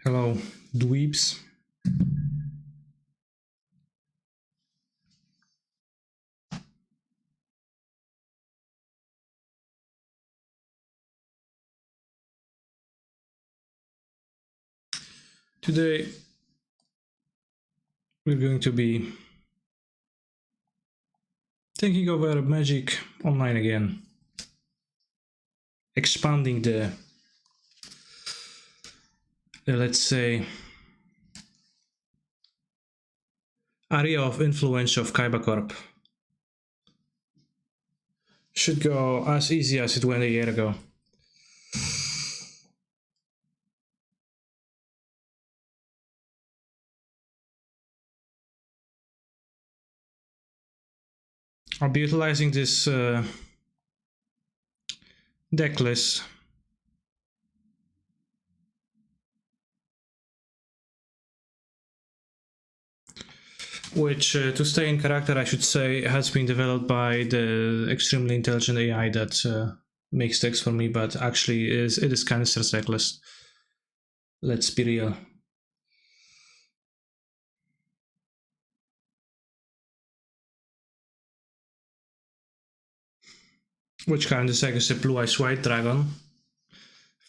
Hello, dweebs. Today we're going to be taking over Magic Online again, expanding the let's say area of influence of Kaiba Corp. Should go as easy as it went a year ago. I'll be utilizing this deck list, which, to stay in character, I should say, has been developed by the extremely intelligent AI that makes decks for me, but actually it is Canister's deck list. Let's be real. Which kind of deck is a Blue Eyes White Dragon?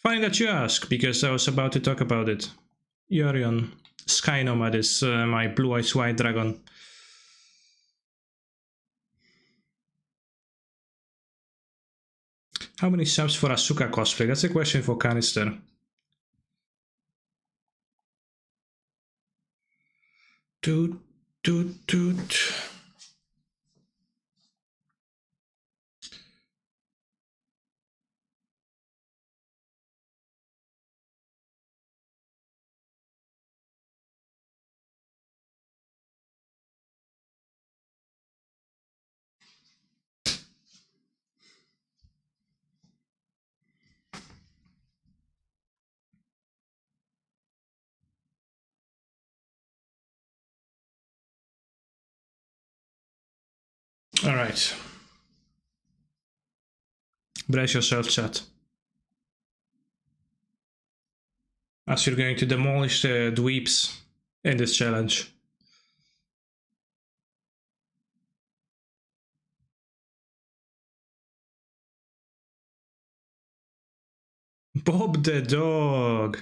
Funny that you ask, because I was about to talk about it. Yorion, Sky Nomad is my Blue Eyes White Dragon. How many subs for Asuka cosplay? That's a question for Canister. Toot, toot, toot. All right. Brace yourself, chat. As you're going to demolish the dweeps in this challenge. Bob the dog.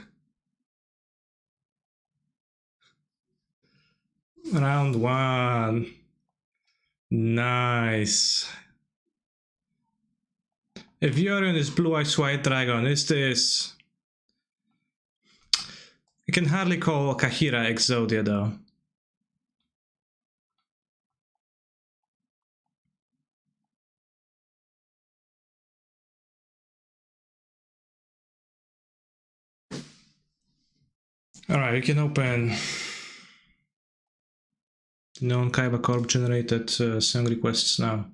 Round one. Nice. If Yorion is Blue Eyes White Dragon, is this... I can hardly call Kahira Exodia though. Alright, we can open non-Kaiba Corp generated song requests now.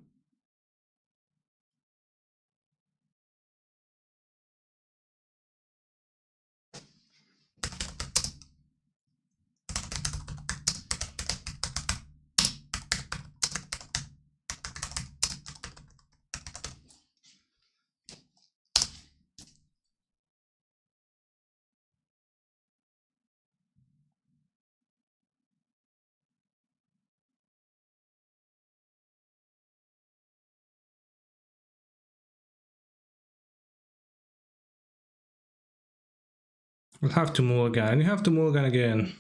We'll have to mulligan, and you have to mulligan again.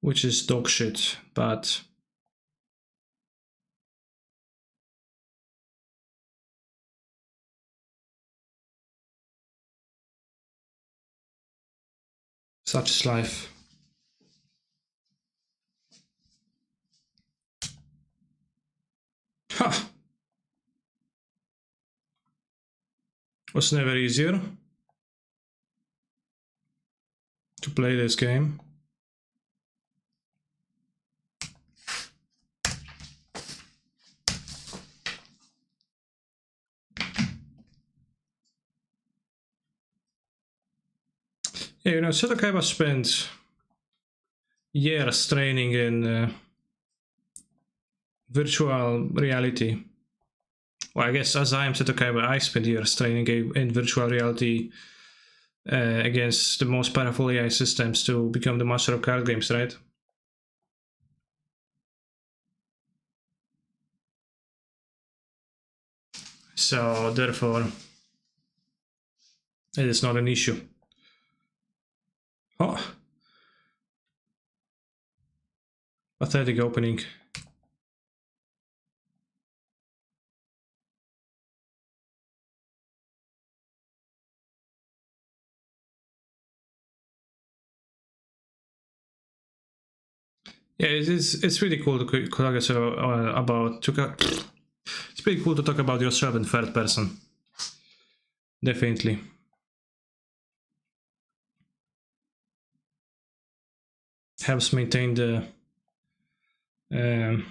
Which is dog shit, but... such is life. Ha! Was never easier to play this game. Yeah, you know, Seto Kaiba spent years training in virtual reality. Well, I guess as I am Seto Kaiba, I spent years training in virtual reality against the most powerful AI systems to become the master of card games, right? So therefore, it is not an issue. Oh, pathetic opening. Yeah, it's really cool to talk about it's pretty cool to talk about yourself in third person. Definitely. Helps maintain the um,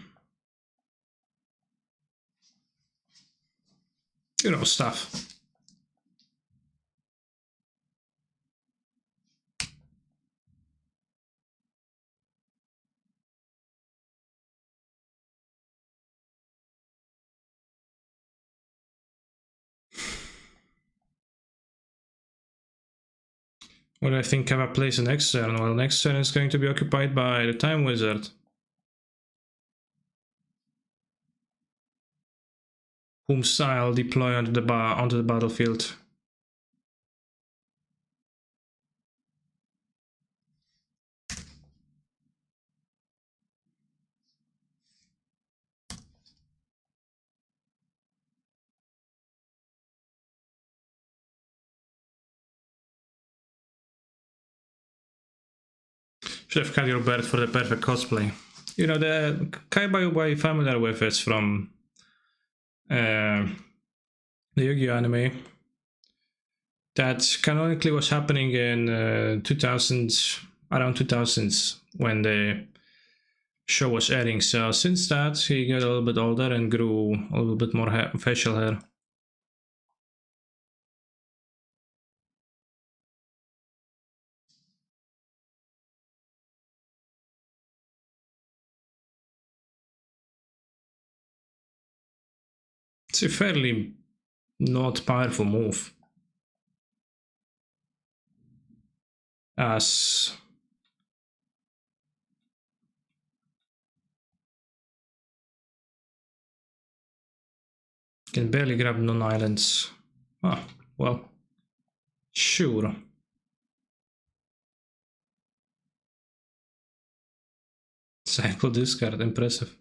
stuff. What do I think Kaiba plays next turn? Well, next turn is going to be occupied by the Time Wizard, whom I'll deploy onto the battlefield. Should have cut your bird for the perfect cosplay. You know, the Kaiba you'll be familiar with is from the Yu-Gi-Oh anime. That canonically was happening in 2000s, around 2000s, when the show was airing. So since that, he got a little bit older and grew a little bit more facial hair. It's a fairly not powerful move, as can barely grab non-islands. Ah, well, sure. Cycle discard, impressive.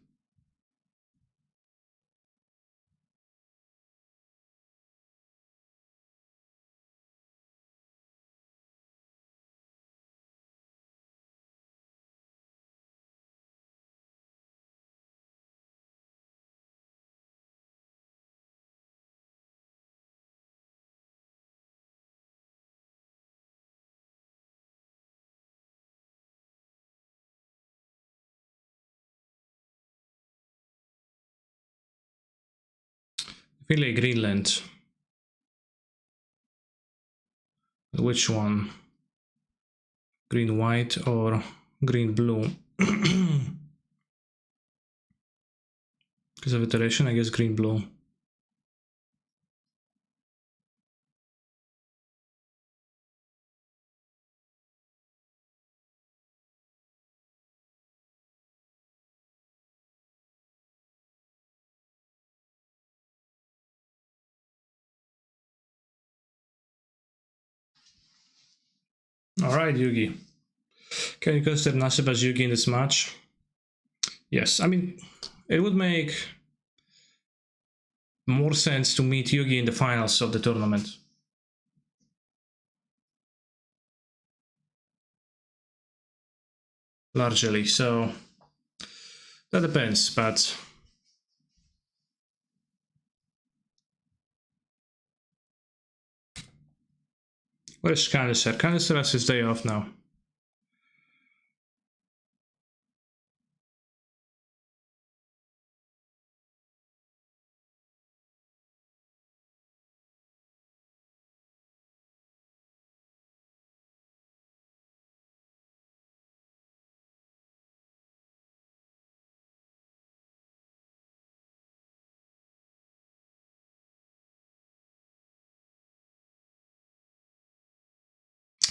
Really Greenland. Which one? Green white or green blue? Because of iteration, I guess green blue. Alright, Yugi. Can you consider Nasib as Yugi in this match? Yes, I mean, it would make more sense to meet Yugi in the finals of the tournament. Largely, so that depends, but where's Canister? Canister has his day off now.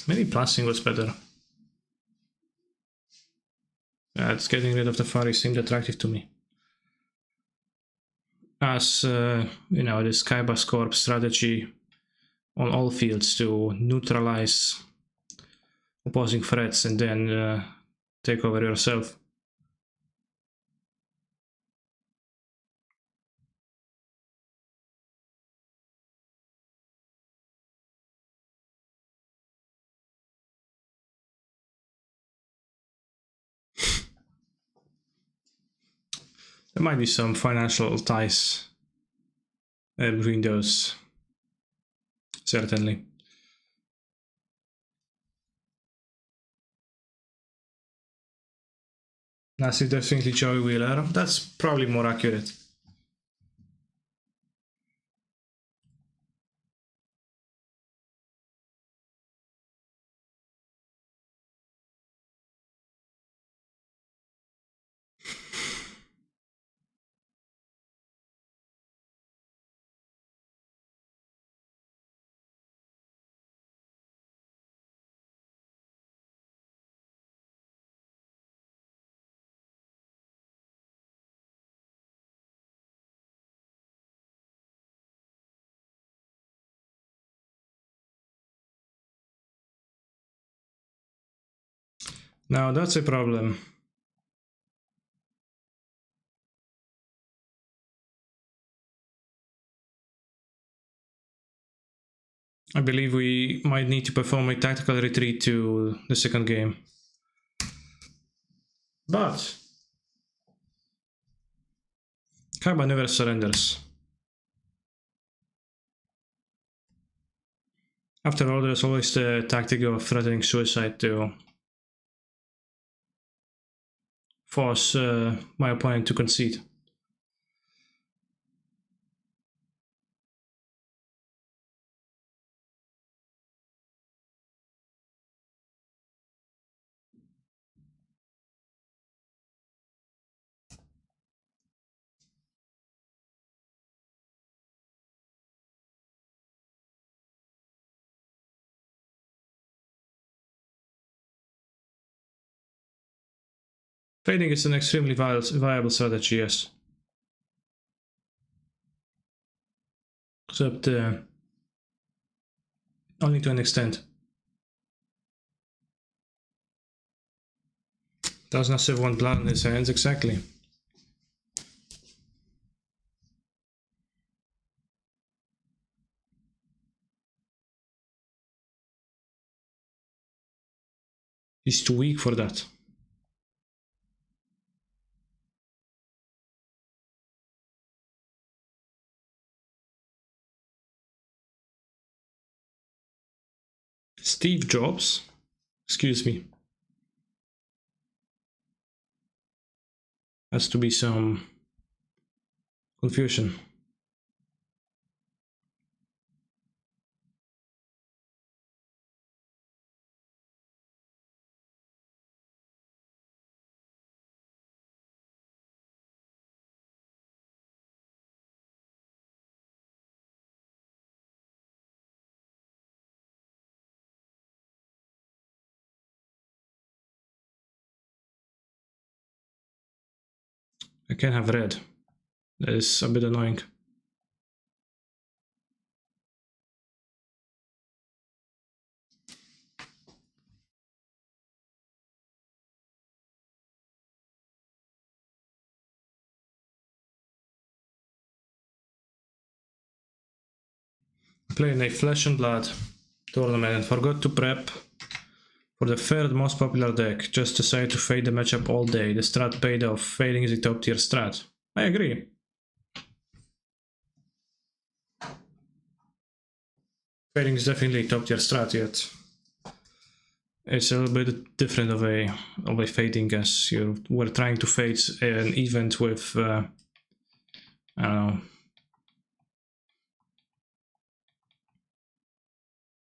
Maybe plusing was better. Yeah, it's getting rid of the fairy seemed attractive to me. As, you know, this Kaiba's Corp strategy on all fields to neutralize opposing threats and then take over yourself. There might be some financial ties between those, certainly. Massive definitely Joey Wheeler, that's probably more accurate. Now that's a problem. I believe we might need to perform a tactical retreat to the second game. But Kaiba never surrenders. After all, there's always the tactic of threatening suicide to force my opponent to concede. Fading is an extremely viable strategy, yes. Except only to an extent. Does not have one blood in his hands, exactly. He's too weak for that. Steve Jobs? Excuse me. Has to be some confusion. I can't have red. That is a bit annoying. Playing a Flesh and Blood tournament and forgot to prep for the third most popular deck. Just decided to fade the matchup all day. The strat paid off. Fading is a top tier strat. I agree. Fading is definitely a top tier strat, yet it's a little bit different of a fading, as you were trying to fade an event with I don't know,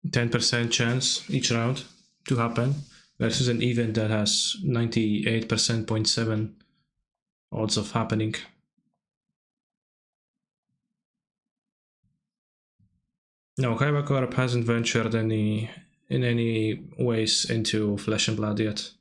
10% chance each round to happen, versus an event that has 98.7% odds of happening. No, Kaiba Corp hasn't ventured any in any ways into Flesh and Blood yet.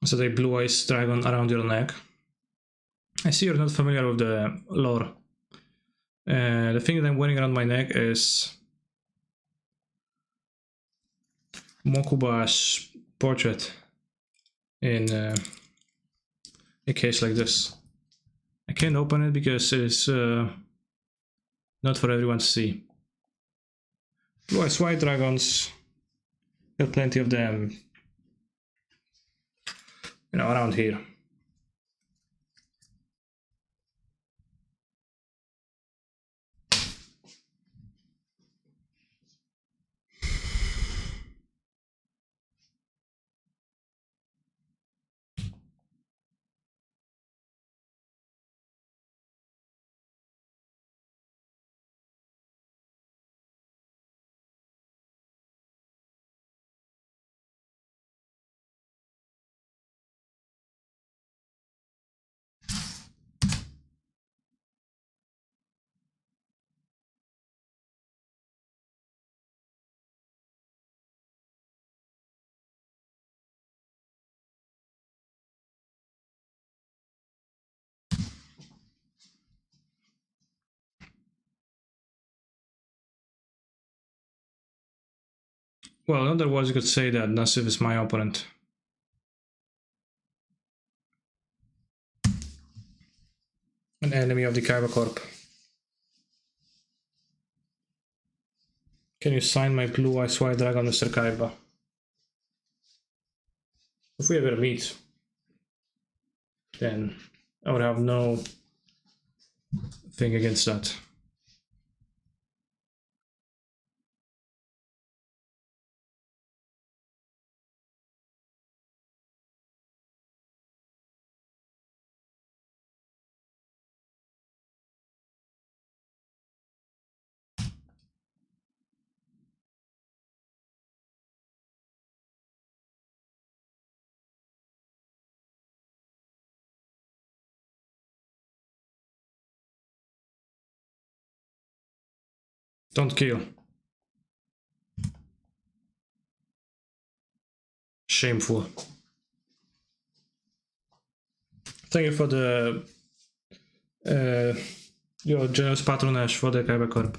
So the blue eyes dragon around your neck. I see you're not familiar with the lore. The thing that I'm wearing around my neck is Mokuba's portrait in a case like this. I can't open it because it's not for everyone to see. Blue eyes white dragons, got plenty of them, you know, around here. Well, in other words, you could say that Nassif is my opponent. An enemy of the Kaiba Corp. Can you sign my blue eyes white dragon, Mr. Kaiba? If we ever meet, then I would have no thing against that. Don't kill. Shameful. Thank you for the your generous patronage for the Kaiba Corp.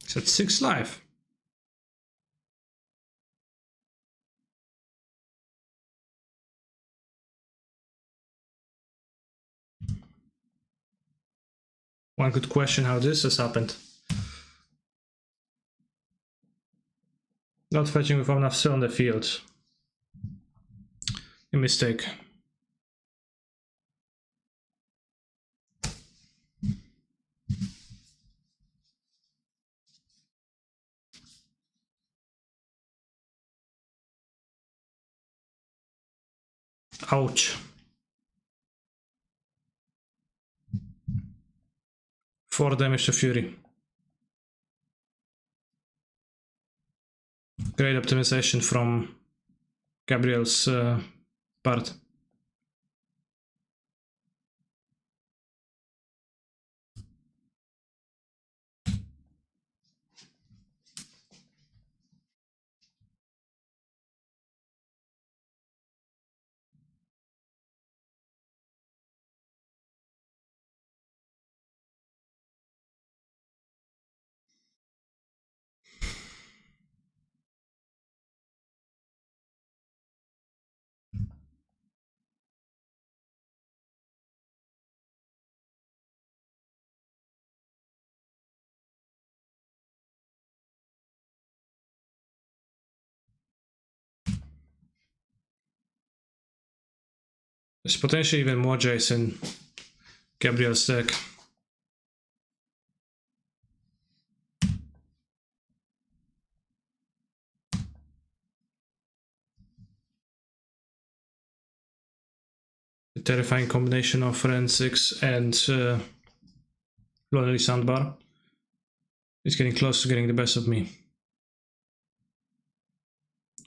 It's at 6 life. One could question how this has happened. Not fetching with enough still on the field. A mistake. Ouch. 4 damage to Fury. Great optimization from Gabriel's part. There's potentially even more Jace in Gabriel's deck. The terrifying combination of Forensics and Lonely Soundbar is getting close to getting the best of me.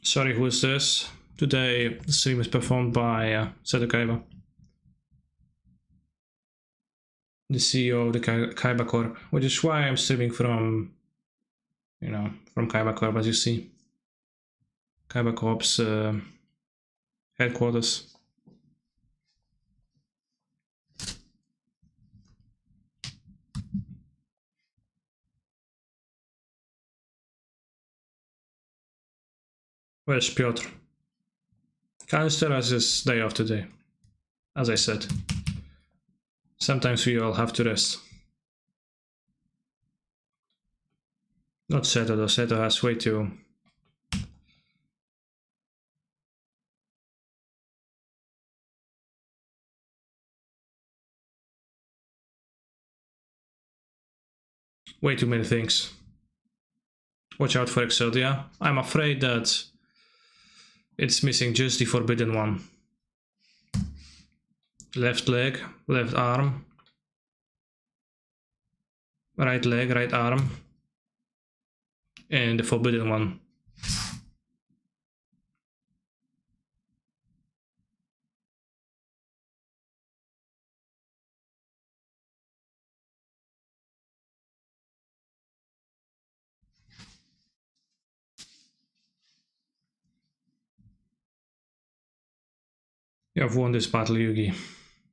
Sorry, who is this? Today the stream is performed by Seto Kaiba, the CEO of the Kaiba Corp, which is why I'm streaming from, from Kaiba Corp, as you see. Kaiba Corp's headquarters. Where's Piotr? Canister has his day off today. As I said, sometimes we all have to rest. Not Seto though, Seto has way too... way too many things. Watch out for Exodia. I'm afraid that it's missing just the forbidden one. Left leg, left arm. Right leg, right arm. And the forbidden one. You have won this battle, Yugi,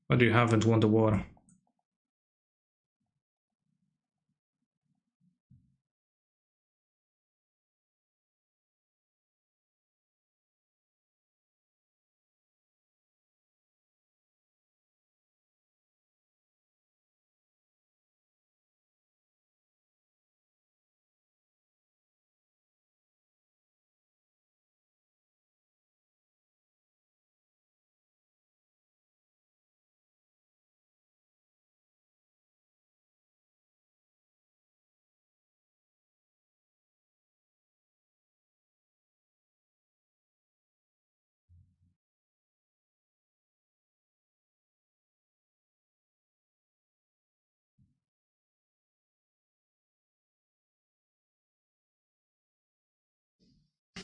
but you haven't won the war.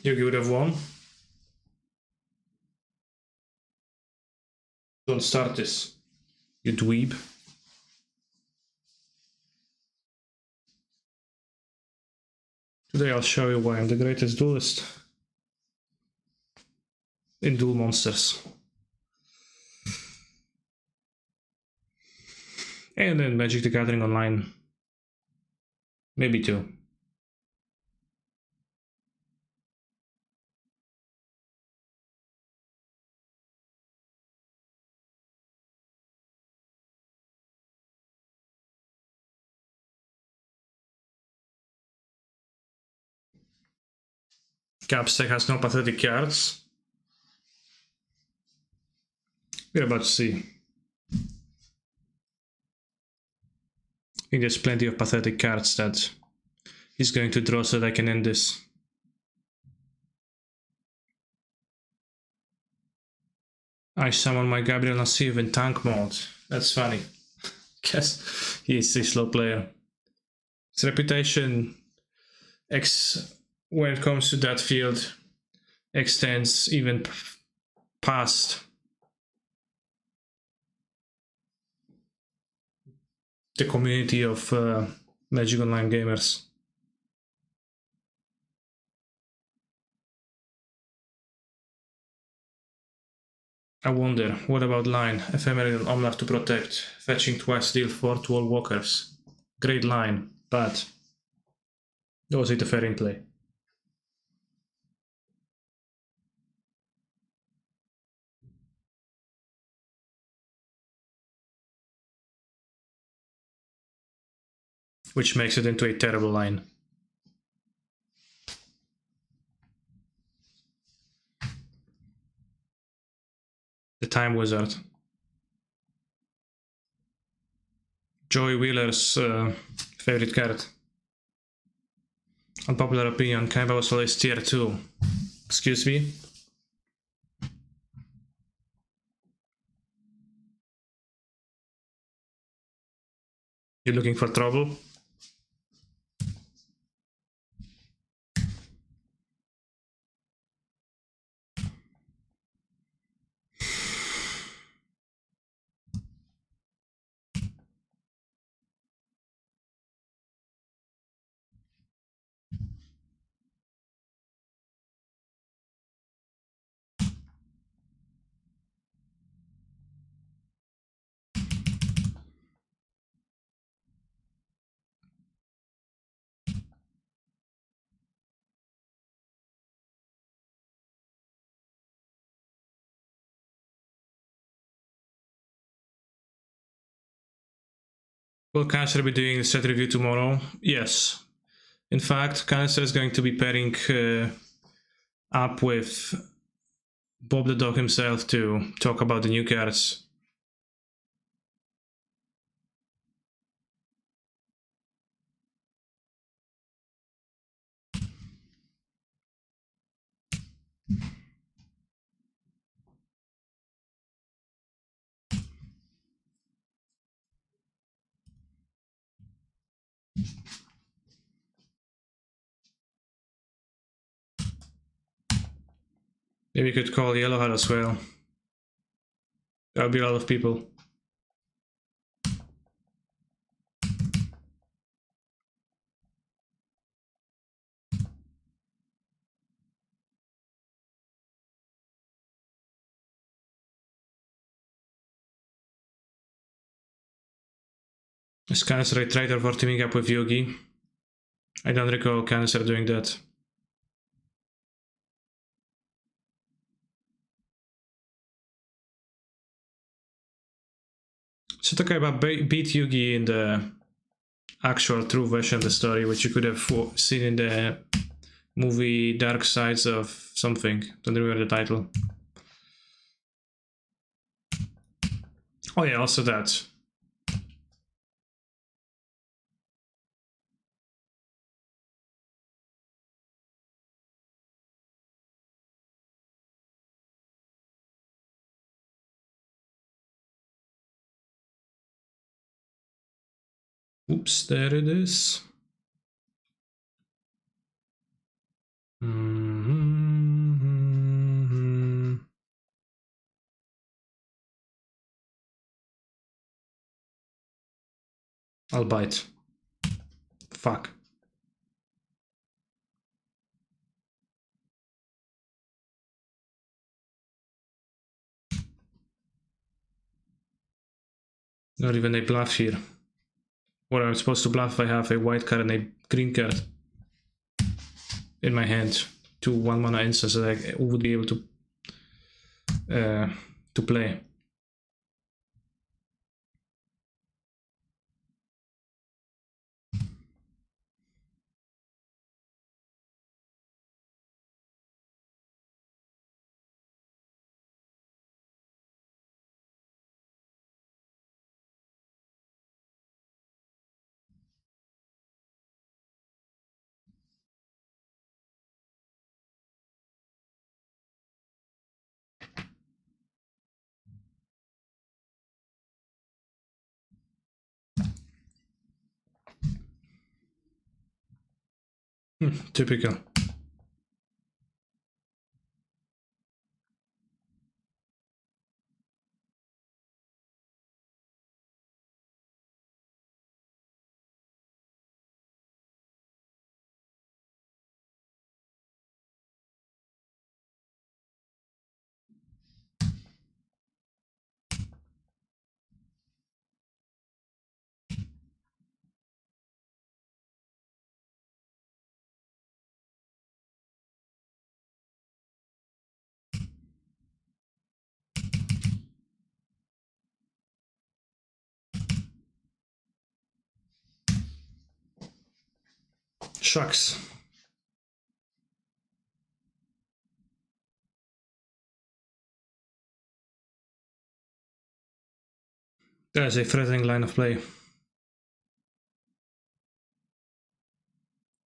Yugi would have won. Don't start this, you dweeb. Today I'll show you why I'm the greatest duelist in Duel Monsters. And then Magic the Gathering Online. Maybe two. Capstack has no pathetic cards. We're about to see. I think there's plenty of pathetic cards that he's going to draw so that I can end this. I summon my Gabriel Nassif in tank mode. That's funny. Guess he's a slow player. His reputation, when it comes to that field, extends even past the community of Magic Online gamers. I wonder, what about line? Ephemeral Omnath to protect, fetching twice, deal 4 to all walkers. Great line, but was it a fair in play? Which makes it into a terrible line. The Time Wizard. Joey Wheeler's favorite card. Unpopular opinion, Kaiba was always tier 2. Excuse me? You looking for trouble? Will Cancer be doing the set review tomorrow? Yes. In fact, Cancer is going to be pairing up with Bob the Dog himself to talk about the new cards. Maybe you could call Yellowhead as well. There'll be a lot of people. Is Cancer a traitor for teaming up with Yogi? I don't recall Cancer doing that. Seto Kaiba beat Yugi in the actual true version of the story, which you could have seen in the movie Dark Sides of something. Don't remember the title. Oh yeah, also that. Oops, there it is. I'll bite. Fuck. Not even a bluff here. What I'm supposed to bluff if I have a white card and a green card in my hand. 2 1-mana instants that I would be able to play. Typical. Shucks. That's a threatening line of play. If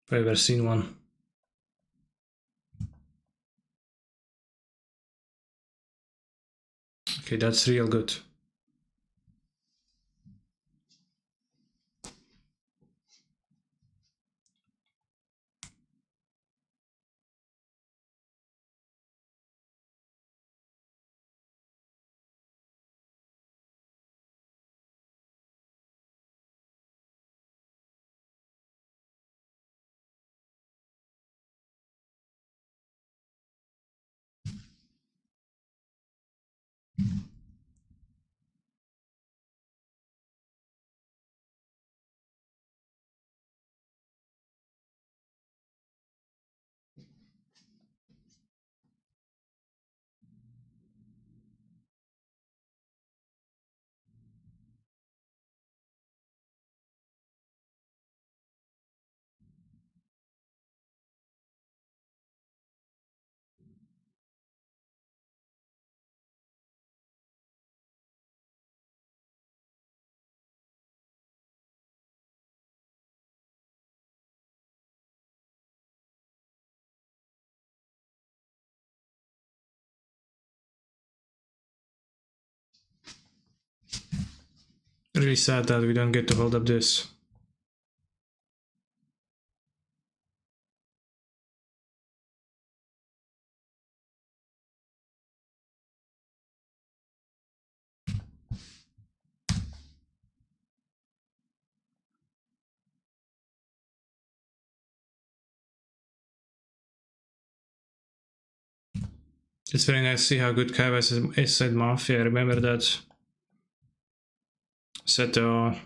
I've ever seen one. Okay, that's real good. Really sad that we don't get to hold up this. It's very nice to see how good Kaiba is at Mafia. I remember that Seto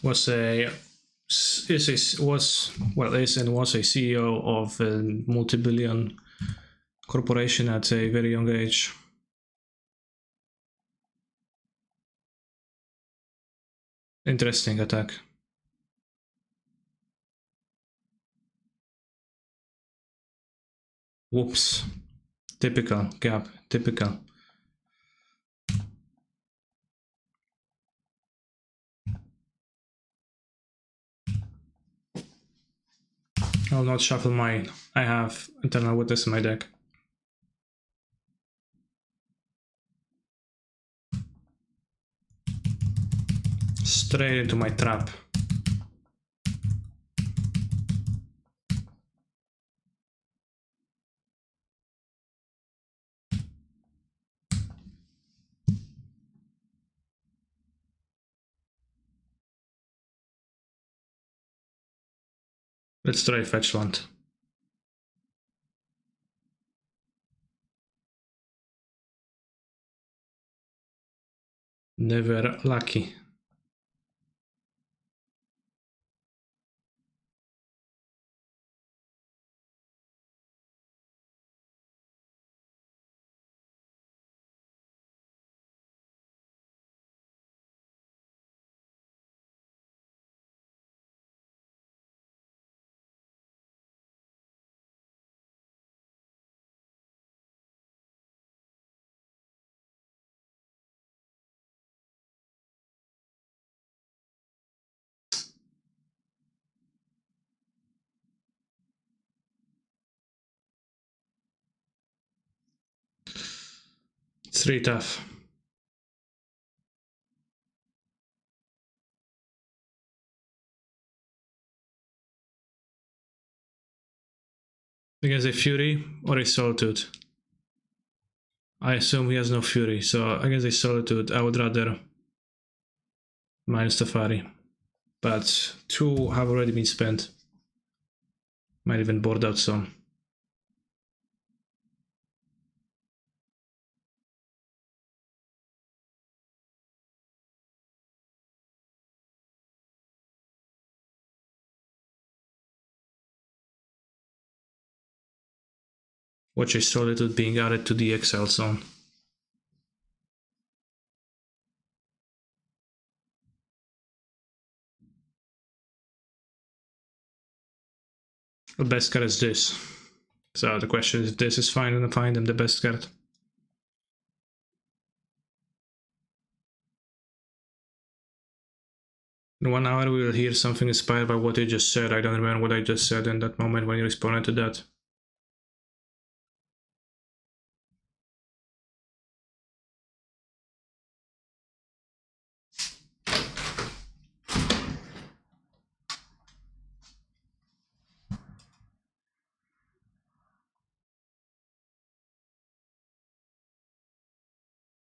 was a was a CEO of a multi-billion corporation at a very young age. Interesting attack. Whoops. Typical gap. Typical. I'll not shuffle mine. I have Eternal Witness in my deck. Straight into my trap. Let's try Fetchland. Never lucky. It's really tough. Against a Fury or a Solitude? I assume he has no Fury, so against a Solitude I would rather minus Teferi. But 2 have already been spent. Might even board out some. Watch a Solitude being added to the exile zone. The best card is this. So the question is, if this is fine, and I find them the best card. In 1 hour we will hear something inspired by what you just said. I don't remember what I just said in that moment when you responded to that.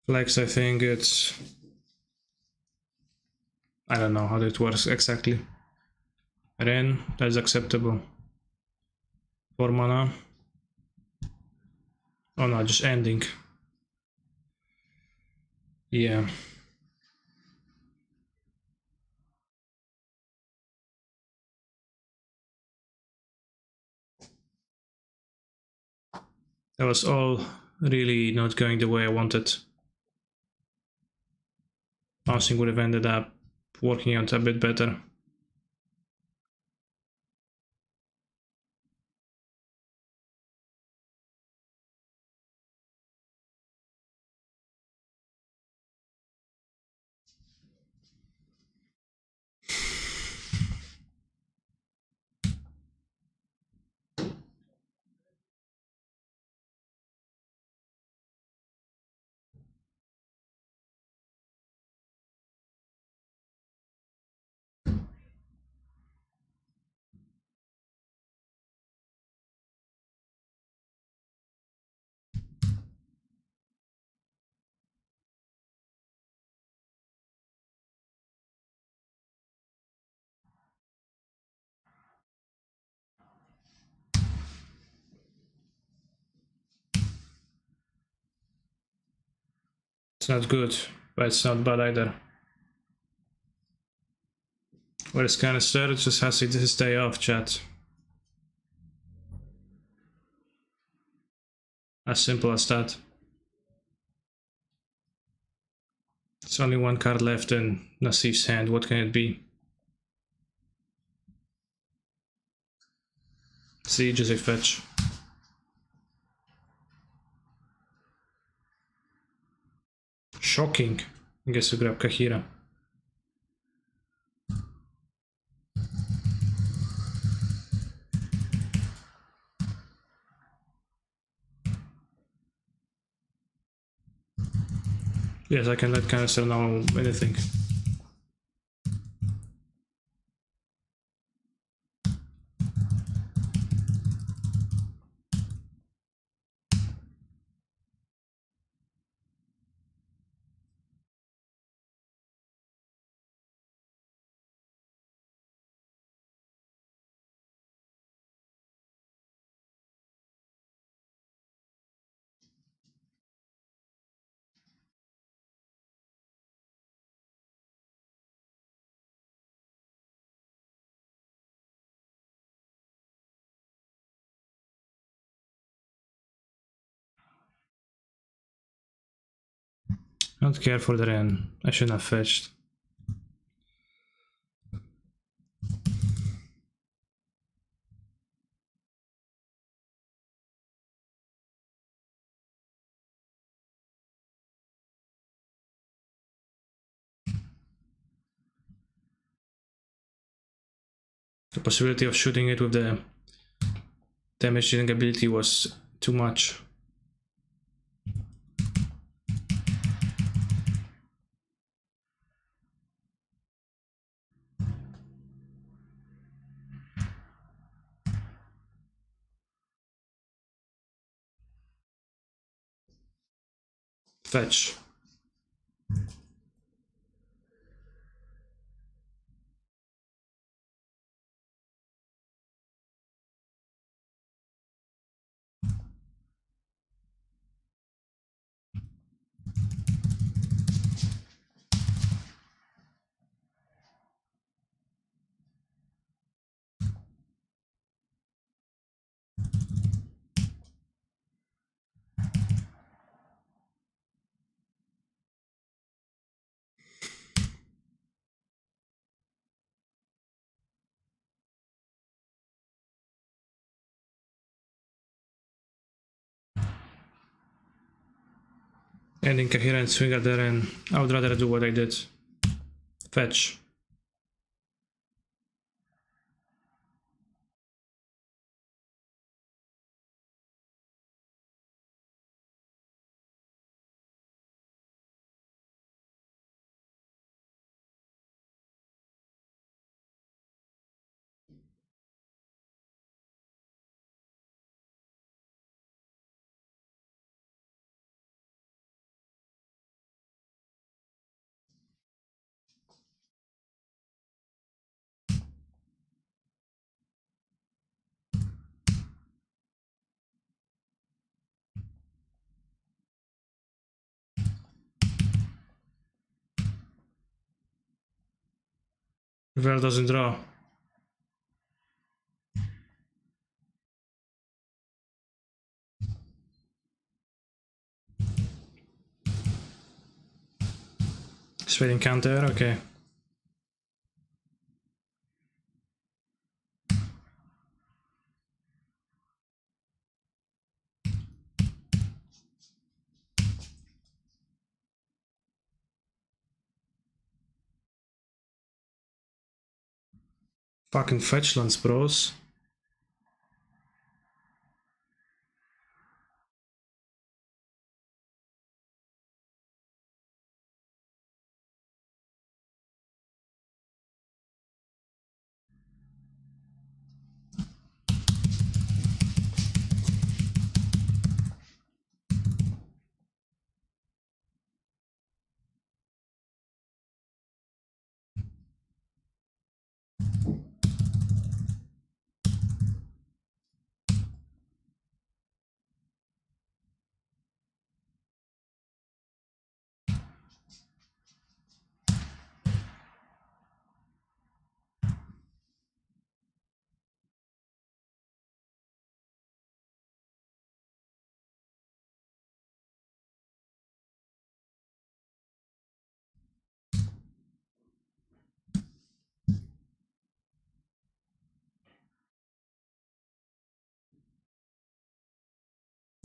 Flex, I think it's... I don't know how that works exactly. Ren, that's acceptable. 4 mana. Oh no, just ending. Yeah. That was all really not going the way I wanted. Bouncing would have ended up working out a bit better. It's not good, but it's not bad either. Well, it's kind of sad, it just has his day off, chat. As simple as that. It's only 1 card left in Nassif's hand, what can it be? Siege is a fetch. Shocking. I guess we grab Kahira. Yes, I can let canister know anything. I don't care for the Ren. I shouldn't have fetched. The possibility of shooting it with the damage dealing ability was too much. Fetch. And incoherent swinger there, and I would rather do what I did. Fetch. River doesn't draw. Straight encounter, okay. Fucking fetchlands, bros.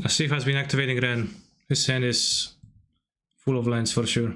Asif has been activating Ren. His hand is full of lands for sure.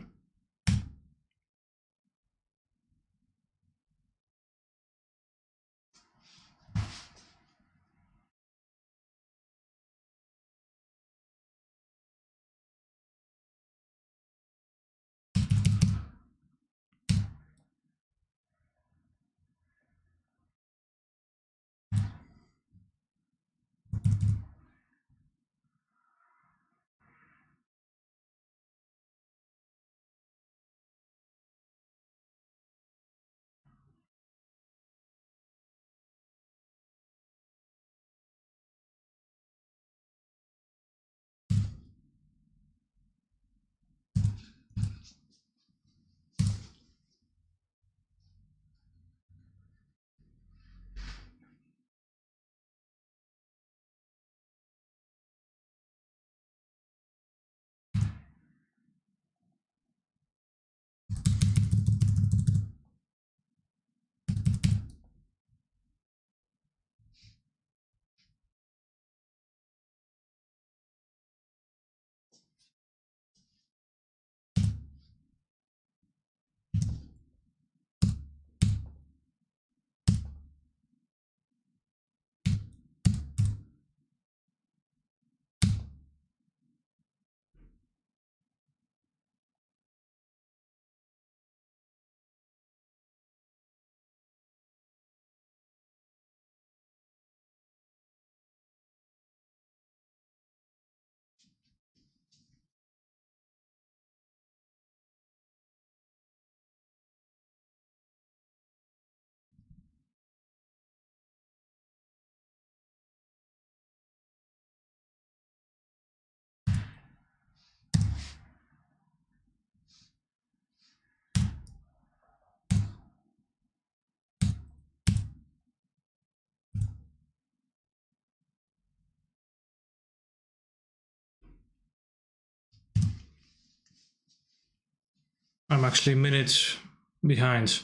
I'm actually a minute behind,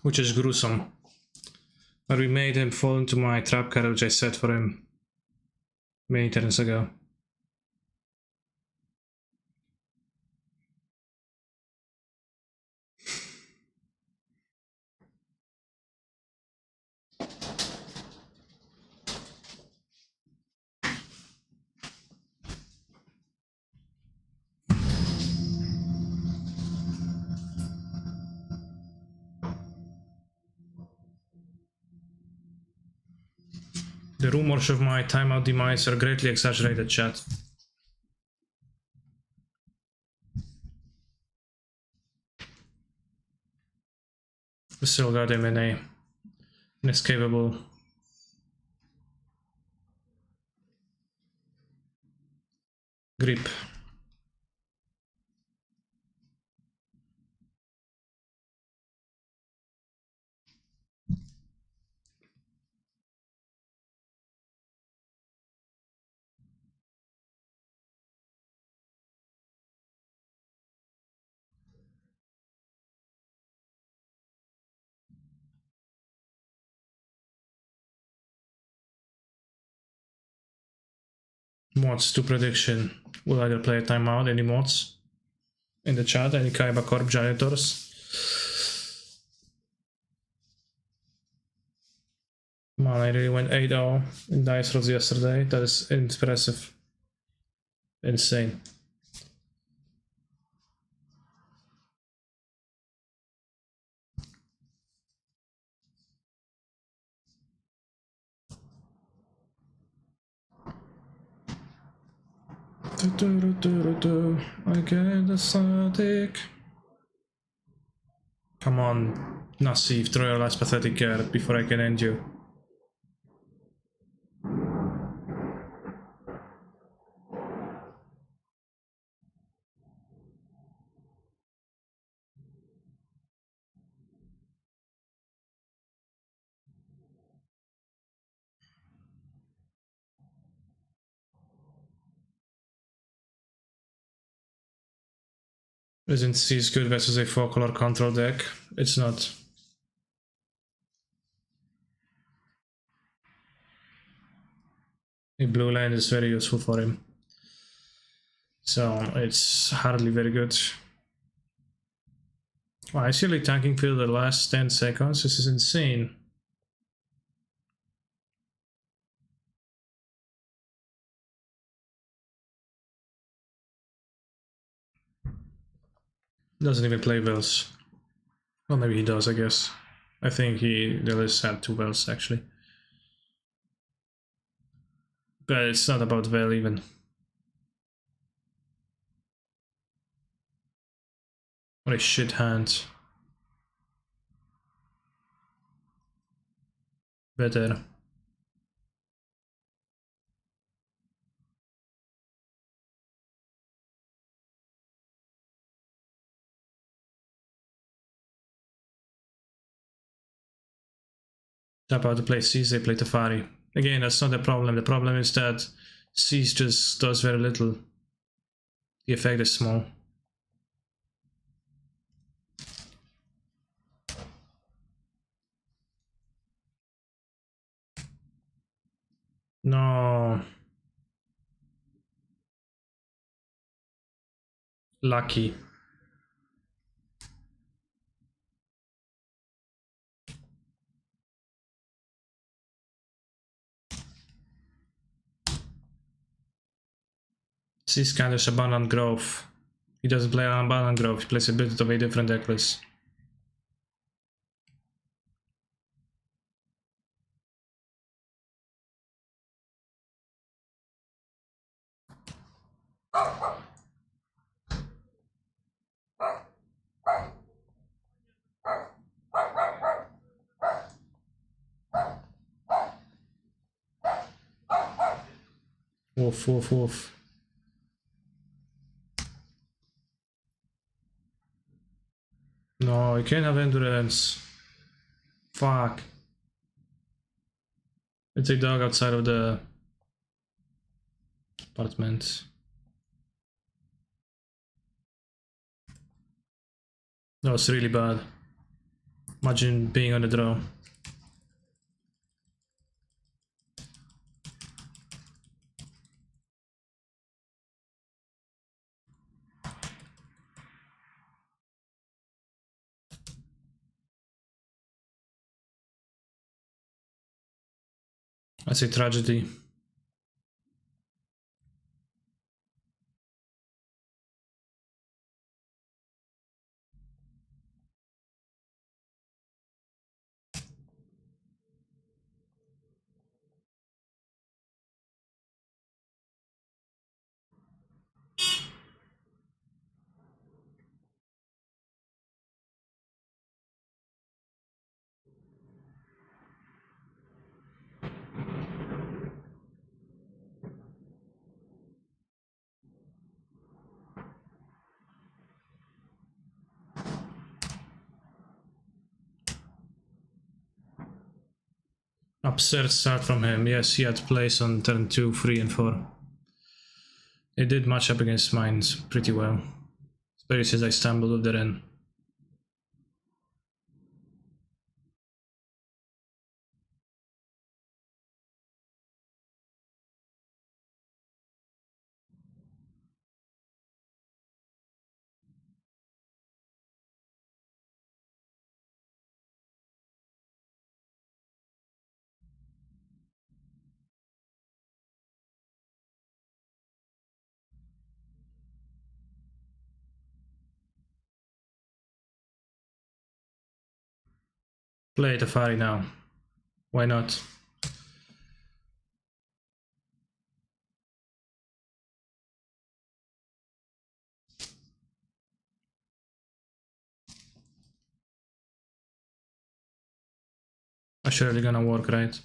which is gruesome. But we made him fall into my trap card, which I set for him many turns ago. The rumors of my timeout demise are greatly exaggerated, chat. We still got him in a inescapable grip. Mods to prediction. Will either play a timeout, any mods in the chat, any Kaiba Corp Janitors? Man, I really went 8-0 in dice rolls yesterday. That is impressive. Insane. I get the static. Come on, Nassif, throw your last pathetic card before I can end you. Isn't C's good versus a 4-color control deck? It's not. A blue land is very useful for him. So it's hardly very good. Wow, I see like tanking field the last 10 seconds. This is insane. Doesn't even play Wells. Well, maybe he does, I guess. I think the list had 2 Wells actually. But it's not about Vel even. What a shit hand. Better. Tap out to play Seas, they play Tefari. Again, that's not the problem. The problem is that Seas just does very little. The effect is small. No. Lucky. Seas counters Abandoned Grove. He doesn't play Abandoned Grove, he plays a bit of a different deck list. Woof, woof, woof. No, you can't have endurance. Fuck. It's a dog outside of the apartment. That was really bad. Imagine being on the draw. That's a tragedy. Absurd start from him. Yes, he had plays on turn 2, 3 and 4. It did match up against mine pretty well. Especially since I stumbled with the Ren. Play Tafari now. Why not? Surely gonna work, right?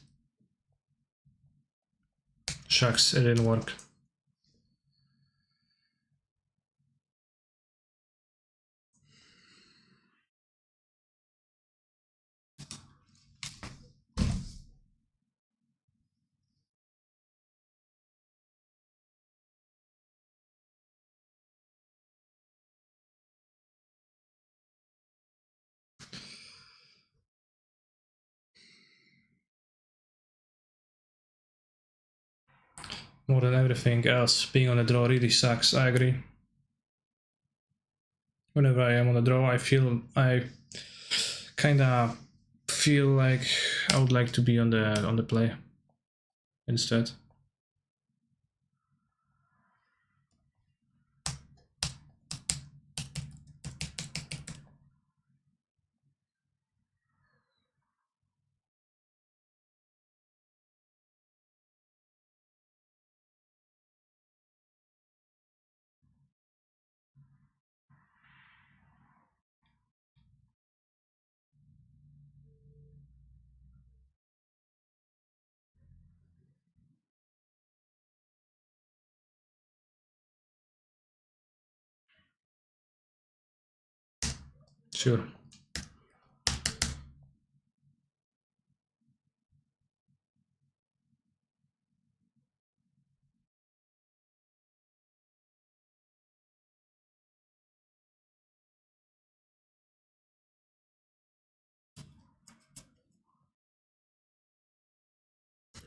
Shucks, it didn't work. More than everything else, being on the draw really sucks, I agree. Whenever I am on the draw, I kinda feel like I would like to be on the play instead. Sure.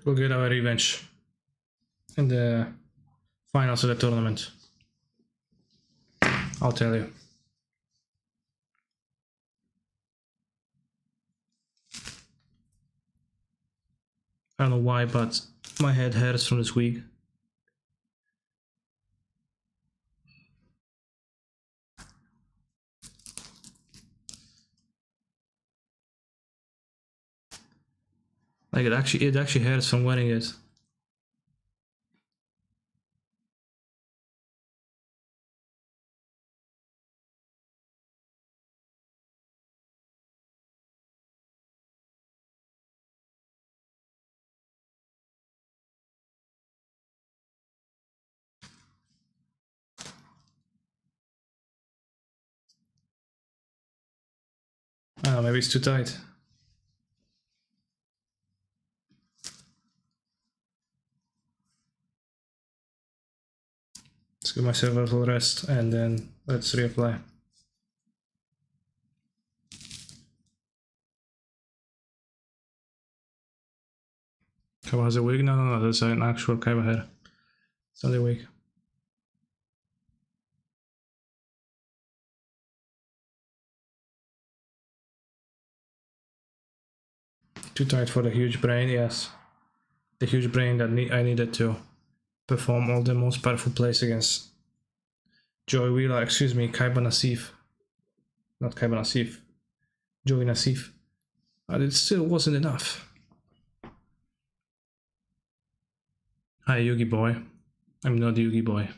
We'll get our revenge in the finals of the tournament. I'll tell you. I don't know why, but my head hurts from this week. Like it actually hurts from wearing it. I don't know, maybe it's too tight. Let's give myself a little rest and then let's reapply. Kaiba has a wig? No, that's an actual Kaiba hair. It's not a wig. Too tight for the huge brain, yes. The huge brain that I needed to perform all the most powerful plays against Joey Wheeler, excuse me, Kaiba Nassif. Not Kaiba Nassif. Joey Nassif. But it still wasn't enough. Hi, Yugi boy. I'm not Yugi boy.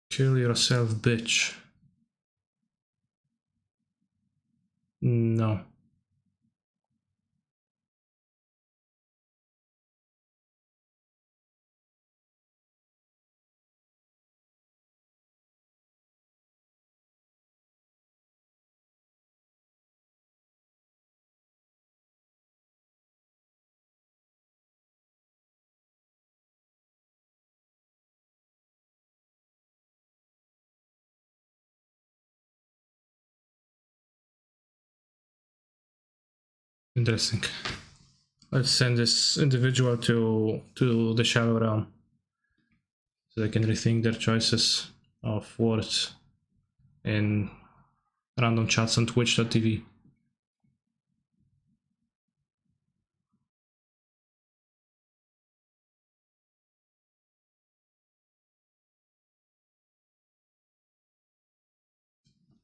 Kill yourself, bitch. No. Interesting. Let's send this individual to the shallow realm, so they can rethink their choices of words in random chats on twitch.tv.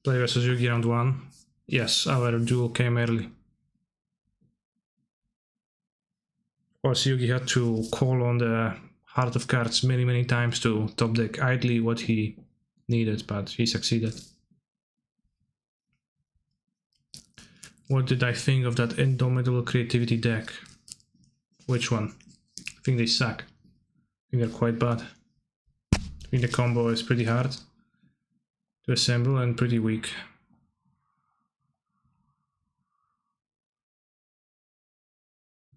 Play versus Yugi round 1. Yes, our duel came early. Of course, Yugi had to call on the Heart of Cards many times to top deck idly what he needed, but he succeeded. What did I think of that Indomitable Creativity deck? Which one? I think they suck. I think they're quite bad. I think the combo is pretty hard to assemble and pretty weak.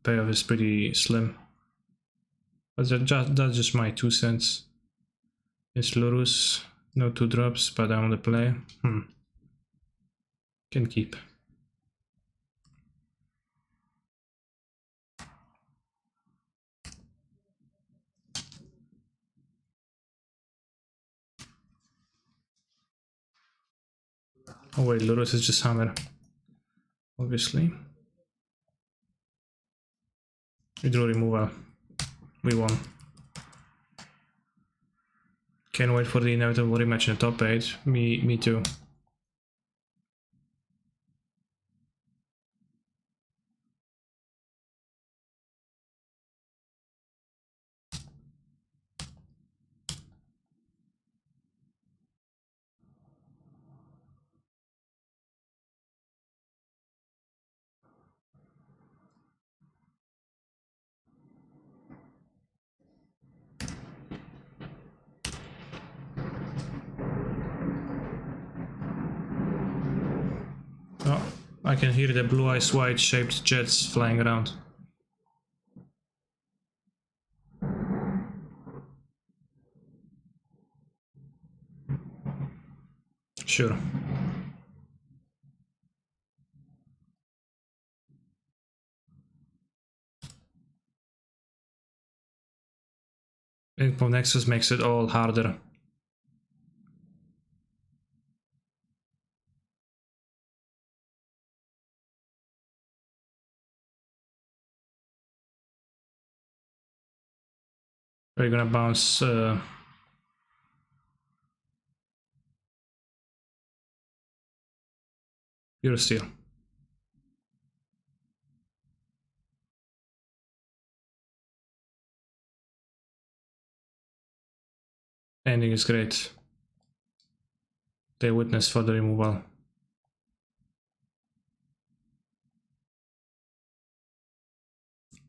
Payoff is pretty slim. But that's just my 2 cents. It's Lurus, no 2 drops, but I'm on the play. Can keep. Oh wait, Lurus is just hammer. Obviously. We draw removal. We won. Can't wait for the inevitable rematch in the top 8. Me too. Oh, I can hear the blue eyes white shaped jets flying around. Sure. Info Nexus makes it all harder. We're gonna bounce Pure Steel. Ending is great. They witness for the removal.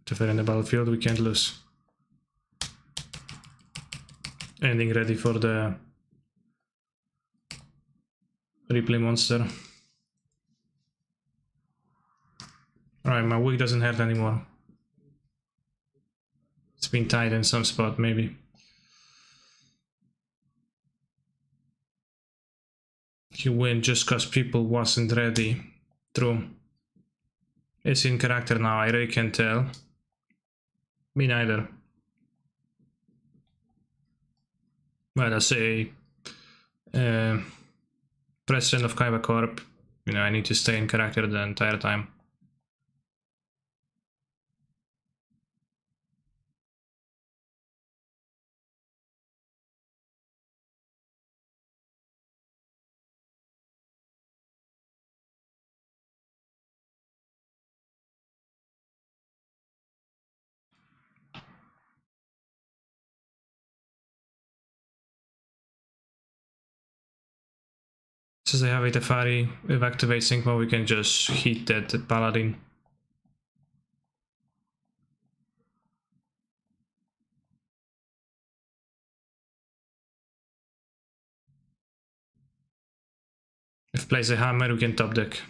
If they're in the battlefield, we can't lose. Ending ready for the replay monster. Alright, my wig doesn't hurt anymore. It's been tied in some spot, maybe. You win just cause people wasn't ready. True. It's in character now, I really can't tell. Me neither. Well, as a president of Kaiba Corp, you know, I need to stay in character the entire time. Since I have a Tefari with Activate Sync mode, we can just hit that Paladin. If plays a hammer, we can top deck.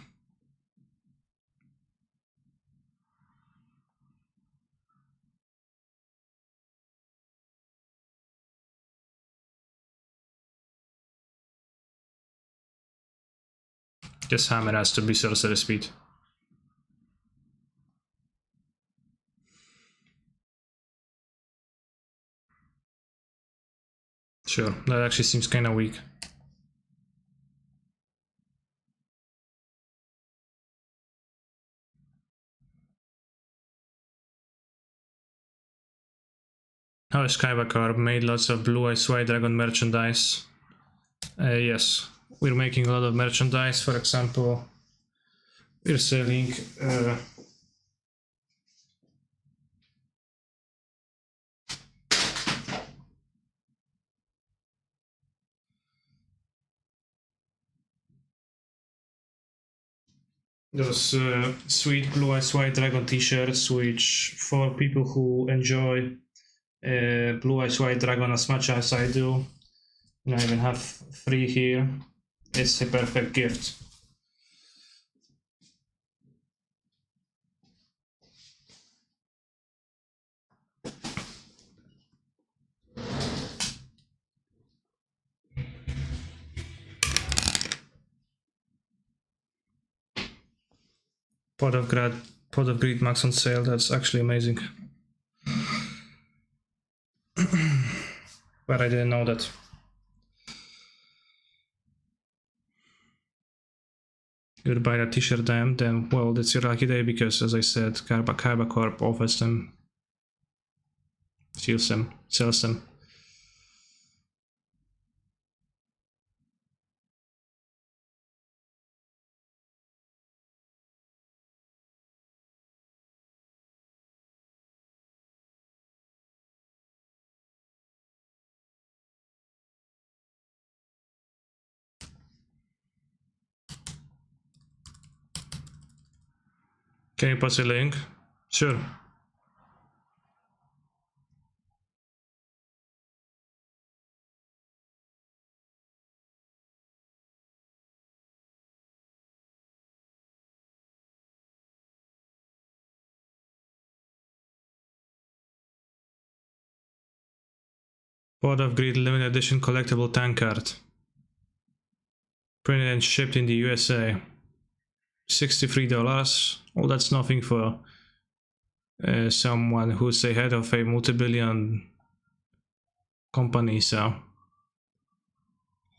Just hammer has to be sorcerer speed. Sure, that actually seems kinda weak. How is Kaiba Corp made lots of Blue Eyes White Dragon merchandise? Yes, we're making a lot of merchandise. For example, we're selling those sweet Blue Eyes White Dragon t-shirts, which for people who enjoy Blue Eyes White Dragon as much as I do, and I even have 3 here. It's a perfect gift. Pot of Greed Max on sale. That's actually amazing. But I didn't know that. You would buy that t-shirt then well, that's your lucky day, because as I said, Kaiba Corp offers them, sells them. Can you post a link? Sure. Pot of Greed limited edition collectible tank card. Printed and shipped in the USA. $63. Well, that's nothing for someone who's the head of a multi-billion company, so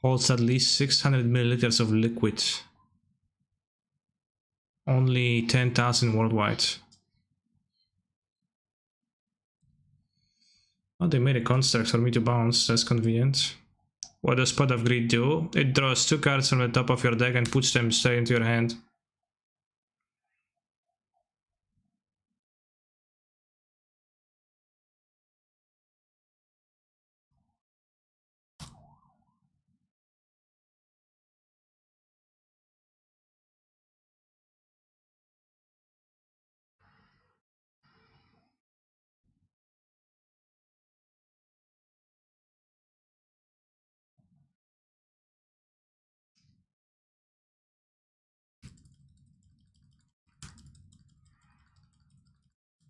holds at least 600 milliliters of liquid. Only 10,000 worldwide. Oh, they made a construct for me to bounce. That's convenient. What does Pot of Greed do? It draws 2 cards from the top of your deck and puts them straight into your hand.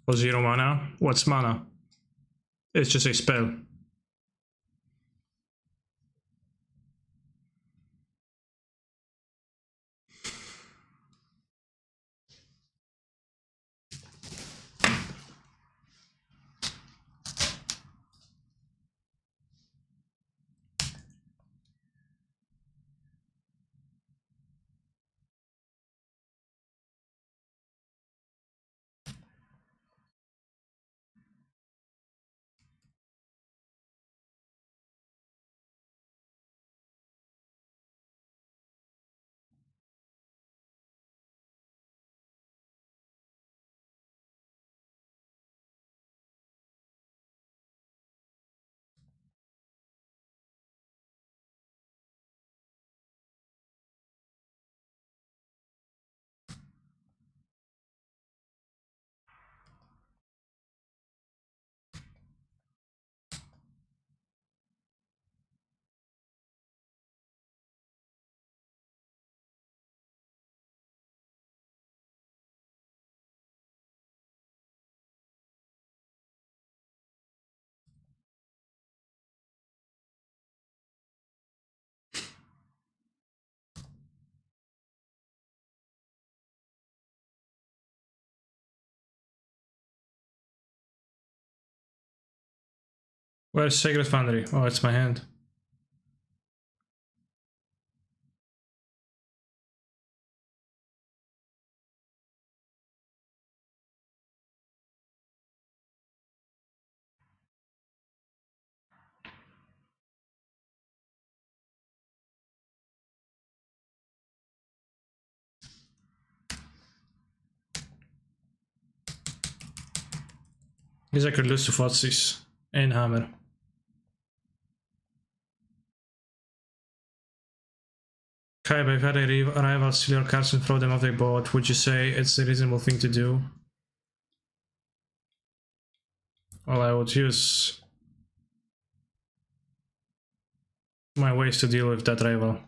For 0 mana? What's mana? It's just a spell. Where's Sacred Foundry? Oh, it's my hand. Guess I could lose to Fotsis and Hammer. Kaiba, if you had a rival steal your cards and throw them off their board, would you say it's a reasonable thing to do? Well, I would use my ways to deal with that rival.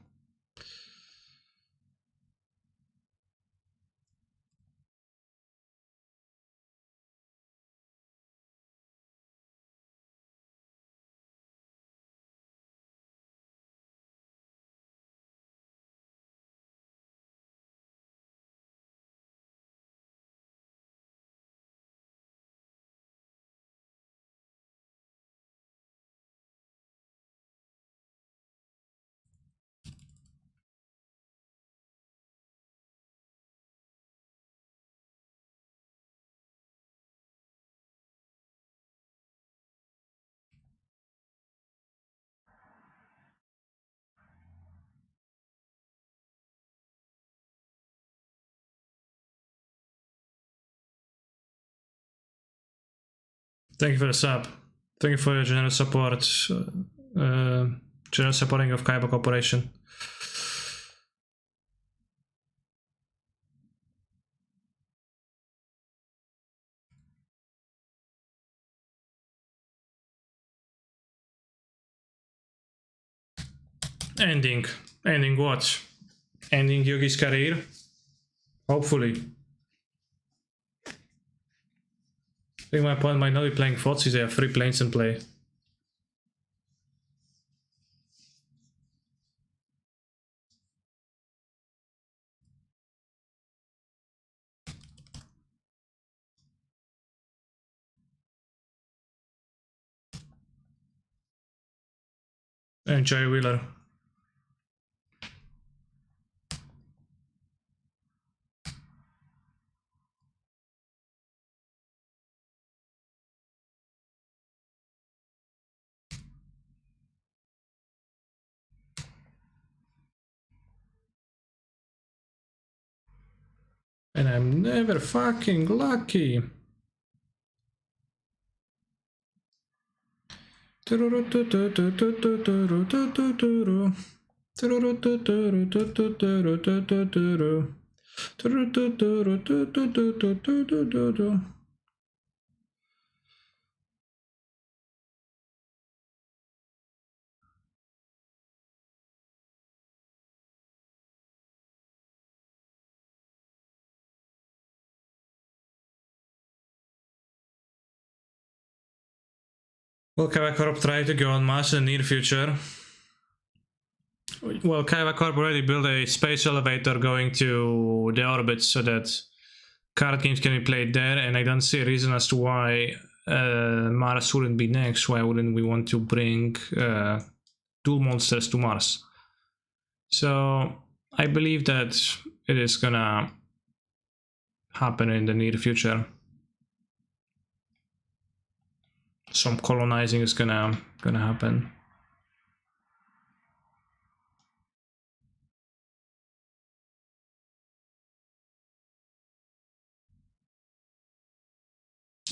Thank you for the sub. Thank you for your generous support. Generous supporting of Kaiba Corporation. Ending. Ending what? Ending Yugi's career? Hopefully. I think my opponent might not be playing Fotsis, they have 3 planes in play. Enjoy Wheeler. And I'm never fucking lucky. Will Kaiba Corp try to go on Mars in the near future? Well, Kaiba Corp already built a space elevator going to the orbit so that card games can be played there, and I don't see a reason as to why Mars wouldn't be next. Why wouldn't we want to bring dual monsters to Mars? So I believe that it is gonna happen in the near future. Some colonizing is gonna happen.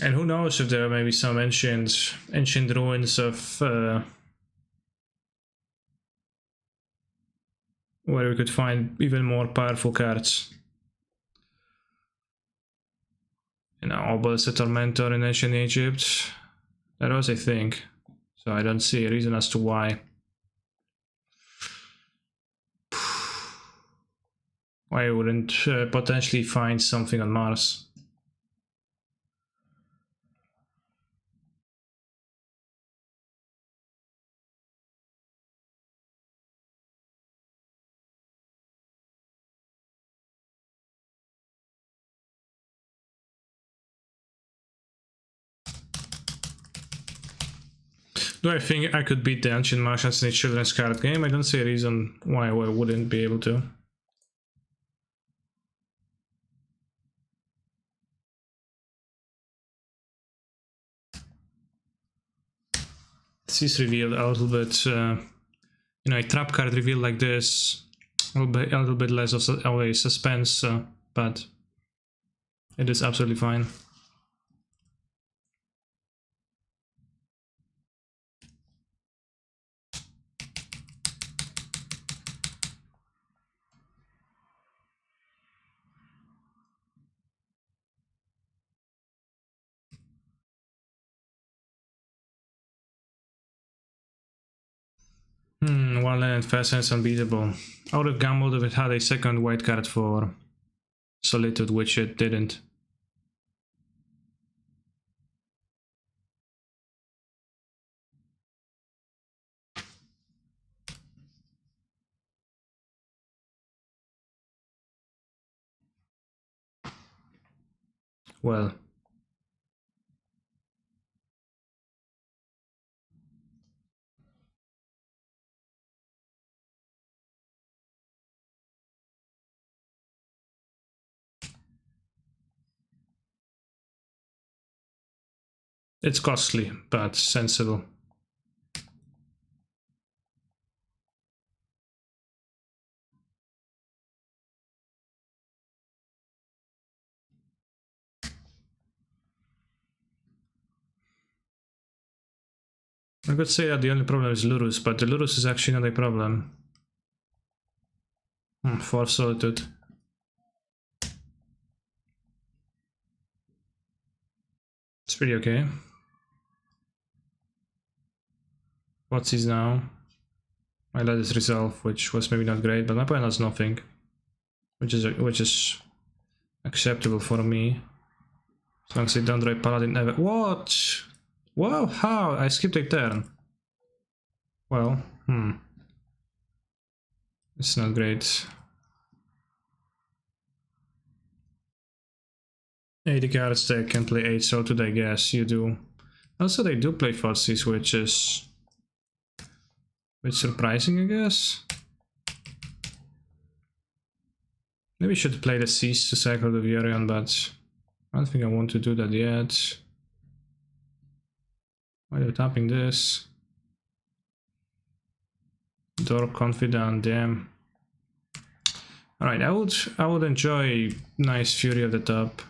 And who knows if there are maybe some ancient ruins of where we could find even more powerful cards. You know, Obelisk Tormentor in ancient Egypt. That was a thing. So I don't see a reason as to why. Why I wouldn't potentially find something on Mars. Do I think I could beat the Ancient Martians in a children's card game? I don't see a reason why I wouldn't be able to. This is revealed a little bit, you know, a trap card revealed like this, a little bit less of a suspense, but it is absolutely fine. One land and fast hands unbeatable. I would have gambled if it had a second white card for Solitude, which it didn't. Well. It's costly, but sensible. I could say that the only problem is Lurus, but the Lurus is actually not a problem. For Solitude. It's pretty okay. What's his now? I let it resolve, which was maybe not great, but my opponent has nothing, which is acceptable for me. As long as I don't draw Paladin ever. What? Wow, how? I skipped a turn. Well, it's not great. 80 cards, they can play 8 Solitude, I guess. You do. Also, they do play Fuzzies, which is surprising, I guess. Maybe I should play the Cease to cycle the Yorion, but I don't think I want to do that yet. Why are you tapping this? Door Confidant, damn. Alright, I would enjoy nice Fury at the top.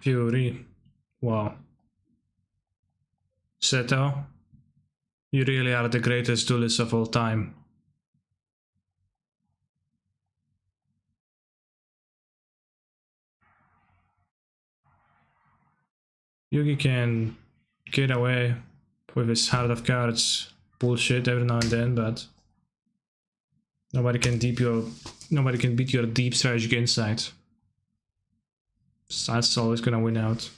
Fury. Wow. Seto, you really are the greatest duelist of all time. Yugi can get away with his Heart of Cards bullshit every now and then, but Nobody can beat your deep strategic insight. So that's always gonna win out.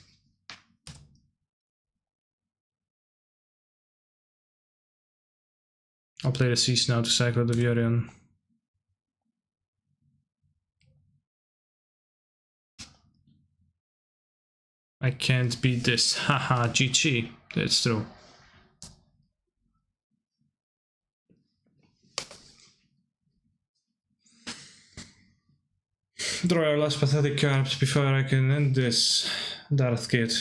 I'll play the Cease now to cycle the Yorion. I can't beat this. Haha, GG. That's true. Draw our last pathetic cards before I can end this Darth Kit.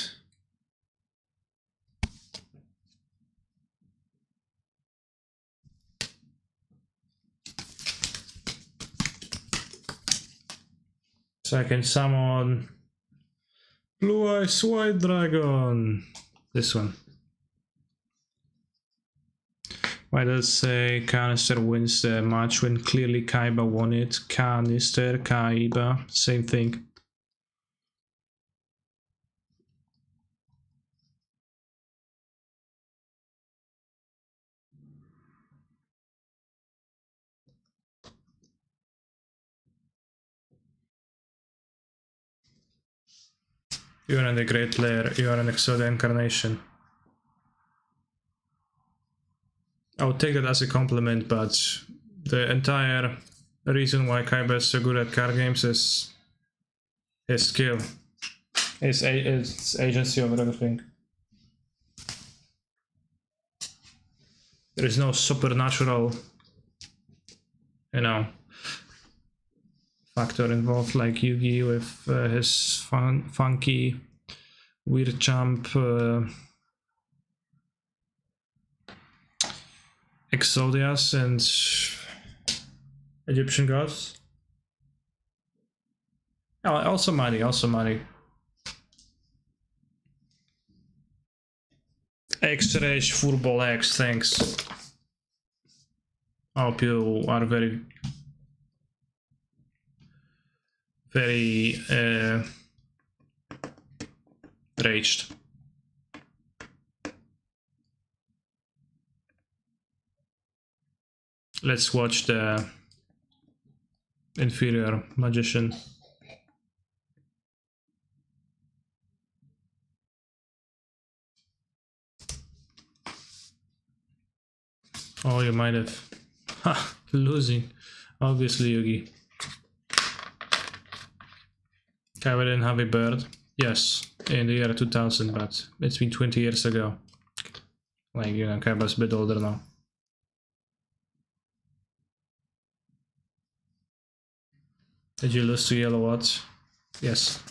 So I can summon Blue Eyes White Dragon. This one. Why does it say Canister wins the match when clearly Kaiba won it? Canister, Kaiba, same thing. You are a great player, you are an Exodia incarnation. I would take that as a compliment, but the entire reason why Kaiba is so good at card games is his skill, his agency over everything. There is no supernatural, you know, factor involved like Yugi with his funky, weird jump, Exodias and Egyptian gods. Oh, also money, also money. X-Rage, Furball X, thanks. I hope you are very raged. Let's watch the inferior magician. Oh, you might have. Ha! Losing. Obviously, Yugi. Kaiba didn't have a bird. Yes, in the year 2000, but it's been 20 years ago. Like, you know, Kaiba's a bit older now. Did you lose to Yellow Watch? Yes.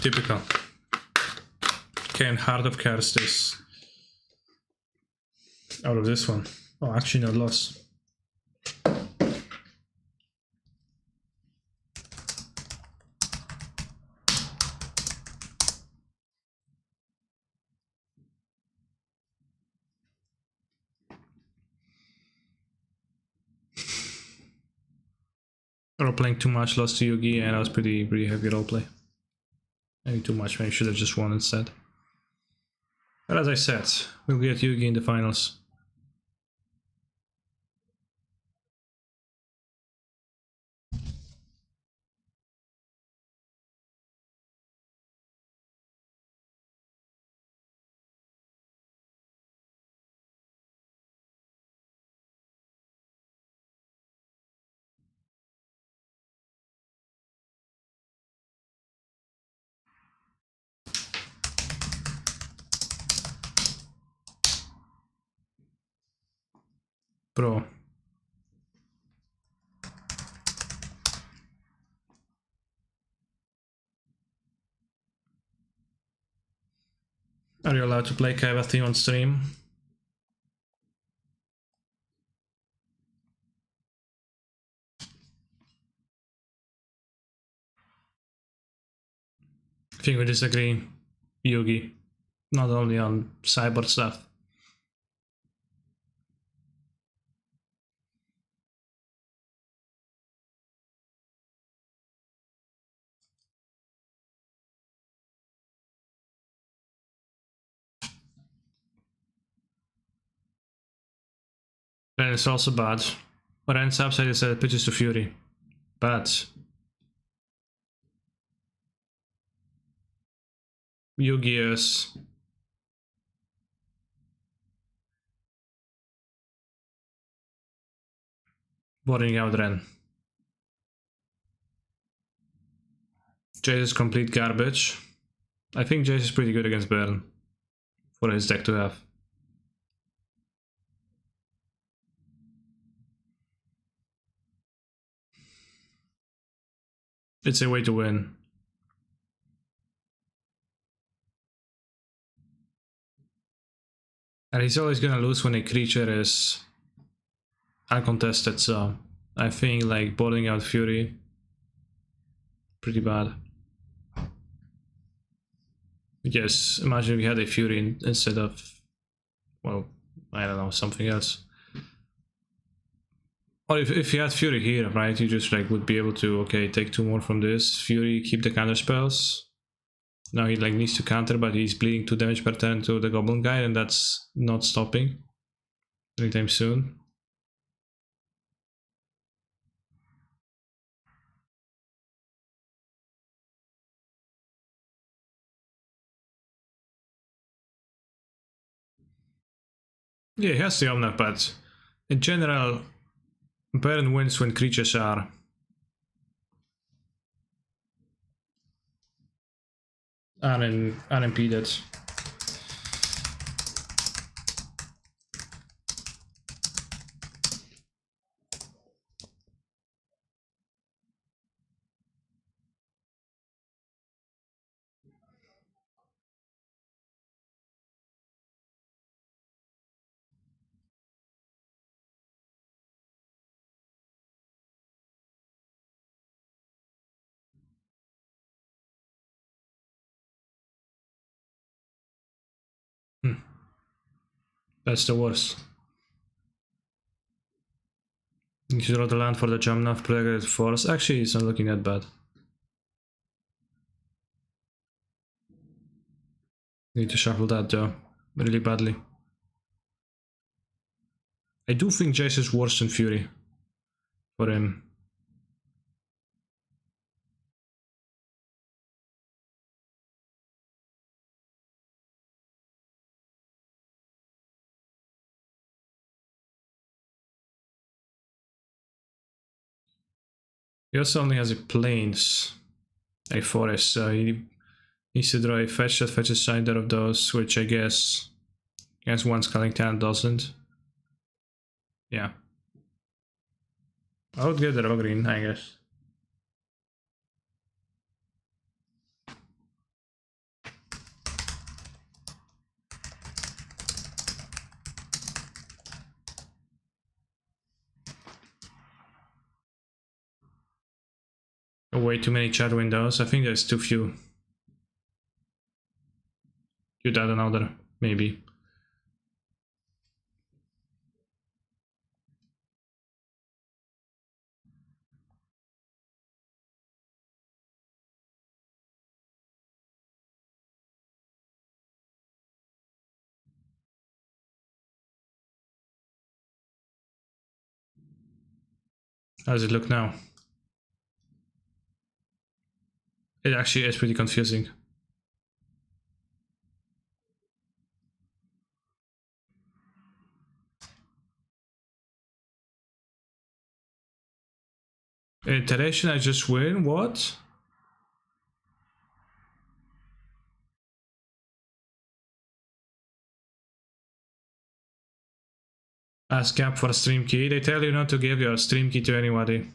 Typical. Okay, and Heart of Chaos this. Out of this one. Oh, actually not loss. Role playing too much, lost to Yugi, and that was pretty heavy roleplay. Maybe too much, maybe should have just won instead. But as I said, we'll get Yugi in the finals. Bro. Are you allowed to play Kaiba theme on stream? I think we disagree, Yugi. Not only on cyber stuff. And it's also bad. But then subside is pitches to Fury. Bad. Yugi is boring out Ren. Jace is complete garbage. I think Jace is pretty good against Baron. For his deck to have. It's a way to win. And he's always gonna lose when a creature is uncontested, so I think like boarding out Fury, pretty bad. Yes, imagine we had a Fury instead of, well, I don't know, something else. Or if you had Fury here, right, you just like would be able to, okay, take 2 more from this, Fury, keep the counter spells. Now he like needs to counter, but he's bleeding 2 damage per turn to the Goblin guy, and that's not stopping anytime soon. Yeah, he has the Omnath, but in general, Baron wins when creatures are unimpeded. That's the worst. You should draw the land for the Jamnath Predator Force. Actually, it's not looking that bad. Need to shuffle that though, really badly. I do think Jace is worse than Fury for him. He also only has a plains, a forest, so he needs to draw a fetch that fetches either of those, which I guess one Sculling Talent doesn't. Yeah. I would get the raw green, I guess. Way too many chat windows. I think there's too few. You'd add another, maybe. How does it look now? It actually is pretty confusing. Iteration, I just win? What? Ask Cap for a stream key. They tell you not to give your stream key to anybody.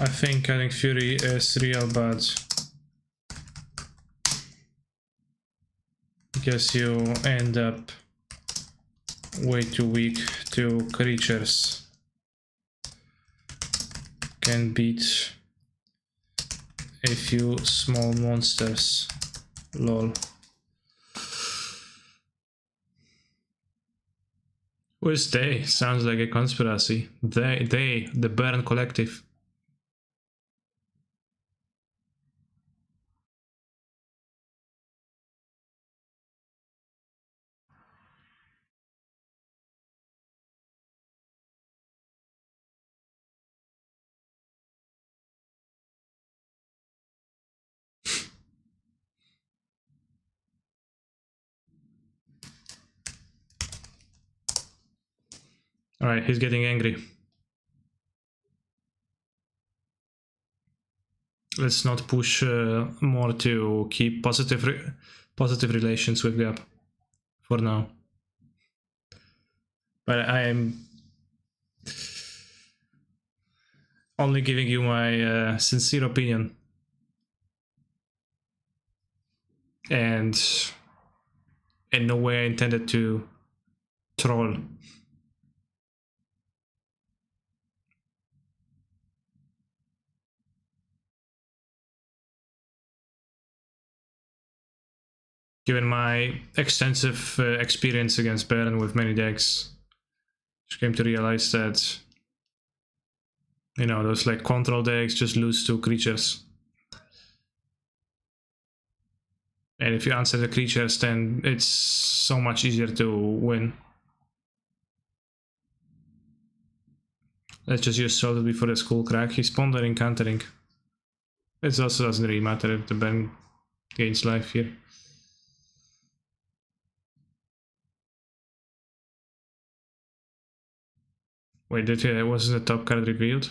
I think adding Fury is real bad. Because you end up way too weak to creatures. Can beat a few small monsters. Lol. Who is they? Sounds like a conspiracy. They, the Baron Collective. Alright, he's getting angry. Let's not push more to keep positive relations with Gap for now. But I am only giving you my sincere opinion. And in no way I intended to troll. Given my extensive experience against Baron with many decks, just came to realize that, you know, those like control decks just lose to creatures. And if you answer the creatures, then it's so much easier to win. Let's just use Soul before the Skull Crack. He's pondering countering. It also doesn't really matter if the Baron gains life here. Wait, wasn't the top card revealed?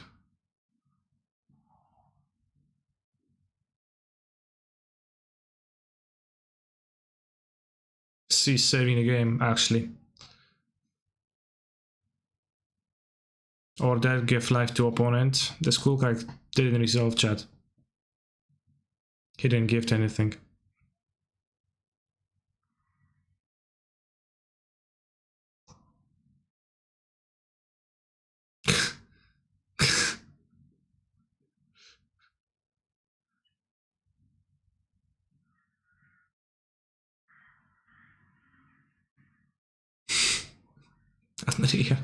He's saving the game, actually. Or that give life to opponent. The Skull Crack didn't resolve, chat. He didn't gift anything. Unreal.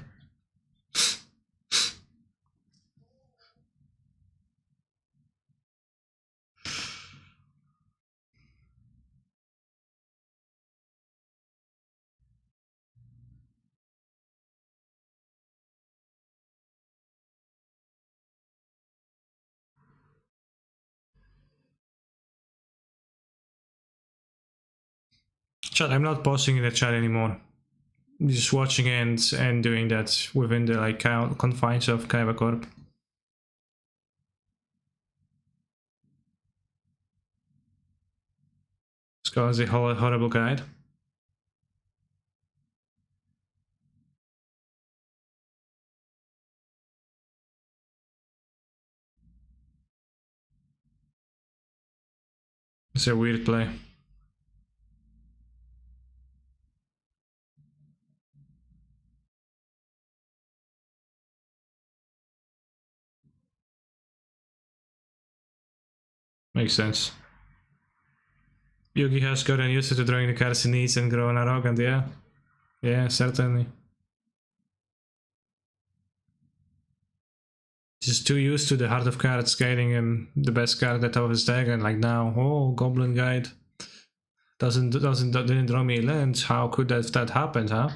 Chat, I'm not posting in the chat anymore. Just watching and doing that within the like confines of Kaiba Corp. Skull is a horrible guide. It's a weird play. Makes sense. Yugi has gotten used to drawing the cards he needs and grown arrogant, yeah. Yeah, certainly. Just too used to the Heart of Cards guiding him the best card at top of his deck, and like now, oh, Goblin Guide didn't draw me lands. How could that happen, huh?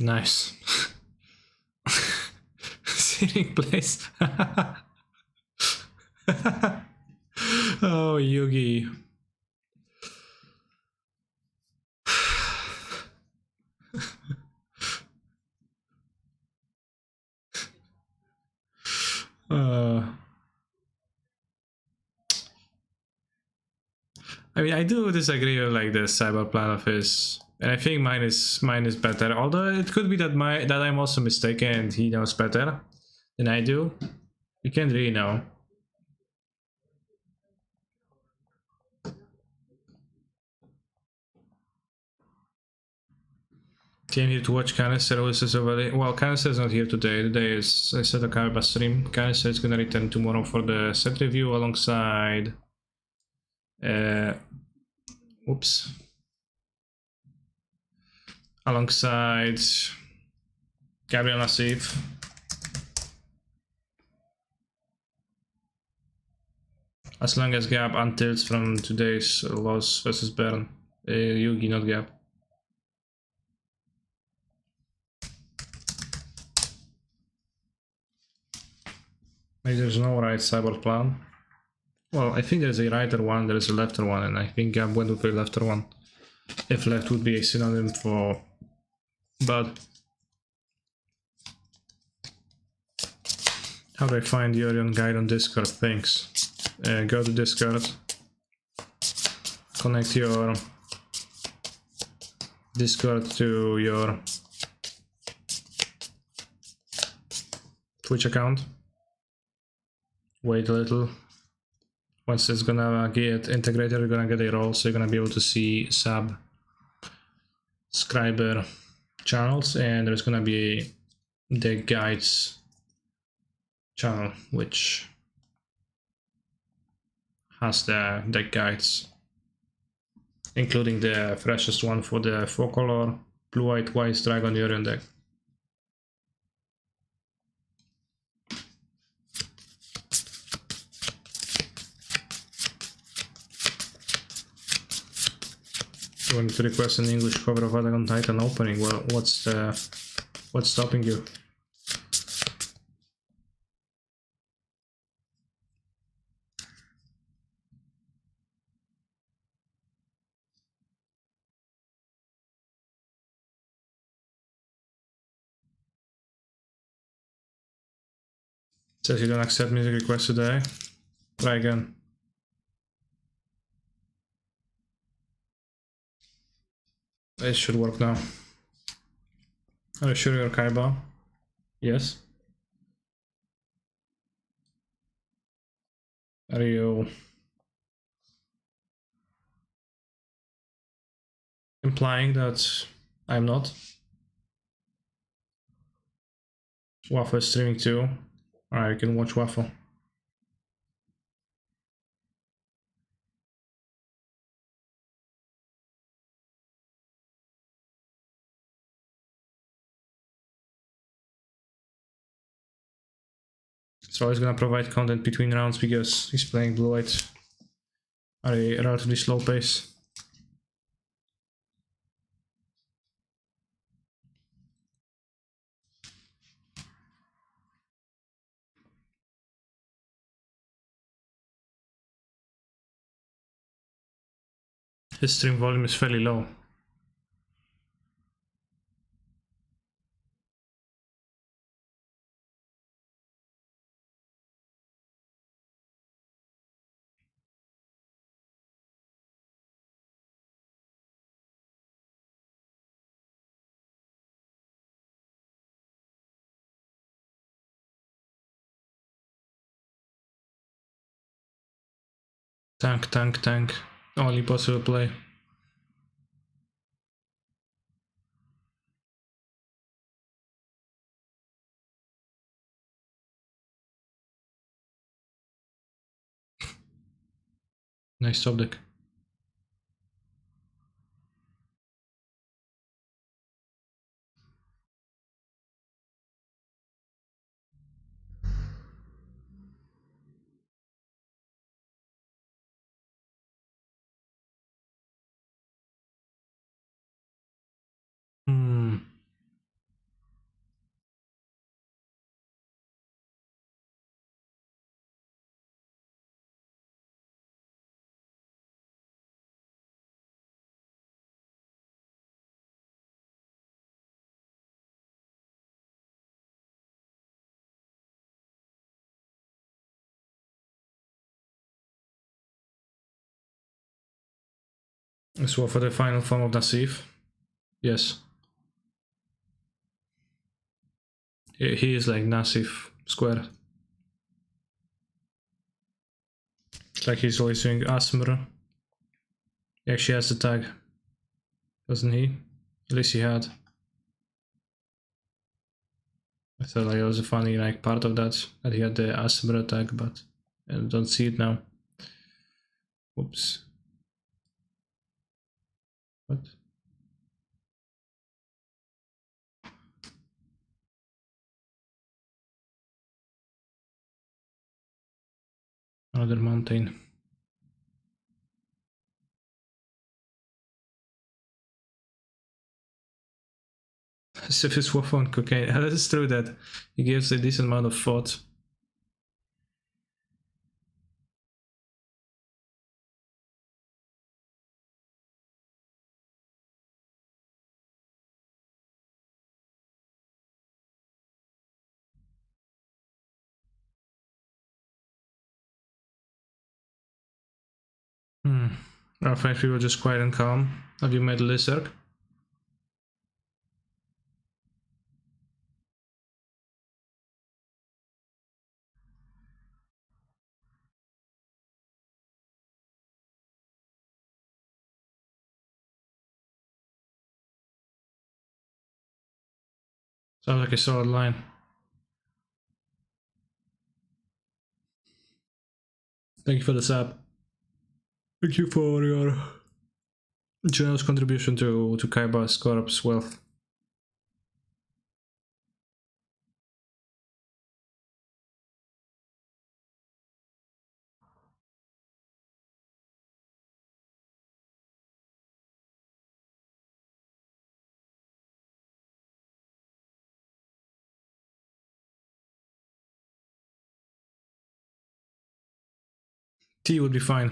Nice. Sitting place. Oh, Yugi. I mean, I do disagree with like the cyber plan of his, and I think mine is better. Although it could be that I'm also mistaken and he knows better than I do. You can't really know. Came here to watch Canister. Is already well. Canister is not here today. Today is Seto Kaiba stream. Canister is gonna return tomorrow for the set review alongside. Oops. Alongside Gabriel Nassif. As long as Gab untilts from today's loss versus Bern. Yugi, not Gab. Maybe there's no right cyber plan. Well, I think there's a righter one, there's a lefter one, and I think Gab went with the lefter one. If left would be a synonym for bad. How do I find the Yorion guide on Discord? Thanks. Go to Discord. Connect your Discord to your Twitch account. Wait a little. Once it's gonna get integrated, you're gonna get a role, so you're gonna be able to see subscriber channels, and there's gonna be the guides channel, which has the deck guides, including the freshest one for the 4-color blue-white wise dragon Yorion deck. You want to request an English cover of Attack on Titan opening? Well, what's stopping you? Says you don't accept music requests today. Try again. It should work now. Are you sure you're Kaiba? Yes. Are you implying that I'm not? Waffle is streaming too. Alright, you can watch Waffle. So he's gonna provide content between rounds because he's playing blue white at a relatively slow pace. His stream volume is fairly low. Tank. Only possible play. Nice top deck. So for the final form of Nasif. Yes. He is like Nasif square. It's like he's always doing Asmr. He actually has the tag, doesn't he? At least he had. I thought like it was a funny like part of that he had the Asmr tag, but I don't see it now. Oops. What? Another mountain. Sif is waffle on cocaine. It's true that he gives a decent amount of thought. Our factory was just quiet and calm. Have you met Lizard? Sounds like a solid line. Thank you for the sub. Thank you for your generous contribution to Kaiba's corpse wealth. Tea would be fine.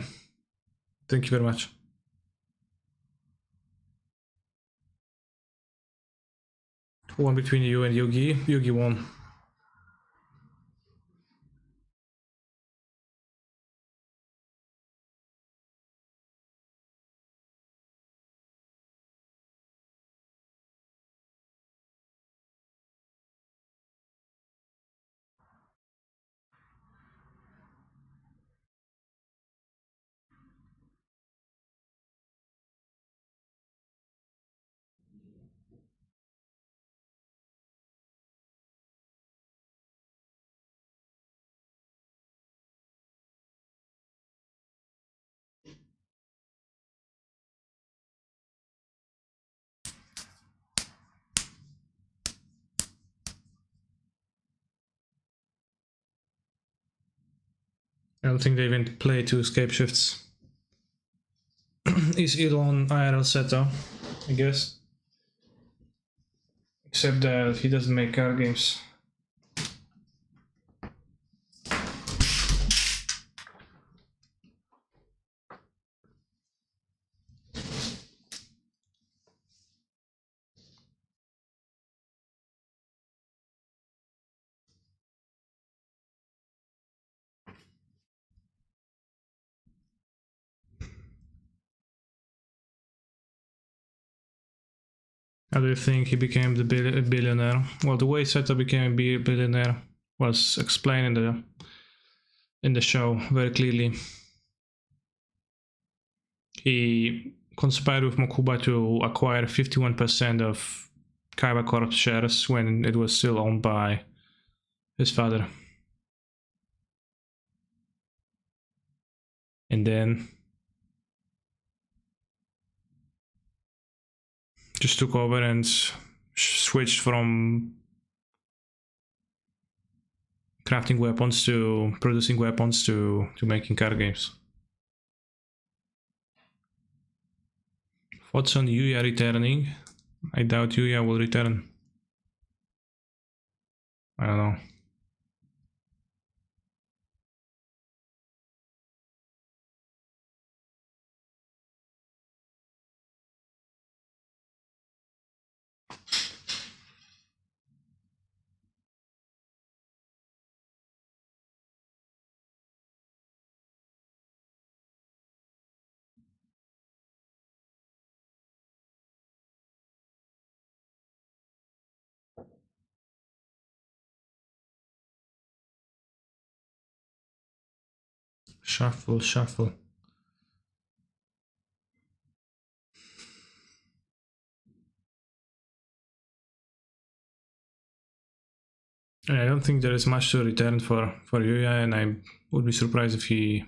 Thank you very much. One between you and Yugi. Yugi won. I don't think they even play two escape shifts. Is Elon IRL Seto, I guess. Except that he doesn't make card games. How do you think he became the billionaire? Well, the way Seto became a billionaire was explained in the show very clearly. He conspired with Mokuba to acquire 51% of Kaiba Corp shares when it was still owned by his father. And then just took over and switched from crafting weapons to producing weapons to making card games. Thoughts on Yuya returning? I doubt Yuya will return. I don't know. Shuffle, shuffle. I don't think there is much to return for Yuya, and I would be surprised if he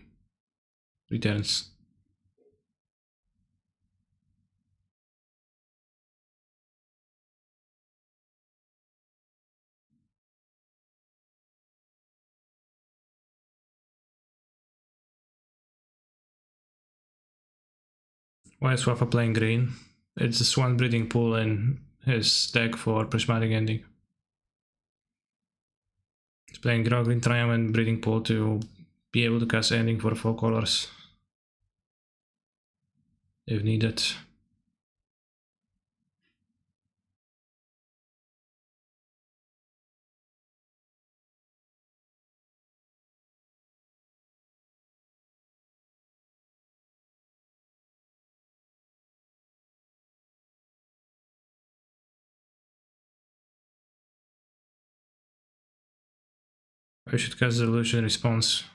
returns. Why is Wafa playing green? It's just one breeding pool in his deck for Prismatic Ending. He's playing green Triumph and breeding pool to be able to cast Ending for 4 colors if needed. I should cast the Illusion Response.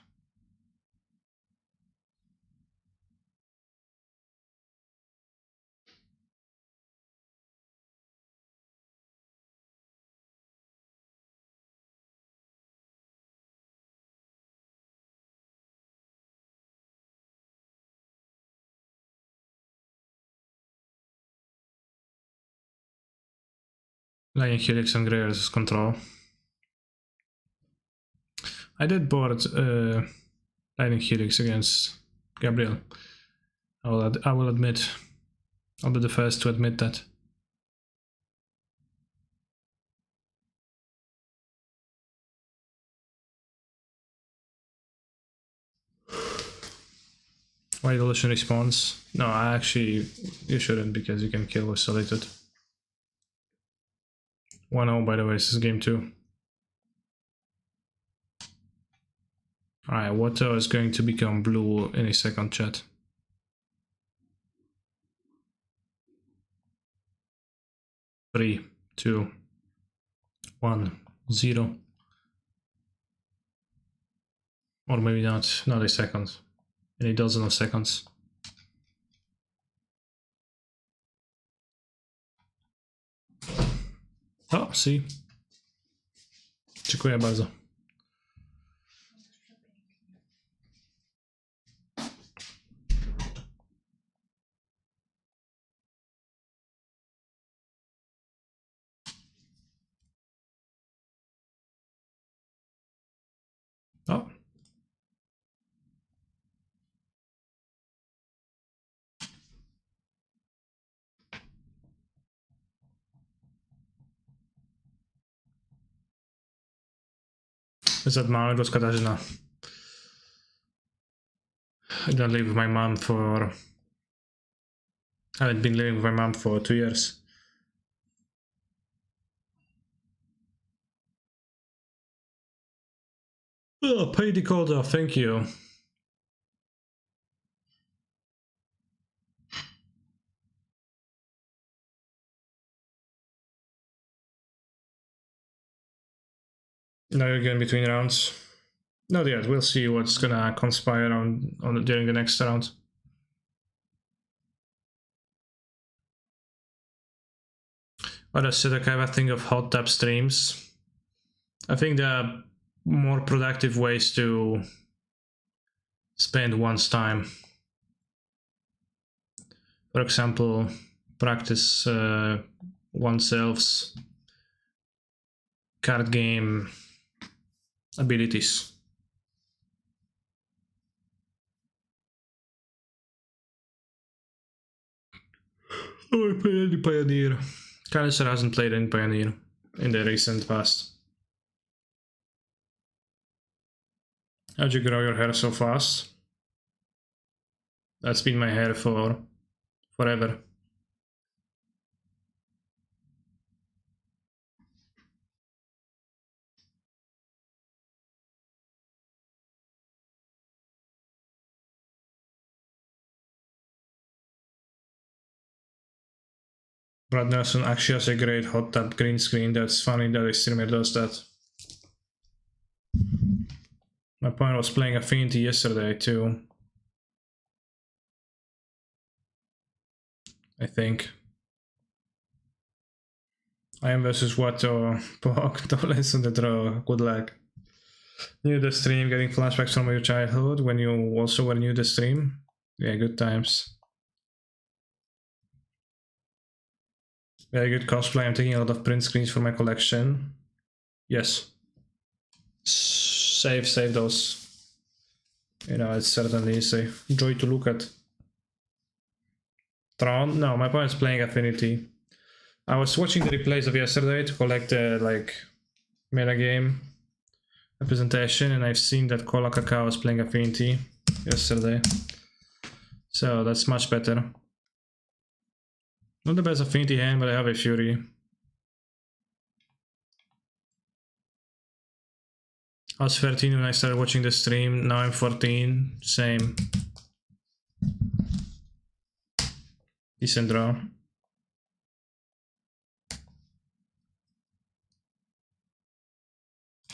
Lightning Helix and Greyer's control. I did board Lightning Helix against Gabriel. I will admit. I'll be the first to admit that. Why Illusion Response? No, actually, you shouldn't, because you can kill with Solitude. 1-0, by the way, this is game 2. Alright, water is going to become blue in a second, chat. Three, 2, 1, 0. Or maybe not a second. In a dozen of seconds. O, see. Dziękuję bardzo. O. Is that małego z Katarzyna? I don't live with my mom for... I haven't been living with my mom for 2 years. Oh, pay decoder, thank you. Now you're going between rounds. Not yet, we'll see what's gonna conspire during the next round. What does Seto Kaiba think of hot tub streams? I think there are more productive ways to spend one's time. For example, practice oneself's card game abilities. Oh, I played any Pioneer. Kaiser hasn't played any Pioneer in the recent past. How'd you grow your hair so fast? That's been my hair for forever. Brad Nelson actually has a great hot tub green screen. That's funny that a streamer does that. My opponent was playing Affinity yesterday too. I think. I am versus Watto. Pog, don't listen to the draw. Good luck. New the stream, getting flashbacks from your childhood when you also were new to the stream. Yeah, good times. Very good cosplay. I'm taking a lot of print screens for my collection. Yes. Save those. You know, it's certainly a joy to look at. Tron? No, my opponent's playing Affinity. I was watching the replays of yesterday to collect the metagame representation, and I've seen that Cola Cacao was playing Affinity yesterday. So that's much better. Not the best Affinity hand, but I have a Fury. I was 13 when I started watching the stream, now I'm 14, same. Decent draw.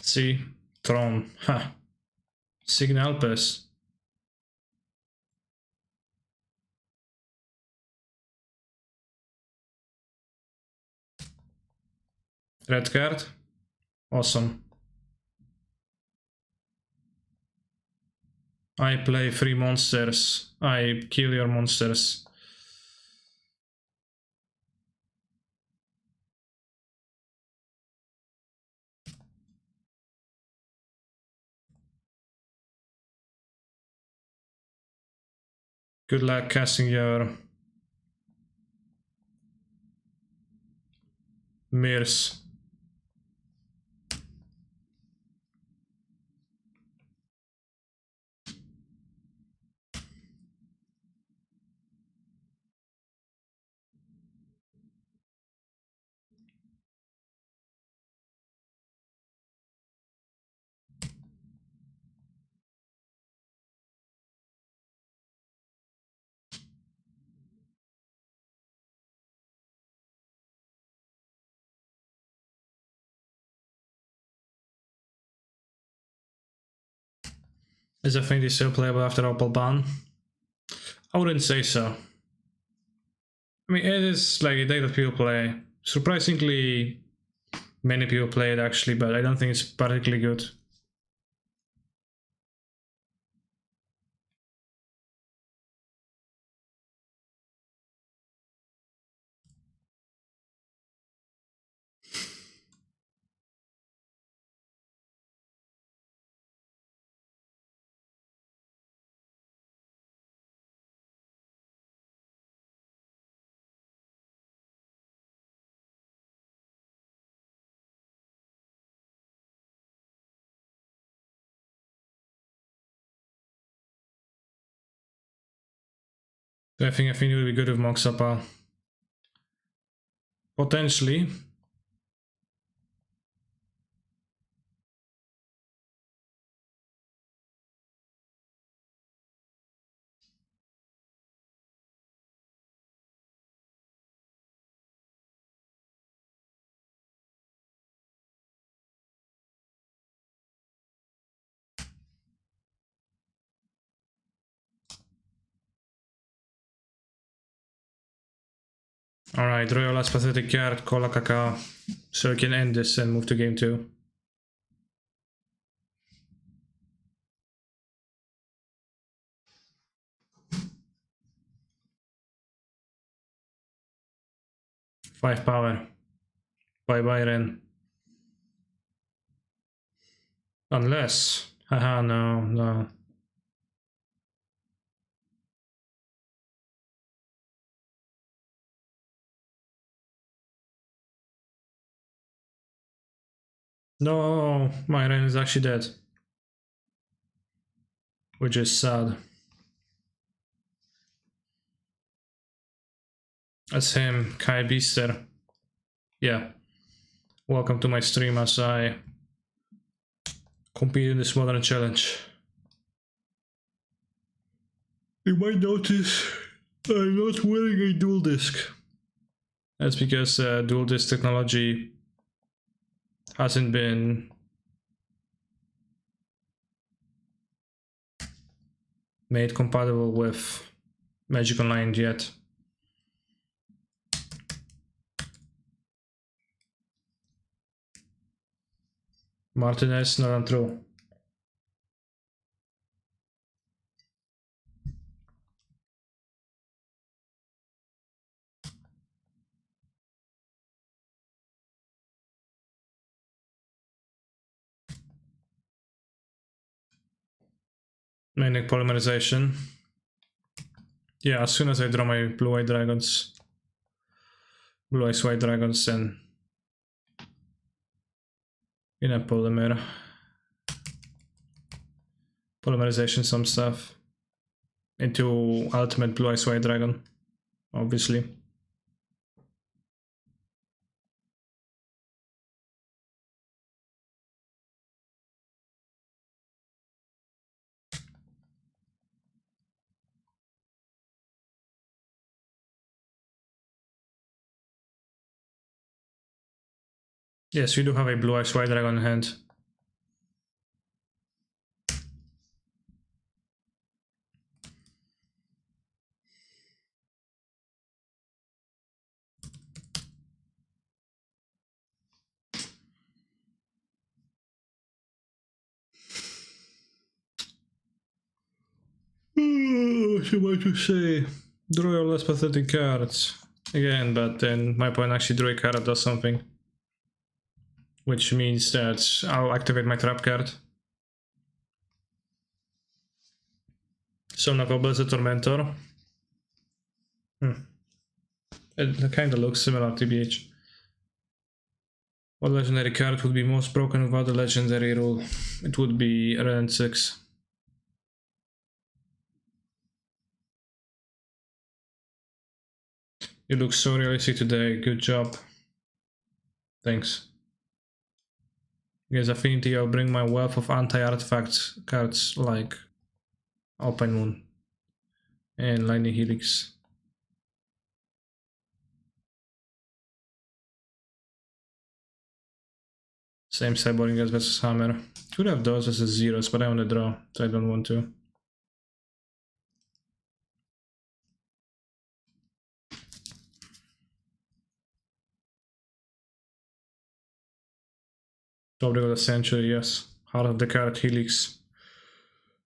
See, Tron, ha. Signal pass. Red card. Awesome. I play 3 monsters. I kill your monsters. Good luck casting your mirrors. Is Affinity still playable after Opal ban? I wouldn't say so. I mean, it is like a deck that people play. Surprisingly, many people play it actually, but I don't think it's particularly good. So I think Affinity would be good with Moxapal. Potentially. Alright, draw your last pathetic card, Cola Cacao. So we can end this and move to game 2. Five power. Bye bye, Ren. Unless. Haha, no. No, my Ren is actually dead. Which is sad. That's him, Kai Beaster. Yeah. Welcome to my stream as I compete in this modern challenge. You might notice I'm not wearing a dual disc. That's because dual disc technology hasn't been made compatible with Magic Online yet. Martinez, not untrue. Manic Polymerization. Yeah, as soon as I draw my blue-eyed dragons, blue-eyes white dragons, then in a polymerization some stuff into ultimate blue-eyes white dragon, obviously. Yes, we do have a blue-eyes white dragon in hand. What am I to say? Draw your less pathetic cards. Again, but then my opponent actually drew a card that does something. Which means that I'll activate my trap card. Summon a Blizzard Tormentor. It kinda looks similar, TBH. What legendary card would be most broken without a legendary rule? It would be red and 6. You look so realistic today, good job. Thanks. Against Affinity, I'll bring my wealth of anti-artifact cards like Alpine Moon and Lightning Helix. Same sideboarding as versus Hammer. Could have those as zeros, but I want to draw, so I don't want to. Probably got a Century, yes. Heart of the card, Helix.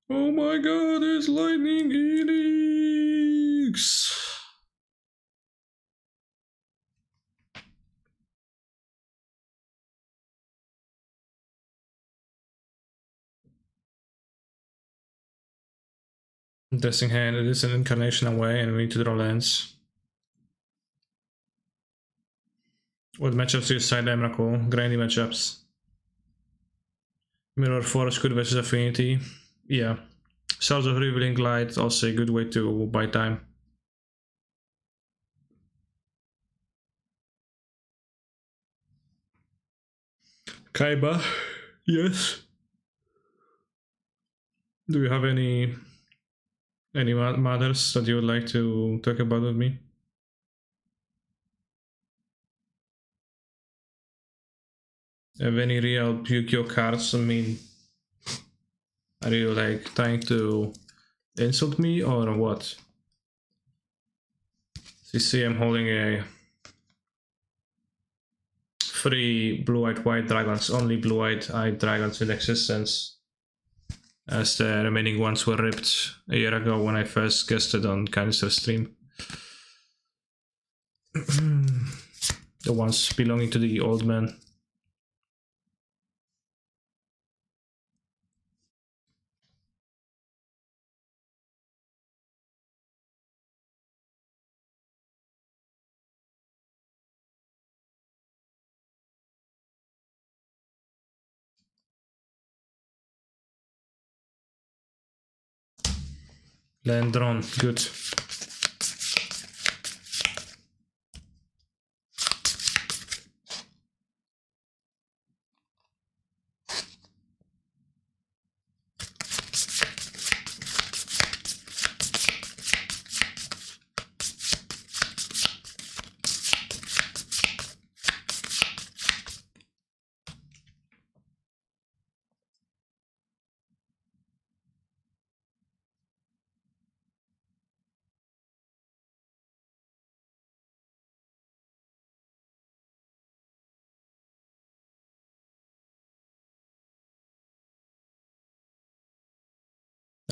Oh my god, it's Lightning Helix! Interesting hand, it is an incarnation away and we need to draw lands. What matchups do you side Emrakul? Grindy matchups. Mirror Forest good versus Affinity. Yeah. Cells of Revealing Light, also a good way to buy time. Kaiba, yes. Do you have any matters that you would like to talk about with me? Have any real Yu-Gi-Oh cards? I mean, are you like trying to insult me or what? You see, I'm holding a 3 blue-eyed white dragons, only blue-eyed dragons in existence, as the remaining ones were ripped a year ago when I first guested on Canister stream. The ones belonging to the old man. Land drawn, good.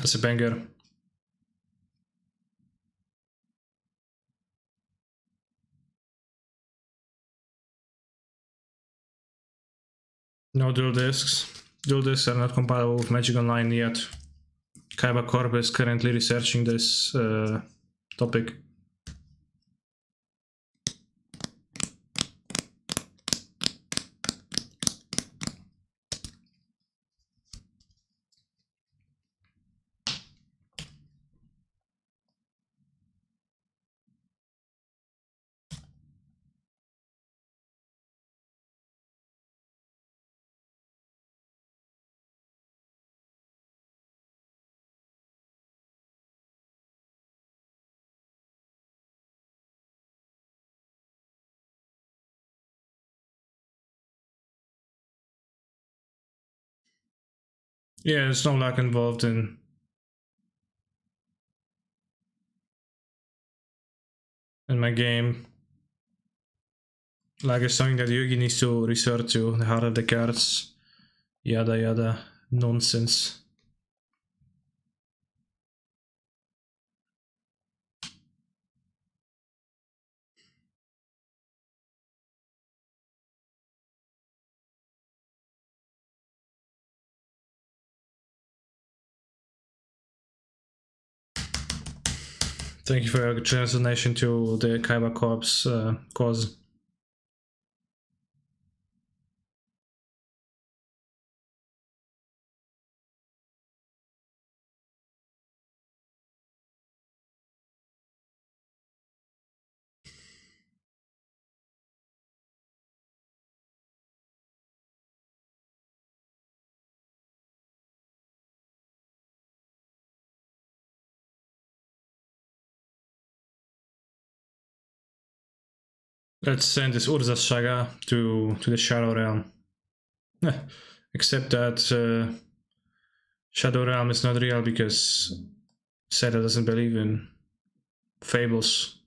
That's a banger. No dual discs. Dual discs are not compatible with Magic Online yet. Kaiba Corp is currently researching this topic. Yeah, there's no luck involved in my game. Like it's something that Yugi needs to resort to, the heart of the cards, yada yada nonsense. Thank you for your generous donation to the Kaiba Corp's cause. Let's send this Urza Saga to the Shadow Realm. Except that Shadow Realm is not real because Seto doesn't believe in fables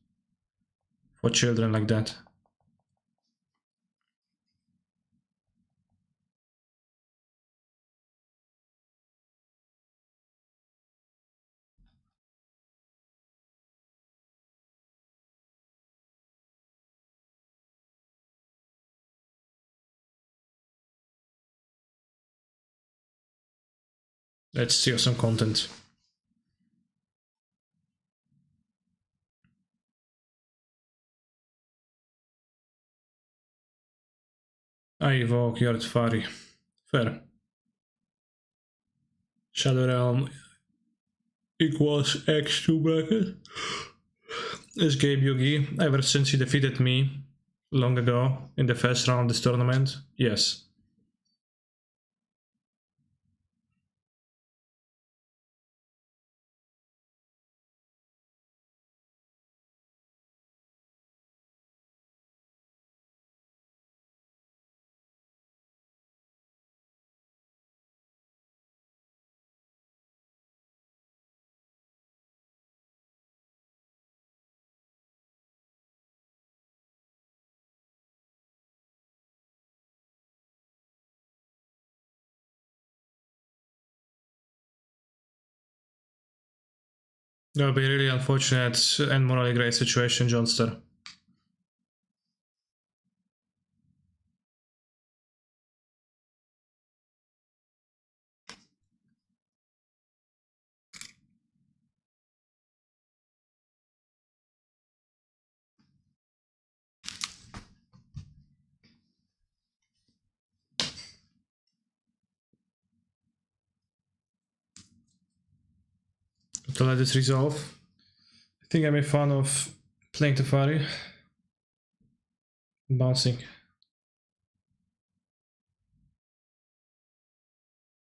for children like that. Let's see some content. I evoke Yorion. Fair. Shadow Realm equals X2 bracket. Escape Yugi, ever since he defeated me long ago in the first round of this tournament, yes. That would be a really unfortunate and morally great situation, Johnster. To let this resolve. I think I made fun of playing Tefari. Bouncing.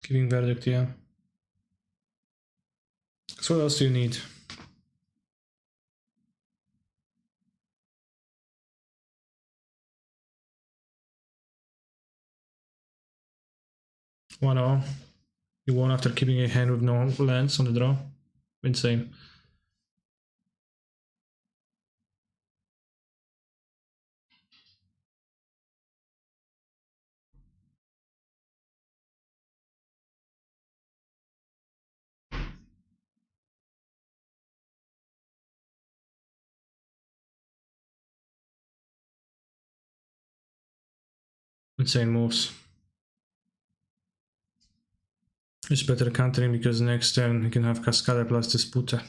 Giving verdict, yeah. So what else do you need? One all. You won after keeping a hand with no lands on the draw. Insane. insane moves. It's better countering because next turn you can have Cascade plus Disputa.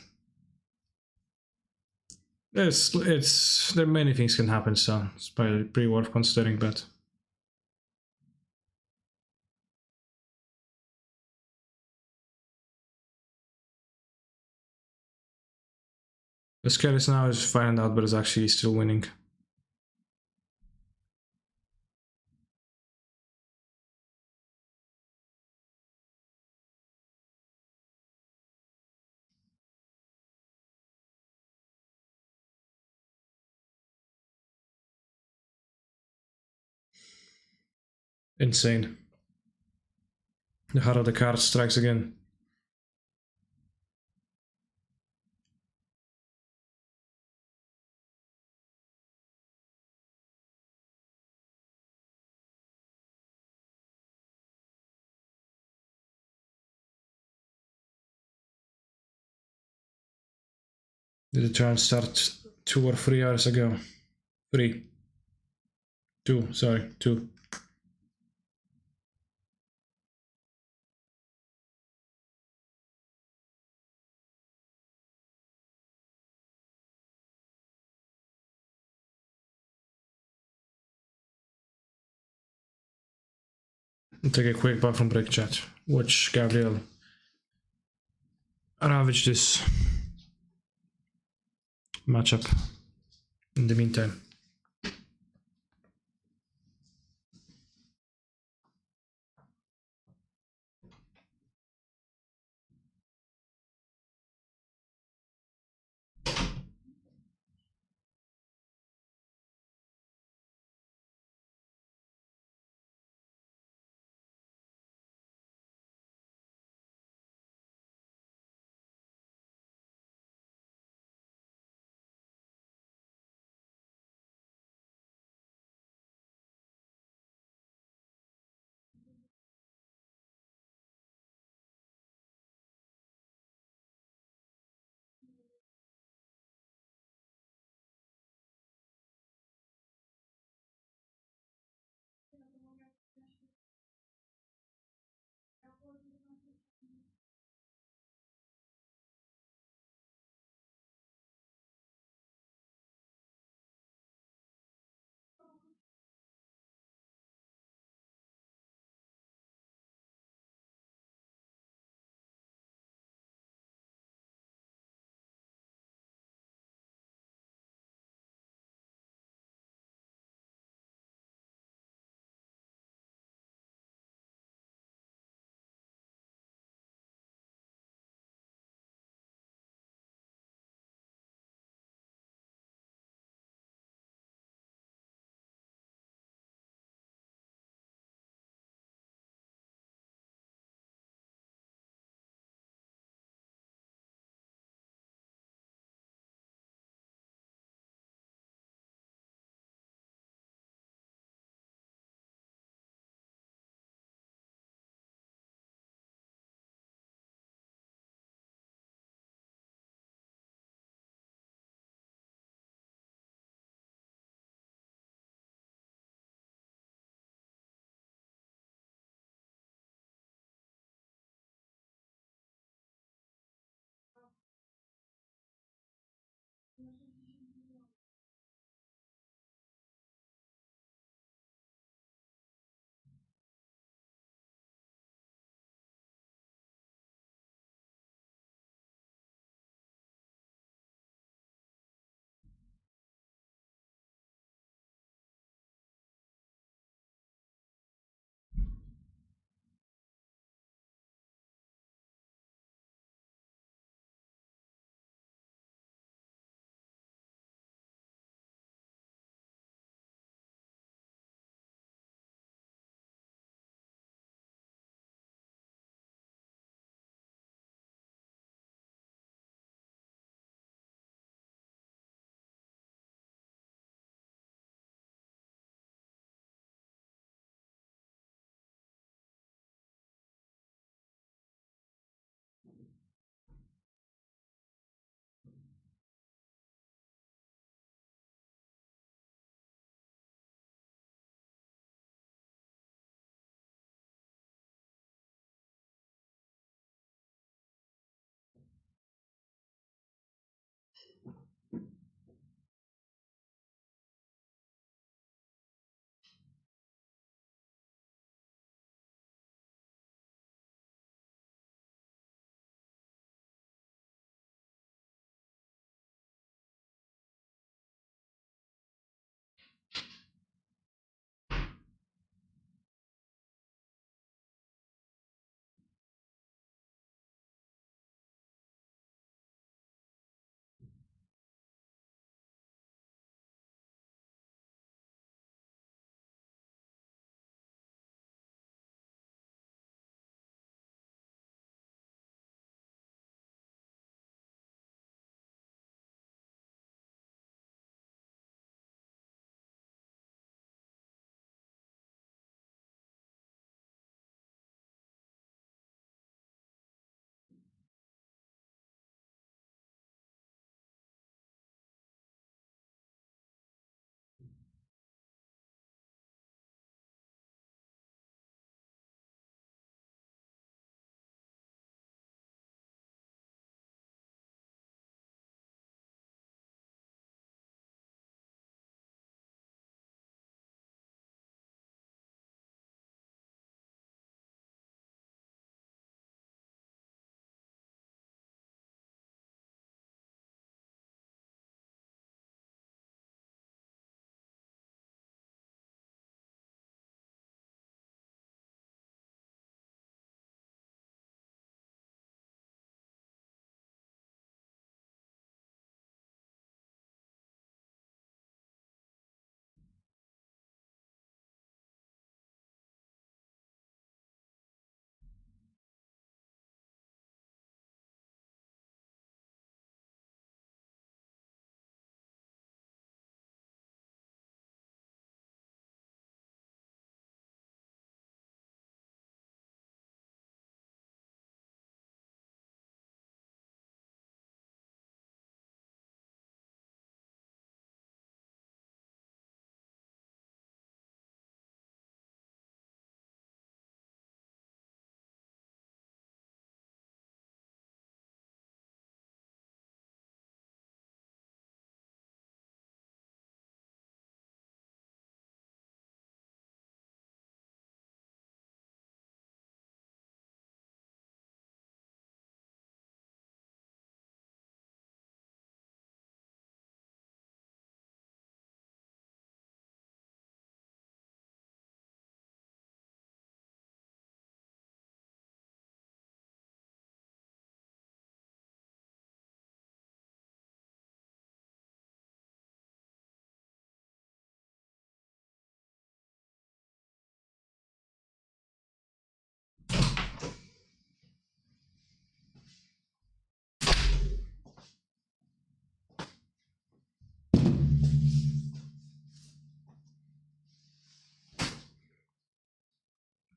There are many things can happen, so it's probably pretty worth considering, but the scariest now is finding out but is actually still winning. Insane. The heart of the card strikes again. Did the turn start 2 or 3 hours ago? 3. 2, sorry, 2. I'll take a quick bathroom break, chat. Watch Gabriel ravage this matchup in the meantime.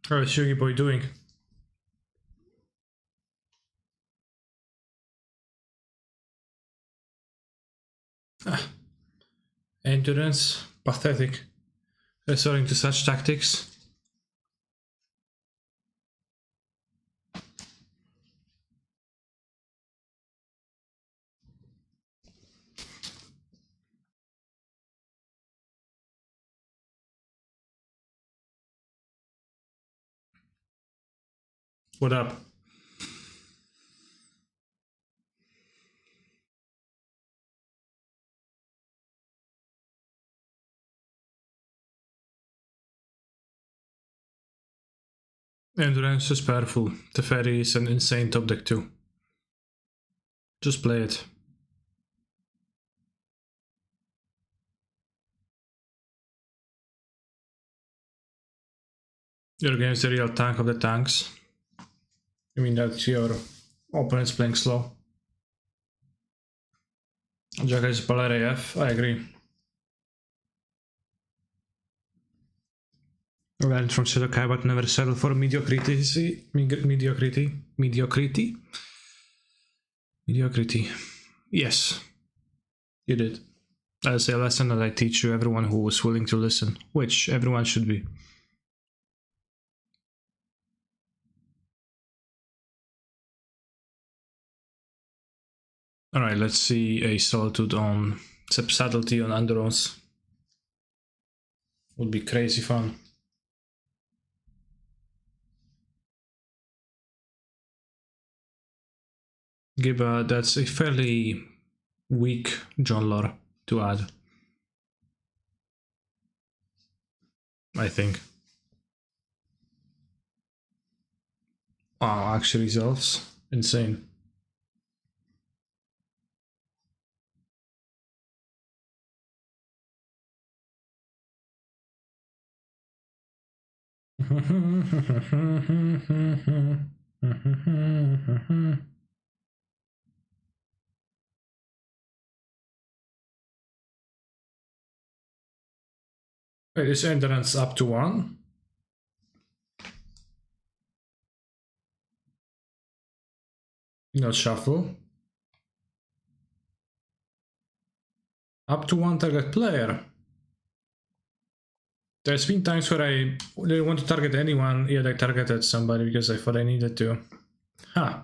How is Sugi Boy doing? Ah, endurance, pathetic. Resorting to such tactics. What up? Endurance is powerful. Teferi is an insane top deck too. Just play it. Your game is the real tank of the tanks. I mean that your opponent's playing slow. Jaka is Polar AF, I agree. Learned from Seto Kaiba to never settle for mediocrity. Mediocrity. Yes, you did. That's a lesson that I teach you, everyone who is willing to listen, which everyone should be. Alright, let's see a Solitude on Subtlety on Andros. Would be crazy fun. Giba, that's a fairly weak John Lore to add, I think. Wow, actually resolves. Insane. Wait, is endurance up to 1? Not shuffle. Up to 1 target player. There's been times where I didn't want to target anyone, yet I targeted somebody because I thought I needed to. Huh.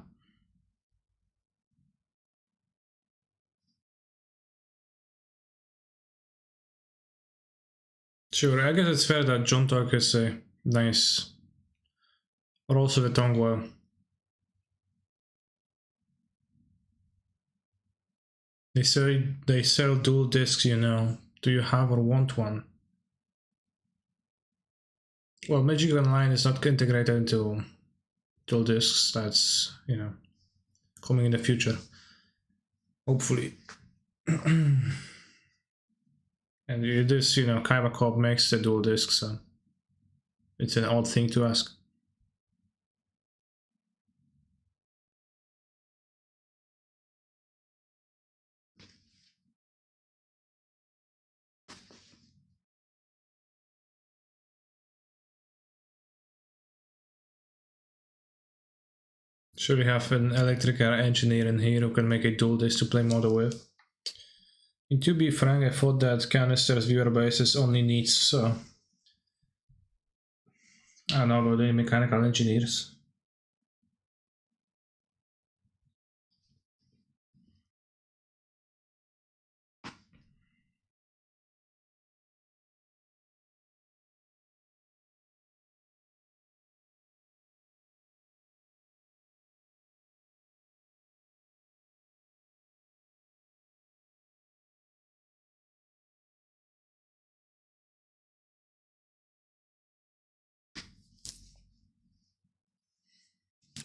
Sure, I guess it's fair that John Talk is a nice. Or also the tongue well. They say they sell dual discs, you know. Do you have or want one? Well, Magic Online is not integrated into dual discs. That's, you know, coming in the future. Hopefully. And this, you know, Kaiba Corp makes the dual discs, so it's an odd thing to ask. Should we have an electrical engineer in here who can make a dual disc to play Model with? And to be frank, I thought that Canister's viewer basis only needs, I don't know about any mechanical engineers.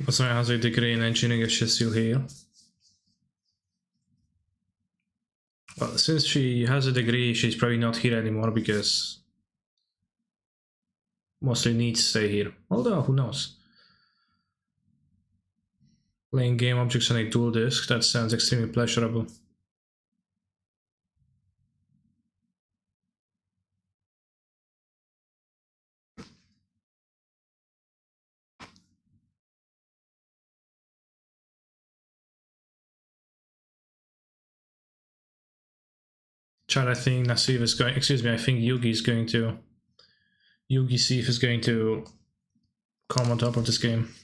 Also has a degree in engineering if she's still here. Well, since she has a degree, she's probably not here anymore because mostly needs to stay here. Although, who knows? Playing game objects on a dual disc, that sounds extremely pleasurable. Chat, I think Nasif is going, excuse me, I think Yugi is going to, Yugi Sif is going to come on top of this game.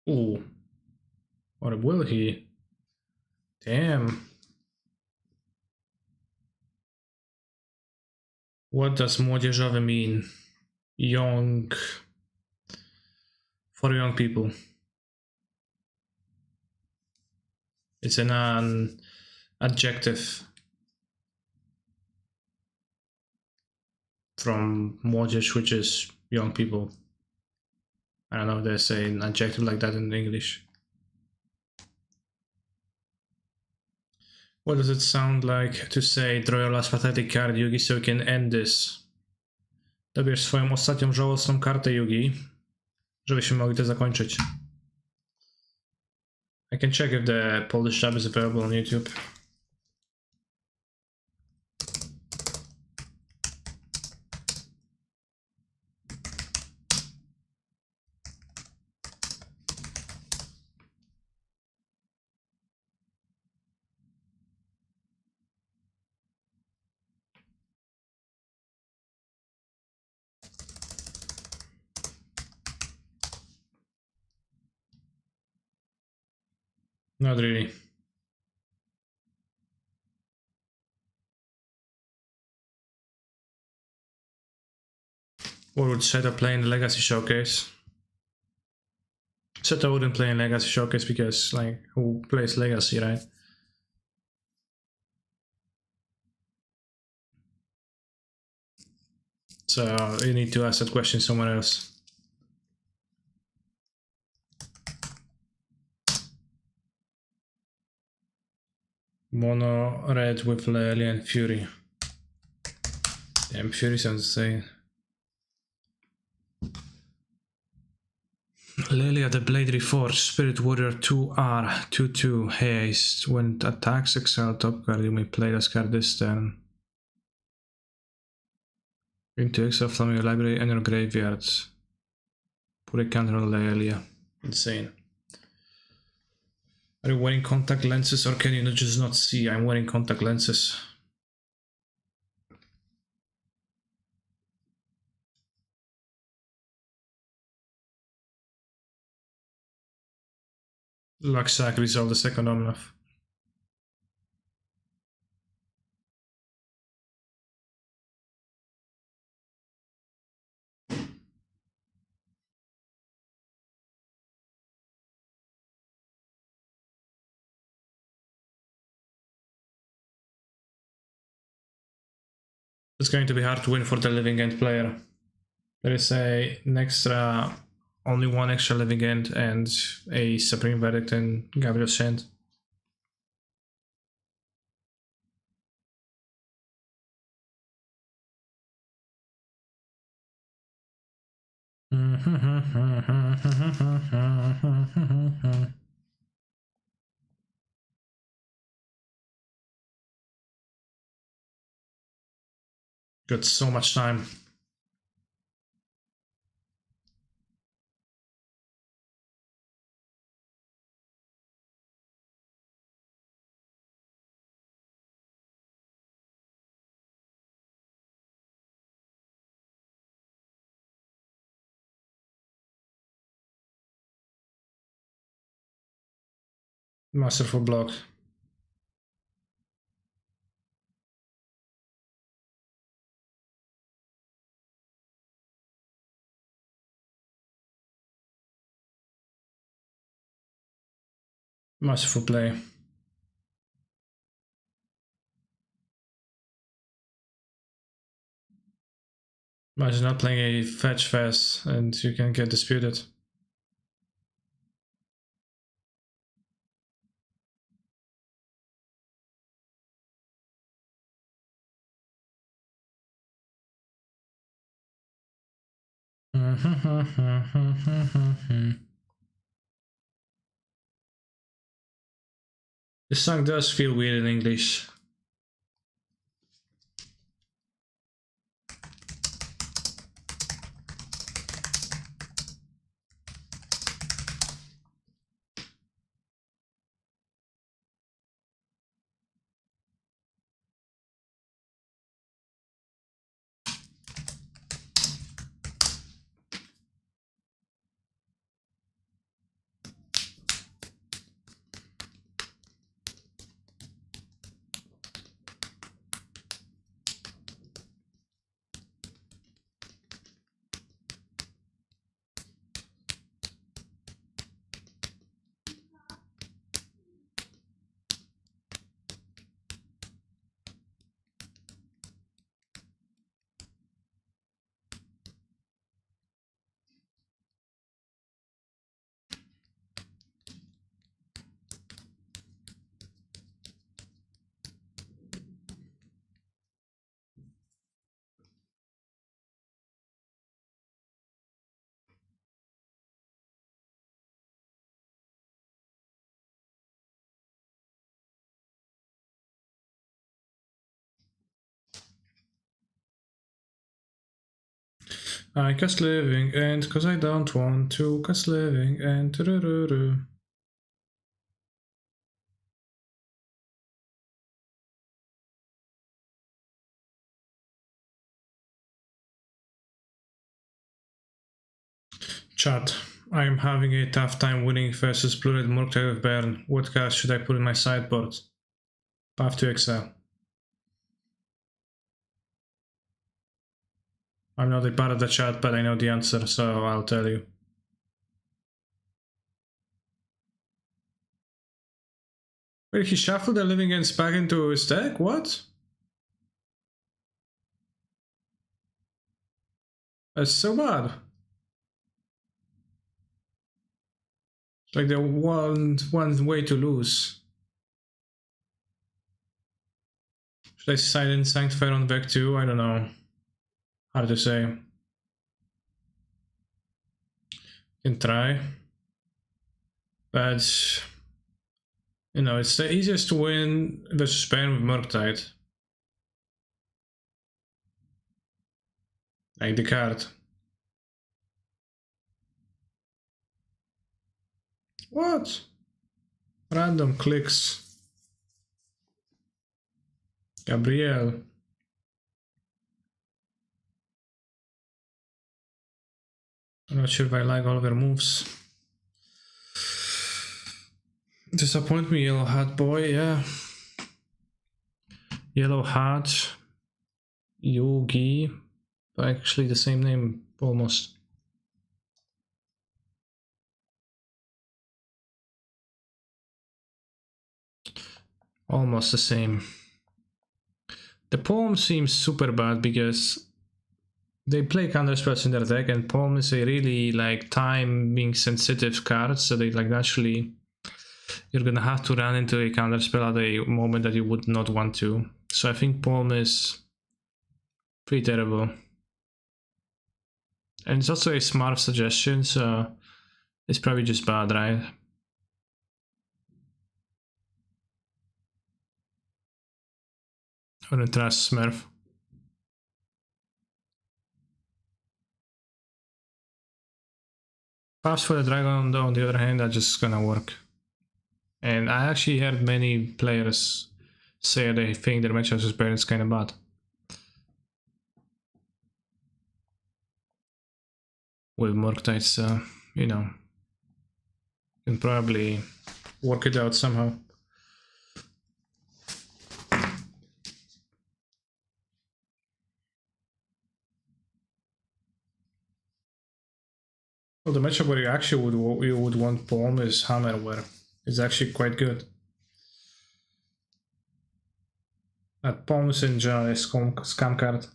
Ooh. Or will he? Damn. What does młodzieżowy mean? Young. For young people. It's an adjective from młodzież, which is young people. I don't know if they say an adjective like that in English. What does it sound like to say draw your last pathetic card, Yugi, so we can end this? Dobierz swoją ostatnią żałosną kartę, Yugi, żebyśmy mogli to zakończyć. I can check if the Polish dub is available on YouTube. Not really. What would Seto play in the Legacy Showcase? Seto wouldn't play in Legacy Showcase because, like, who plays Legacy, right? So you need to ask that question somewhere else. Mono red with Lelia and Fury. Damn, Fury sounds insane. Lelia the Blade Reforged, Spirit Warrior 2R, 2/2 haste. When it attacks, exile top card, you may play this card this turn. Into exile from your library and your graveyard. Put a counter on Lelia. Insane. Are you wearing contact lenses or can you just not see? I'm wearing contact lenses. Luxac resolve the second Omnath. It's going to be hard to win for the living end player. There is an extra, only one extra living end and a Supreme Verdict and Gabriel's Chant. Got so much time. Masterful block. Masterful play. Imagine not playing a fetch fast and you can get disputed. This song does feel weird in English. I cast living and cause I don't want to cast living and Chat. I'm having a tough time winning versus Blue-Red Murktide of Bern. What cast should I put in my sideboard? Path to Exile. I'm not a part of the chat, but I know the answer, so I'll tell you. Wait, he shuffled the Living Ends back into his deck? What? That's so bad. It's like the one way to lose. Should I silent Sanctifier on Vec 2? I don't know. Hard to say. Can try. But you know, it's the easiest to win versus Spain with Murktide. Like the card. What? Random clicks. Gabrielle. I'm not sure if I like all of her moves. Disappoint me, Yellow Hat boy, yeah. Yellow Hat. Yogi. Actually the same name, almost. Almost the same. The Palm seems super bad because they play counterspells in their deck, and Palm is a really like timing sensitive card, so they like naturally you're gonna have to run into a counterspell at a moment that you would not want to. So I think Palm is pretty terrible. And it's also a smart suggestion, so it's probably just bad, right? I wouldn't trust Smurf. Pass for the Dragon, on the other hand, that's just gonna work. And I actually heard many players say they think their matchups with Baron is kind of bad. With Murktide, so, you know, can probably work it out somehow. Well, the matchup where you would want Palm is Hammerware. It's actually quite good. That Palm is in general a scam card.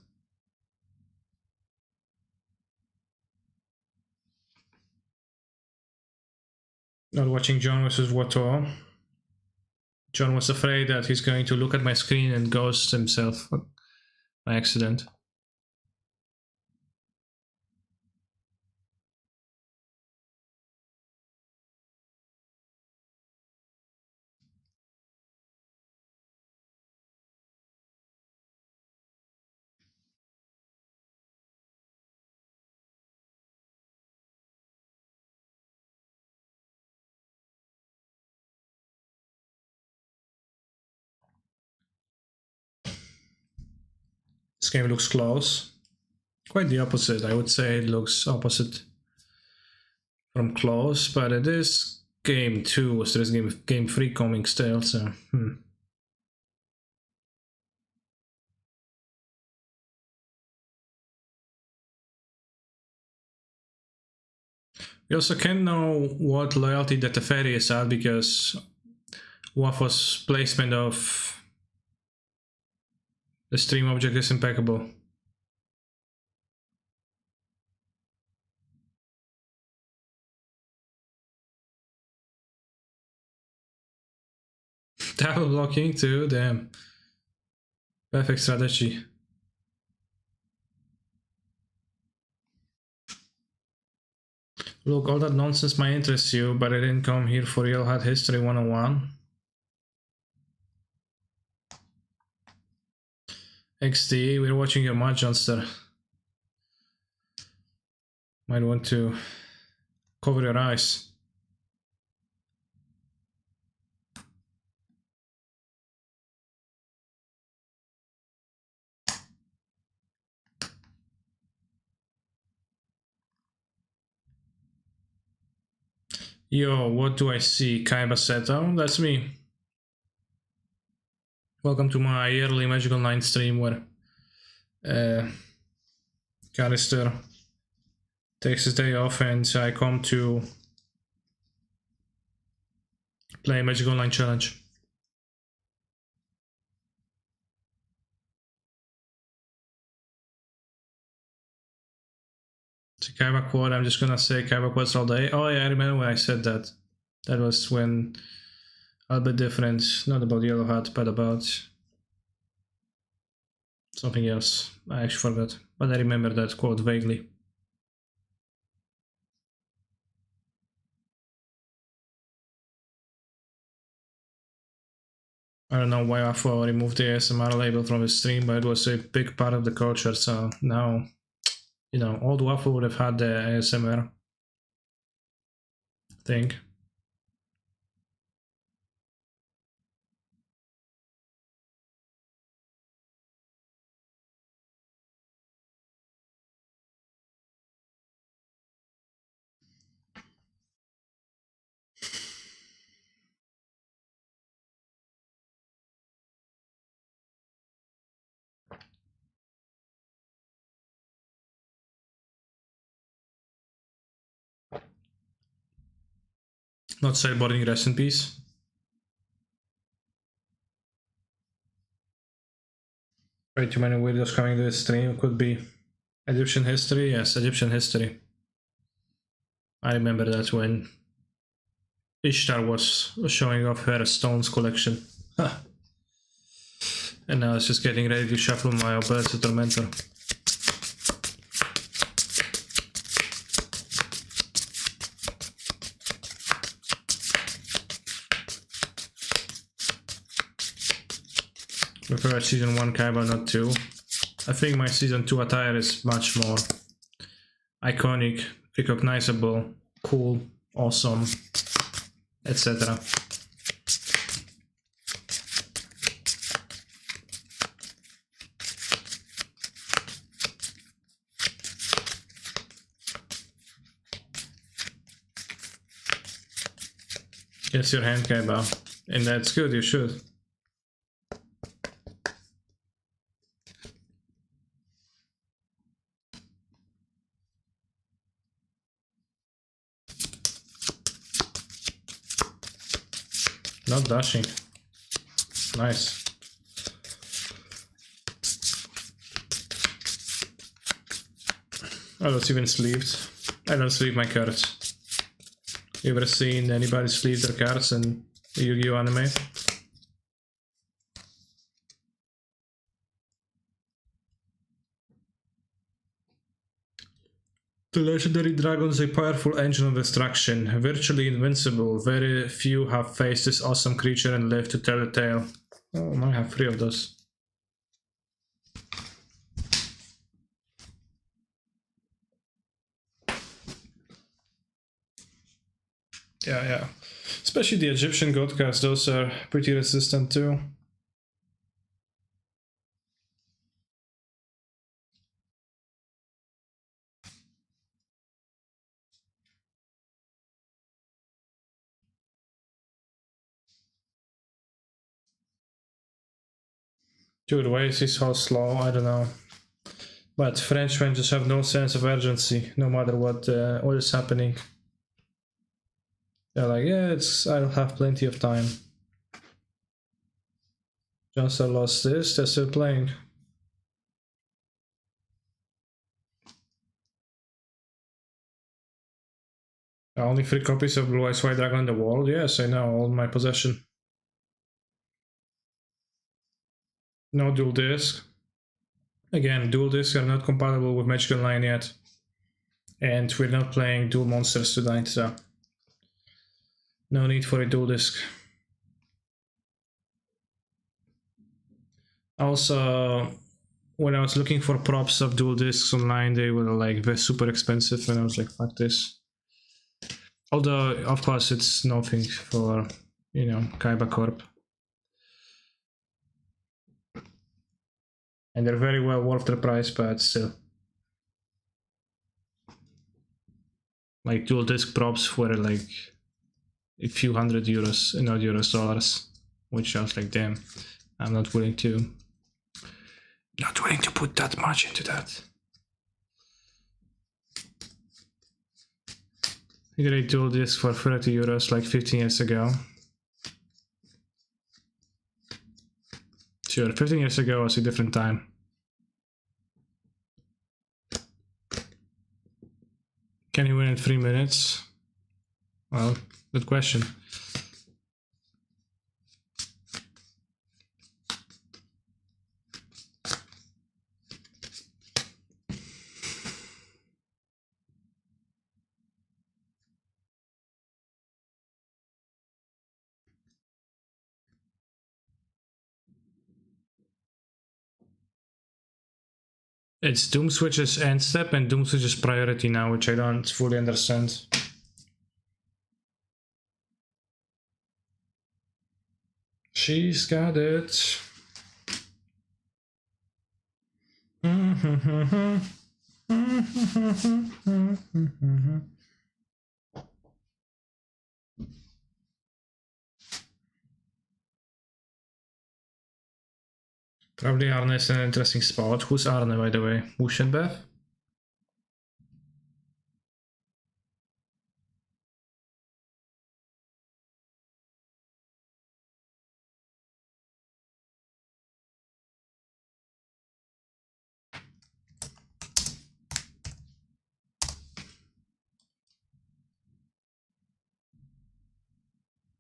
Not watching John versus Wato. John was afraid that he's going to look at my screen and ghost himself by accident. This game looks close. Quite the opposite. I would say it looks opposite from close, but it is game 2, so there's game 3 coming still, so We also can't know what loyalty that the Teferi is at because Waffle's placement of the stream object is impeccable. Double blocking too, damn. Perfect strategy. Look, all that nonsense might interest you, but I didn't come here for Yellow Hat History 101. XD, we're watching your match, Johnster. Might want to cover your eyes. Yo, what do I see? Kaiba Seto? That's me. Welcome to my yearly Magical 9 stream where Callister takes his day off and I come to play Magical 9 Challenge. It's a Kaiba quote, I'm just gonna say Kaiba quotes all day. Oh yeah, I remember when I said that. That was when a bit different, not about Yellow Hat, but about something else. I actually forgot, but I remember that quote vaguely. I don't know why Afo removed the ASMR label from his stream, but it was a big part of the culture, so now, you know, old Waffle would have had the ASMR thing. Not sideboarding, rest in peace. Way too many videos coming to this stream. Could be Egyptian history. Yes, Egyptian history. I remember that when Ishtar was showing off her stones collection. And now it's just getting ready to shuffle my Alberto Tormentor. Prefer season 1 Kaiba, not 2. I think my season 2 attire is much more iconic, recognizable, cool, awesome, etc. Yes, your hand, Kaiba. And that's good, you should. Not dashing. Nice. Oh, that's even sleeved. I don't sleeve my cards. You ever seen anybody sleeve their cards in the Yu-Gi-Oh anime? The legendary dragon is a powerful engine of destruction, virtually invincible. Very few have faced this awesome creature and lived to tell the tale. Oh, I have 3 of those. Yeah. Especially the Egyptian god cards, those are pretty resistant too. Dude, why is he so slow? I don't know. But Frenchmen just have no sense of urgency, no matter what is happening. They're like, yeah, I'll have plenty of time. Johnson lost this, they're still playing. Only 3 copies of Blue Eyes White Dragon in the world? Yes, I know, all in my possession. No dual disc. Again, dual discs are not compatible with Magical 9 yet. And we're not playing dual monsters tonight, so no need for a dual disc. Also, when I was looking for props of dual discs online, they were like super expensive, and I was like, fuck this. Although, of course, it's nothing for, you know, Kaiba Corp. And they're very well worth their price, but still. Like dual disc props were like a few €100, not euros, dollars. Which I was like, damn, I'm not willing to put that much into that. I got a dual disc for €30 like 15 years ago. Sure, 15 years ago was a different time. Can you win in 3 minutes? Well, good question. It's Doom Switch's end step and Doom Switch's priority now, which I don't fully understand. She's got it. Probably Arne is an interesting spot. Who's Arne, by the way? Mushenbev?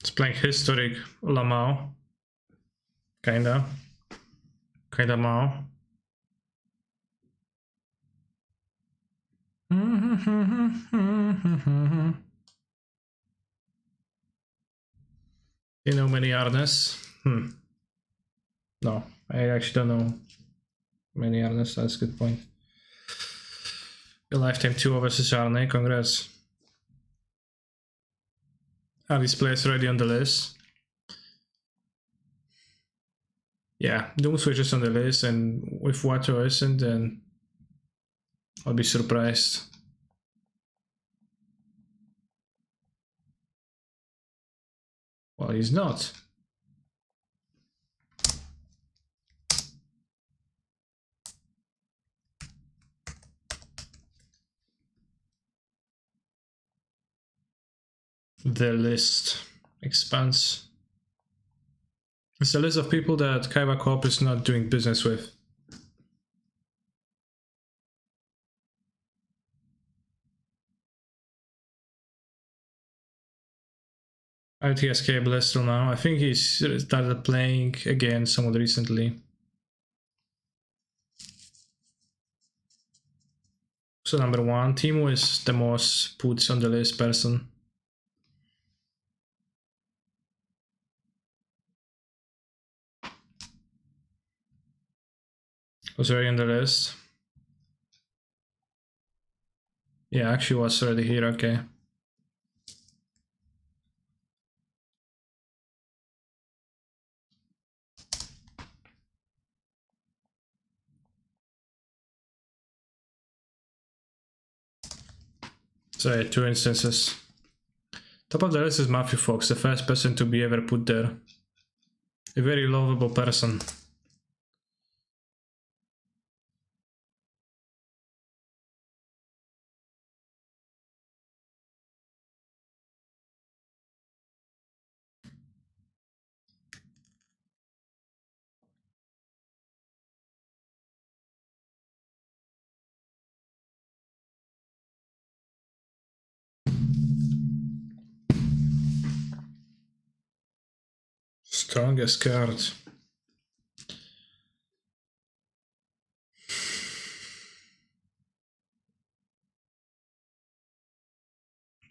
It's playing historic Lamau. Kinda Mao. You know many Arnes? No, I actually don't know many Arnes. That's a good point. A lifetime 2 versus Arne, congrats. Are these players already on the list? Yeah, Doom Switch is on the list, and if Watto isn't, then I'll be surprised. Well, he's not. The list expands. It's a list of people that Kaiba Corp is not doing business with. ITSK Bless till now. I think he started playing again somewhat recently. So number 1, Timo is the most put on the list person. Was already on the list. Yeah, actually was already here, okay. So yeah, 2 instances. Top of the list is Matthew Fox, the first person to be ever put there. A very lovable person. Strongest card.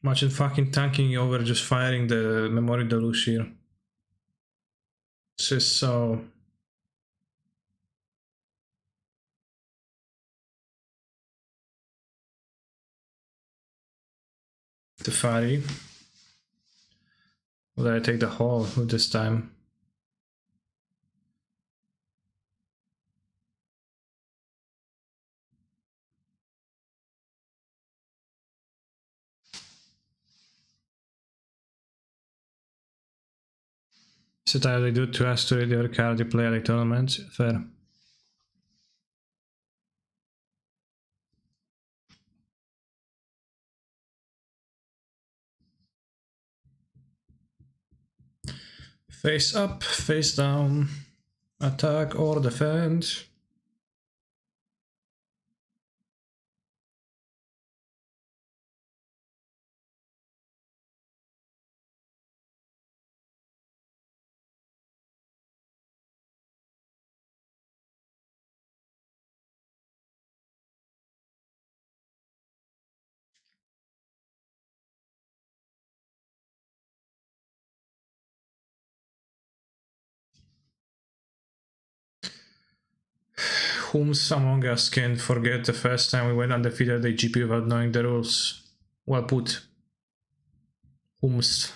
Imagine fucking tanking over just firing the memory deluge here. It's just so... the Fari. Will I take the hall with this time? Is it either do to ask to read the other card you play at a tournament? Fair. Face up, face down, attack or defend. Whom's among us can forget the first time we went undefeated at GP without knowing the rules? Well put. Whom's.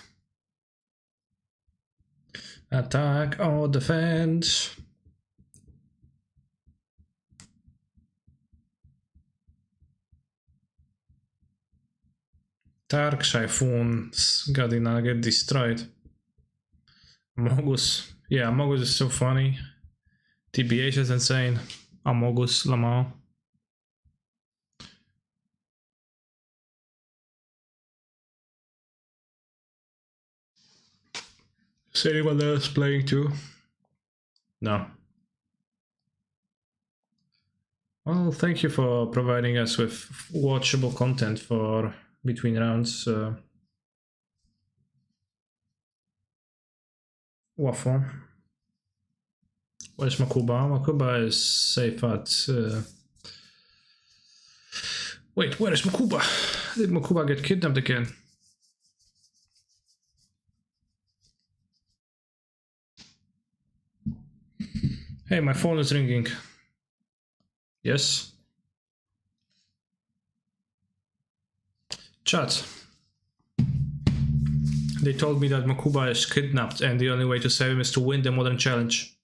Attack or defend. Tark, Typhoon's gonna get destroyed. Mogus. Yeah, Mogus is so funny. TBH is insane. Amogus, Lamau. Is anyone else playing too? No. Well, thank you for providing us with watchable content for between rounds. Waffle. Where's Makuba? Makuba is safe at... Wait, where is Makuba? Did Makuba get kidnapped again? Hey, my phone is ringing. Yes? Chat. They told me that Makuba is kidnapped and the only way to save him is to win the modern challenge.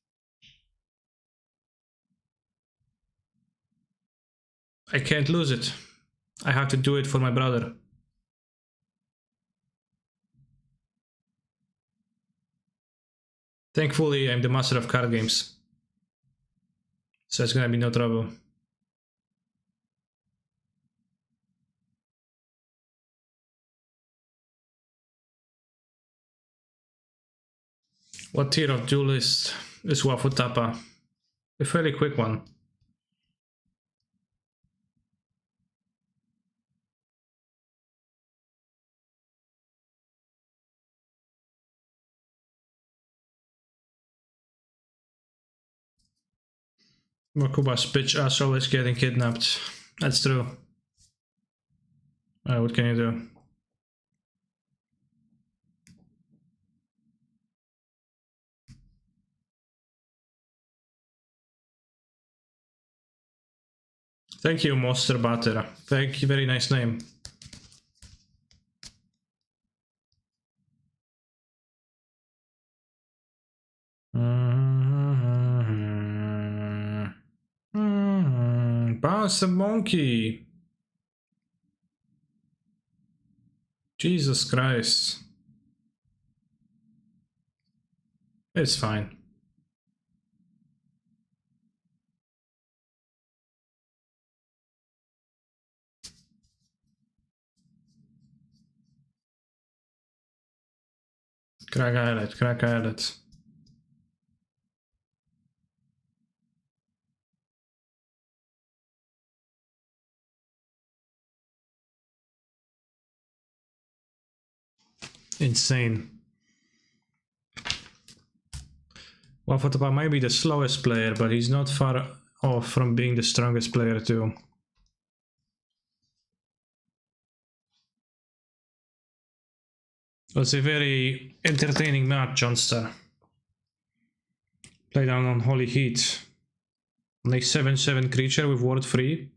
I can't lose it. I have to do it for my brother. Thankfully, I'm the master of card games. So it's gonna be no trouble. What tier of duelist is Wafutapa? A fairly quick one. Makuba's bitch ass always getting kidnapped. That's true. What can you do? Thank you, Monster Butter. Thank you, very nice name. Bounce the monkey. Jesus Christ. It's fine. Crack at it. Insane. Wafutapa might be the slowest player, but he's not far off from being the strongest player too. It was a very entertaining match, Johnstar. Play down on Holy Heat. Only 7/7 creature with ward free.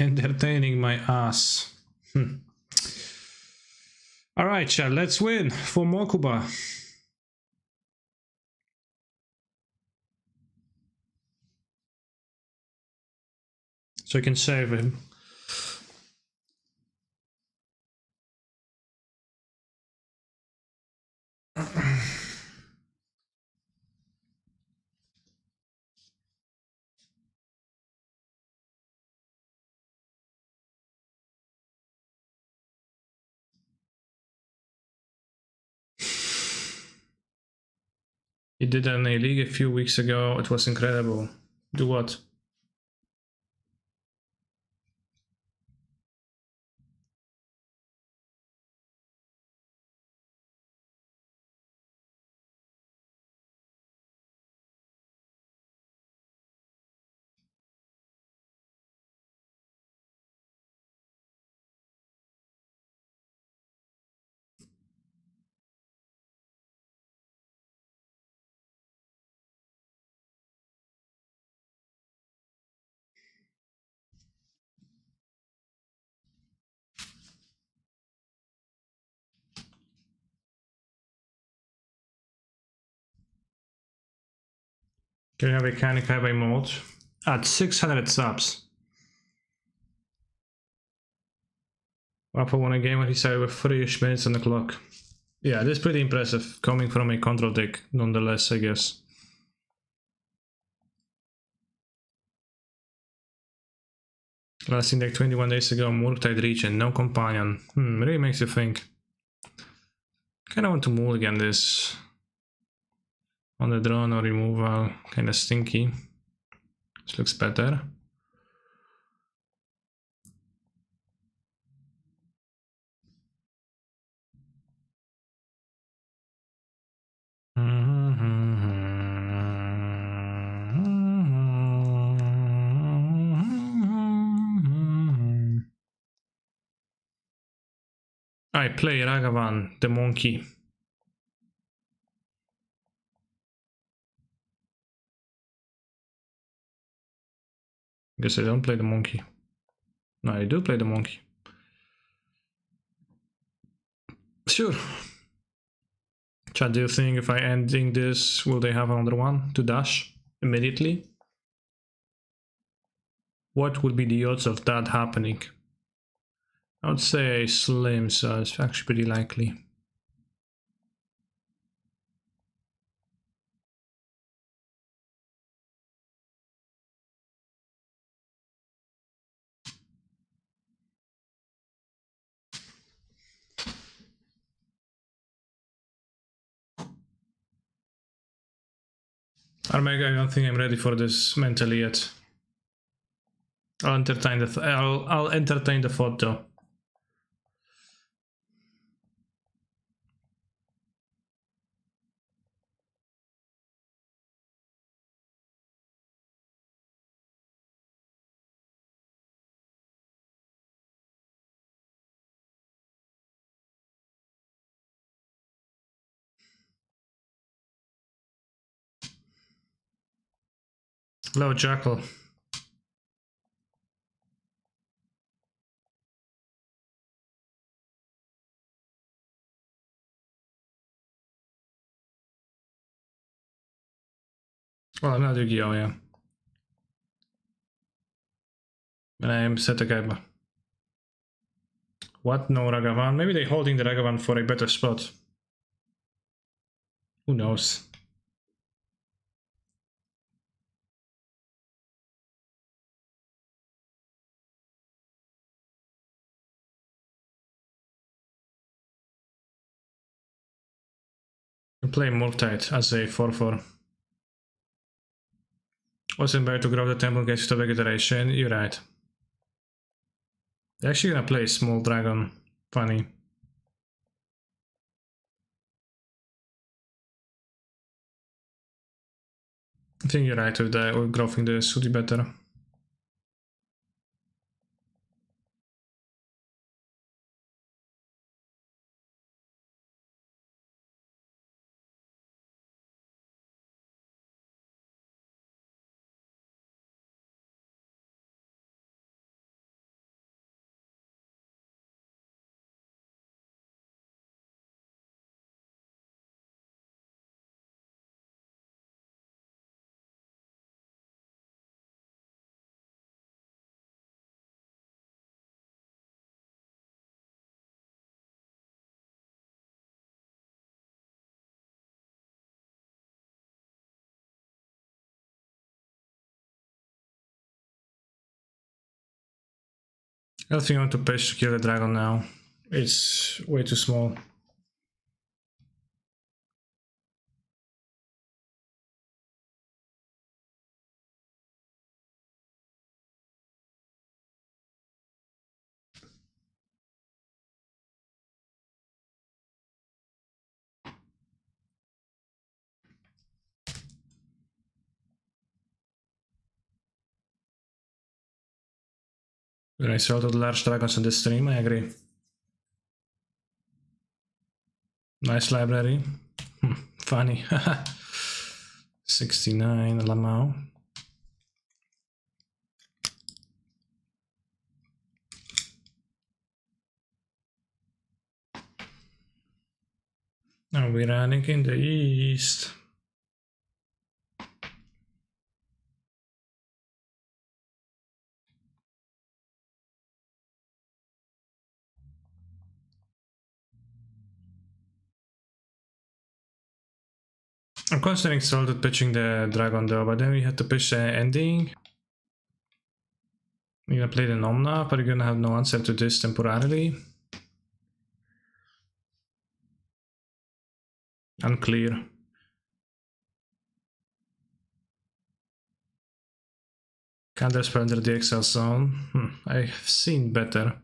Entertaining my ass. Alright, chat, let's win for Mokuba. So I can save him. He did an A-League a few weeks ago. It was incredible. Do what? Can you have a Seto Kaiba mode? At 600 subs. Waffle won a game when he started with 30-ish minutes on the clock. Yeah, that's pretty impressive, coming from a control deck, nonetheless, I guess. Last deck 21 days ago, Murktide region, no companion. Really makes you think. Kinda want to mulligan this. On the drone or removal, kinda stinky. This looks better. I play Ragavan, the monkey. Guess I don't play the monkey. No, I do play the monkey. Sure. Chat, do you think if I ending this, will they have another one to dash immediately? What would be the odds of that happening? I would say slim, so it's actually pretty likely. Armega, I don't think I'm ready for this mentally yet. I'll entertain the thought though. Hello, Jackal. Well, I'm not Yu-Gi-Oh, yeah. And I am Seto Kaiba. What? No Ragavan? Maybe they're holding the Ragavan for a better spot. Who knows? Play Murktide as a 4-4. Wasn't better to grow the temple against the vegetation? You're right. They're actually gonna play Small Dragon. Funny. I think you're right with growing the Sudi better. I don't think I want to pitch to kill the dragon now. It's way too small. When I saw the large dragons on the stream, I agree. Nice library. Funny. 69 Lamau. Now we're running in the east. I'm considering started pitching the dragon though, but then we had to pitch the ending. You're gonna play the Nomna, but you're gonna have no answer to this temporarily. Unclear. Counterspell under the Excel zone. I've seen better.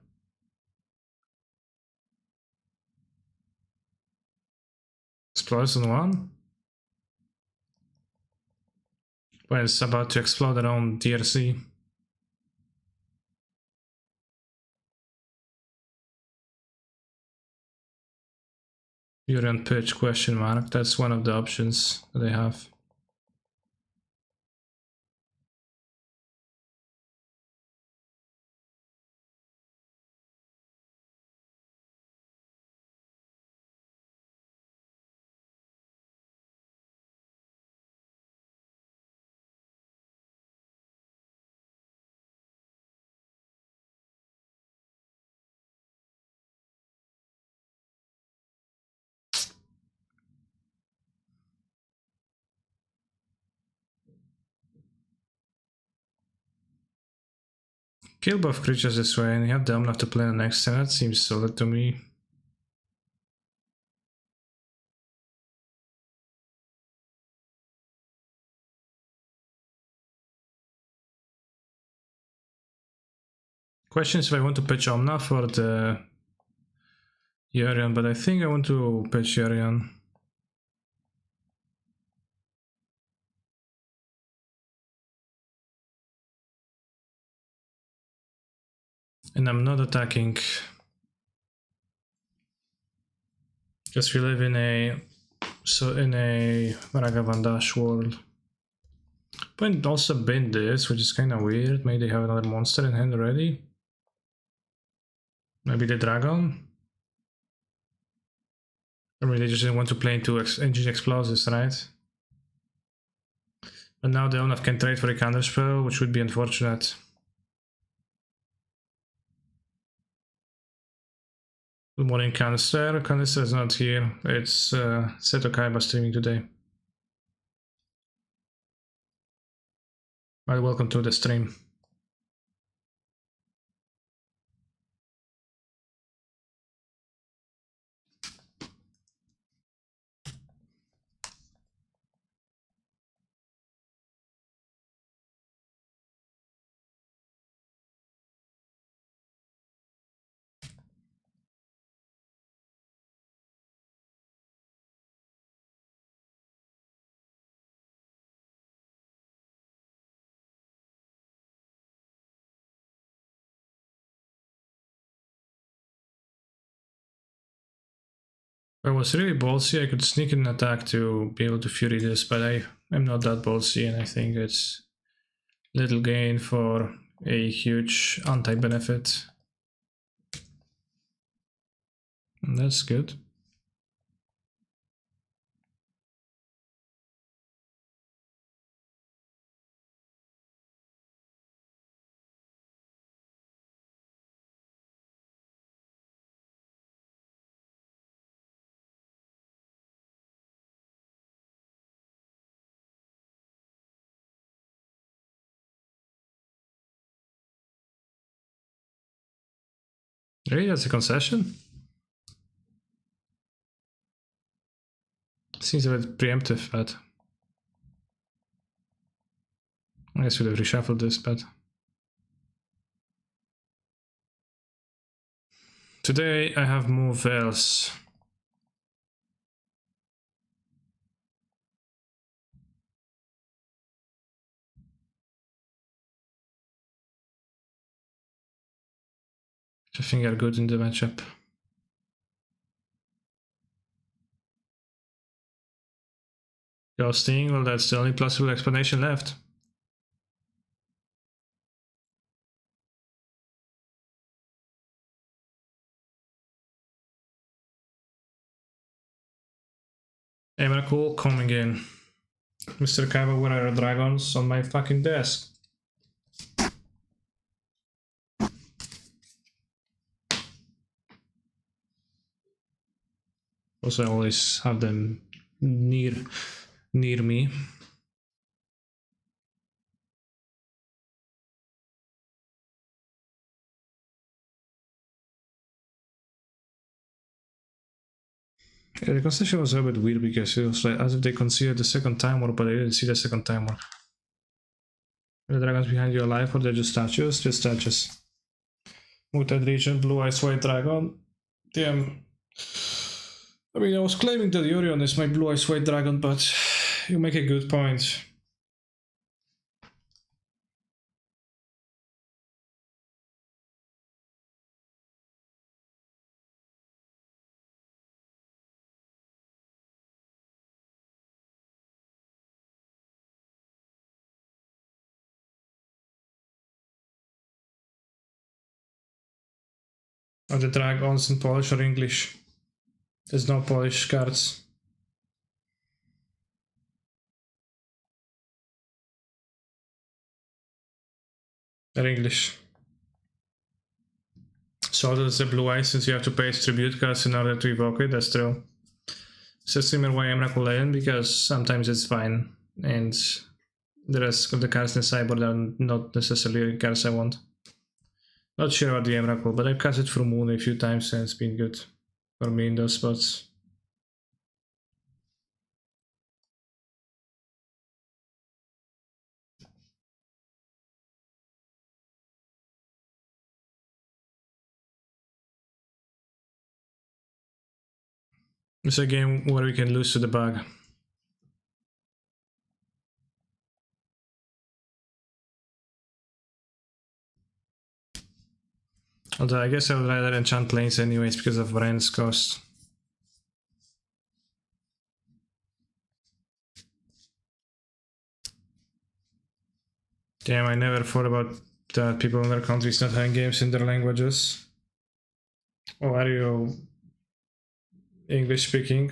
Explosion 1? Well, it's about to explode around DRC. Yorion pitch question mark. That's one of the options that they have. Kill both creatures this way, and you have them enough to play the next turn. That seems solid to me. Question is if I want to pitch Omna for the Yorion, but I think I want to pitch Yorion. And I'm not attacking. Because we live in a Ragavandash world. But also bin this, which is kinda weird. Maybe they have another monster in hand already. Maybe the dragon? Or maybe they just didn't want to play into engine explosives, right? But now the Onaf can trade for a counterspell, which would be unfortunate. Good morning, Canister. Canister is not here. It's Seto Kaiba streaming today. Well, welcome to the stream. If I was really ballsy, I could sneak in an attack to be able to Fury this, but I am not that ballsy, and I think it's little gain for a huge anti-benefit. That's good. Really, that's a concession? Seems a bit preemptive, but I guess we'd have reshuffled this, but today I have more vels. Which I think are good in the matchup. Ghosting, well, that's the only plausible explanation left. Emrakul coming in. Mr. Kaiba, where are your dragons? On my fucking desk. Also, I always have them near me. Yeah, the concession was a bit weird because it was like as if they considered the second timer, but they didn't see the second timer. The dragons behind you alive, or they're just statues? Just statues. Muted region, blue eyes white dragon. Damn. I mean, I was claiming that Yorion is my blue eyes white dragon, but you make a good point. Are the dragons in Polish or English? There's no Polish cards. They're English. So does the blue eyes, since you have to pay tribute cards in order to evoke it, that's true. So similar why Emrakul because sometimes it's fine, and the rest of the cards in the sideboard are not necessarily cards I want. Not sure about the Emrakul, but I've cast it through Moon a few times and it's been good for me in those spots. It's a game where we can lose to the bug. Although I guess I would rather enchant planes anyways because of Ren's cost. Damn, I never thought about that people in other countries not having games in their languages. Oh, are you English speaking?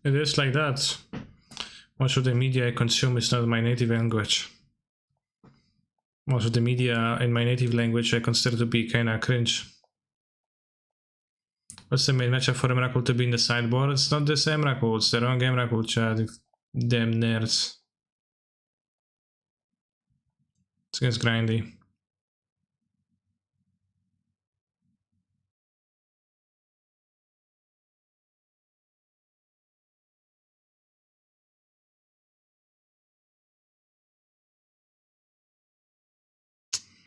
It is like that. Much of the media I consume is not my native language. Most of the media in my native language I consider to be kinda cringe. What's the main matchup for Emrakul to be in the sideboard? It's not this Emrakul, it's the wrong Emrakul, chat. Damn nerds. It's against Grindy.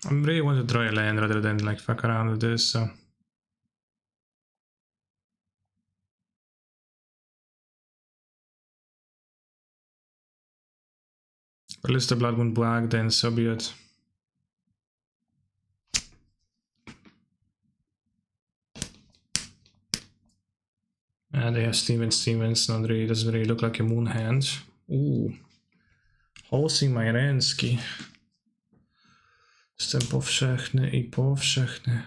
I really want to draw a land rather than like fuck around with this, so. Release the Blood Moon Black, then so be it. And they have Stevens, not really, doesn't really look like a moon hand. Ooh. Hosing Majrenski. Jestem powszechny I powszechny.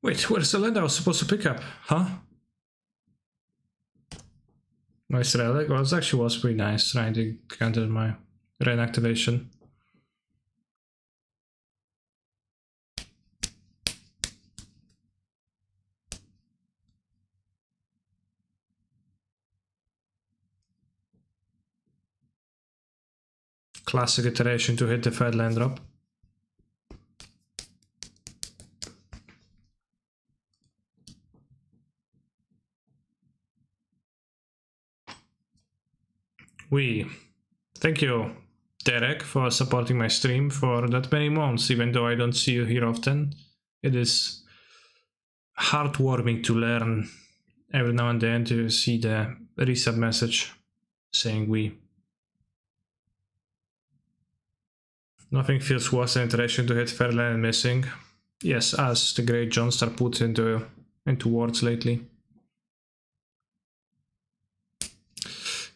Wait, where's the land I was supposed to pick up? Huh? Nice relic. Well, it actually was pretty nice trying to counter my rain activation. Classic iteration to hit the third land drop. Thank you, Derek, for supporting my stream for that many months, even though I don't see you here often. It is heartwarming to learn every now and then to see the resub message saying we. Nothing feels worse than iteration to hit fair land and missing. Yes, as the great John Star put into words lately.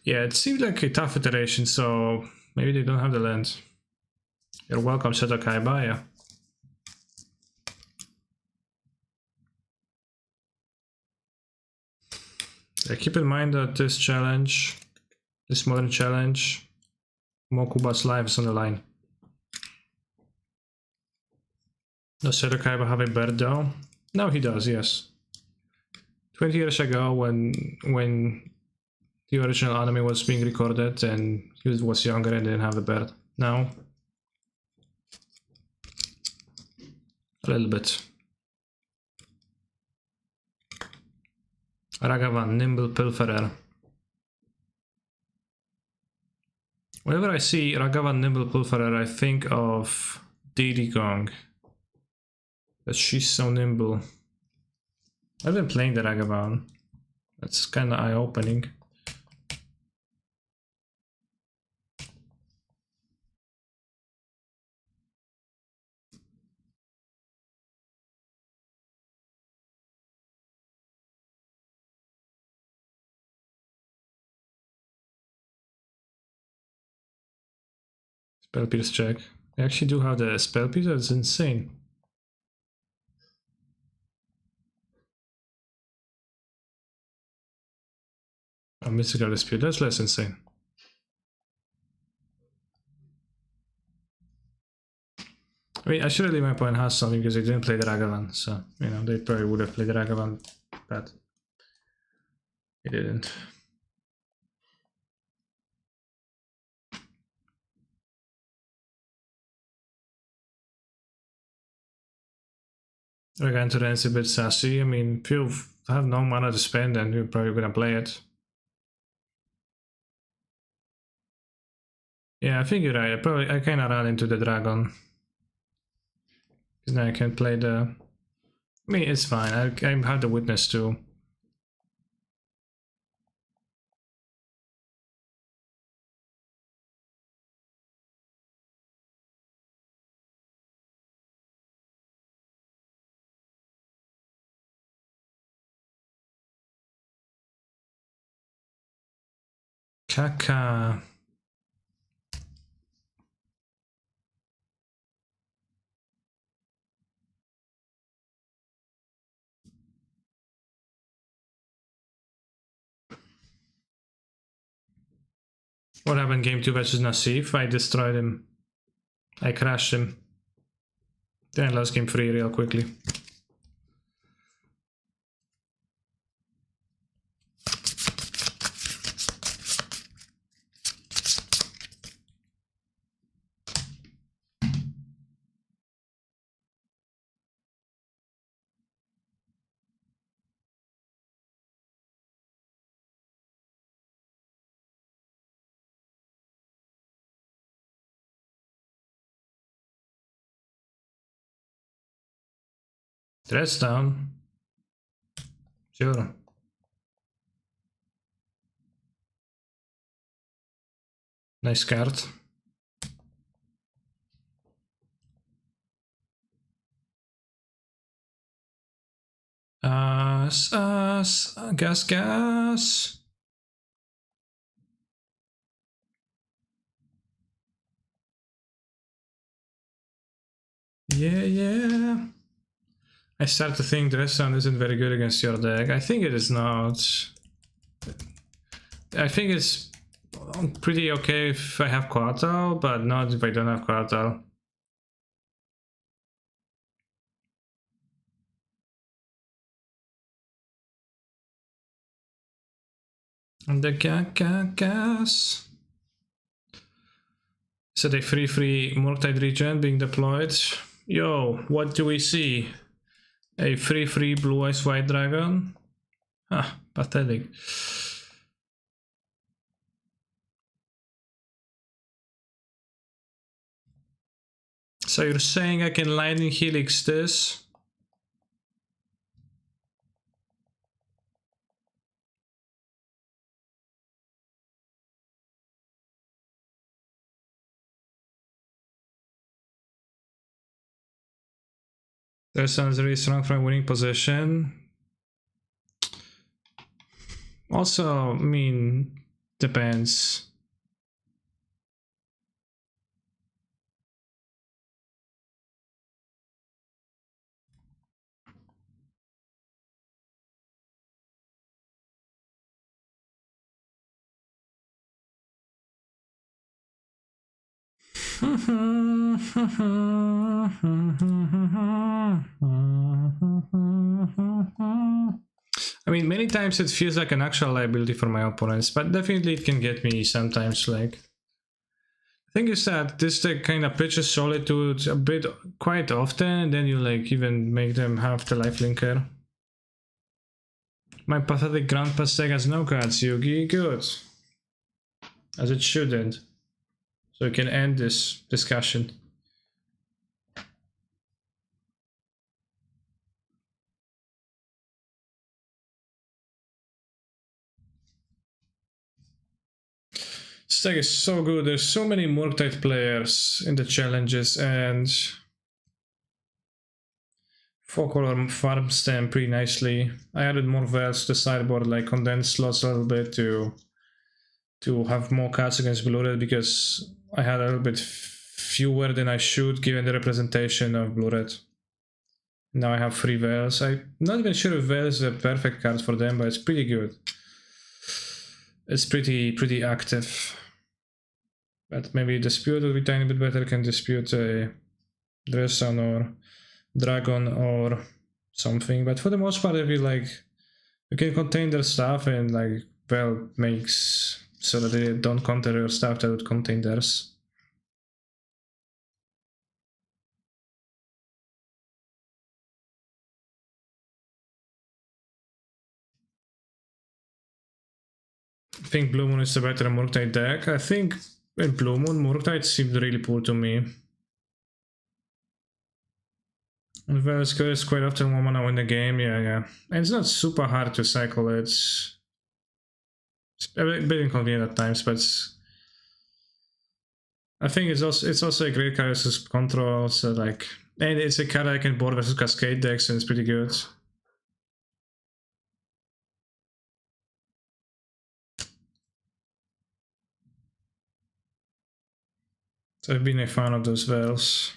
Yeah, it seems like a tough iteration, so maybe they don't have the land. You're welcome, Seto Kaiba, yeah. Yeah, keep in mind that this challenge, this modern challenge, Mokuba's life is on the line. Does Seto Kaiba have a bird though? No, he does, yes. 20 years ago, when the original anime was being recorded and he was younger and didn't have a bird. Now, a little bit. Ragavan, Nimble Pilferer. Whenever I see Ragavan, Nimble Pilferer, I think of Diddy Kong. That she's so nimble. I've been playing the Ragavan. That's kinda eye-opening. Spell piece check. I actually do have the spell piece, that's insane. A mystical dispute, that's less insane. I mean, I should have leave my point has something because they didn't play the Ragavan, so, you know, they probably would have played the Ragavan, but they didn't. Ragavan is a bit sassy. I mean, if you have no mana to spend, then you're probably gonna play it. Yeah, I think you're right. I kinda ran into the dragon. Because now I can play the... I mean, it's fine. I have the witness too. Kaka. What happened game 2 versus Nassif? I destroyed him. I crashed him. Then I lost game 3 real quickly. Dress down. Sure. Nice card. Gas. Yeah. I start to think Dress down isn't very good against your deck. I think it is not. I think it's pretty okay if I have quartal, but not if I don't have quartal. And the gas. So the free Murktide regen being deployed. Yo, what do we see? A free blue eyes white dragon? Ah, pathetic. So you're saying I can lightning helix this? That sounds really strong from a winning position. Also, I mean, depends. I mean, many times it feels like an actual liability for my opponents, but definitely it can get me sometimes. Like, the thing is that this deck kind of pitches Solitude a bit quite often, and then you like even make them have the lifelinker. My pathetic Grandpa's deck has no cards, Yugi. Good. As it shouldn't. So we can end this discussion. This deck is so good. There's so many Murktide players in the challenges, and 4-color farms them pretty nicely. I added more Vels to the sideboard, like condensed slots a little bit to have more cards against Blue Red, because I had a little bit fewer than I should given the representation of Blue Red. Now I have 3 Vels. I'm not even sure if Veil is a perfect card for them, but it's pretty good. It's pretty active. But maybe Dispute will be a tiny bit better. Can Dispute a Dresan or Dragon or something. But for the most part, I feel like you can contain their stuff, and like Veil makes so that they don't counter your stuff that would contain theirs. I think Blue Moon is the better Murktide deck. I think in Blue Moon, Murktide seemed really poor to me. And Veil's good is quite often 1 mana win the game, yeah. And it's not super hard to cycle, it's a bit inconvenient at times, but I think it's also a great card versus control, so like, and it's a card I can board versus Cascade decks, and it's pretty good. So I've been a fan of those Veils.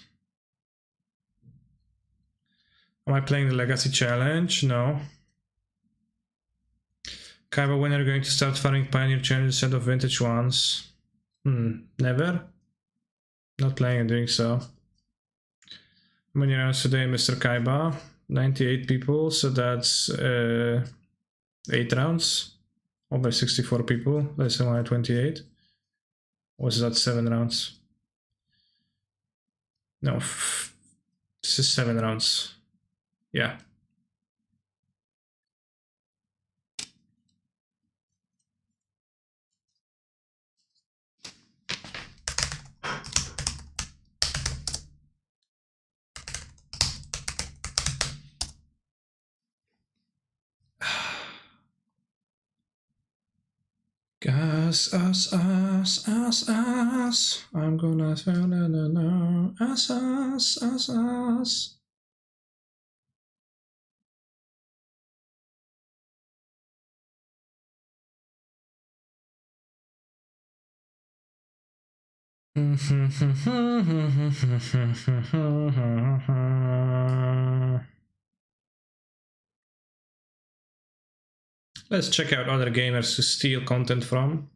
Am I playing the Legacy Challenge? No. Kaiba, when are you going to start farming Pioneer Challenge instead of Vintage ones? Never. Not planning on doing so. How many rounds today, Mr. Kaiba? 98 people, so that's 8 rounds. Over 64 people, less than 128. Was that 7 rounds? No, this is 7 rounds. Yeah. Gas, us. I'm gonna no. Us. Let's check out other gamers to steal content from.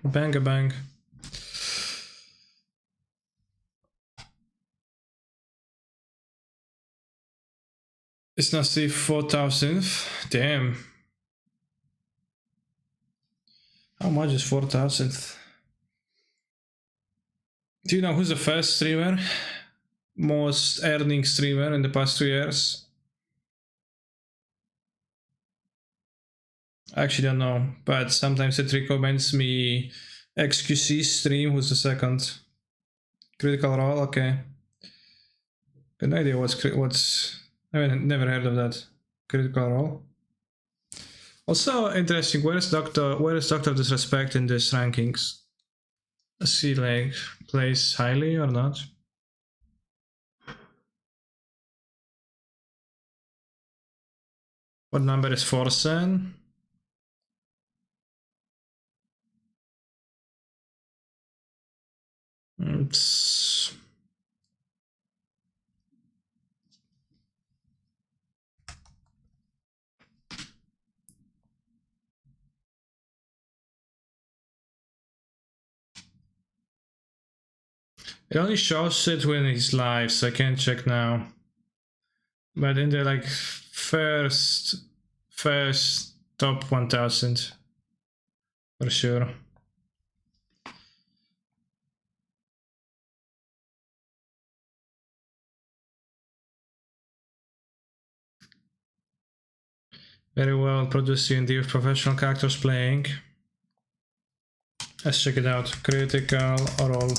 Bang a bang. It's not the 4,000th. Damn. How much is 4,000th? Do you know who's the first streamer? Most earning streamer in the past 2 years? I actually don't know, but sometimes it recommends me XQC stream. Who's the second? Critical Role, okay. Good idea what's I mean, never heard of that. Critical Role. Also interesting, where is Doctor Disrespect in these rankings? Does he like plays highly or not? What number is Forsen? It's... It only shows it when he's live, so I can't check now. But in the like first top 1000 for sure. Very well produced D&D with professional characters playing. Let's check it out. Critical Role.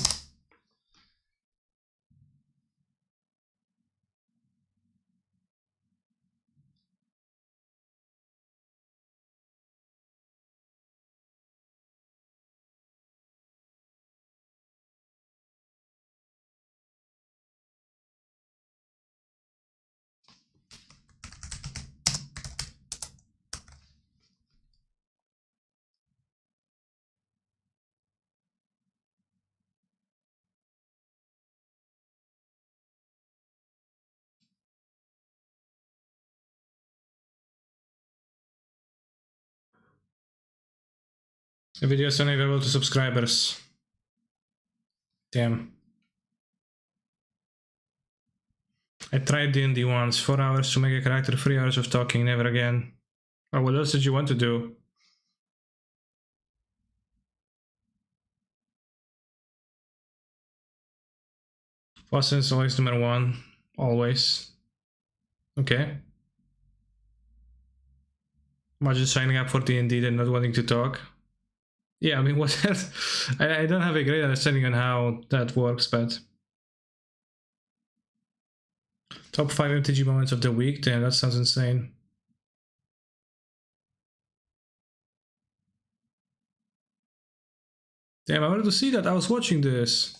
The video is only available to subscribers. Damn. I tried D&D once, 4 hours to make a character, 3 hours of talking, never again. Oh, what else did you want to do? Boston is always number 1, always. Okay. Much as signing up for D&D and not wanting to talk. Yeah, I mean, what else? I don't have a great understanding on how that works, but... Top 5 MTG moments of the week? Damn, that sounds insane. Damn, I wanted to see that. I was watching this.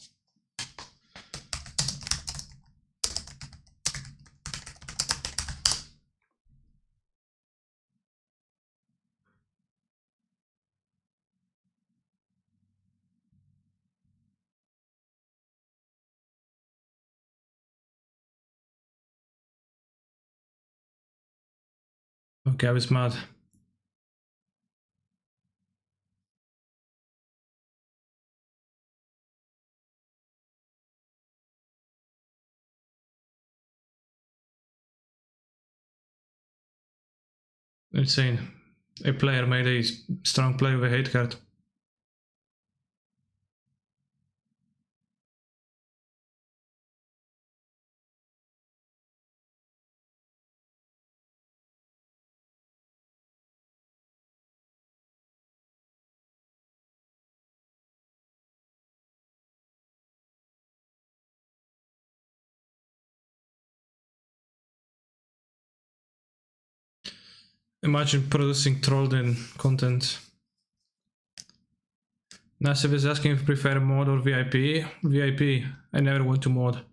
Okay, I was mad. Insane. A player made a strong play with a hate card. Imagine producing Trollden content. Nassif is asking if you prefer mod or VIP. VIP. I never want to mod.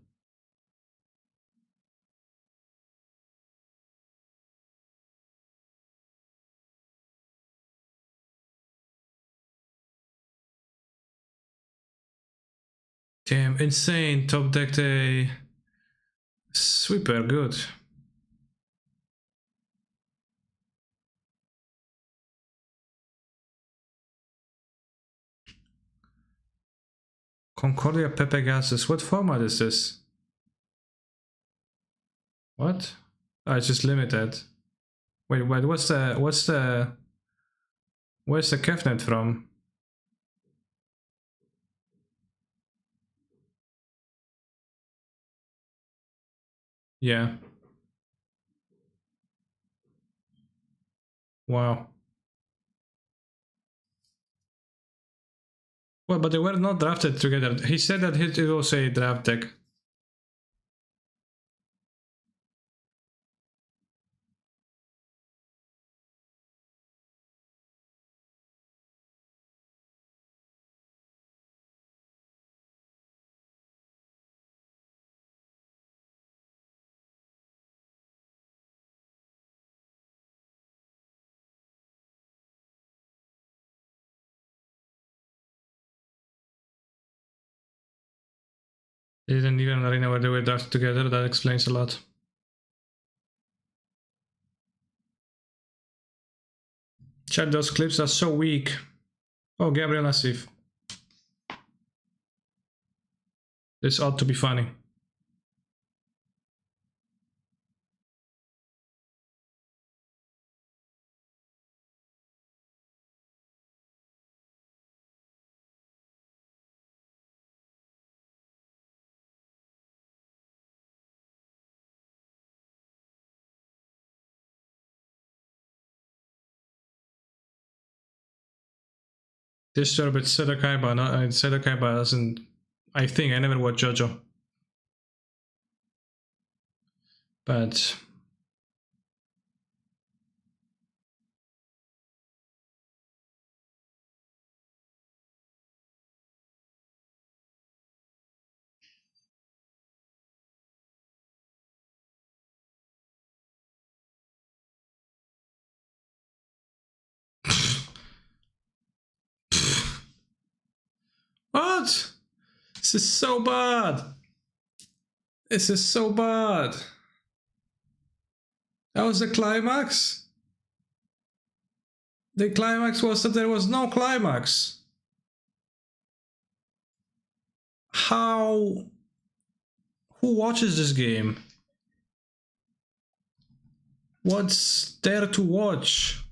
Damn, insane. Top deck day. Super good. Concordia Pepe Gases. What format is this? What? Oh, it's just limited. Wait, what's the where's the Kefnet from? Yeah. Wow. Well, but they were not drafted together. He said that it was a draft deck. They didn't even arena where they were drafted together. That explains a lot. Chat, those clips are so weak. Oh, Gabriel Nassif. This ought to be funny. Disturb it's Seto Kaiba. No, Seto Kaiba doesn't. I think I never watched JoJo. But what? This is so bad. This is so bad. That was the climax? The climax was that there was no climax. How? Who watches this game? What's there to watch?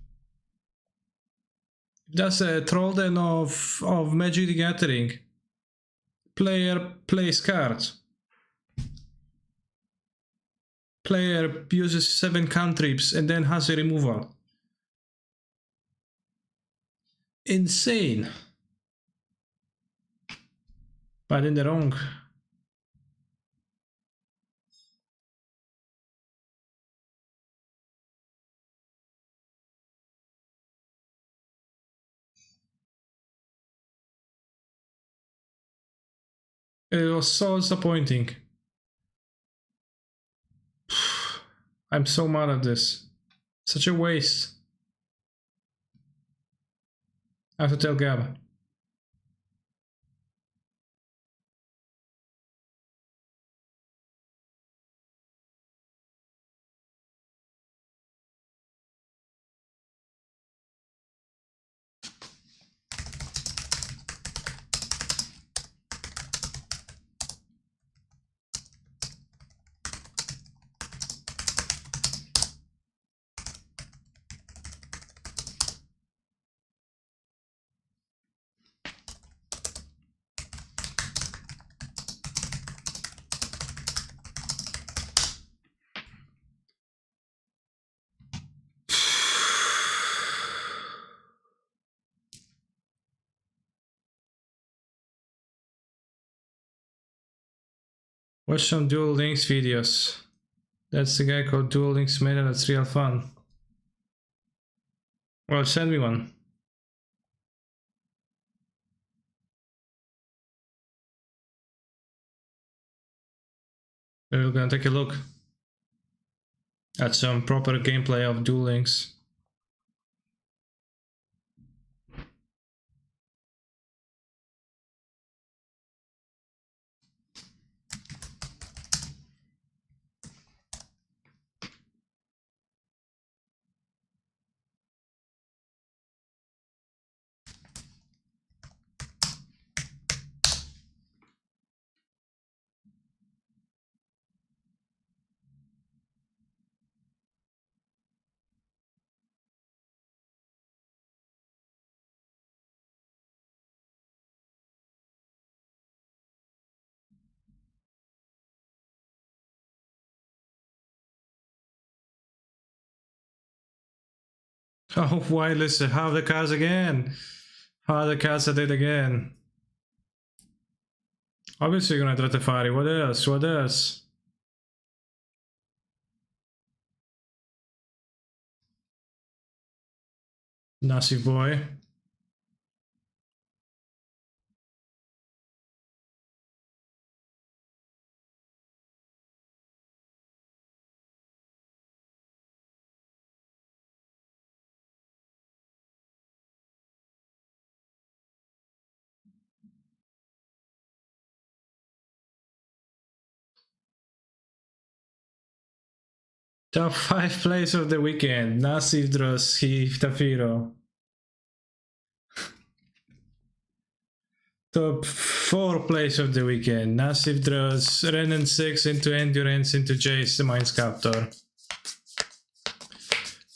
That's a troll den of Magic the Gathering. Player plays cards. Player uses 7 cantrips and then has a removal. Insane. But in the wrong. It was so disappointing. I'm so mad at this. Such a waste. I have to tell Gab. Watch some Duel Links videos. That's the guy called Duel Links Meta, that's real fun. Well, send me one. We're gonna take a look at some proper gameplay of Duel Links. Oh, wireless, half the cards again. Half the cards at it again. Obviously, you're gonna try to fire. What else? What else? Nasty boy. Top 5 plays of the weekend. Nasif Droski Tafiro. Top 4 plays of the weekend. Nasif Dross, Renan 6 into Endurance into Jace, the Mind Sculptor.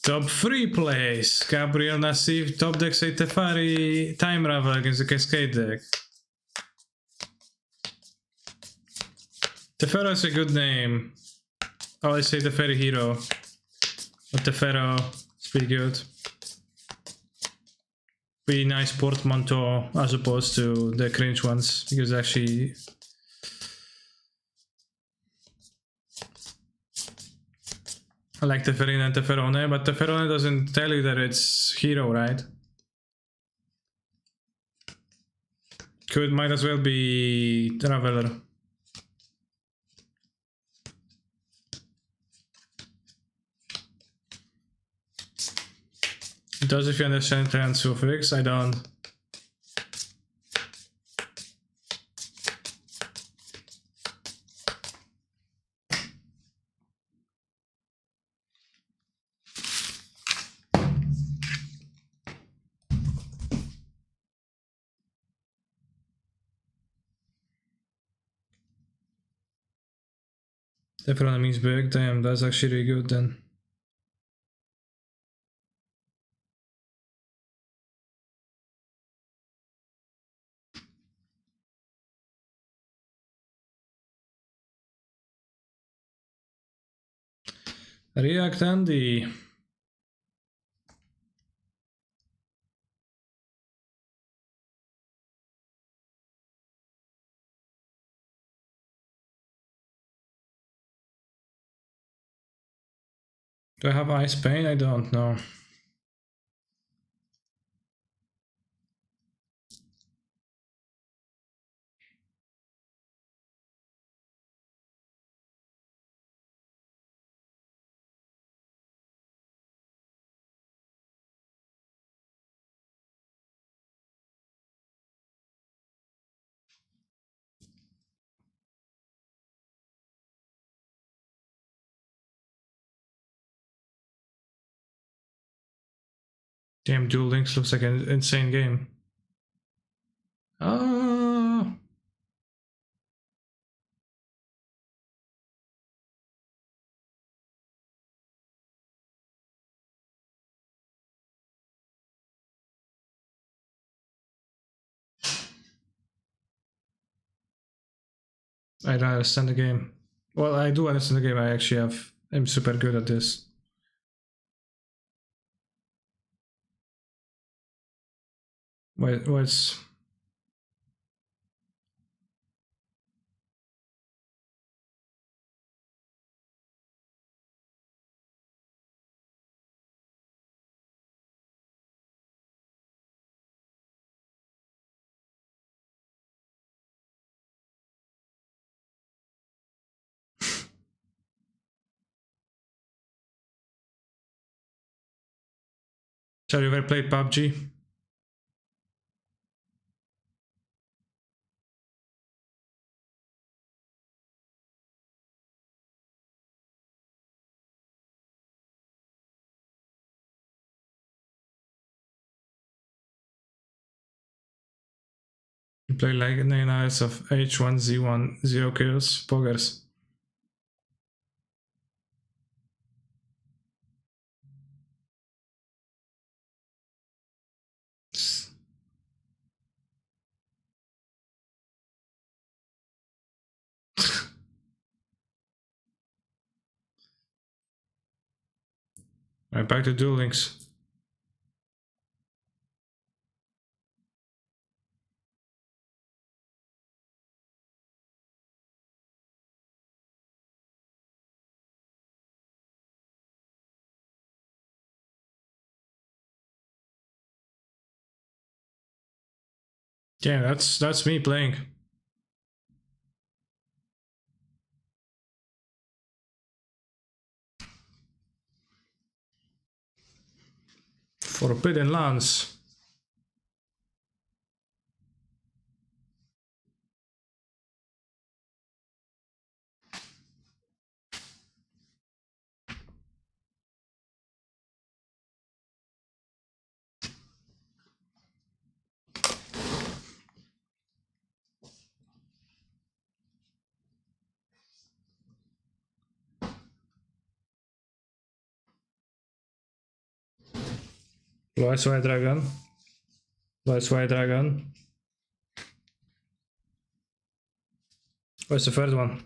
Top 3 plays. Gabriel Nasif, top deck say Tefari, Time Ravel against the Cascade deck. Tefero is a good name. I always say Teferi Hero. But Tefero is pretty good. Pretty nice portmanteau as opposed to the cringe ones, because actually I like Teferina and Teferone, but Teferone doesn't tell you that it's hero, right? Might as well be Traveler. It does if you understand trend suffix, I don't. Definitely means big, damn, that's actually really good then. React Andy. Do I have Ice Pain? I don't know. Damn, Duel Links looks like an insane game. Oh. I don't understand the game. Well, I do understand the game. I actually I'm super good at this. What's Have you ever played PUBG? You play like 9 hours of H1Z1, 0 kills, poggers. Right, back to Duel Links. Damn, that's me playing. Forbidden Lands. Blue Eyes White Dragon. Blue Eyes White Dragon. Where's the third one?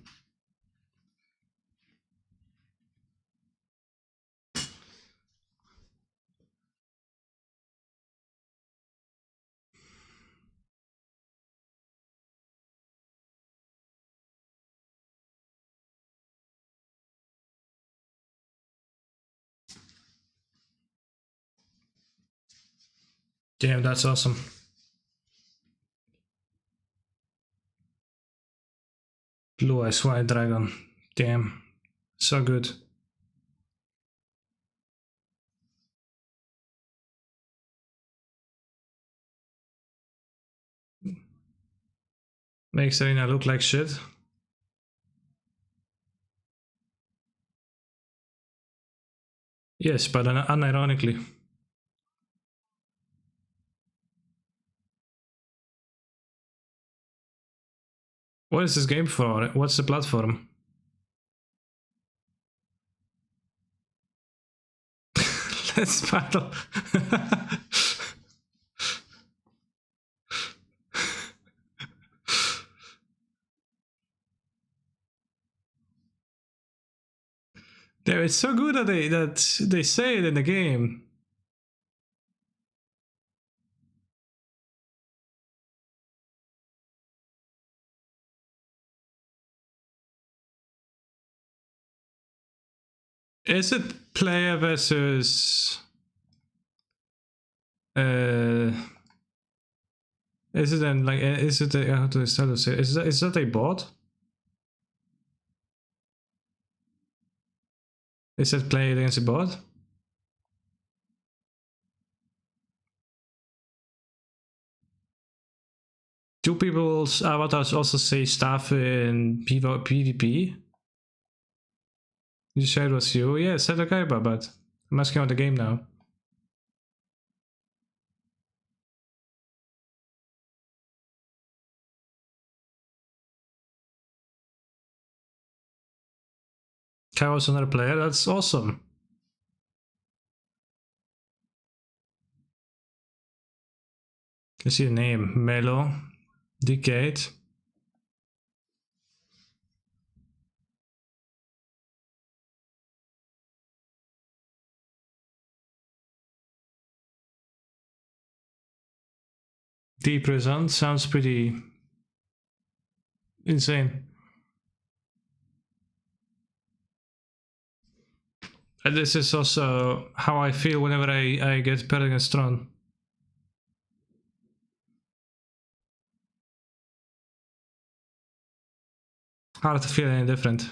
Damn, that's awesome. Blue Eyes White Dragon. Damn. So good. Makes Arena look like shit. Yes, but unironically. What is this game for? What's the platform? Let's battle. Damn, it's so good that they say it in the game. Is it player versus? Is it then like? Is it how to start to say? Is that a bot? Is that played against a bot? Do people's avatars also say stuff in PvP? You said it was you? Yeah, Seto Kaiba, but I'm asking about the game now. Kaiba's another player, that's awesome. Can see the name, Melo, Decade. Deep Prison sounds pretty insane. And this is also how I feel whenever I get paired against Tron. Hard to feel any different.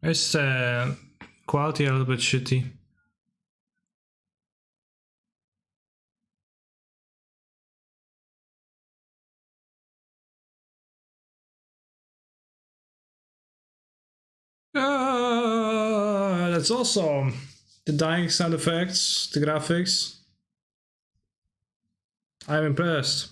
It's quality a little bit shitty. That's awesome. The dying sound effects, the graphics. I'm impressed.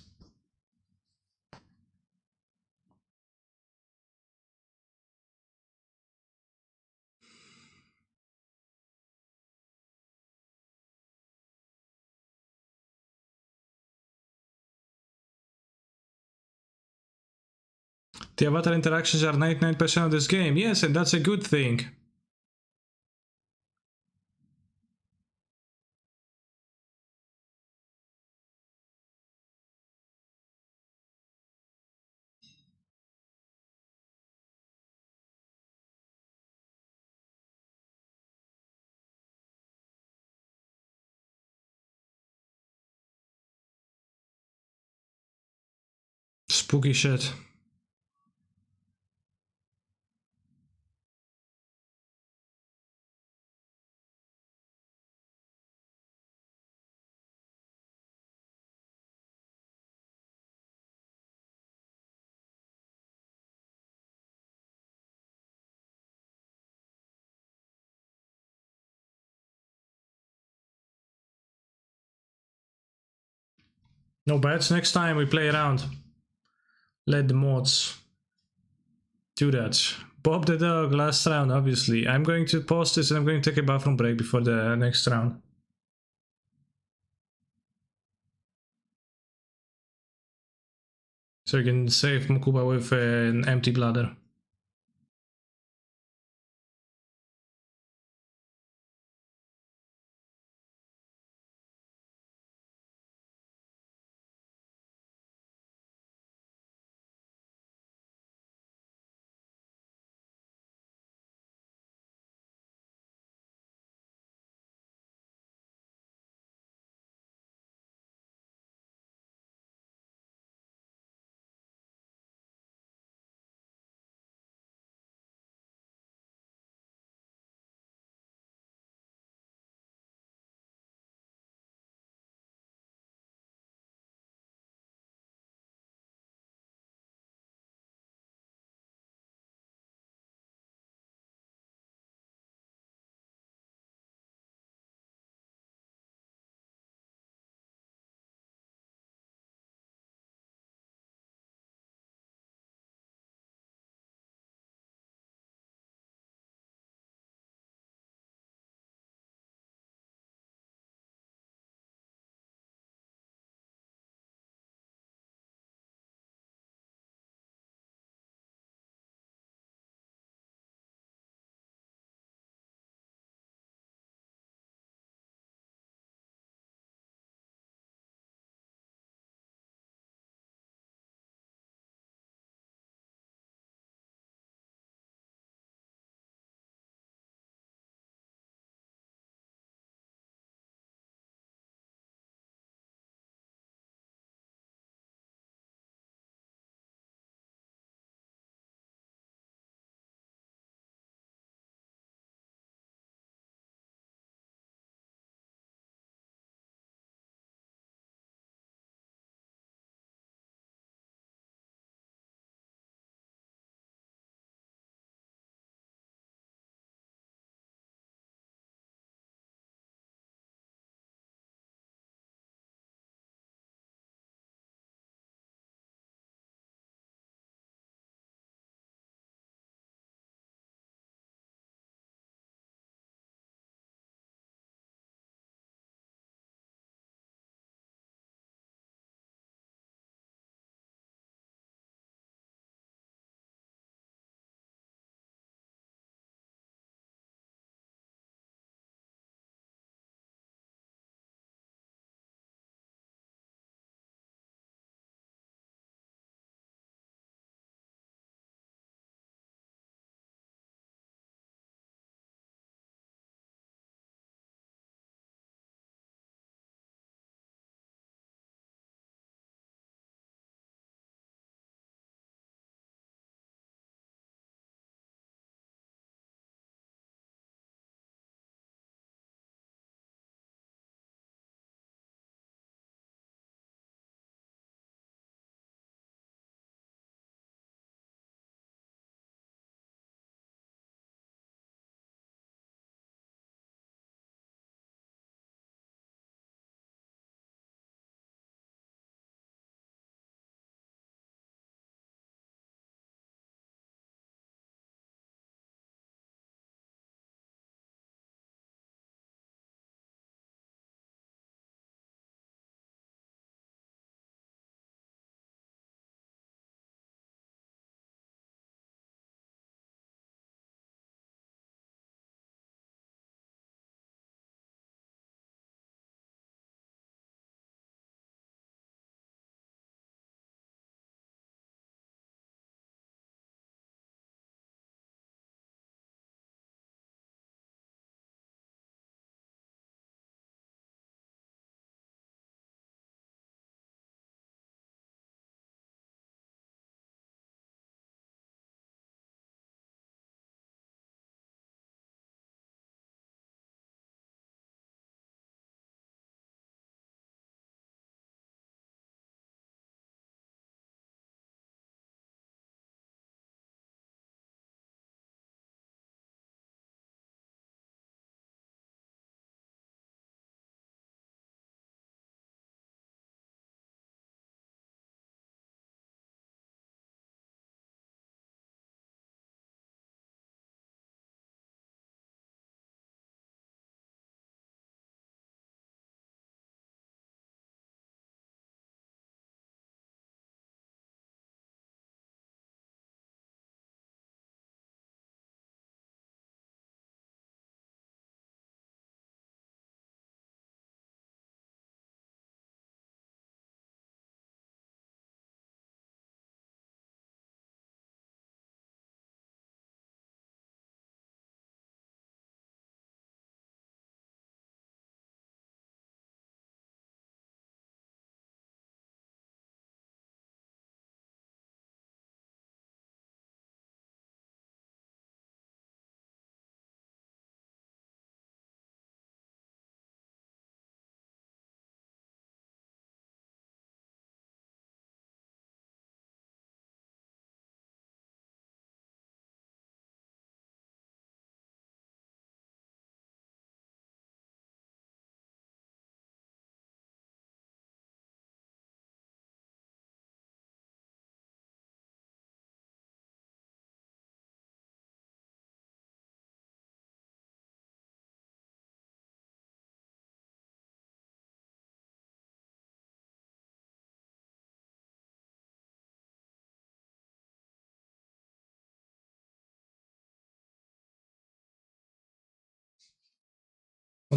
The avatar interactions are 99% of this game. Yes, and that's a good thing. Spooky shit. No bets. Next time we play around. Let the mods do that. Bob the dog, last round, obviously. I'm going to pause this and I'm going to take a bathroom break before the next round. So you can save Mukuba with an empty bladder.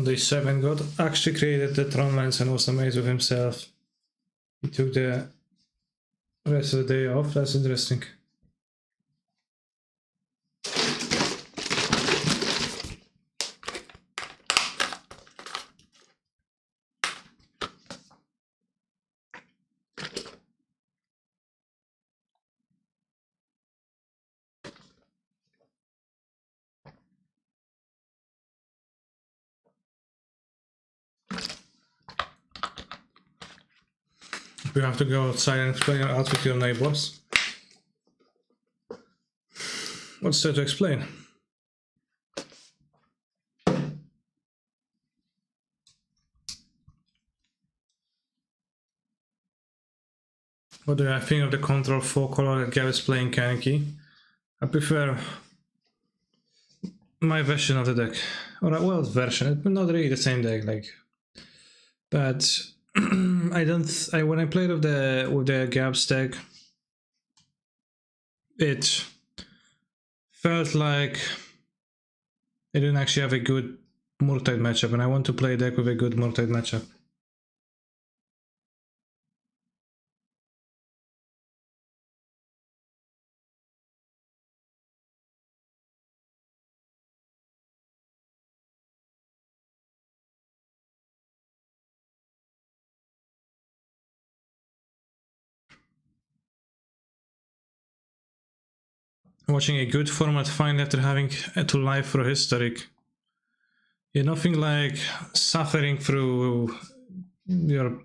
On day 7, God actually created the Tron Lens and was amazed with himself. He took the rest of the day off. That's interesting. We have to go outside and explain our outfit to your neighbors. What's there to explain? What do I think of the control 4 color that Gav is playing Kaneki? I prefer my version of the deck. Or well, version, not really the same deck, like. But when I played with the Gav's deck, it felt like it didn't actually have a good Murktide matchup, and I want to play a deck with a good Murktide matchup. Watching a good format finally after having to live through historic. Yeah, nothing like suffering through the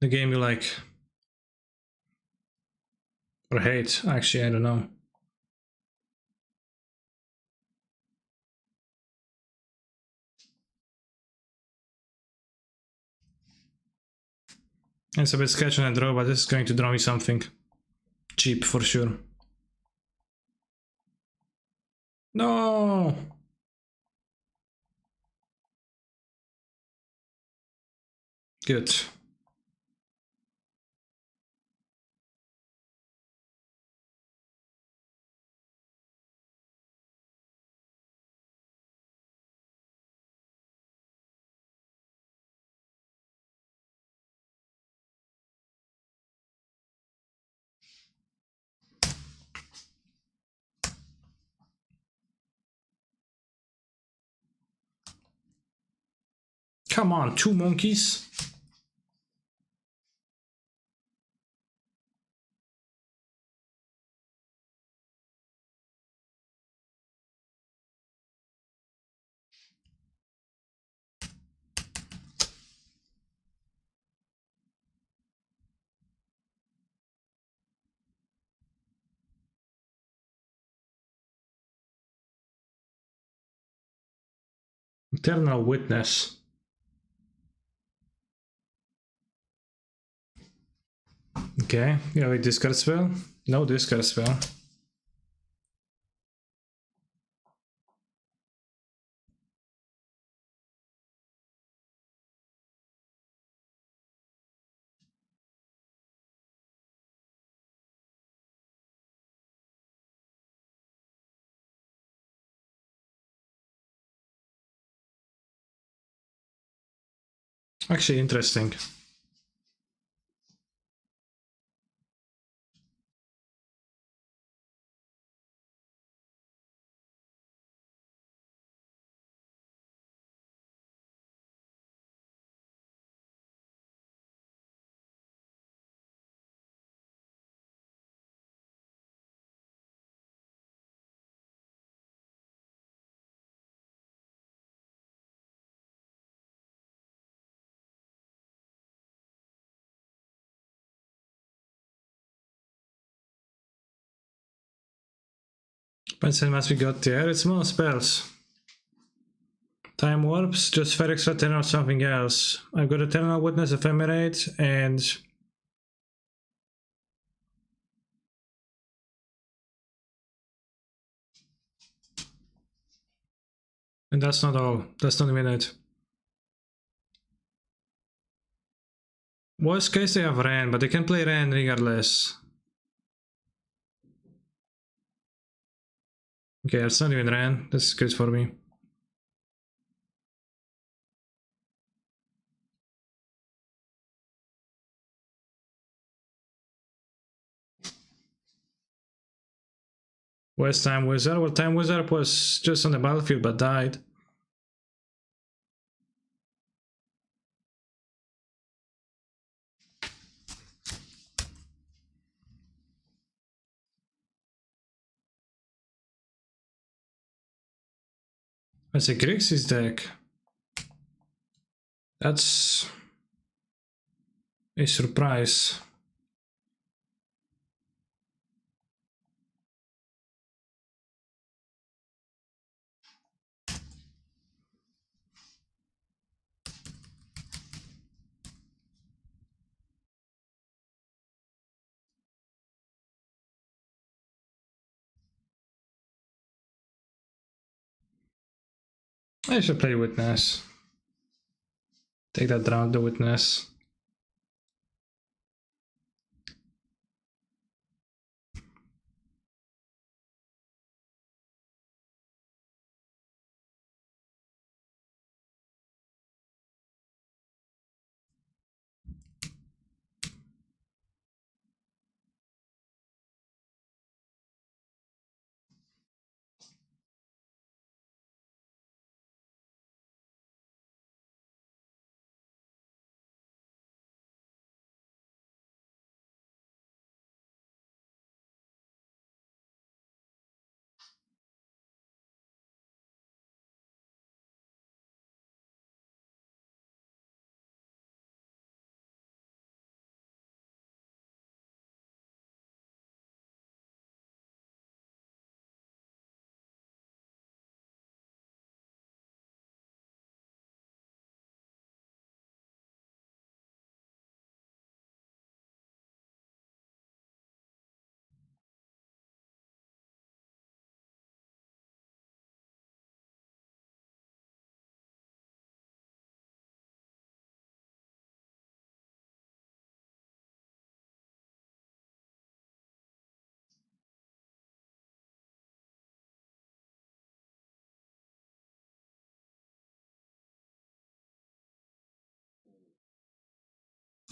game you like. Or hate, actually, I don't know. It's a bit sketchy on a draw, but this is going to draw me something cheap for sure. No! Good. Come on, 2 monkeys. Eternal Witness. Okay, you have a discard spell? No discard spell. Actually interesting. Pencil must be got there. It's more spells. Time warps, just Ferex Return or something else. I've got Eternal Witness, Ephemerate, and that's not all. That's not even it. Worst case they have Ren, but they can play Ren regardless. Okay, that's not even Ren. That's good for me. Where's Time Wizard? Well, Time Wizard was just on the battlefield but died. That's a Grixis deck. That's a surprise. I should play Witness. Take that down, the Witness.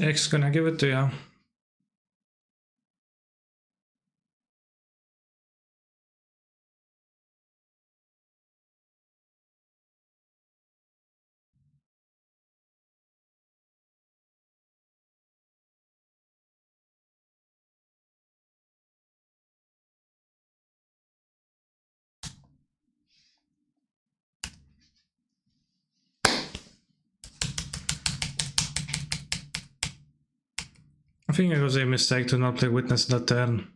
X gonna give it to you. I think it was a mistake to not play Witness that turn.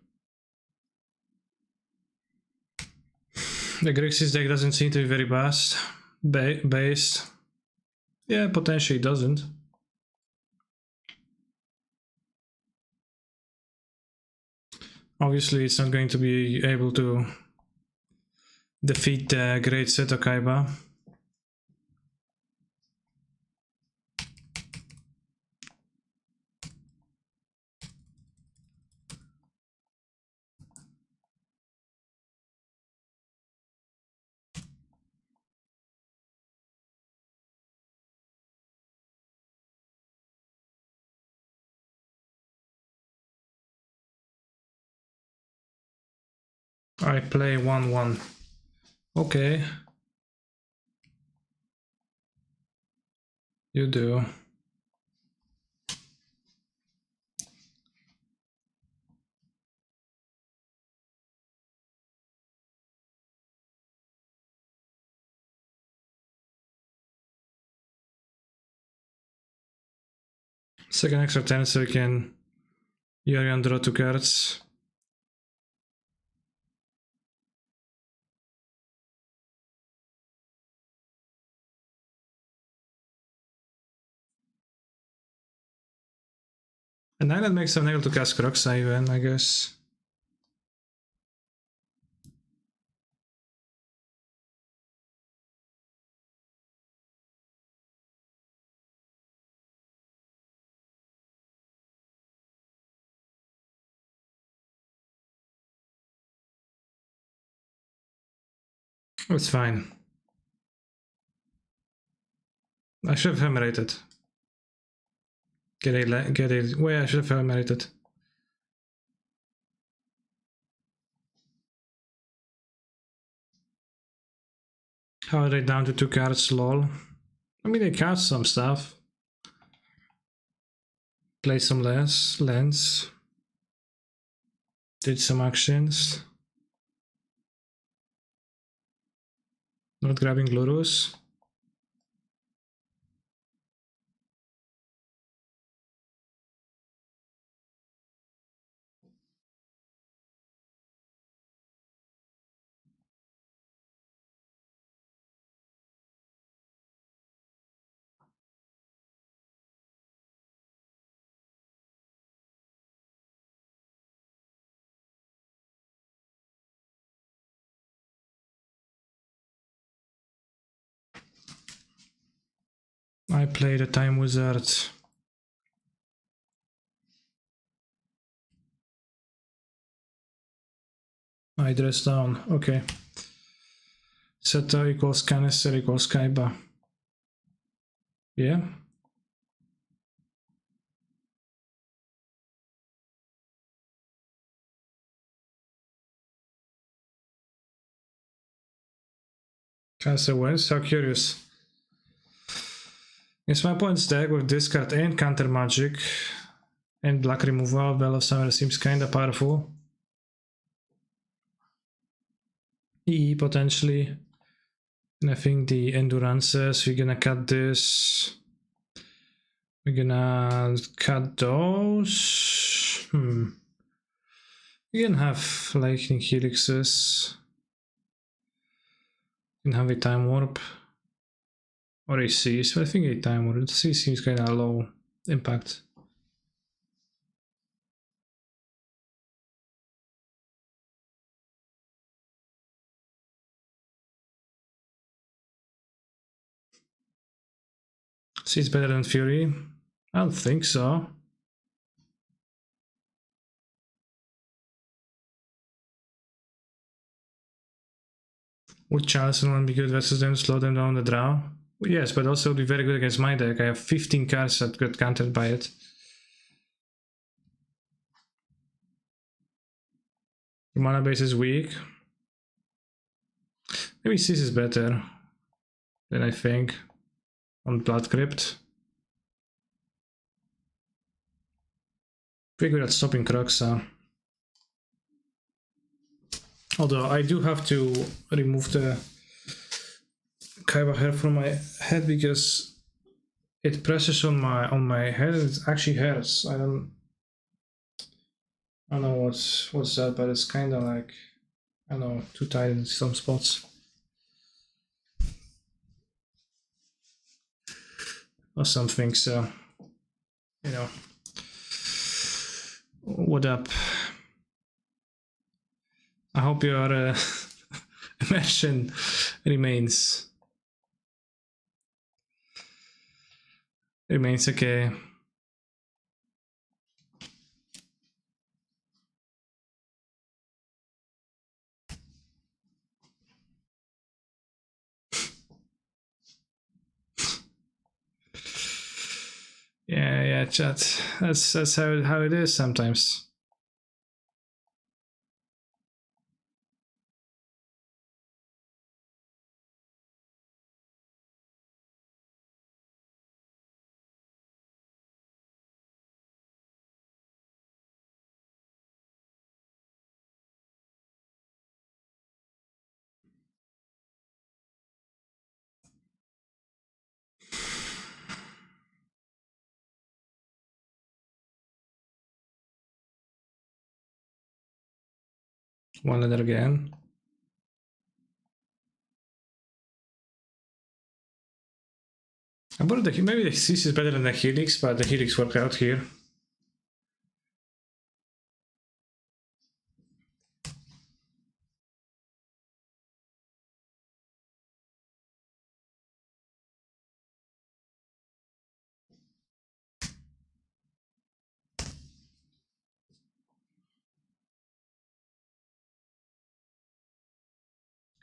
The Grixis deck doesn't seem to be very based. Yeah, potentially doesn't. Obviously, it's not going to be able to defeat the great Seto Kaiba. I play 1-1. Okay. You do. Second extra 10 so we can Yorion draw 2 cards. And then that makes them able to cast Croxa even, I guess. It's fine. I should have hamerated. Get it. Wait, I should have hamerated. How are they down to 2 cards? Lol. I mean, they cast some stuff. Play some less lands. Did some actions. Not grabbing Lurus. I played a Time Wizard. I dress down. Okay. Seto equals canister equals Kaiba. Yeah. Canister wins. How curious. Yes, my points deck with discard and counter magic and black removal. Bell of Summer seems kinda powerful. EE potentially. And I think the endurances, we're gonna cut this. We're gonna cut those. We can have lightning helixes. We can have a time warp. Or a cease, but I think a time warp. The cease seems kinda low impact. Cease better than Fury? I don't think so. Would Chalice be good versus them, slow them down the draw? Yes, but also be very good against my deck. I have 15 cards that got countered by it. The mana base is weak. Maybe Cease is better than I think on Blood Crypt. Pretty good at stopping Kroxa. Although I do have to remove the Kaiba hair from my head because it presses on my head and it actually hurts. I don't know what's that, but it's kind of like, I don't know, too tight in some spots. Or something, so, you know. What up? I hope your immersion remains okay. Yeah, chat. That's how it is sometimes. One letter again. I bought maybe the Cease is better than the Helix, but the Helix worked out here.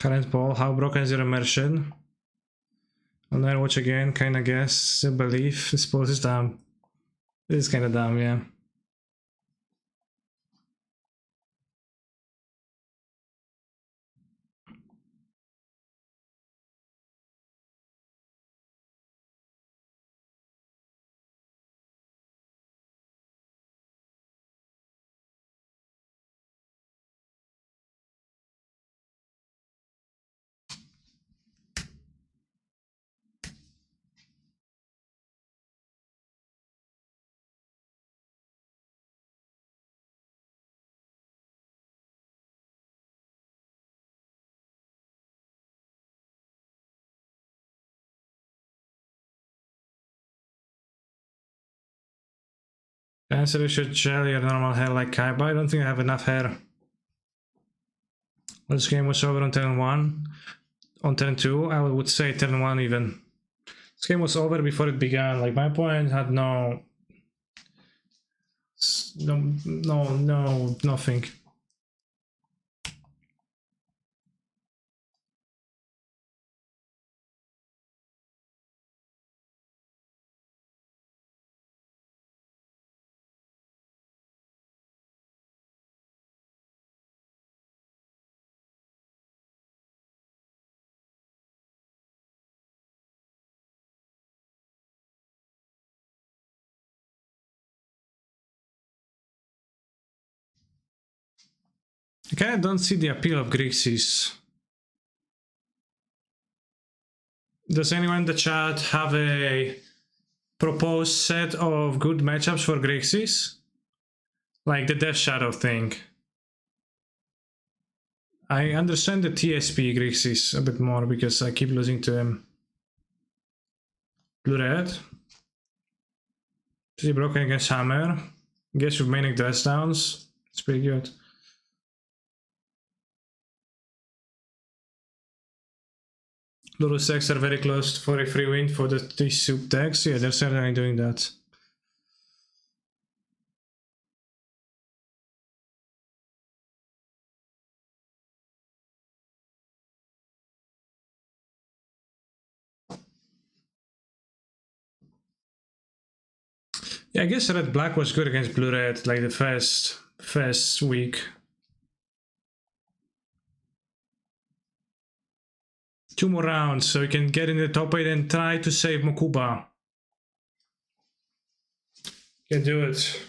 Current ball, how broken is your immersion? I'll never watch again, kinda guess, belief, suppose it's dumb. This is kinda dumb, yeah. Answer, you should gel your normal hair like Kaiba. I don't think I have enough hair. This game was over on turn 1. On turn 2, I would say turn 1 even. This game was over before it began. Like, my opponent had nothing. I kinda don't see the appeal of Grixis. Does anyone in the chat have a proposed set of good matchups for Grixis? Like the Death Shadow thing. I understand the TSP Grixis a bit more because I keep losing to him. Blue-red. Pretty broken against Hammer. Guess with Manic Dress Downs. It's pretty good. Lulu decks are very close for a free win for the 3 soup decks. Yeah, they're certainly doing that. Yeah, I guess red black was good against blue red, like the first week. 2 more rounds, so you can get in the top 8 and try to save Mokuba. You can do it.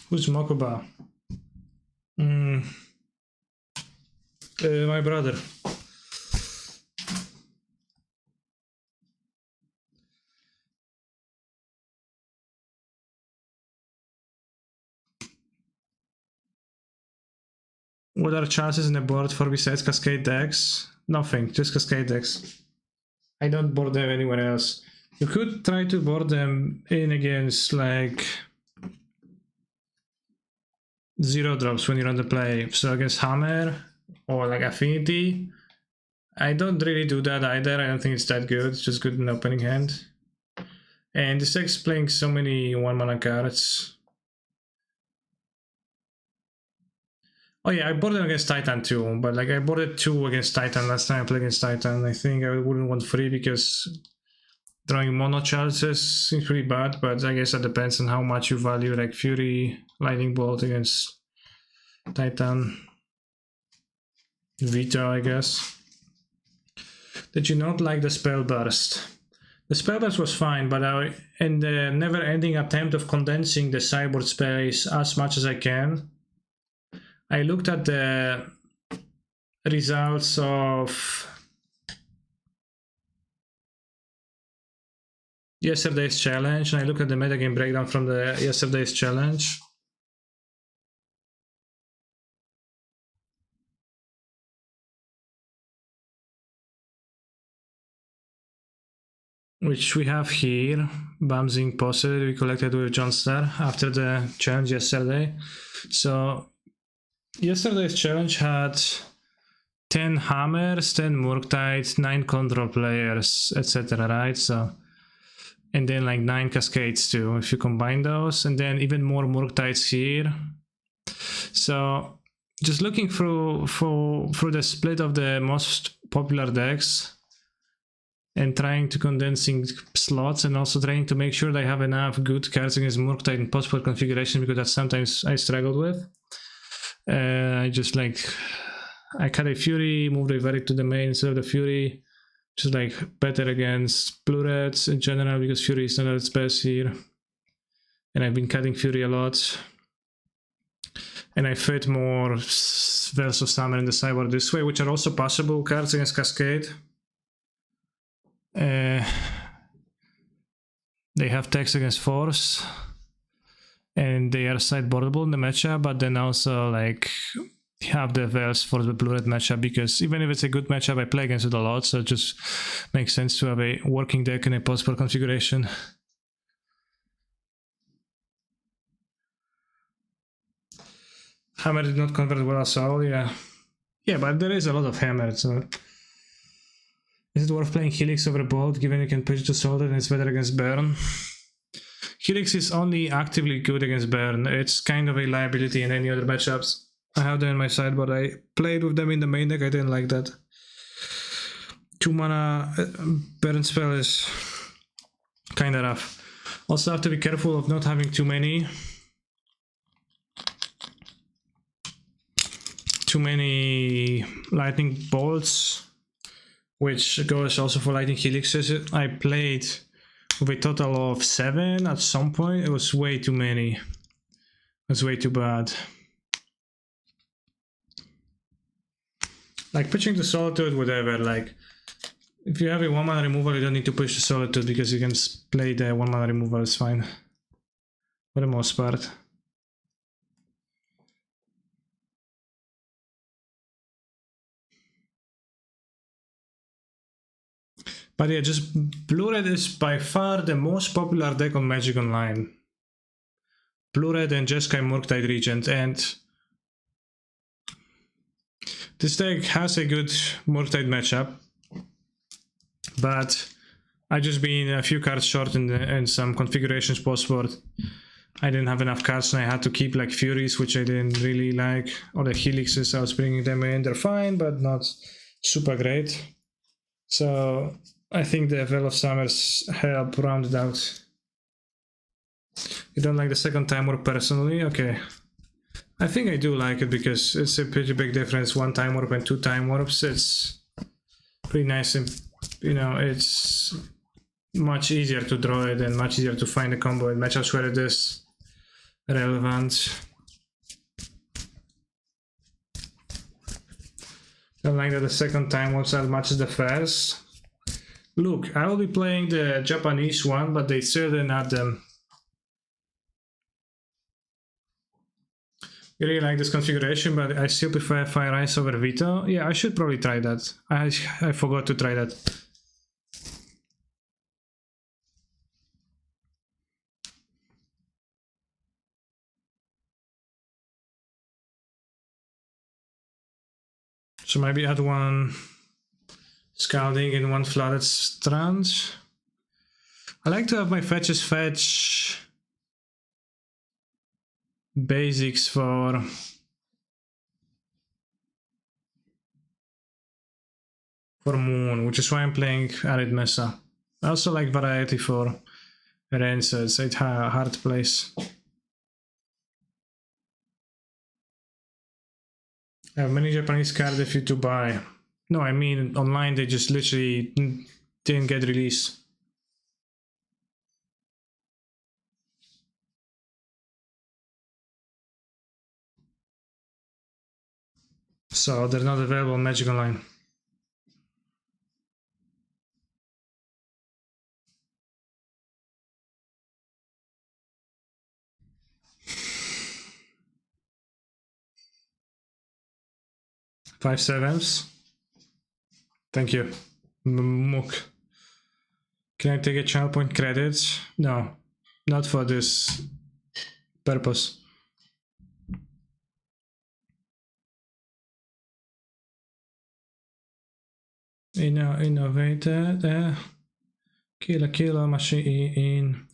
Who's Mokuba? My brother. What are chances in the board for besides Cascade decks? Nothing, just Cascade decks. I don't board them anywhere else. You could try to board them in against like 0 drops when you're on the play. So against Hammer or like Affinity. I don't really do that either. I don't think it's that good. It's just good in opening hand. And this deck's playing so many 1-mana cards. Oh yeah, I boarded them against Titan too, but like I boarded 2 against Titan last time I played against Titan. I think I wouldn't want 3 because drawing mono chances seems pretty bad, but I guess that depends on how much you value like Fury, Lightning Bolt against Titan. Veto, I guess. Did you not like the Spell Burst? The Spell Burst was fine, but in the never-ending attempt of condensing the sideboard space as much as I can, I looked at the results of yesterday's challenge, and I looked at the metagame breakdown from the yesterday's challenge. Which we have here, Bamzing Posse we collected with Johnstar after the challenge yesterday. So yesterday's challenge had 10 hammers, 10 Murktides, 9 control players, etc. Right? So, and then like 9 cascades too, if you combine those, and then even more Murktides here. So just looking through the split of the most popular decks and trying to condensing slots and also trying to make sure that I have enough good cards against Murktide in possible configuration, because that's sometimes I struggled with. I just like, I cut a Fury, moved a Varic to the main instead of the Fury, just like better against blue reds in general because Fury is not at its best here. And I've been cutting Fury a lot. And I fit more Veils of Summer in the sideboard this way, which are also possible cards against Cascade. They have text against force, and they are sideboardable in the matchup, but then also like have the verse for the blue-red matchup, because even if it's a good matchup, I play against it a lot, so it just makes sense to have a working deck in a possible configuration. Hammer did not convert well as well, yeah. Yeah, but there is a lot of hammer, so... Is it worth playing Helix over Bolt, given you can push to Solid and it's better against Burn? Helix is only actively good against Burn. It's kind of a liability in any other matchups. I have them in my side, but I played with them in the main deck. I didn't like that. 2 mana Burn spell is kinda rough. Also have to be careful of not having too many lightning bolts, which goes also for lightning helixes. I played with a total of 7 at some point. It was way too many. It was way too bad. Like pushing the Solitude, whatever, like if you have a 1 mana removal, you don't need to push the Solitude because you can play the 1 mana removal, it's fine. For the most part. But yeah, just Blue-Red is by far the most popular deck on Magic Online. Blue-Red and Jeskai Murktide Regent, and this deck has a good Murktide matchup, but I just been a few cards short in some configurations post-board. I didn't have enough cards and I had to keep like Furies, which I didn't really like, or the Helixes. I was bringing them in, they're fine, but not super great. So I think the Veil of Summers help round it out. You don't like the second time warp personally? Okay. I think I do like it because it's a pretty big difference. 1 time warp and 2 time warps. It's pretty nice and, you know, it's much easier to draw it and much easier to find a combo in matchups where it is relevant. Don't like that the second time warps as much as the first. Look, I will be playing the Japanese one, but they still didn't add them. I really like this configuration, but I still prefer Fire Ice over Veto. Yeah, I should probably try that. I forgot to try that. So maybe add 1 Scalding and 1 Flooded Strand. I like to have my fetches fetch basics for Moon, which is why I'm playing Arid Mesa. I also like variety for Ren, so it's a hard place. I have many Japanese cards if you to buy. No, I mean online they just literally didn't get released. So they're not available on Magic Online. Five sevens. Thank you. Mook. Can I take a channel point credits? No, not for this purpose. Innovated. Killer machine.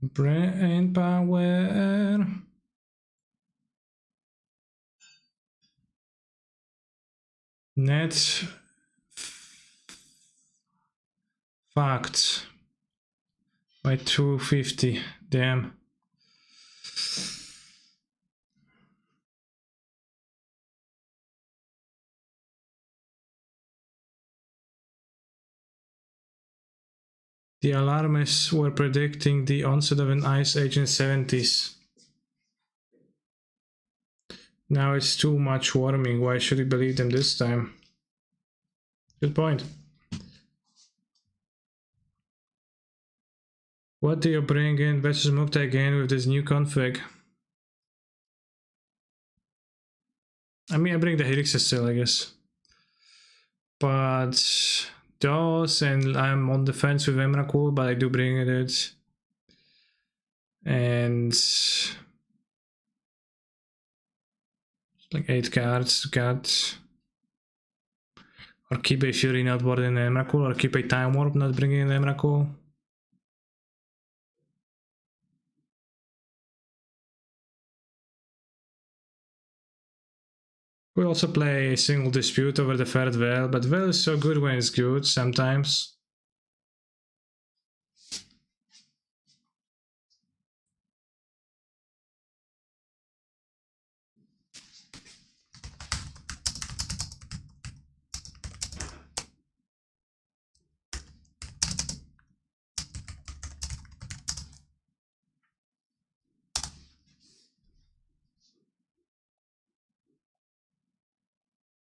Brain power. Net facts by 250. Damn. The alarmists were predicting the onset of an ice age in the 70s. Now it's too much warming. Why should we believe them this time? Good point. What do you bring in versus Mukta again with this new config? I mean, I bring the Helixes still, I guess. But those, and I'm on the fence with Emrakul, but I do bring it. And like 8 cards to cut. Or keep a Fury not boarding Emrakul, or keep a Time Warp not bringing in Emrakul. We also play a single dispute over the third Veil, but Veil is so good when it's good sometimes.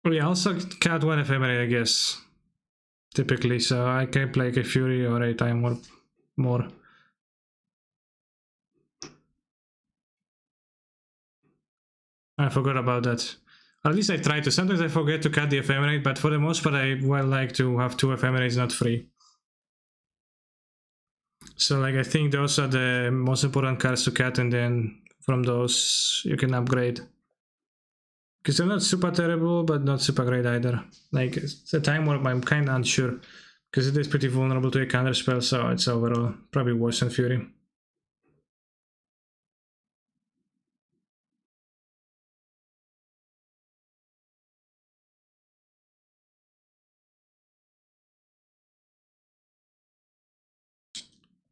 We also cut one ephemerate, I guess, typically, so I can play a Fury or a Time Warp more. I forgot about that. Or at least I try to. Sometimes I forget to cut the ephemerate, but for the most part I well like to have 2 ephemerates, not 3. So like I think those are the most important cards to cut, and then from those you can upgrade. Because they're not super terrible, but not super great either. Like, the Time Warp, I'm kinda unsure. Because it is pretty vulnerable to a counter spell, so it's overall probably worse than Fury.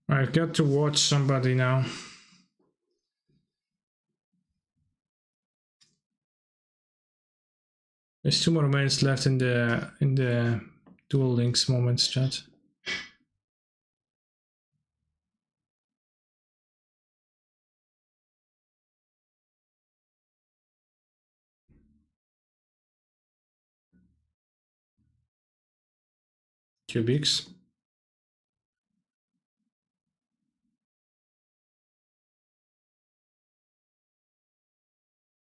I've got to watch somebody now. There's 2 more minutes left in the Duel Links moments chat. Cubics.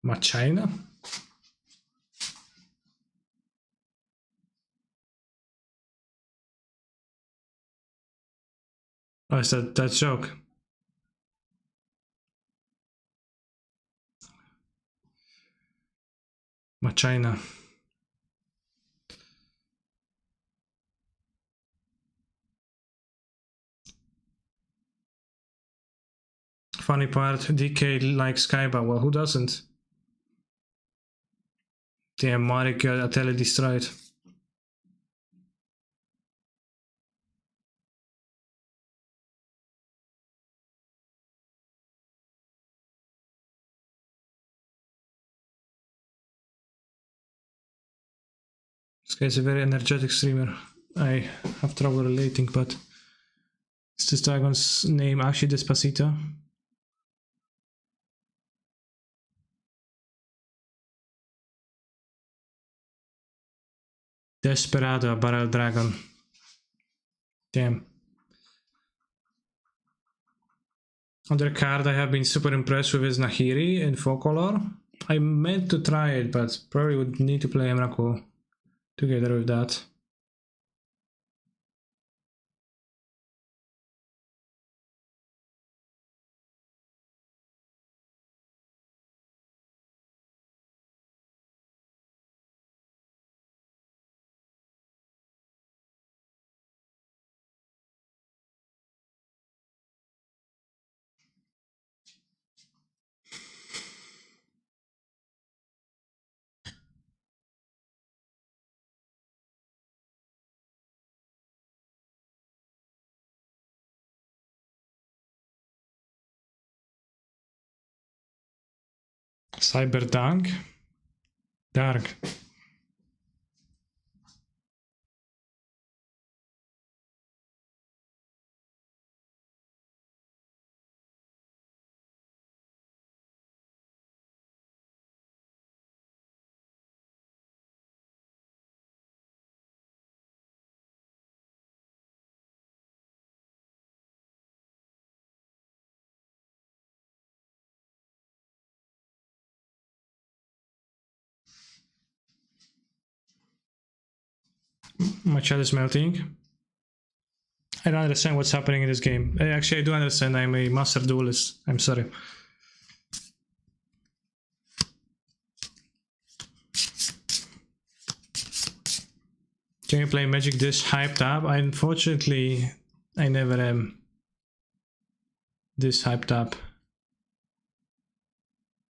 Machina? Oh, is that joke? Machina. Funny part, DK likes Kaiba. Well, who doesn't? Damn, Marek Ateli destroyed. This guy's a very energetic streamer. I have trouble relating, but is this dragon's name actually Despacito? Desperado, Barrel Dragon. Damn. Other card I have been super impressed with is Nahiri in 4 color. I meant to try it, but probably would need to play Emrakul together with that. Cyberdunk. Dark. My chat is melting. I don't understand what's happening in this game. Actually, I do understand. I'm a master duelist. I'm sorry. Can you play Magic this hyped up? Unfortunately, I never am this hyped up.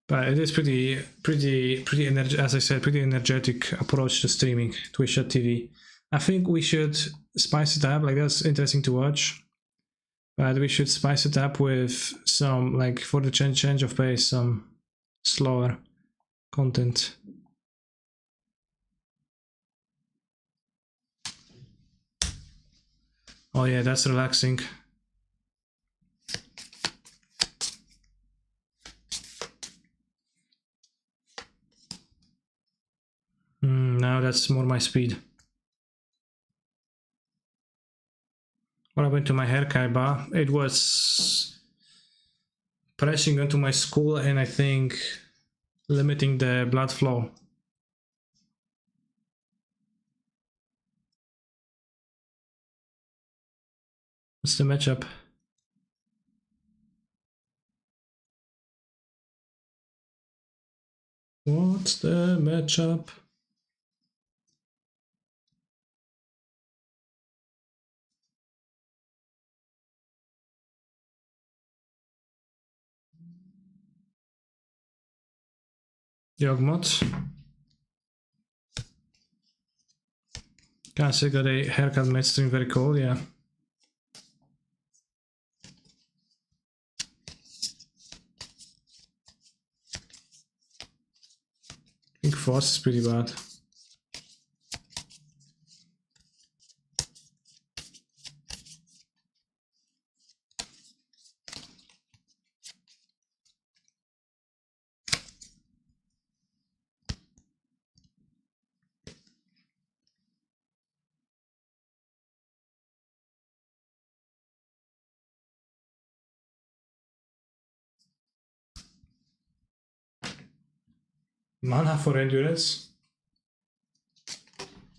But it is pretty as I said, pretty energetic approach to streaming Twitch.tv. I think we should spice it up. Like, that's interesting to watch, but we should spice it up with some, like, for the change of pace, some slower content. Oh yeah, that's relaxing. Now that's more my speed. What happened to my hair, Kaiba? It was pressing onto my skull and I think limiting the blood flow. What's the matchup? What's the matchup? Yogmot. Cancer got a haircut midstream, very cool, yeah. I think Force is pretty bad. Mana for endurance.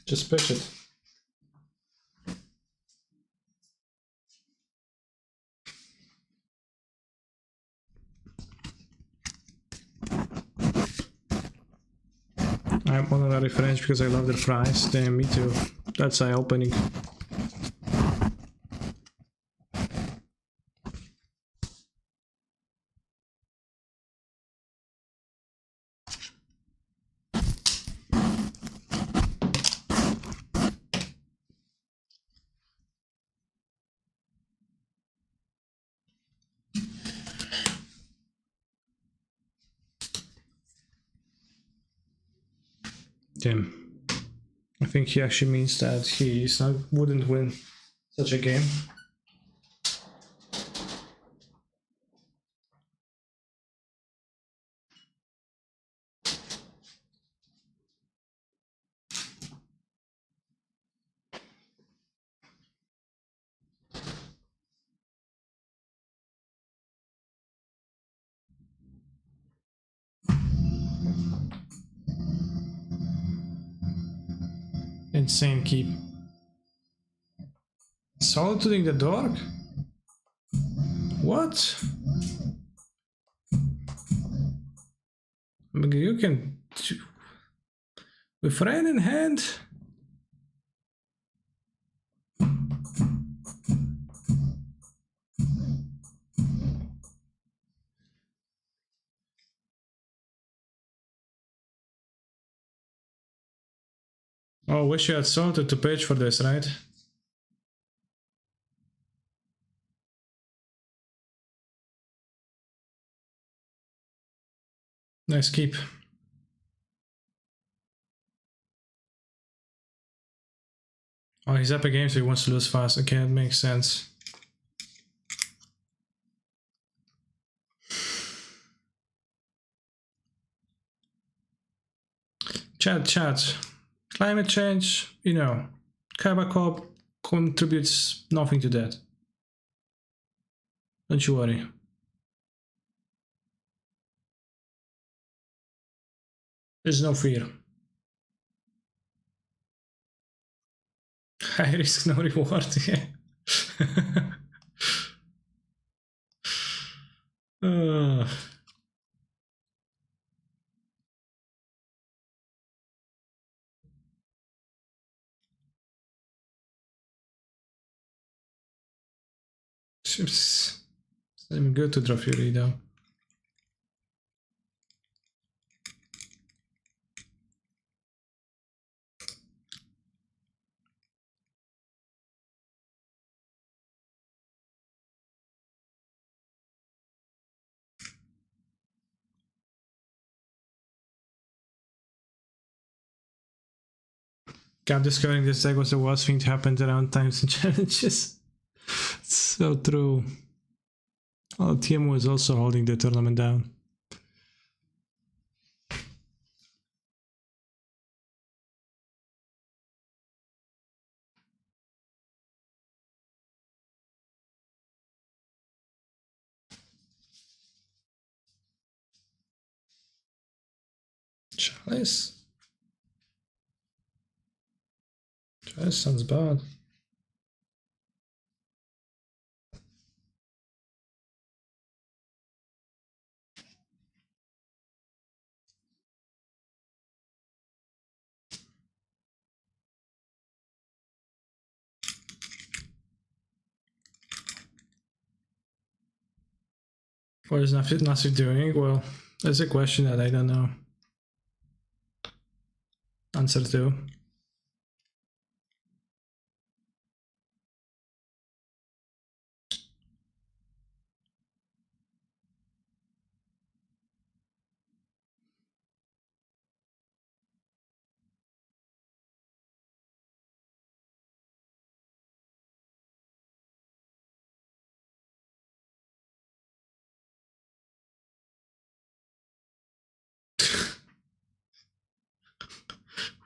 Just push it. I'm honorary French because I love their fries. Damn, me too. That's eye-opening. Damn. I think he actually means that he wouldn't win such a game. Insane keep. Solitude the dark? What? You can... with rain in hand? Oh, wish you had sorted to page for this, right? Nice keep. Oh, he's up a game, so he wants to lose fast. Okay, that makes sense. Chat. Climate change, you know, Kaiba Corp contributes nothing to that. Don't you worry. There's no fear. High risk, no reward, yeah. uh, It's even good to draw Fury though. Kept discovering this deck was the worst thing to happen around times and challenges. It's so true. Oh, TMO is also holding the tournament down. Chalice? Chalice sounds bad. What is Nafi doing? Well, that's a question that I don't know answer to.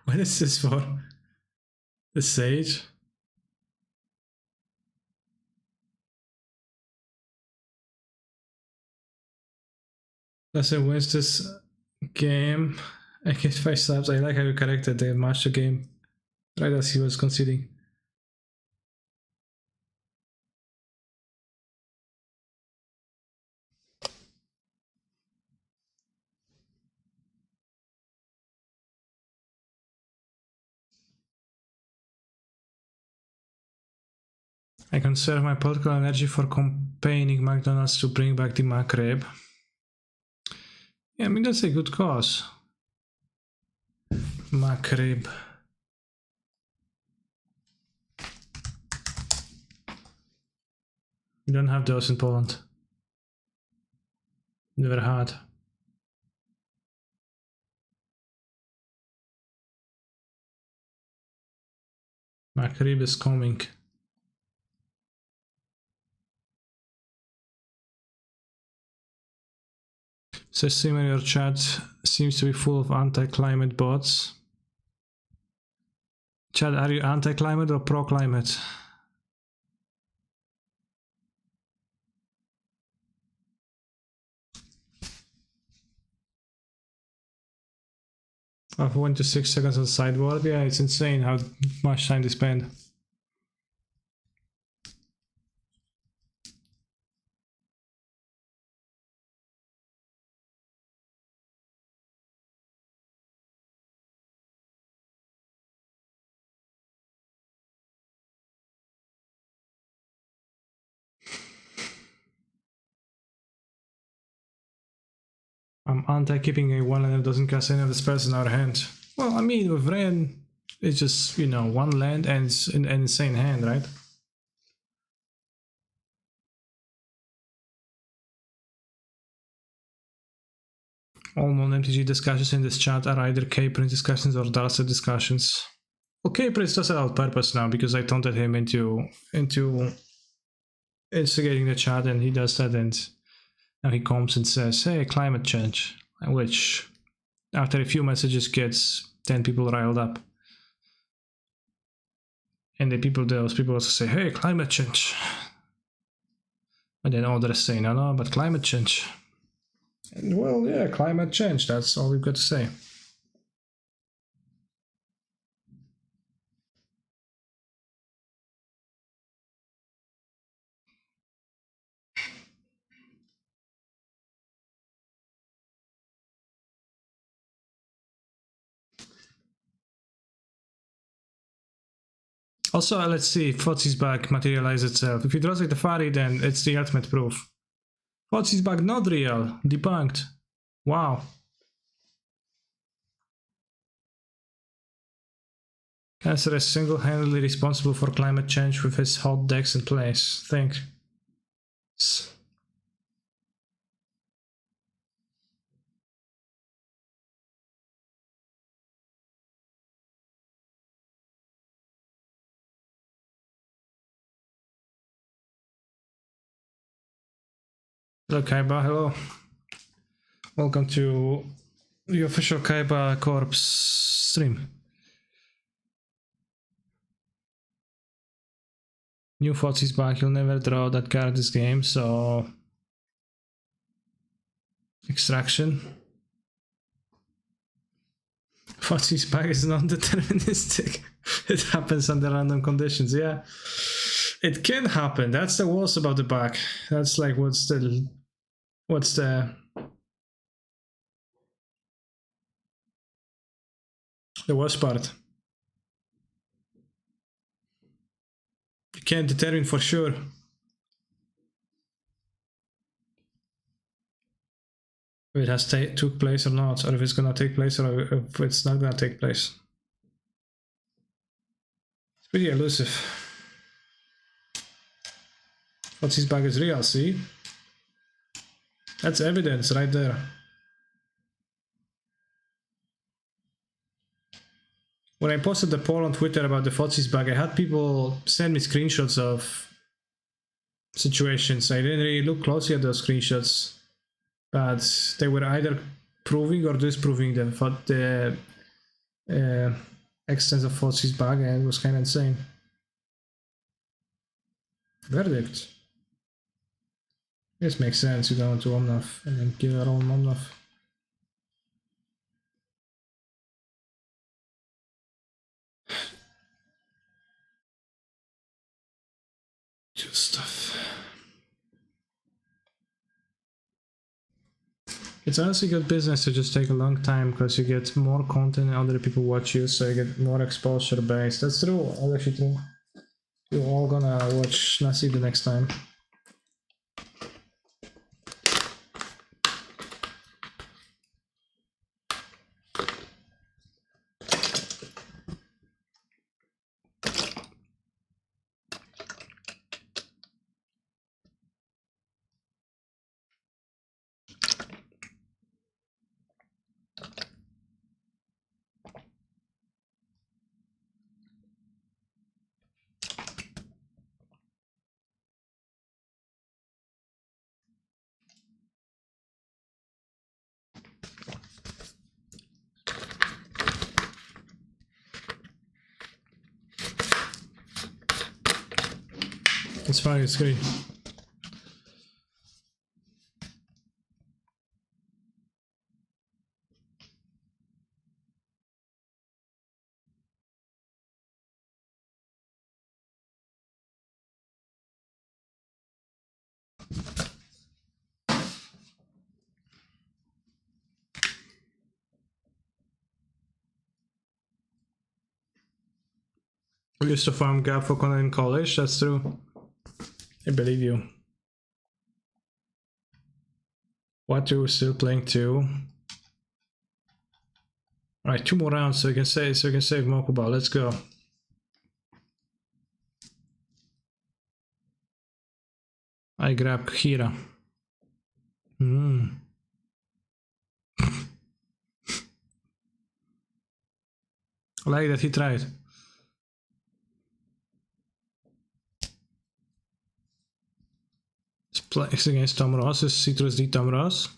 What is this for? The Sage? Lesson wins this game. I get 5 subs. I like how you corrected the master game right as he was conceding. I conserve my political energy for campaigning McDonald's to bring back the McRib. Yeah, I mean, that's a good cause. McRib. We don't have those in Poland. Never had. McRib is coming. System in your chat seems to be full of anti-climate bots. Chat, are you anti-climate or pro-climate? I've went to 6 seconds on sideboard. Yeah, it's insane how much time they spend. I'm anti-keeping a 1 land that doesn't cast any of the spells in our hand. Well, I mean, with Ren, it's just, you know, 1 land and it's an insane hand, right? All non-MTG discussions in this chat are either K-Prince discussions or Darcy discussions. Well, K-Prince does it on purpose now because I taunted him into instigating the chat, and he does that, and now he comes and says, hey, climate change, which after a few messages gets 10 people riled up. And those people also say, hey, climate change. And then others say, no, but climate change. And well, yeah, climate change, that's all we've got to say. Also, let's see if Fotzi's bug materializes itself. If it draws like the Fari, then it's the ultimate proof. Fotzi's bug not real. Debunked. Wow. Cancer is single-handedly responsible for climate change with his hot decks in place. Thanks. Hello Kaiba, hello. Welcome to the official Kaiba Corps stream. New Fotzi's back, you'll never draw that card this game, so... Extraction. Fotzi's back is non-deterministic. It happens under random conditions, yeah. It can happen, that's the worst about the back. That's like what's the worst part. You can't determine for sure. If it has took place or not, or if it's gonna take place or if it's not gonna take place. It's pretty elusive. What's his bag is real, see? That's evidence right there. When I posted the poll on Twitter about the Fotzi's bag, I had people send me screenshots of situations. I didn't really look closely at those screenshots, but they were either proving or disproving the extent of Fotzi's bag, and it was kind of insane. Verdict. This makes sense. You go into Omnath and then kill your own Omnath. Good stuff. It's honestly good business to just take a long time because you get more content and other people watch you, so you get more exposure base. That's true. That's actually true. You're all gonna watch Nasi the next time. It's fine, it's great. We used to farm Gap for content in college, that's true. I believe you. What are we still playing too? Alright, 2 more rounds so we can save Mokuba. Let's go. I grab Kira. I like that he tried. It's against Tom Ross. Is Citrus D Tom Ross?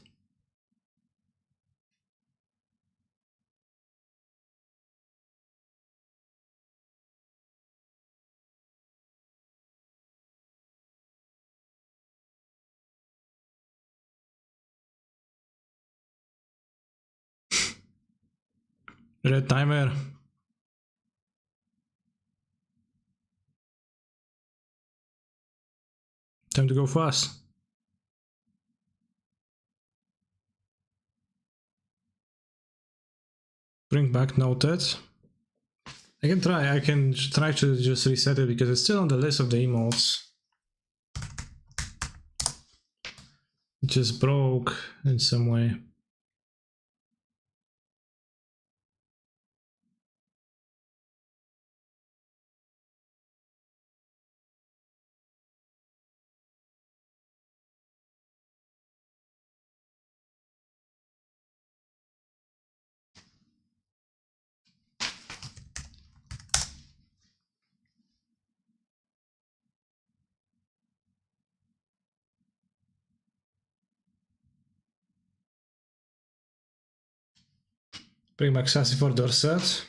Red timer. Time to go fast. Bring back noted. I can try to just reset it because it's still on the list of the emotes. It just broke in some way. Prima accessi for Dorset.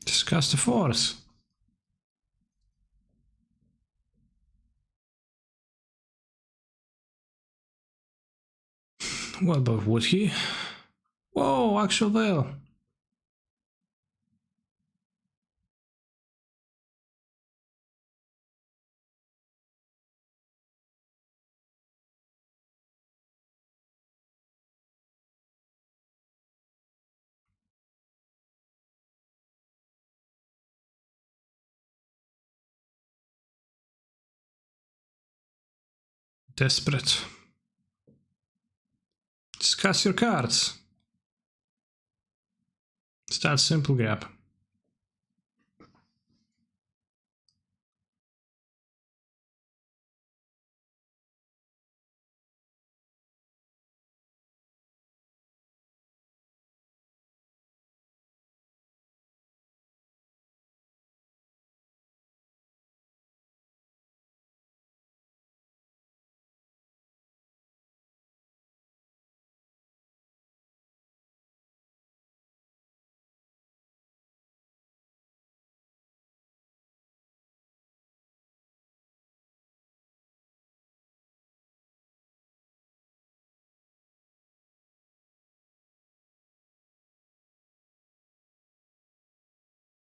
Discuss the force. Well, but would he? Whoa, actual veil. Desperate. Discuss your cards. Start simple gap.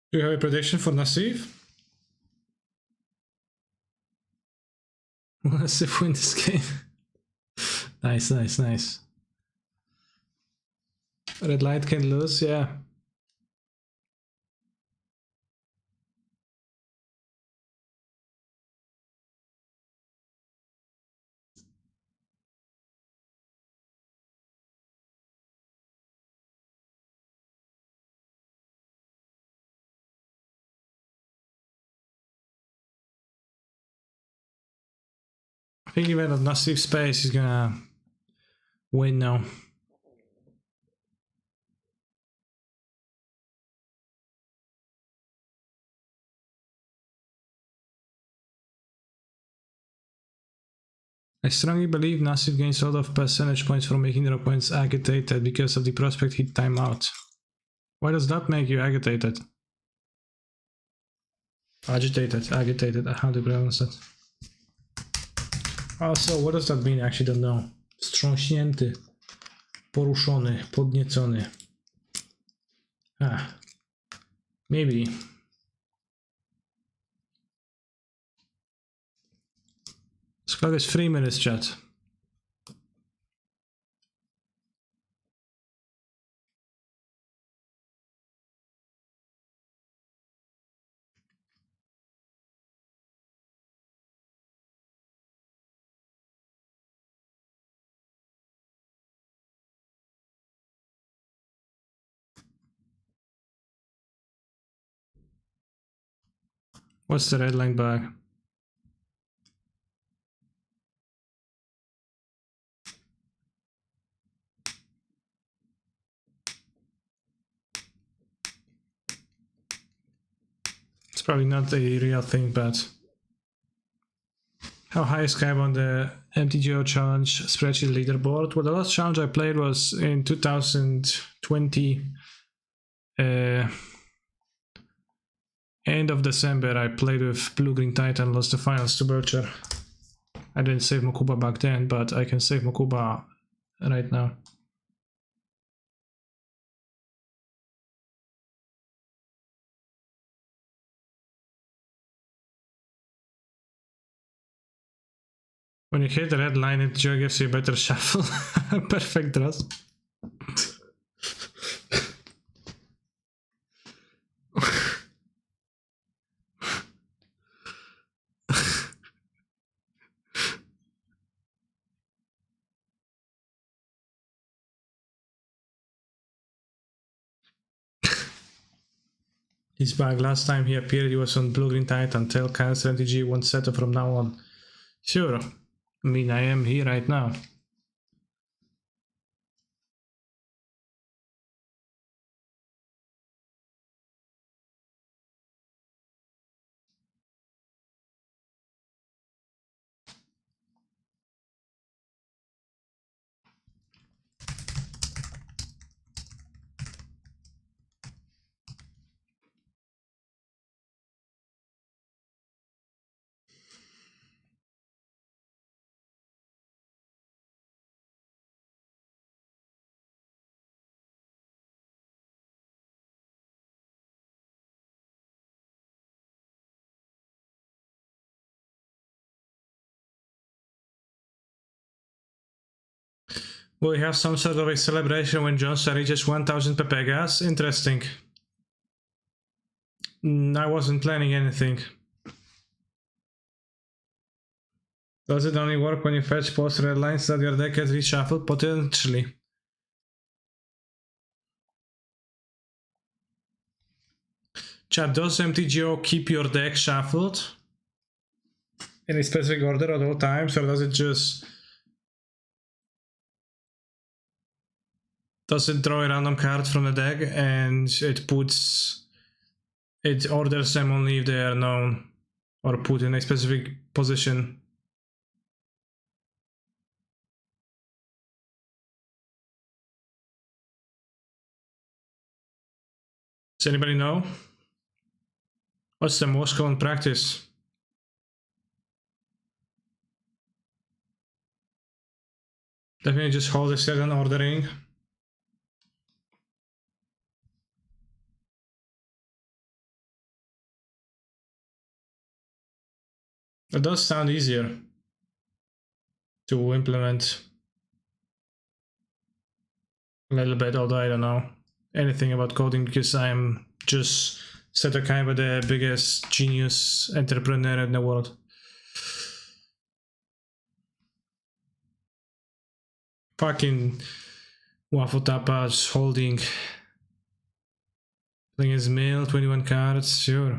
Do you have a prediction for Nassif? Nassif win this game. Nice, nice, nice. Red light can lose, yeah. I think even at Nassif space he's gonna win now. I strongly believe Nassif gains a lot of percentage points from making their opponents agitated because of the prospect hit timeout. Why does that make you agitated? Agitated, how do you pronounce that? Also, what does that mean? I actually don't know. Wstrząśnięty, poruszony, podniecony. Maybe. Sklag is 3 minutes, chat. What's the red line bag? It's probably not a real thing, but how high is Kaiba on the MTGO challenge spreadsheet leaderboard? Well, the last challenge I played was in 2020. End of December, I played with Blue Green Titan, lost the finals to Bircher. I didn't save Mokuba back then, but I can save Mokuba right now. When you hit the red line, it just gives you a better shuffle. Perfect draws. He's back. Last time he appeared, he was on Blue Green Titan. Tell Kyle strategy won't settle from now on. Sure. I mean, I am here right now. Will we have some sort of a celebration when Johnson reaches 1000 Pepegas? Interesting. I wasn't planning anything. Does it only work when you fetch post red lines that your deck gets reshuffled? Potentially. Chat, does MTGO keep your deck shuffled in a specific order at all times, or does it just... Does it draw a random card from the deck and it orders them only if they are known or put in a specific position? Does anybody know? What's the most common practice? Definitely just hold a certain ordering. It does sound easier to implement a little bit, although I don't know anything about coding because I'm just Seto Kaiba, the biggest genius entrepreneur in the world. Fucking Waffle Tapas holding. Playing his mail, 21 cards, sure.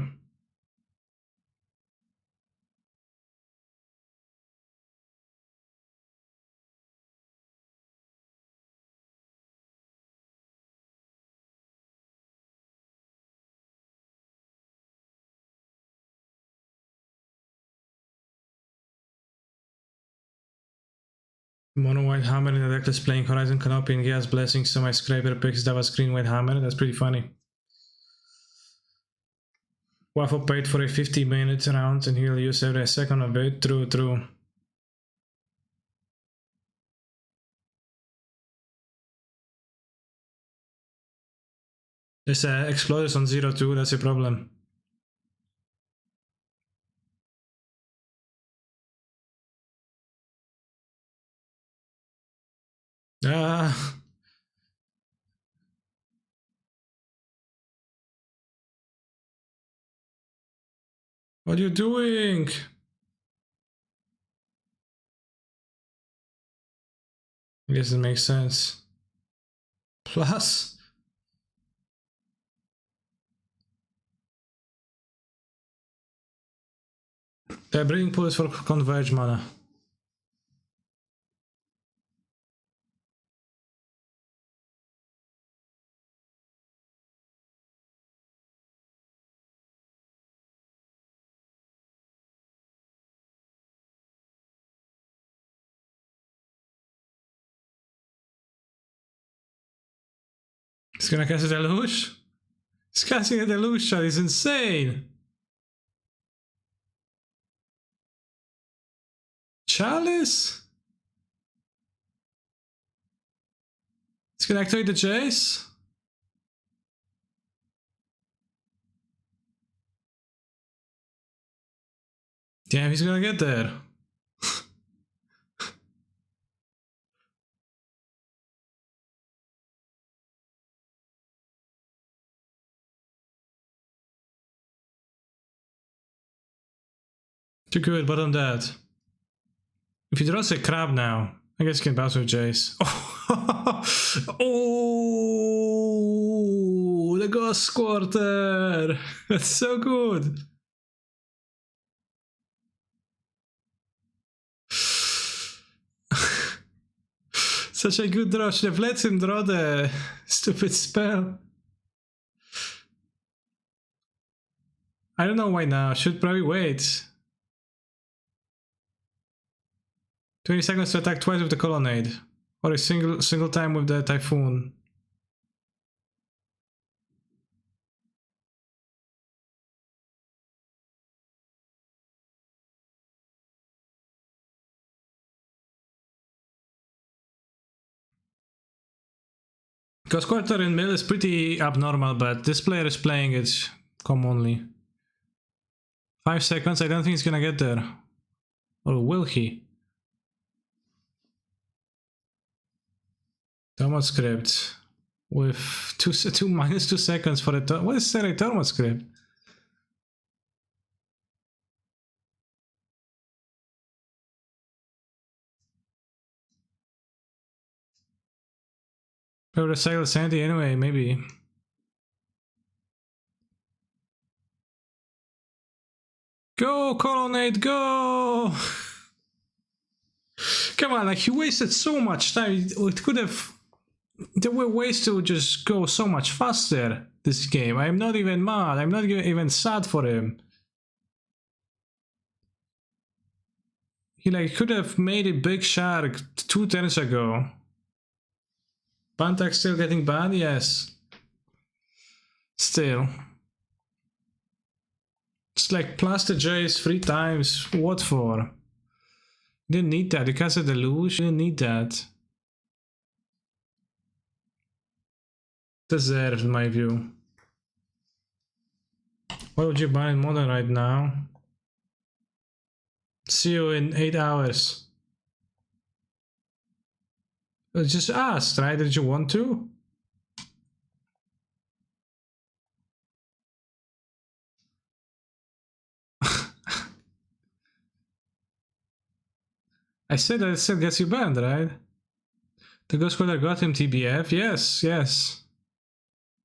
Mono White Hammer in the deck is playing Horizon Canopy and Gas Blessing, so my scraper picks Dava's Green White Hammer. That's pretty funny. Waffle paid for a 50-minute round and he'll use every second of it. True, true. This explodes on 0-2, that's a problem. Ah. What are you doing? I guess it makes sense. Plus? The breeding pool is for converge mana. He's gonna cast a deluge? He's casting a deluge shot, he's insane! Chalice? He's gonna activate the chase? Damn, he's gonna get there. Too good, but I'm dead. If he draws a crab now, I guess he can bounce with Jace. Oh, the Ghost Quarter! That's so good! Such a good draw. Should have let him draw the stupid spell. I don't know why now. Should probably wait. 20 seconds to attack twice with the colonnade. Or a single time with the typhoon. Because quarter in mill is pretty abnormal, but this player is playing it commonly. 5 seconds, I don't think he's gonna get there. Or will he? Thermal script with -2 seconds for the what is that a thermal script? Or recycle sanity anyway, maybe. Go, colonnade, go! Come on, like he wasted so much time. It could have. There were ways to just go so much faster this game. I'm not even mad. I'm not even sad for him. He like could have made a big shark 2 turns ago. Bantak still getting banned? Yes. Still. It's like Plaster Jace 3 times. What for? You didn't need that. Because of the luge, you didn't need that. Deserved, in my view. Why would you ban in Modern right now? See you in 8 hours. I just asked, right? Did you want to? I said that it still gets you banned, right? The Ghost Quarter got him TBF? Yes, yes.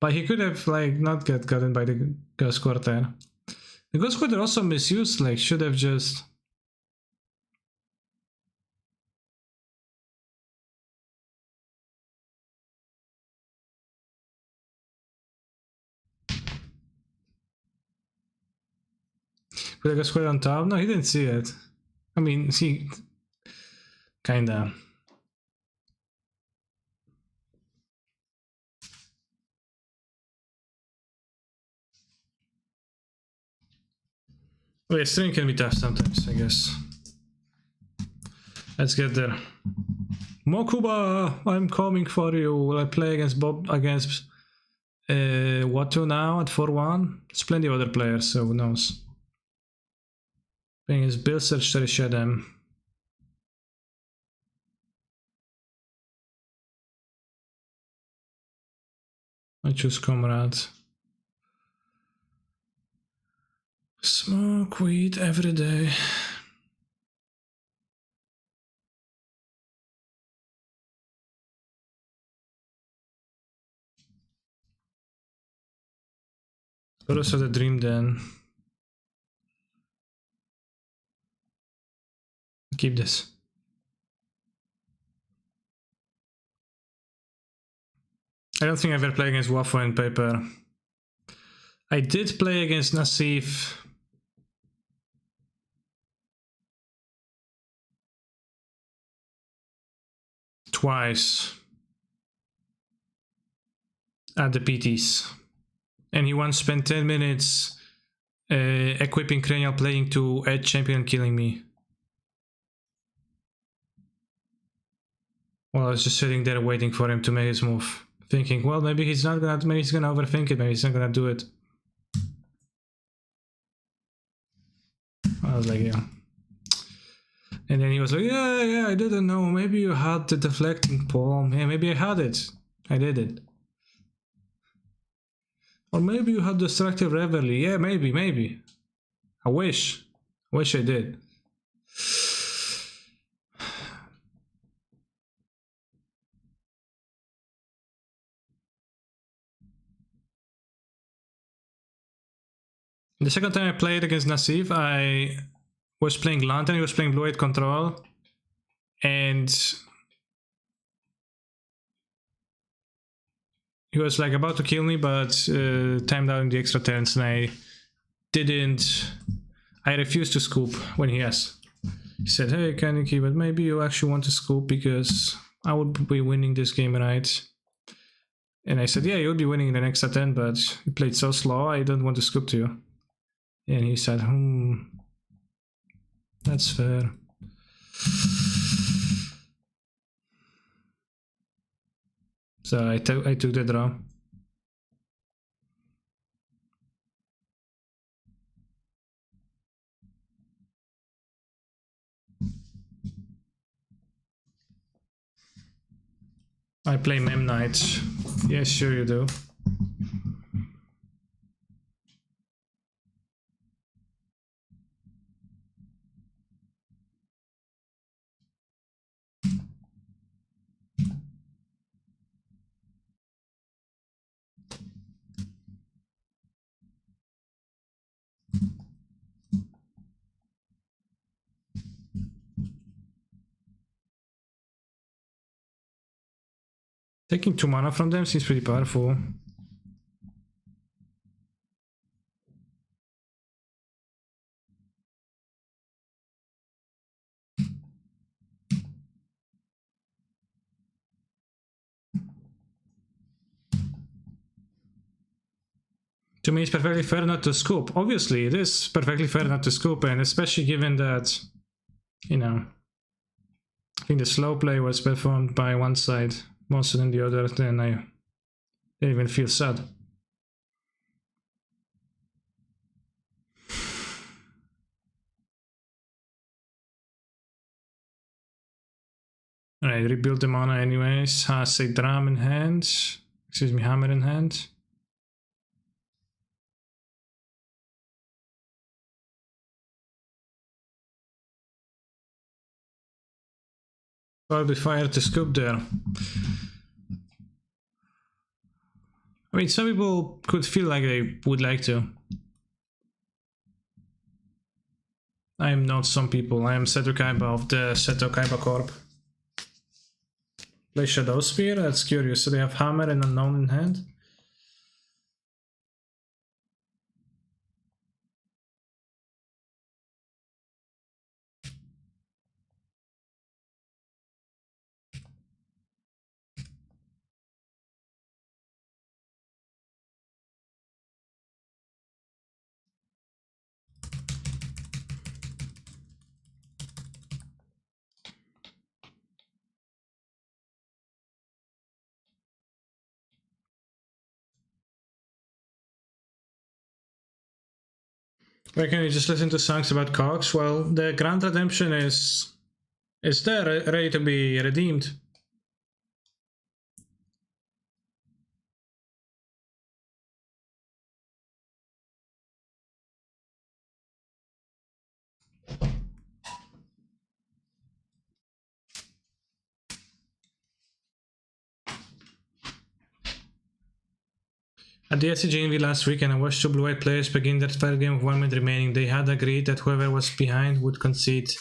But he could have, like, not get gotten by the Ghost Quarter. The Ghost Quarter also misused, like, should have just... Put the Ghost Quarter on top? No, he didn't see it. I mean, he... Kinda. Wait, string can be tough sometimes, I guess. Let's get there. Mokuba, I'm coming for you. Will I play against Bob against Watu now at 4-1? There's plenty of other players, so who knows. Playing his Bill Search to Shedem. I choose Comrade. Smoke weed every day. Photos of the dream then. Keep this. I don't think I've ever played against Waffle in paper. I did play against Nassif. Twice. At the PTs. And he once spent 10 minutes equipping Cranial playing to Edge Champion and killing me. Well, I was just sitting there waiting for him to make his move. Thinking, well, maybe he's not gonna, maybe he's gonna overthink it, maybe he's not gonna do it. I was like, yeah. And then he was like, yeah, I didn't know. Maybe you had the deflecting palm. Yeah, maybe I had it. I did it. Or maybe you had destructive reverie. Yeah, maybe. I wish Wish I did. The second time I played against Nassif, I was playing Lantern, he was playing Blue-White Control, and he was like about to kill me, but timed out in the extra turns, and I refused to scoop when he asked. He said, hey, Kaneki, but maybe you actually want to scoop because I would be winning this game, right? And I said, yeah, you'll be winning in the next turn, but you played so slow, I don't want to scoop to you. And he said, that's fair. So I took the draw. I play Mem Knight. Yes, sure you do. Taking 2 mana from them seems pretty powerful. To me, it's perfectly fair not to scoop. Obviously, it is perfectly fair not to scoop, and especially given that, you know, I think the slow play was performed by one side more so than the other, then I didn't even feel sad. Alright, rebuild the mana anyways. Has a drum in hand. Excuse me, hammer in hand. Probably fire to scoop there. I mean, some people could feel like they would like to. I am not some people. I am Seto Kaiba of the Seto Kaiba Corp. Play Shadow Spear? That's curious. So they have hammer and unknown in hand. Why can't you just listen to songs about cogs? Well, the Grand Redemption is there, ready to be redeemed. At the SCGNV last weekend, I watched 2 blue-white players begin their third game with 1 minute remaining. They had agreed that whoever was behind would concede.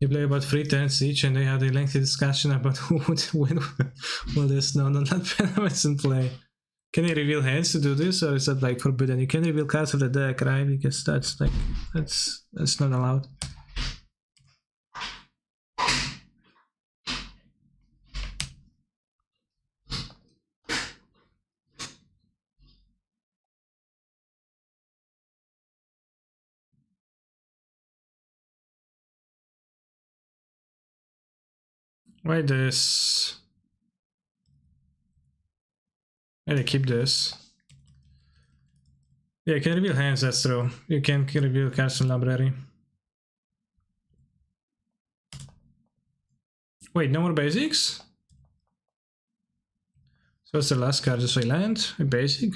They played about 3 turns each, and they had a lengthy discussion about who would win. Well, there's no penalties in play. Can you reveal hands to do this, or is that like forbidden? You can reveal cards of the deck, right? Because that's like that's not allowed. Why this? I keep this. Yeah, you can reveal hands, that's true. You can reveal cards in library. Wait, no more basics? So what's the last card? Just a land? A basic?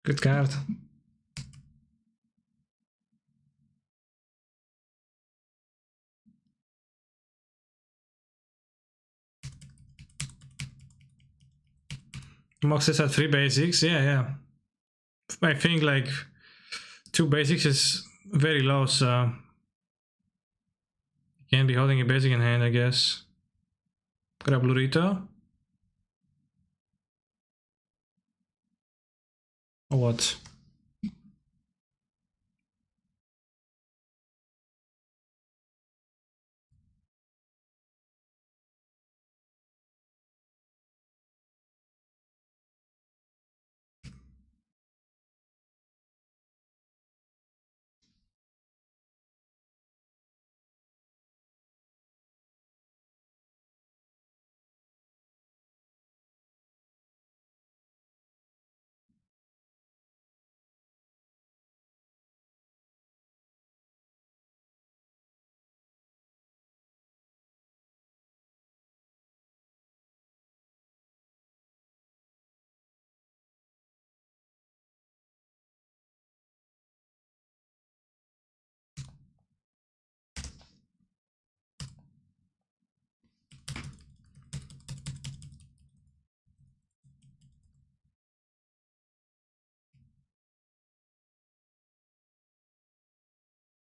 Good card. Moxes had 3 basics, yeah. I think like 2 basics is very low, so you can't be holding a basic in hand, I guess. Grab Lurito. Or what?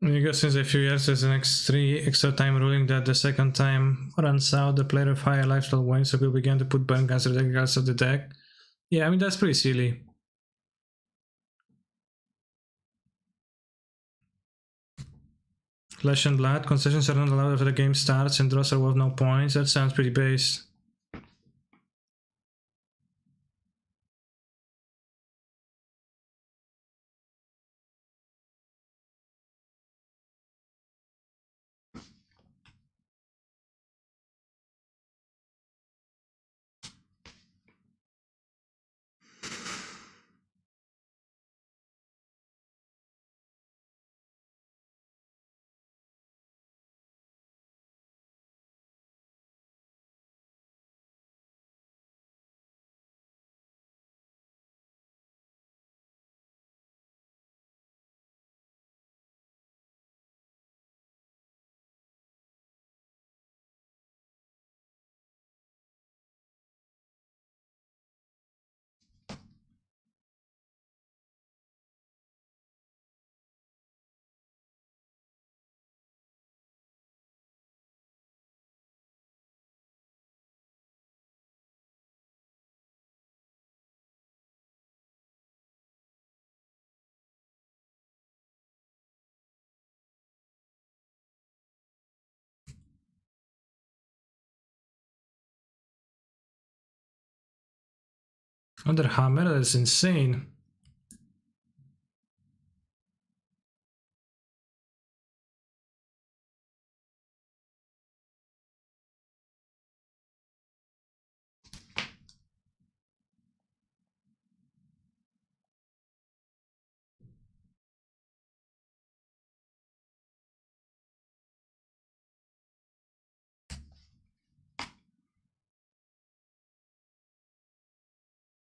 I guess since a few years there's an extra time ruling that the second time runs out, the player of higher lifestyle wins, so we begin to put burn guns regardless of the deck. Yeah, I mean that's pretty silly. Flesh and Blood, concessions are not allowed after the game starts and draws are worth no points. That sounds pretty base. Another hammer, that's insane.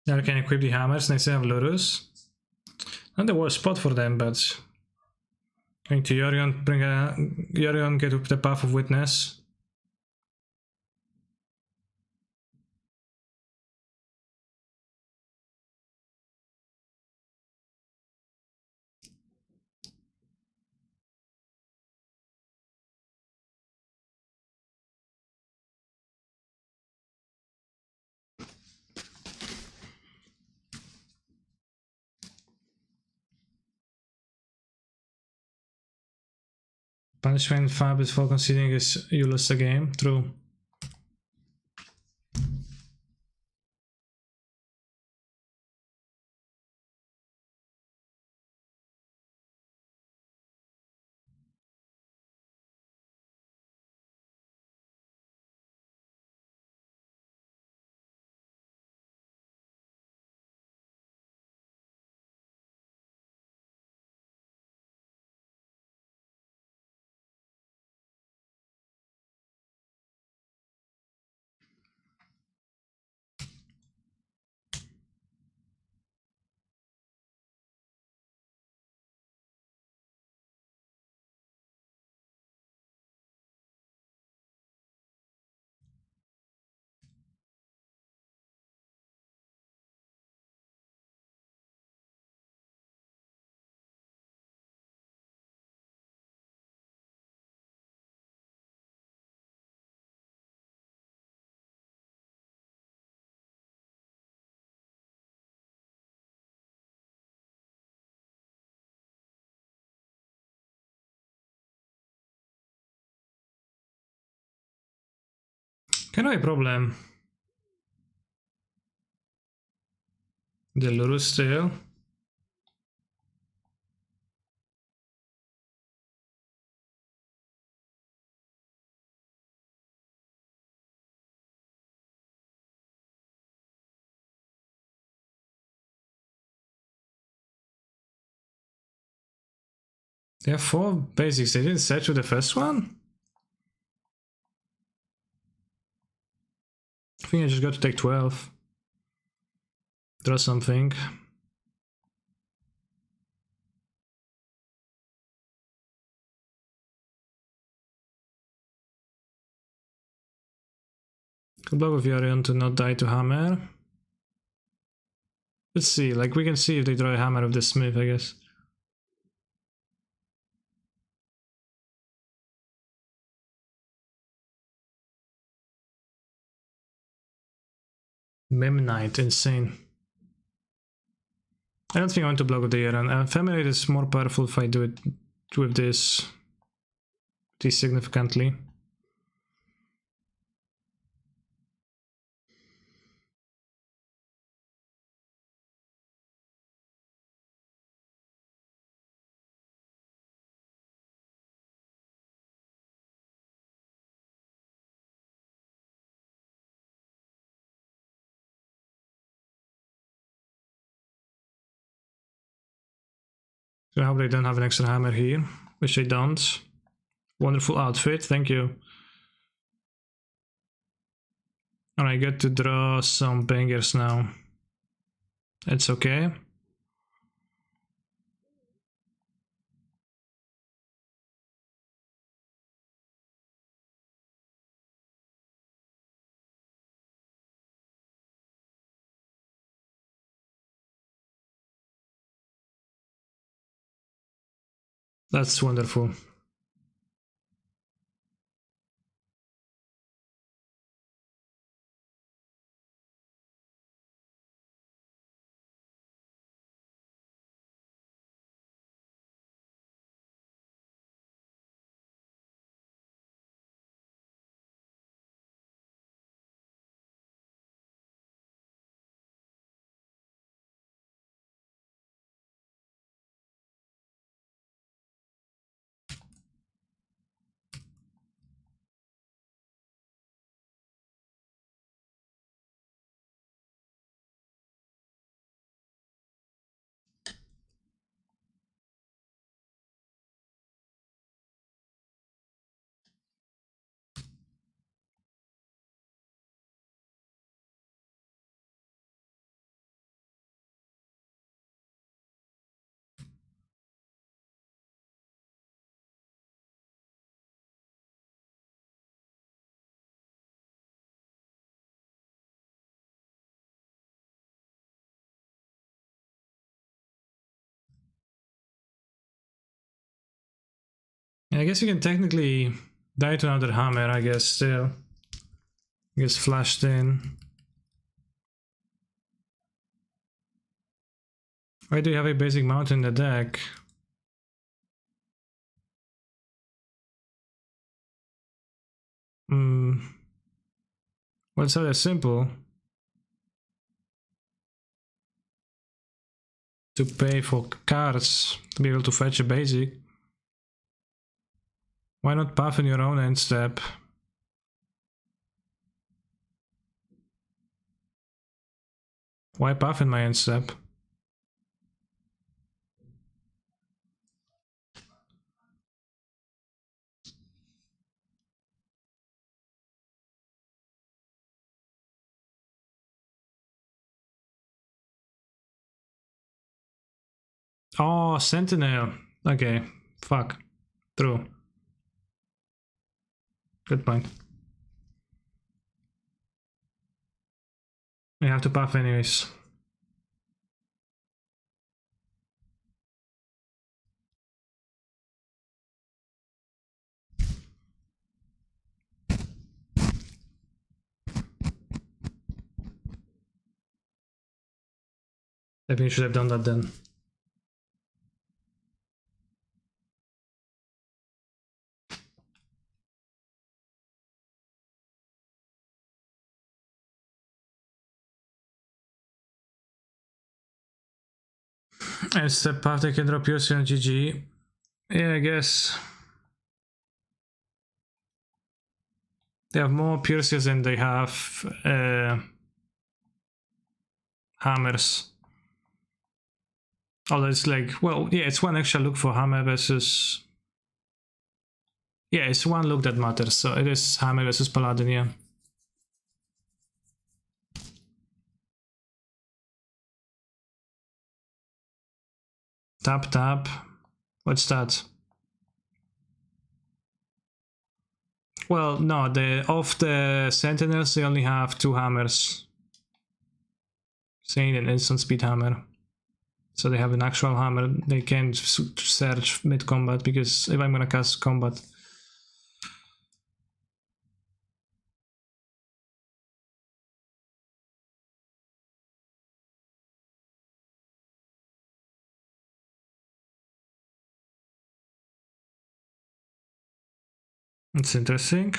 Now I can equip the hammers next to have Lurus. Not the worst spot for them, but going to Yorion, bring a Yorion, get up the Path of Witness. Punishment Fab is for conceding is you lose the game. True. Che non hai problem. Delurus tail. They have 4 basics. They didn't set to the first one? I think I just got to take 12. Draw something. Could block with Yorion to not die to hammer. Let's see, like we can see if they draw a hammer of the smith, I guess. Memnite, insane. I don't think I want to block with the Yorion. Ephemerate is more powerful if I do it with this significantly. So I hope they don't have an extra hammer here, which they don't. Wonderful outfit, thank you. And I get to draw some bangers now. It's okay. That's wonderful. I guess you can technically die to another hammer, I guess, still. Gets flashed in. Why do you have a basic mount in the deck? Well, it's not that simple. To pay for cards to be able to fetch a basic. Why not puff in your own end step? Why puff in my end step? Oh, Sentinel. Okay, fuck. True. Good point. I have to puff anyways. I think you should have done that then. And step path they can drop Yossi on GG. Yeah, I guess. They have more piercers than they have hammers. Although it's like, well, yeah, it's one extra look for hammer versus... Yeah, it's one look that matters, so it is hammer versus paladin, yeah. Tap, tap. What's that? Well, no, of the sentinels, they only have 2 hammers. Saying an instant speed hammer. So they have an actual hammer. They can't search mid-combat, because if I'm gonna cast combat... It's interesting.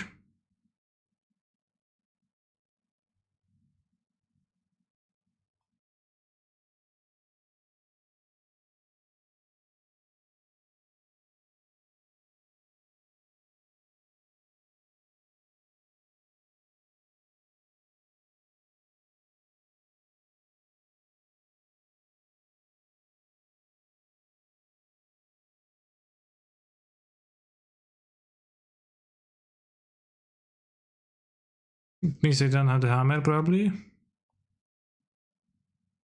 It means they don't have the hammer, probably.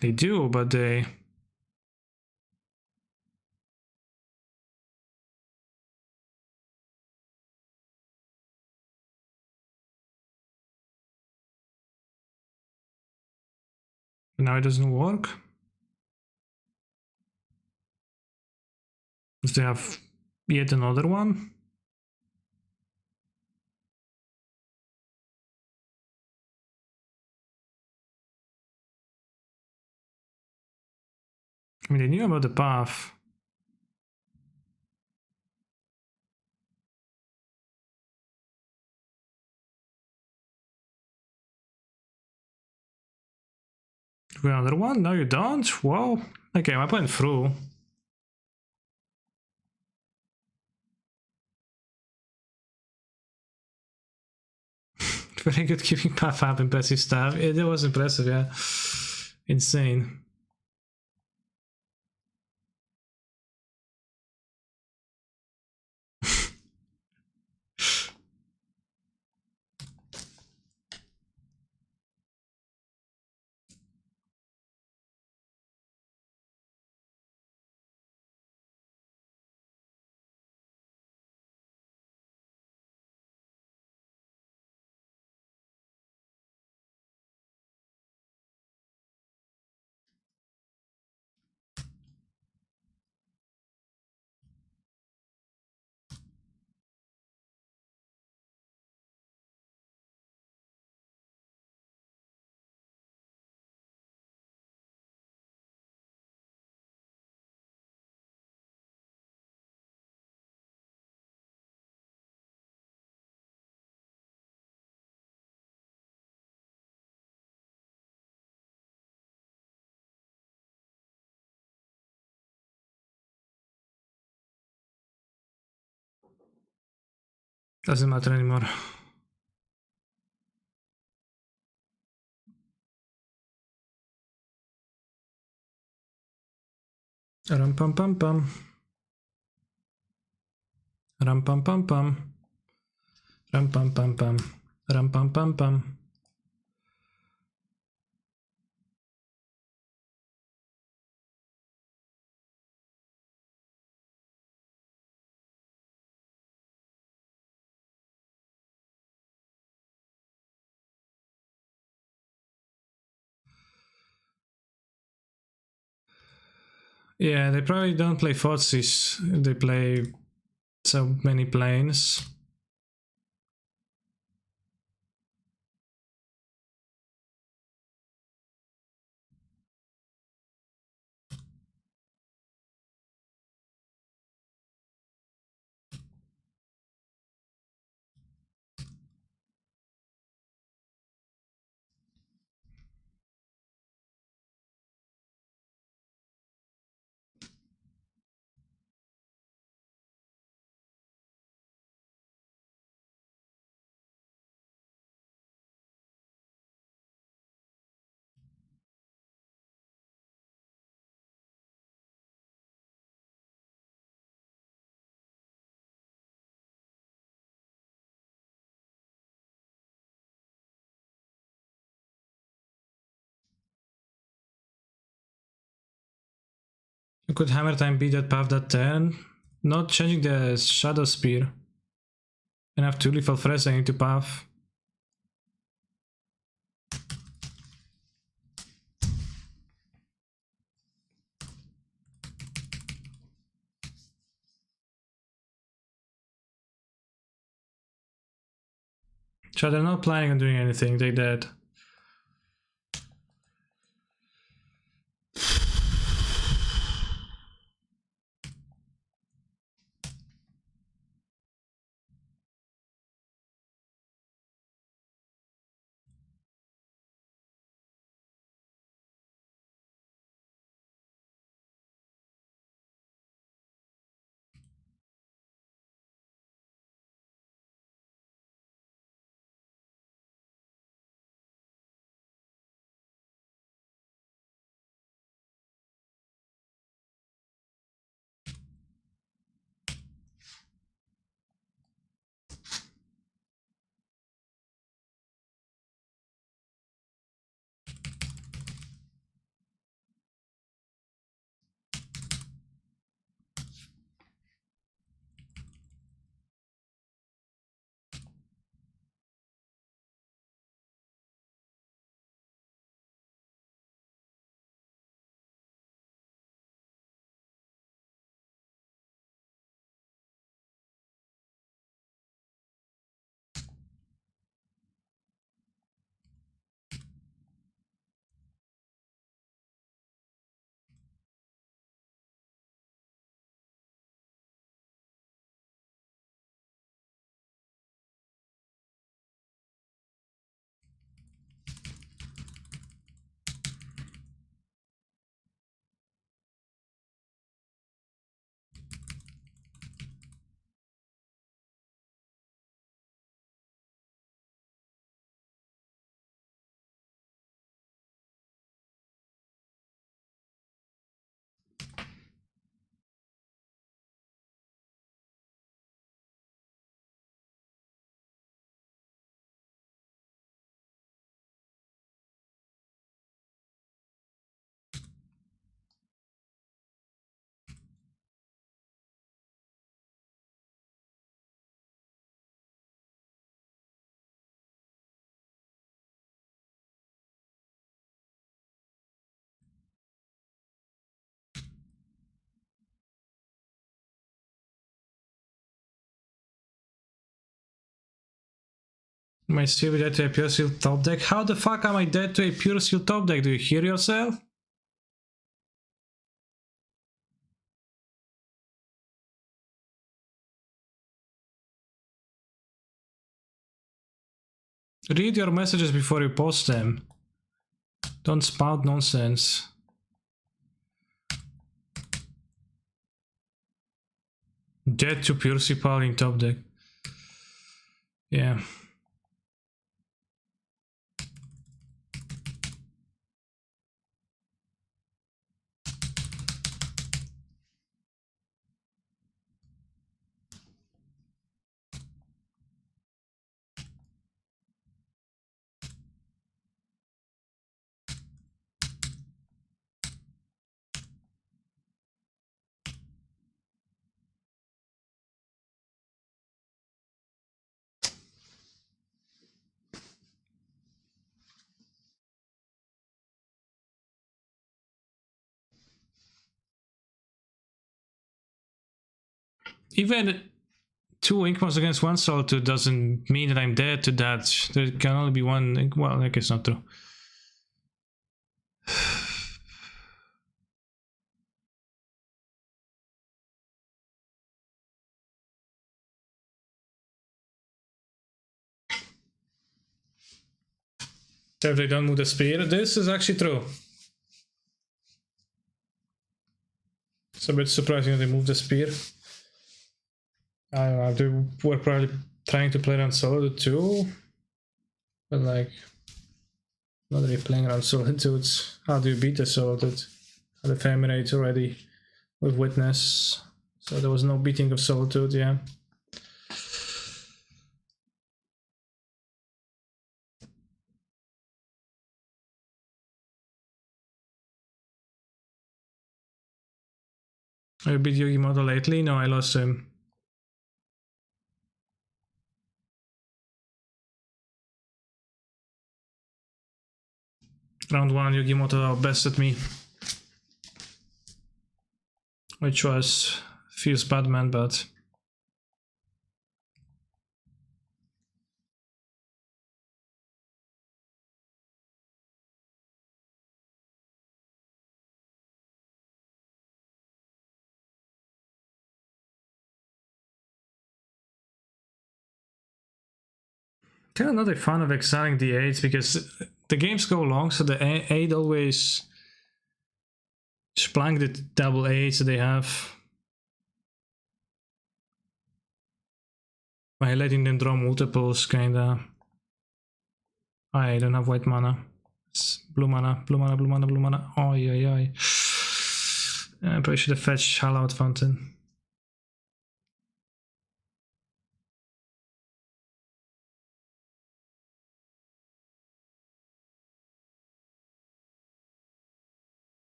They do, but they... Now it doesn't work. Does they have yet another one? I mean, they knew about the path. Do we have another one? No, you don't? Whoa. Okay, I went through. Very good keeping path up, impressive stuff. It was impressive, yeah. Insane. Doesn't matter anymore. Ram pam pam pam. Ram pam pam pam. Ram pam pam pam. Ram pam pam pam. Yeah, they probably don't play Fotsis. They play so many planes. I could hammer time beat that path that turn. Not changing the shadow spear. And have 2 lethal threats I need to path. So they're not planning on doing anything, they dead. Am I still dead to a pure seal top deck? How the fuck am I dead to a pure seal top deck? Do you hear yourself? Read your messages before you post them. Don't spout nonsense. Dead to pure sea in top deck. Yeah. Even 2 ink mods against 1 solitude doesn't mean that I'm dead to that. There can only be 1. Well, I guess not true. So if they don't move the spear, this is actually true. It's a bit surprising that they moved the spear. I don't know, they were probably trying to play around Solitude too. But like, not really playing around Solitudes. How do you beat the Solitude? Had Ephemerate already with Witness. So there was no beating of Solitude, yeah. I beat Yogimoto lately? No, I lost him. Round 1, Yogimoto outbested me. Which was Fierce Batman, but... kind of not a fan of exiling the 8s because the games go long, so the 8 always splank the double 8s that they have by letting them draw multiples, kinda. I don't have white mana. It's blue mana, blue mana, blue mana, blue mana. Oi, oi, oi. I probably should have fetched Hollow Fountain.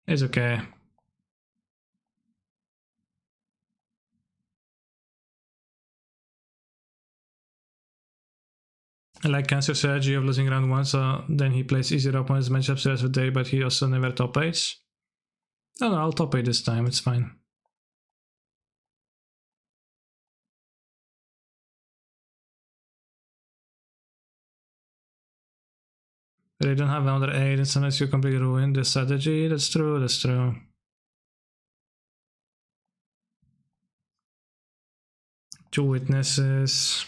It's okay. I like Cancer's strategy of losing round 1, so then he plays easier opponents matchups the rest of the day, but he also never top 8s. No, I'll top 8 this time, it's fine. They don't have another 8, and sometimes you completely ruin the strategy. That's true, that's true. Two witnesses.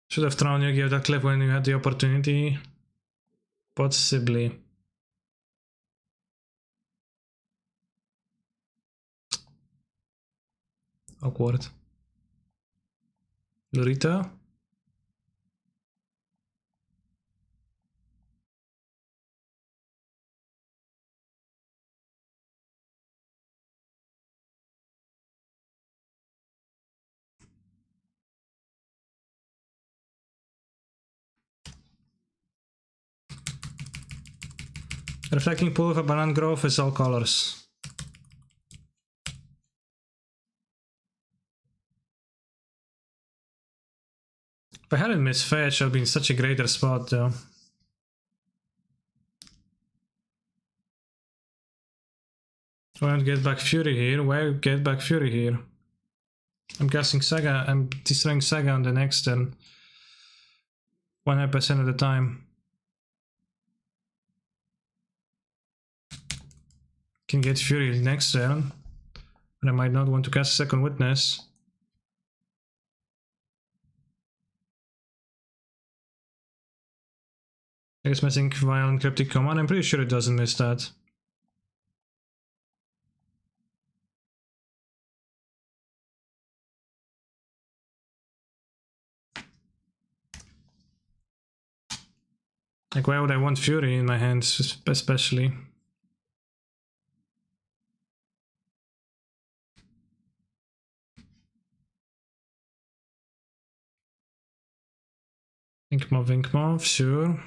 Should have thrown Yu-Gi-Oh! That clip when you had the opportunity. Possibly. Awkward. Lurita? Reflecting pool of a banana grove is all colors. If I hadn't missed fetch, I'd be in such a greater spot though. I won't get back Fury here. Why get back Fury here? I'm guessing Saga. I'm destroying Saga on the next turn. 100% of the time. Can get Fury next turn. But I might not want to cast a second witness. I guess missing Violent Cryptic Command. I'm pretty sure it doesn't miss that. Like, why would I want Fury in my hands, especially? Inkmoth, sure.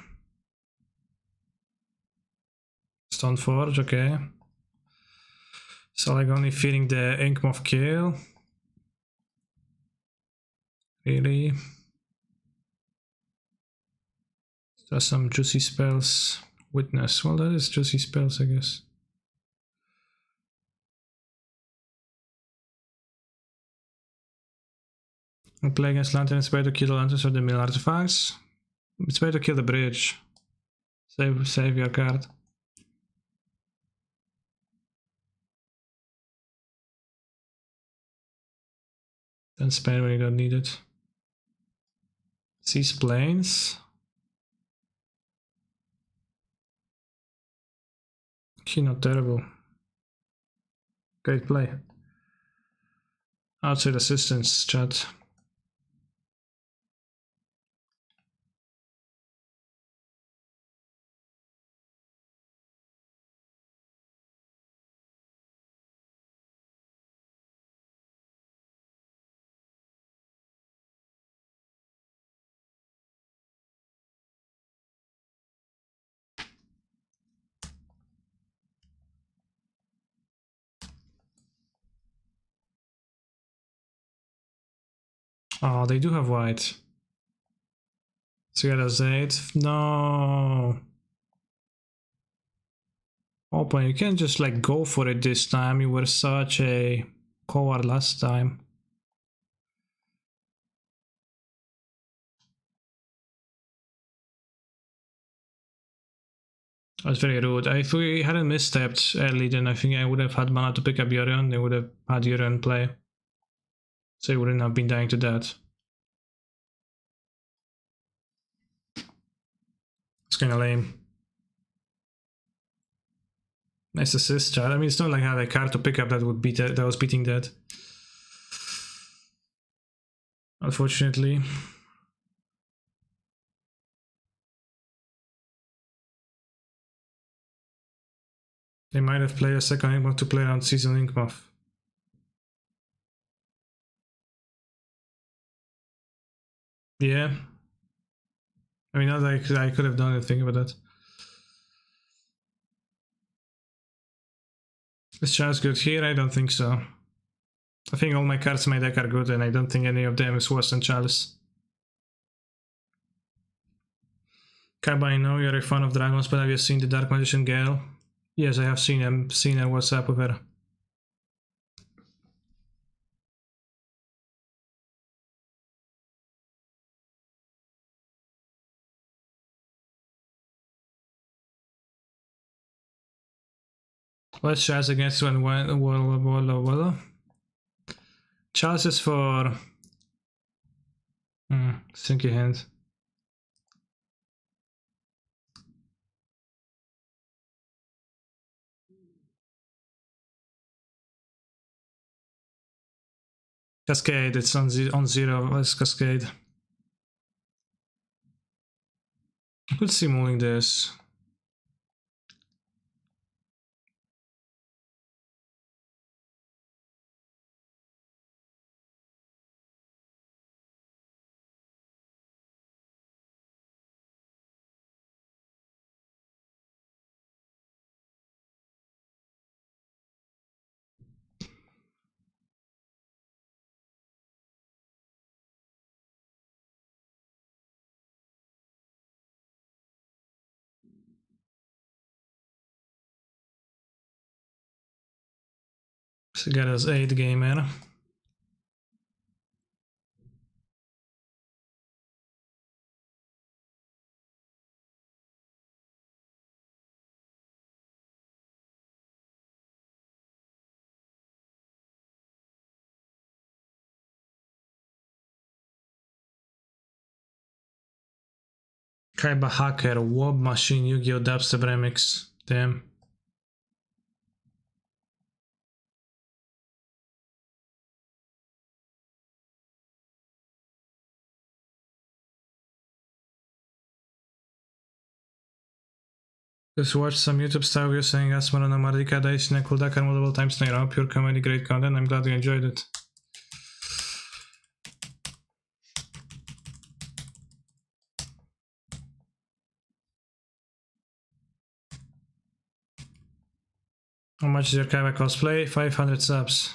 Stoneforge, okay. So like only feeding the Inkmoth kill. Really? There's some juicy spells. Witness. Well, that is juicy spells, I guess. I'll play against Lantern. It's better to kill the lanterns or the mill artifacts. It's better to kill the bridge. Save your card. Then spam when you don't need it. Seize planes. Actually, not terrible. Great play. Outside assistance, chat. Oh, they do have white. So get us 8. No. Open, you can't just like go for it this time. You were such a coward last time. That's very rude. If we hadn't misstepped early, then I think I would have had mana to pick up Yorion. They would have had Yorion play. So he wouldn't have been dying to death. It's kinda lame. Nice assist, Chad. I mean, it's not like I had a card to pick up that would beat that was beating that. Unfortunately. They might have played a second Inkmoth to play around Season Inkmoth. Yeah. I mean, not like I could have done anything about that. Is Chalice good here? I don't think so. I think all my cards in my deck are good, and I don't think any of them is worse than Chalice. Kaiba, I know you're a fan of dragons, but have you seen the Dark Magician Gale? Yes, I have seen her. What's up with her? What's Chalice against one? Chalice is for Stinky Hand. Cascade, it's on 0. Let's Cascade. I could see moving this. So get us 8 gamer. Kaiba Hacker, Wob Machine, Yu-Gi-Oh! Dubstep Remix. Damn. Just watched some YouTube style videos saying Asmara na Mardika dice in a cool Dakar multiple times in a row. Pure comedy, great content. I'm glad you enjoyed it. How much is your Kaiba cosplay? 500 subs.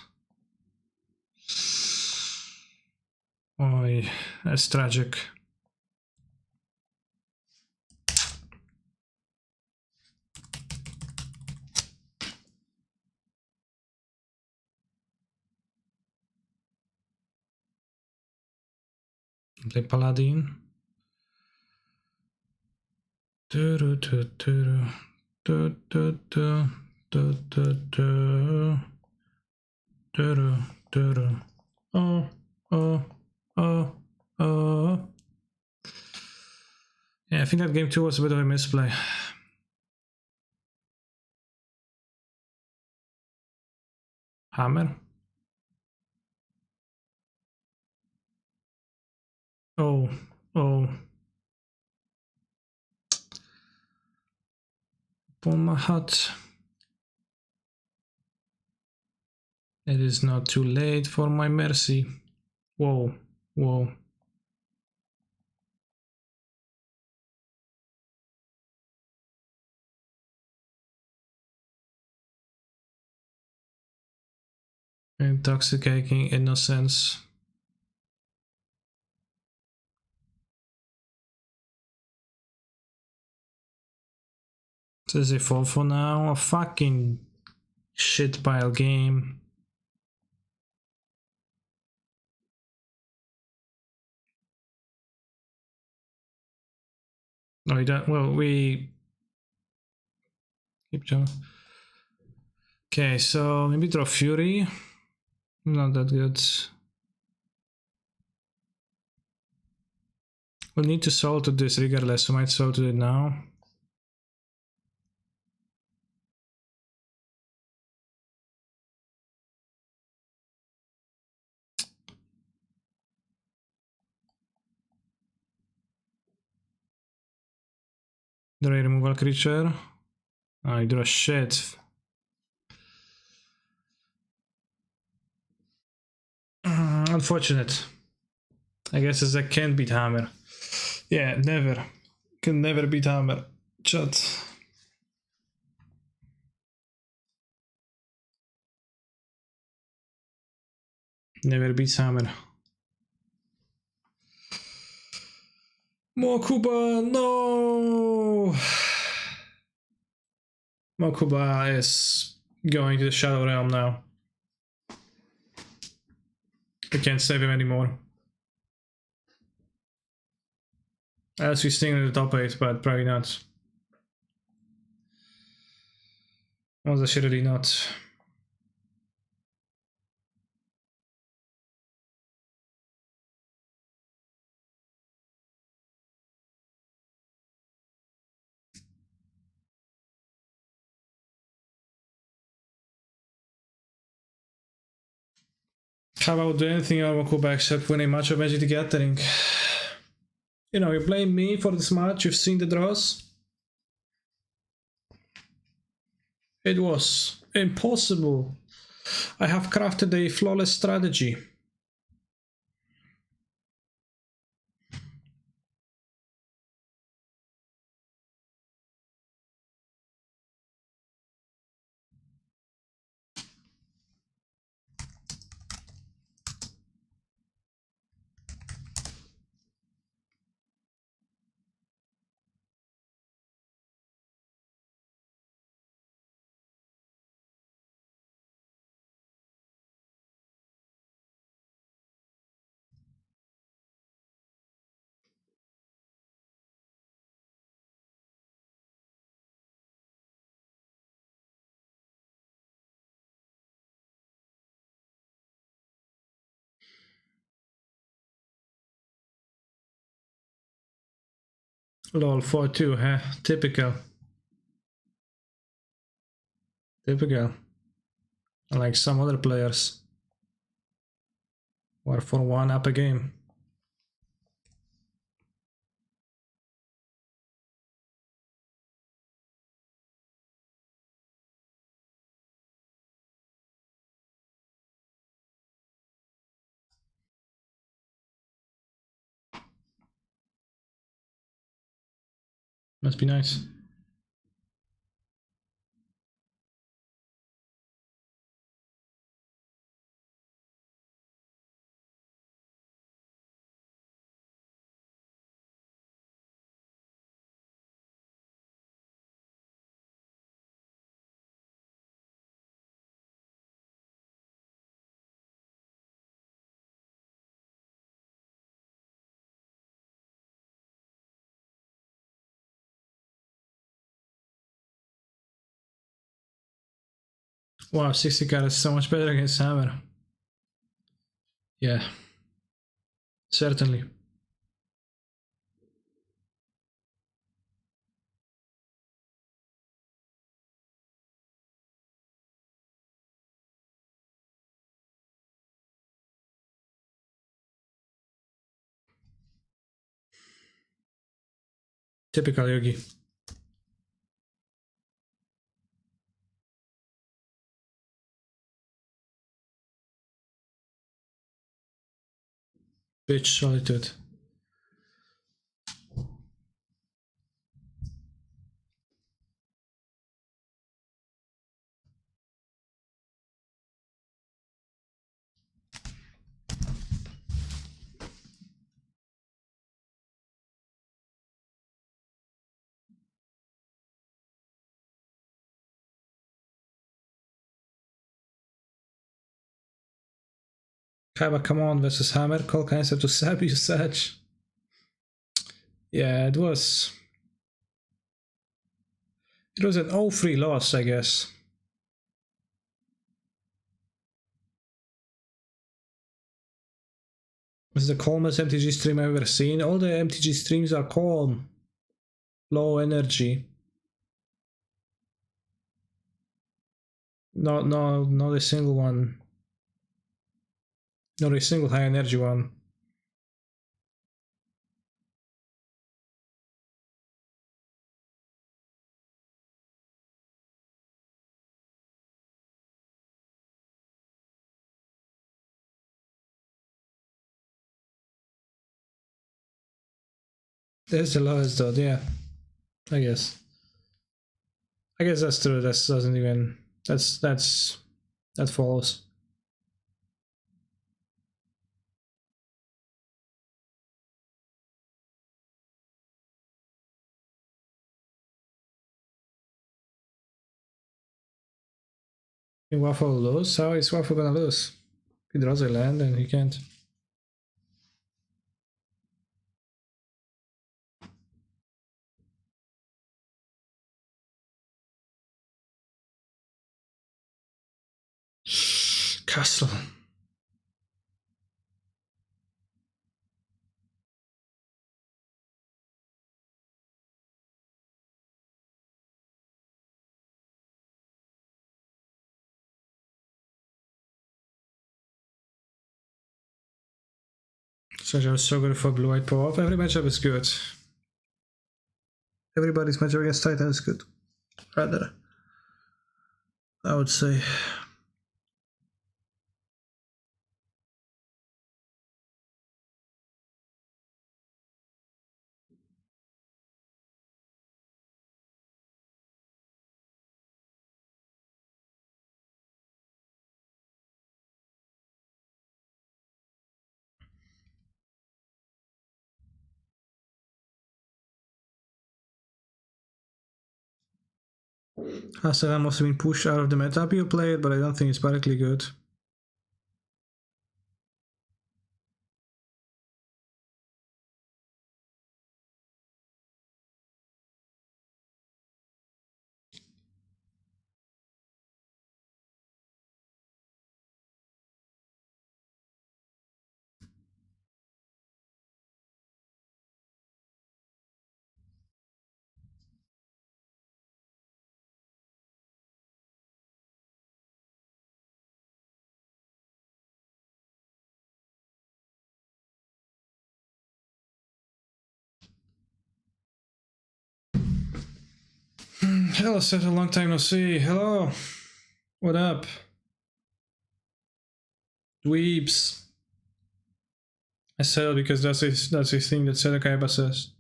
Oi, that's tragic. Play Paladin. Oh, oh, oh, oh. Yeah, I think that game 2 was a bit of a misplay. Hammer. Oh, oh. Upon my hut. It is not too late for my mercy. Whoa, whoa. Intoxicating innocence. Says a 4 for now. A fucking shit pile game. No, we don't. Well, we keep going. Okay, so maybe draw Fury. Not that good. We'll need to solve to this regardless. We might solve to it now. Draw a removal creature. I draw shit. Unfortunate. I guess I can't beat Hammer. Yeah, never. Can never beat Hammer. Chat. Never beats Hammer. Mokuba, no! Mokuba is going to the Shadow Realm now. I can't save him anymore. Unless we sting in the top 8, but probably not. Was assuredly not. How about do anything on Mokuba except win a match of Magic the Gathering? You know, you blame me for this match, you've seen the draws. It was impossible. I have crafted a flawless strategy. Lol, 4-2, huh? Typical. Typical. Like some other players. Or for 1 up a game. Must be nice. Wow, 60 card is so much better against Hammer. Yeah. Certainly. Typical Yogi. Bitch Solitude. Kaiba, come on, versus Hammer. Call cancer to stab you, Sag. Yeah, it was. It was an 0-3 loss, I guess. This is the calmest MTG stream I've ever seen. All the MTG streams are calm. Low energy. Not a single one. Not a single high energy one. That's the lowest though, yeah. I guess. I guess that's true. That doesn't even. That follows. Can Waffle lose? How is Waffle gonna lose? He draws a land and he can't. Castle. Such was so good for blue-white power off. Every matchup is good. Everybody's matchup against Titan is good. Rather, I would say. Hasalam must have been pushed out of the meta. You play it, but I don't think it's particularly good. Hello, Seto, long time no see. Hello. What up? Dweebs. I said it because that's his thing that Seto Kaiba says.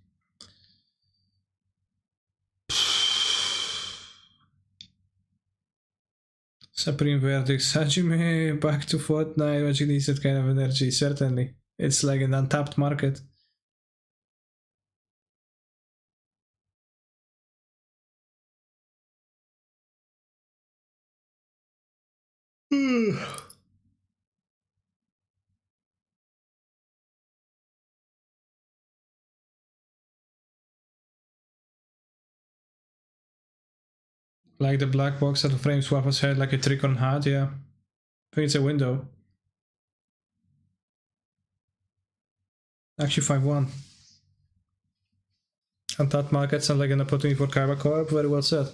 Supreme Verdict. Hajime back to Fortnite. Magic needs that kind of energy, certainly. It's like an untapped market. Like the black box that frames Waffle's head like a tricorn hat, yeah. I think it's a window. Actually 5-1. Untapped market sounds like an opportunity for Kaiba Corp. Very well said.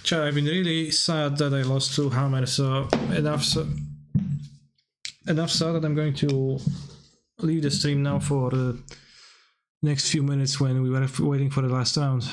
Chad, I've been really sad that I lost to Hammer, so enough sad that I'm going to leave the stream now for the next few minutes when we were waiting for the last round.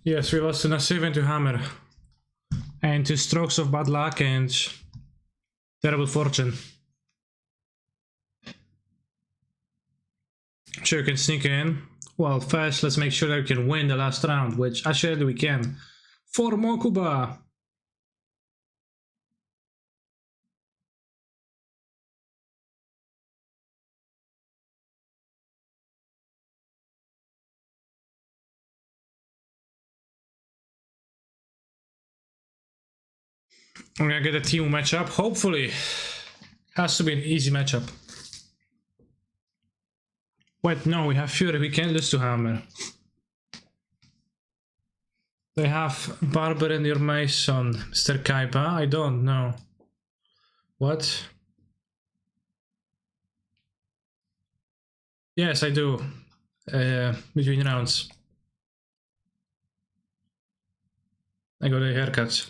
Yes, we lost to Seven to Hammer. And 2 strokes of bad luck and terrible fortune. Sure, you can sneak in. Well, first, let's make sure that we can win the last round, which actually we can. For Mokuba! I'm gonna get a team matchup, hopefully. Has to be an easy matchup. Wait, no, we have Fury, we can't lose to Hammer. They have Barber and your Mason, Mr. Kaiba? I don't know. What? Yes, I do. Between rounds. I got a haircut.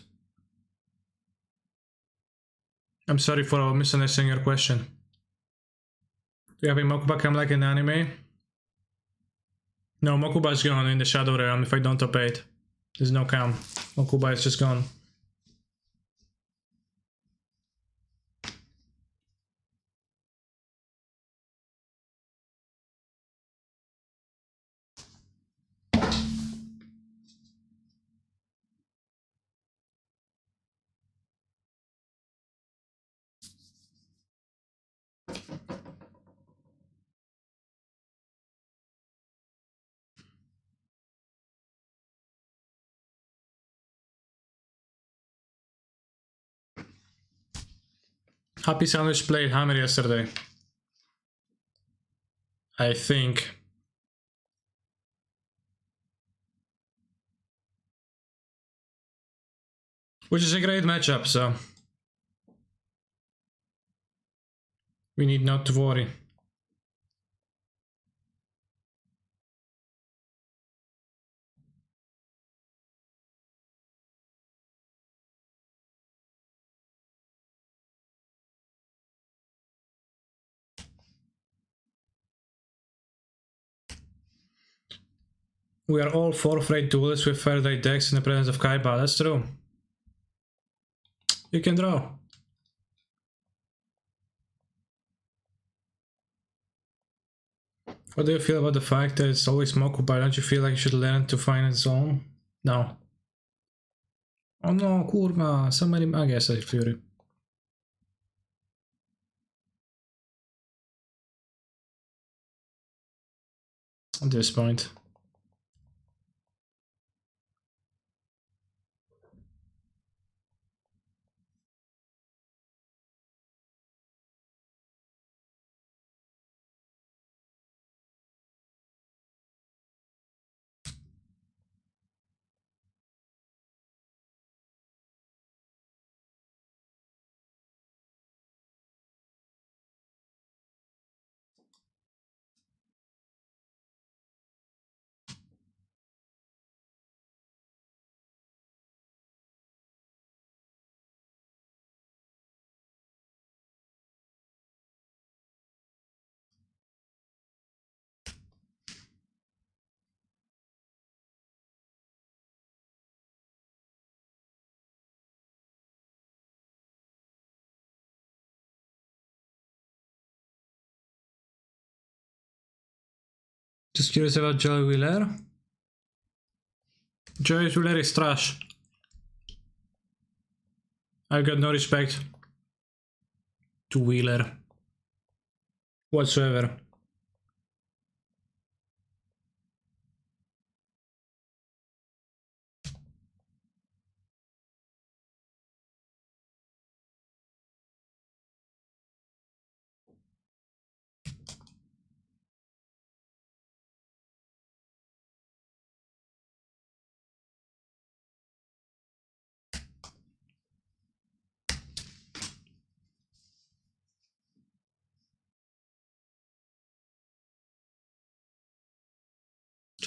I'm sorry for misunderstanding your question. Do you have a Mokuba come like an anime? No, Mokuba is gone in the Shadow Realm if I don't top 8. There's no cam. Mokuba is just gone. Happy Sandwich played Hammer yesterday. I think. Which is a great matchup, so we need not to worry. We are all 4 afraid duelists with Faraday decks in the presence of Kaiba, that's true. You can draw. What do you feel about the fact that it's always Mokuba? Don't you feel like you should learn to find its own? No. Oh no, kurma, somebody, I guess I Fury. At this point. Just curious about Joey Wheeler. Joey Wheeler is trash. I've got no respect to Wheeler whatsoever.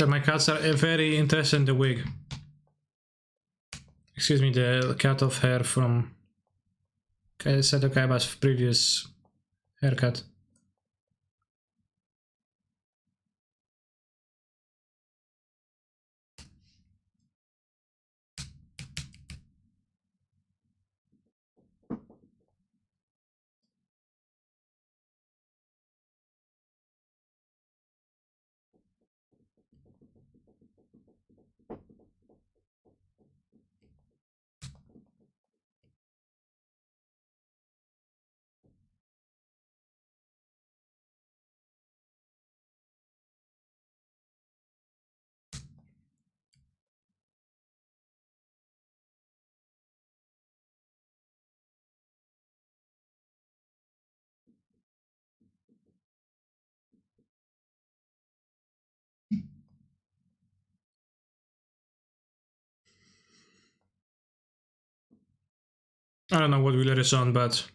My cats are very interested in the wig. Excuse me, the cut off hair from Seto Kaiba's previous haircut. I don't know what wheeler is on, but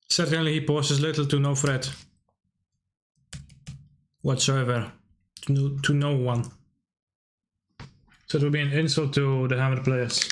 certainly he poses little to no threat whatsoever to no one. So it would be an insult to the hammer players.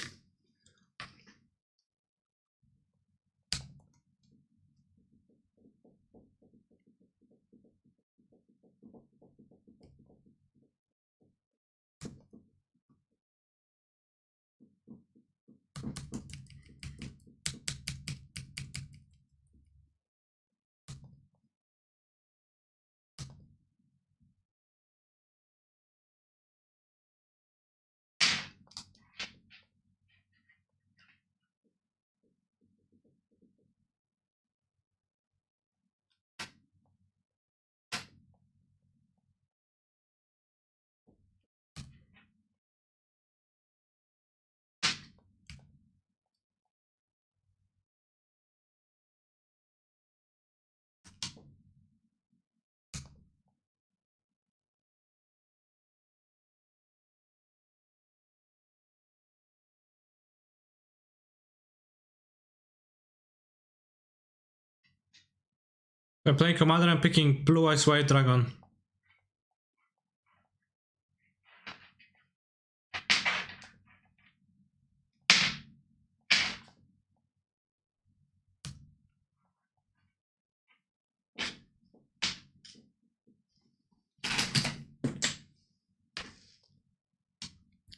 We're playing Commander and picking Blue Eyes White Dragon.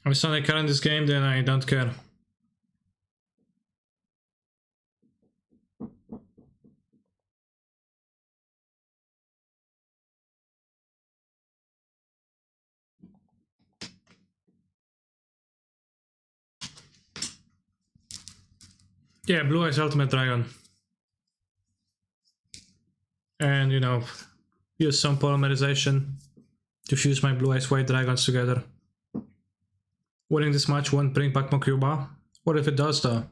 If it's not a card in this game, then I don't care. Yeah, Blue Eyes Ultimate Dragon. And, you know, use some polymerization to fuse my Blue Eyes White Dragons together. Winning this match won't bring back Mokuba. What if it does, though?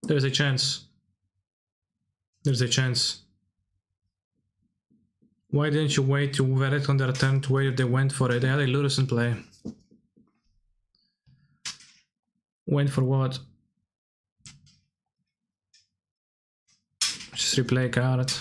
There's a chance. There's a chance. Why didn't you wait to wear it on their turn to wait if they went for it? They had a Ludus in play. Wait for what? Just replay card.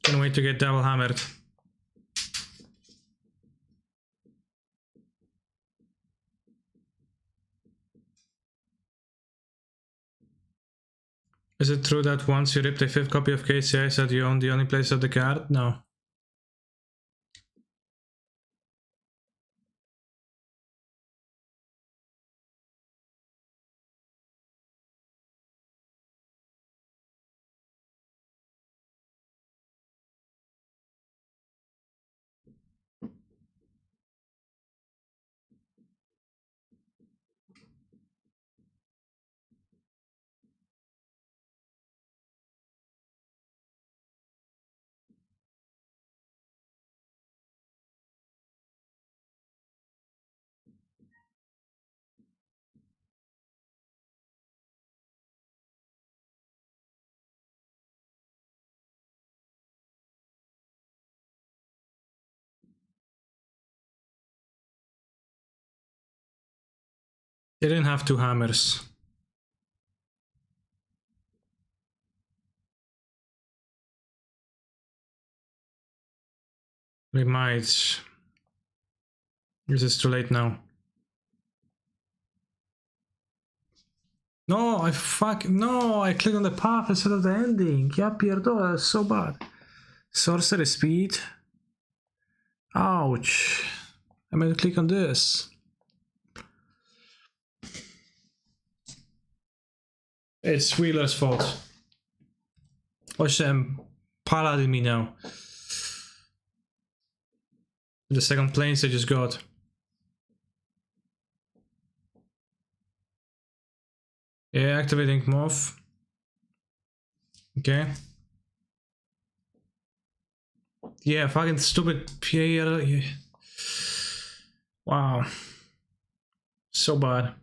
Can't wait to get double hammered. Is it true that once you ripped a 5th copy of KCI said you own the only place of the card? No. They didn't have 2 hammers. We might. This is too late now. No, I clicked on the path instead of the ending. Yeah, Pierdo, that's so bad. Sorcery speed. Ouch. I meant to click on this. It's Wheeler's fault. Watch them paladin me now. The second planes they just got. Yeah, activating morph. Okay. Yeah, fucking stupid PA. Wow. So bad.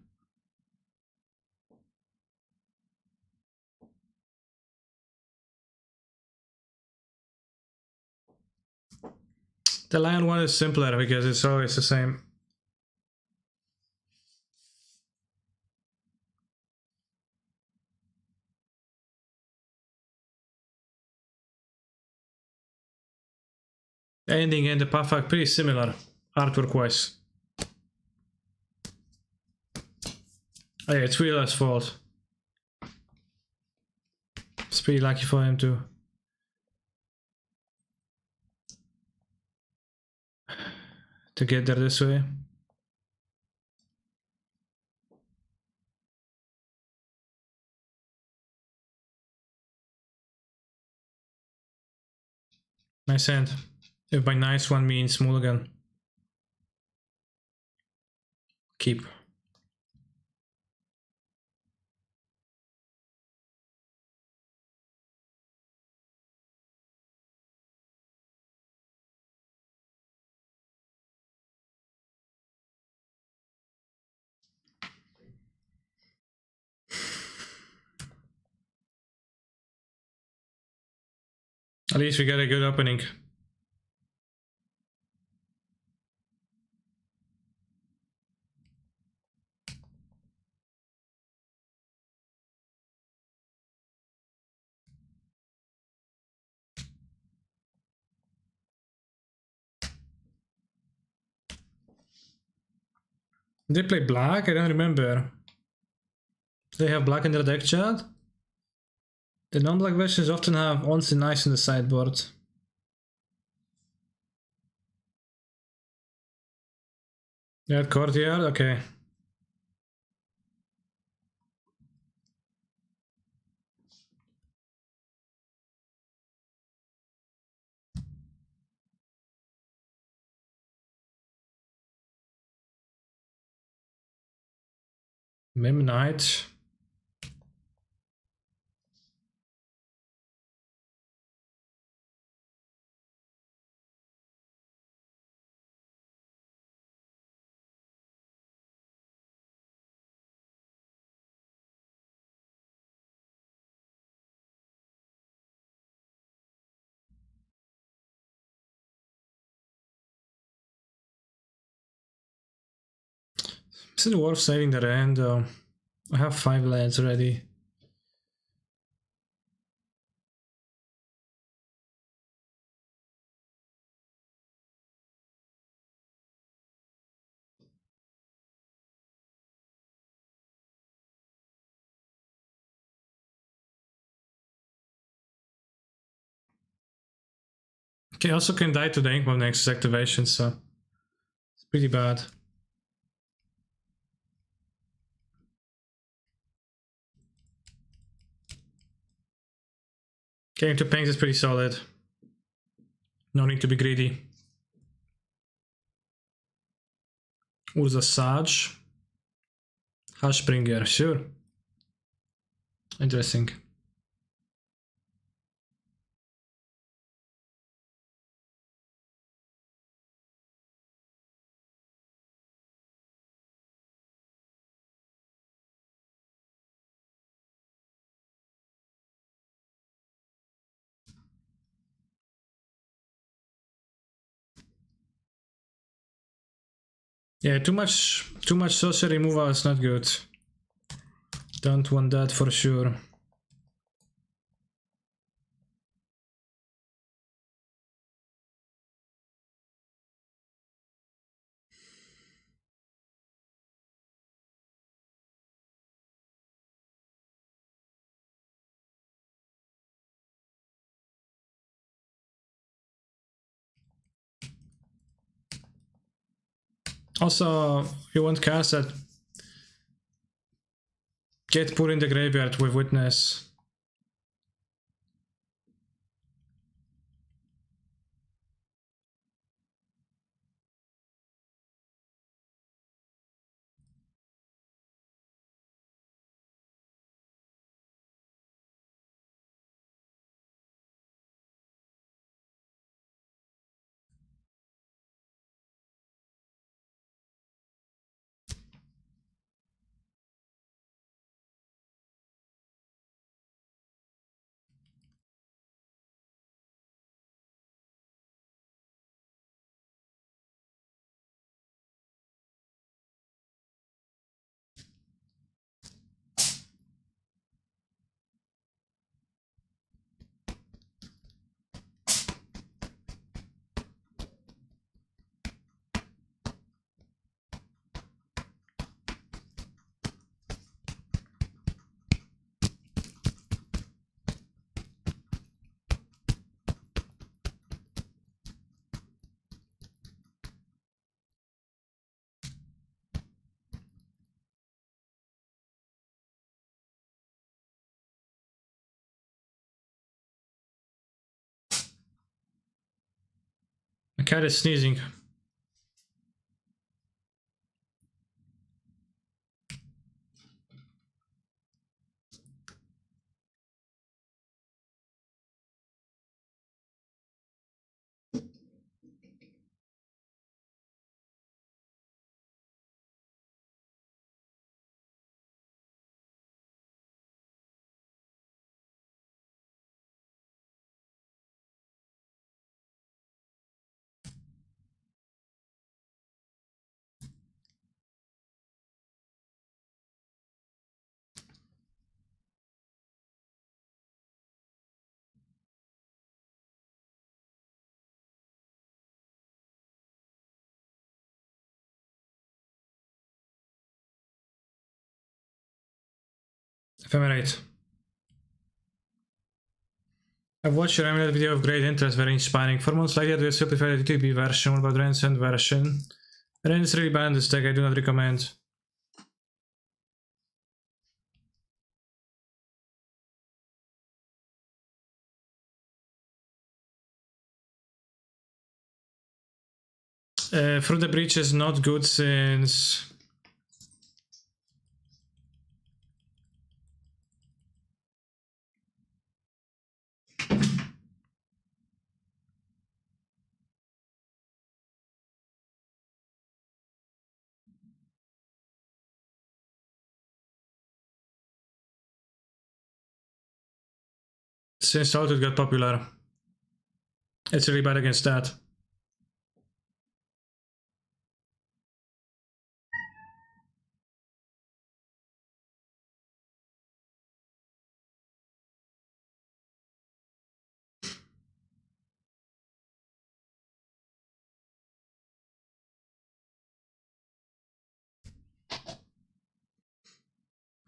The lion one is simpler because it's always the same. The ending and the path are pretty similar, artwork wise. Oh yeah, it's Wheeler's fault. It's pretty lucky for him to get there this way. Nice hand. If by nice one means mulligan. Keep. At least we get a good opening. They play black? I don't remember. Do they have black in their deck, chat? The non-black versions often have Once and Ice in the sideboard. Yeah, Courtyard? Okay. Mim Knight. Is it worth saving the end? I have 5 lands ready. Okay, also can die to the Ink Bomb next activation, so it's pretty bad. Getting to Pangs is pretty solid. No need to be greedy. Urza Sage. Hashbringer, sure. Interesting. Yeah, too much sorcery removal is not good. Don't want that for sure. Also, you want cards that get put in the graveyard with Witness. cat is sneezing. Ephemerate. I've watched your emulate video of great interest, very inspiring. For months later, the simplified TTB version, what about Ren's end version? Ren is really bad in this deck, I do not recommend. Through the Breach is not good since Solitude got popular. It's really bad against that.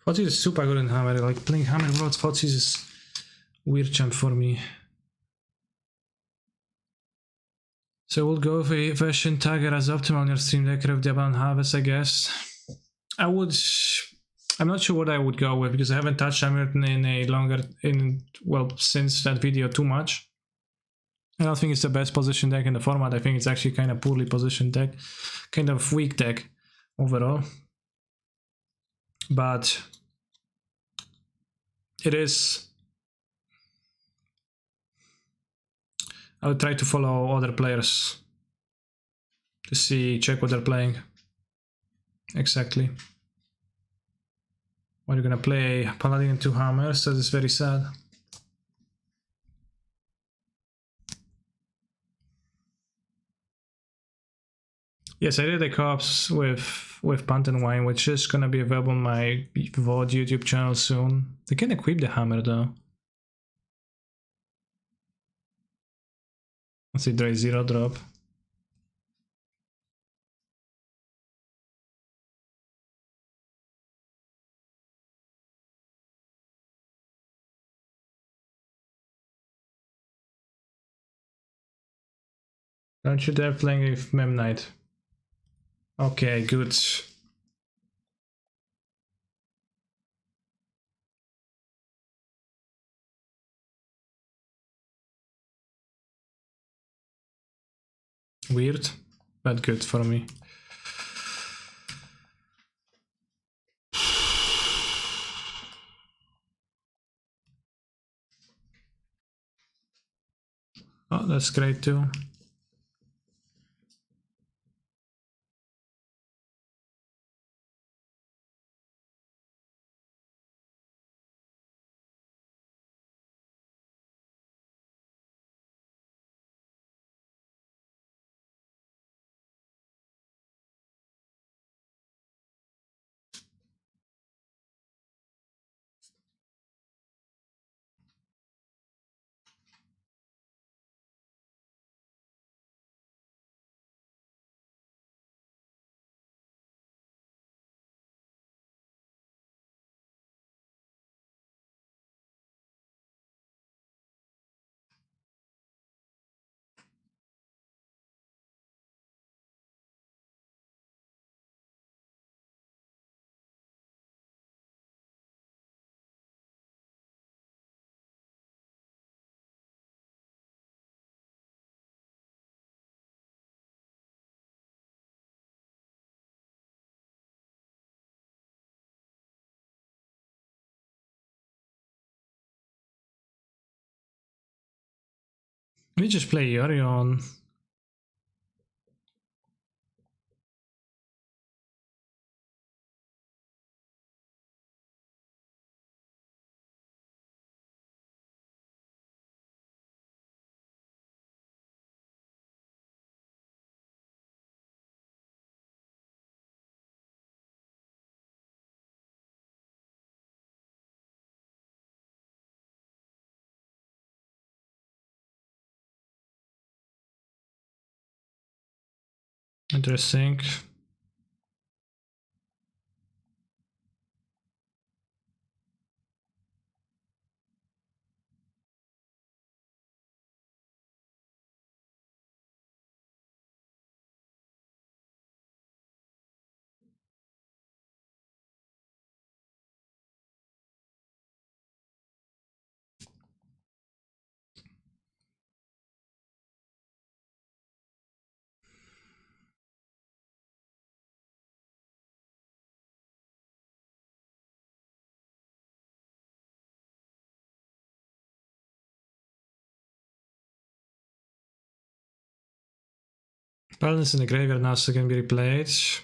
Fozzie is super good in Hammer, like playing Hammer Worlds Fozzie is weird champ for me. So we'll go with version Tiger as optimal on your stream deck of Diablo and Harvest, I guess. I'm not sure what I would go with because I haven't touched Amulet since that video too much. I don't think it's the best position deck in the format. I think it's actually kind of poorly positioned deck, kind of weak deck overall. But it is. I would try to follow other players to check what they're playing. Exactly. What are you gonna play? Paladin and 2 hammers? That is very sad. Yes, I did the co-ops with Pant and Wine, which is gonna be available on my VOD YouTube channel soon. They can equip the hammer though. Let's see, Dre 0 drop. Don't you dare playing with Mem Knight. Okay, good. Weird, but good for me. Oh, that's great too. We just play Yorion. Interesting. Paladins in the graveyard now still can be replayed.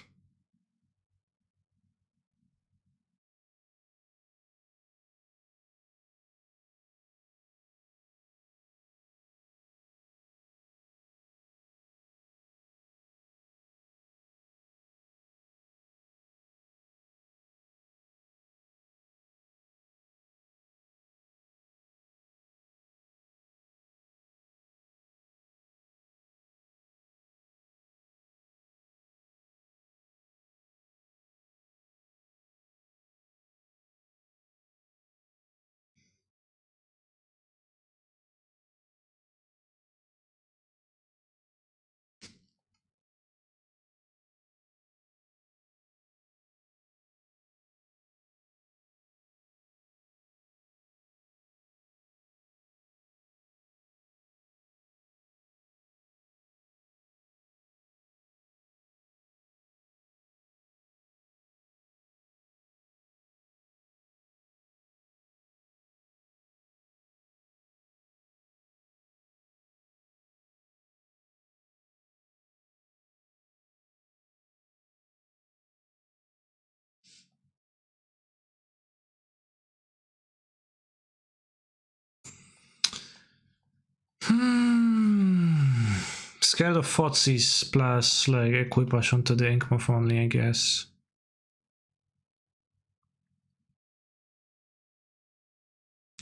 Scared of Fotzies plus like equipage onto the Inkmoth only, I guess.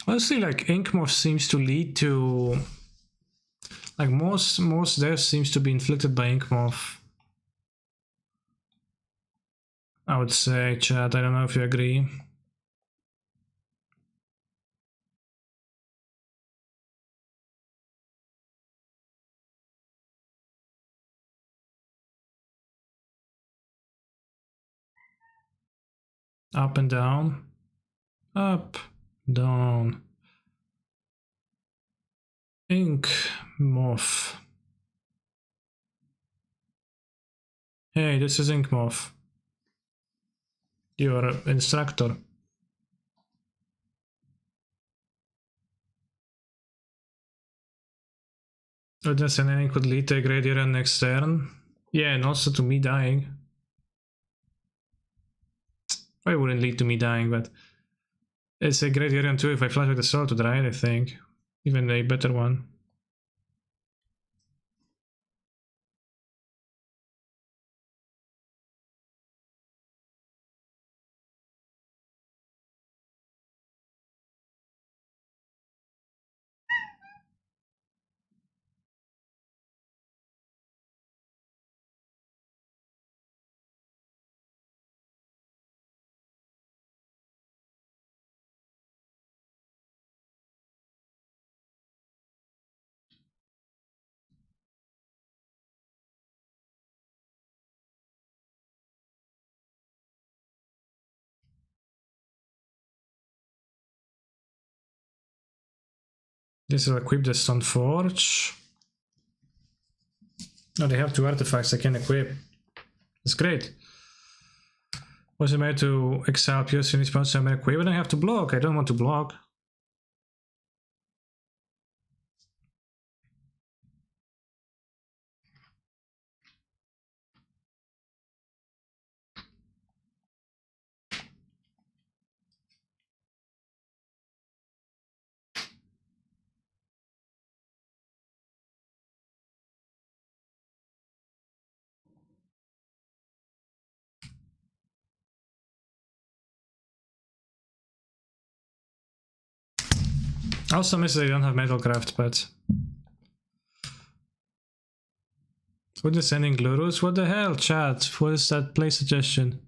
Honestly, like Inkmoth seems to lead to like most deaths seems to be inflicted by Inkmoth. I would say, chat. I don't know if you agree. Up and down. Up, down. Inkmoth. Hey, this is Inkmoth. Your instructor. Goodness, and any could lead to a great Yorion next turn. Yeah, and also to me dying. Well, it wouldn't lead to me dying, but it's a great Yorion too if I flash with the soul to right, I think. Even a better one. This will equip the Stone Forge. No, they have two artifacts I can equip. That's great. Was it made to exile PS in response to equip? But I have to block. I don't want to block. Also miss they don't have metalcraft pets. What is sending Glurus? What the hell, chat? What is that play suggestion?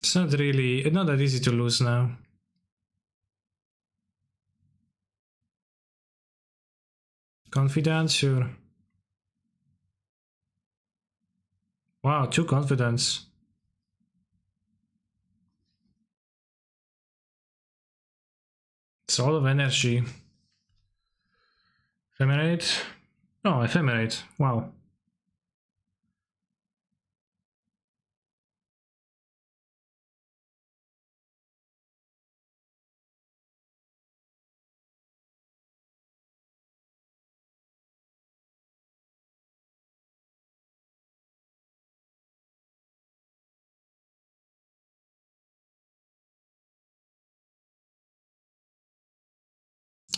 It's not that easy to lose now. Confidence, sure. Wow, 2 confidence. It's all of energy. Ephemerate? Oh, ephemerate. Wow.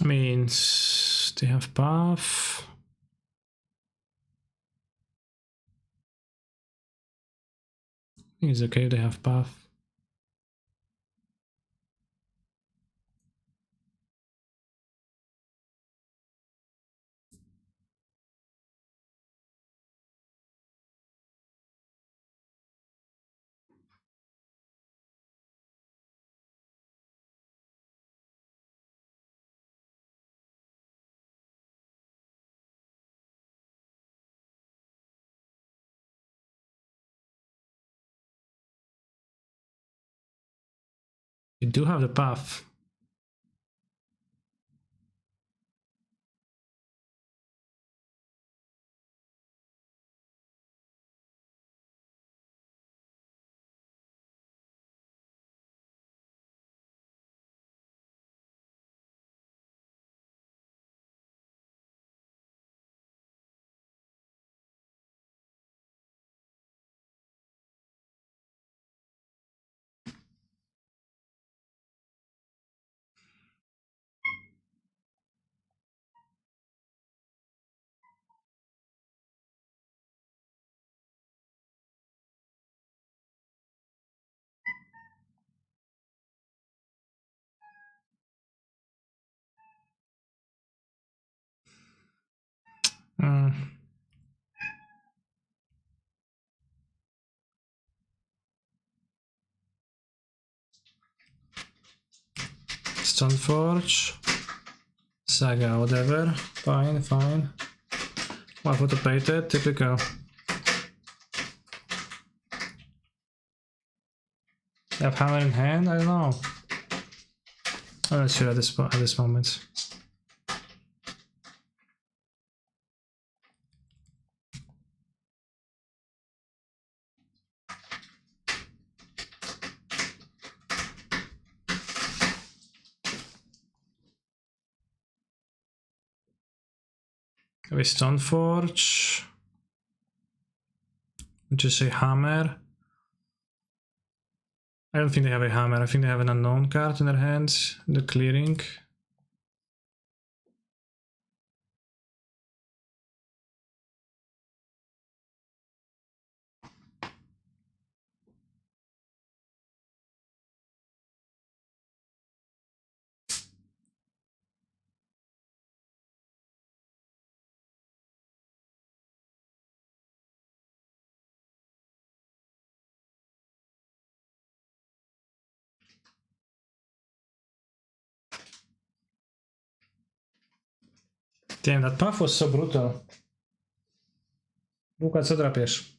Means they have buff. I think it's okay if they have buff. You do have the buff. Stoneforge. Saga, whatever. Fine, fine. Well, photopated, typical. They have hammer in hand? I don't know. I'm not sure at this moment. Have a Stoneforge. Just a hammer. I don't think they have a hammer. I think they have an unknown card in their hands. The clearing. Damn, that puff was so brutal. Luka, co drapiesz?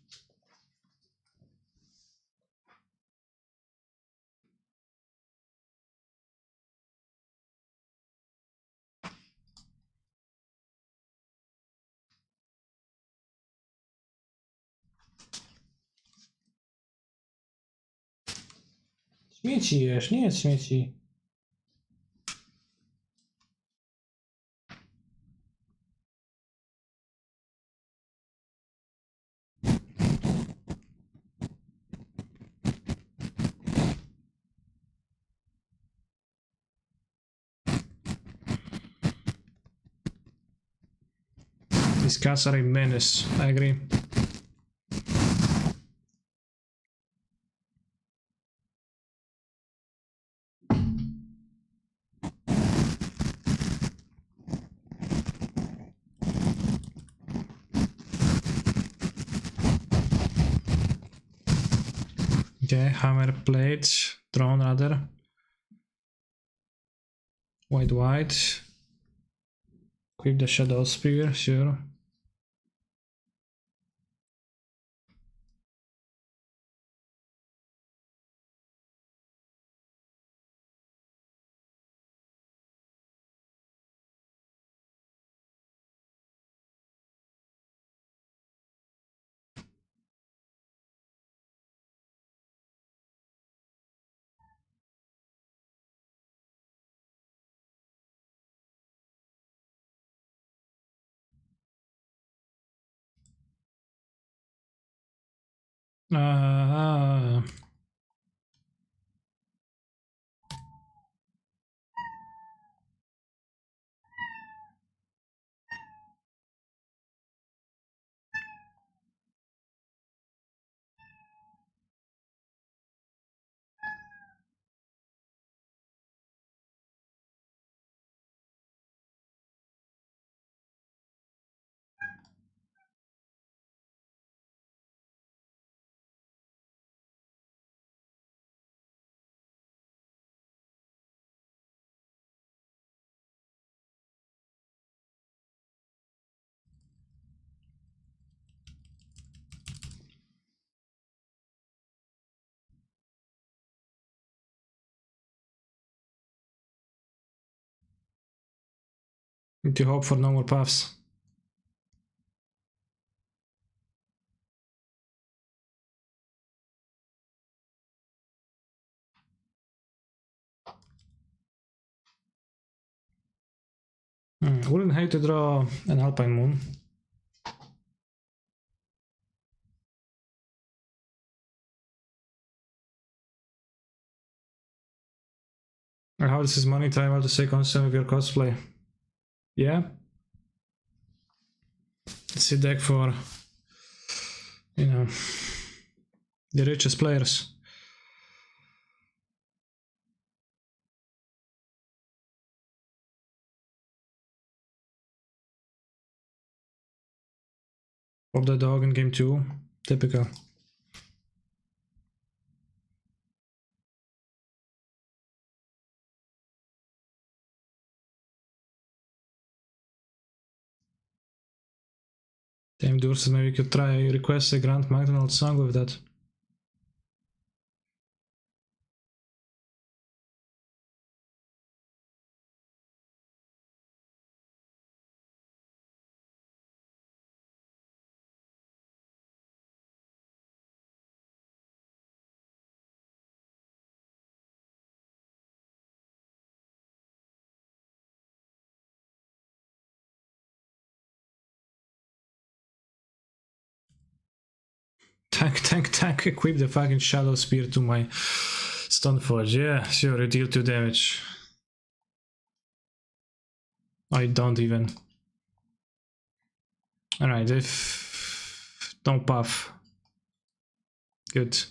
Śmieci jesz, nie jest śmieci. These cats are a menace, I agree. Okay, hammer plate, drone rather. White. Equip the shadow spear, sure. Uh, need to hope for no more paths. Wouldn't hate to draw an Alpine Moon. Or how this is money time, to say constant with your cosplay. Yeah. It's a deck for, you know, the richest players. Pop the dog in game 2. Typical. Damn, Durst, maybe you could try request a Grand McDonald's song with that. Tank, equip the fucking Shadow Spear to my Stoneforge. Yeah, sure, you deal 2 damage. I don't even. Alright, if... don't puff. Good.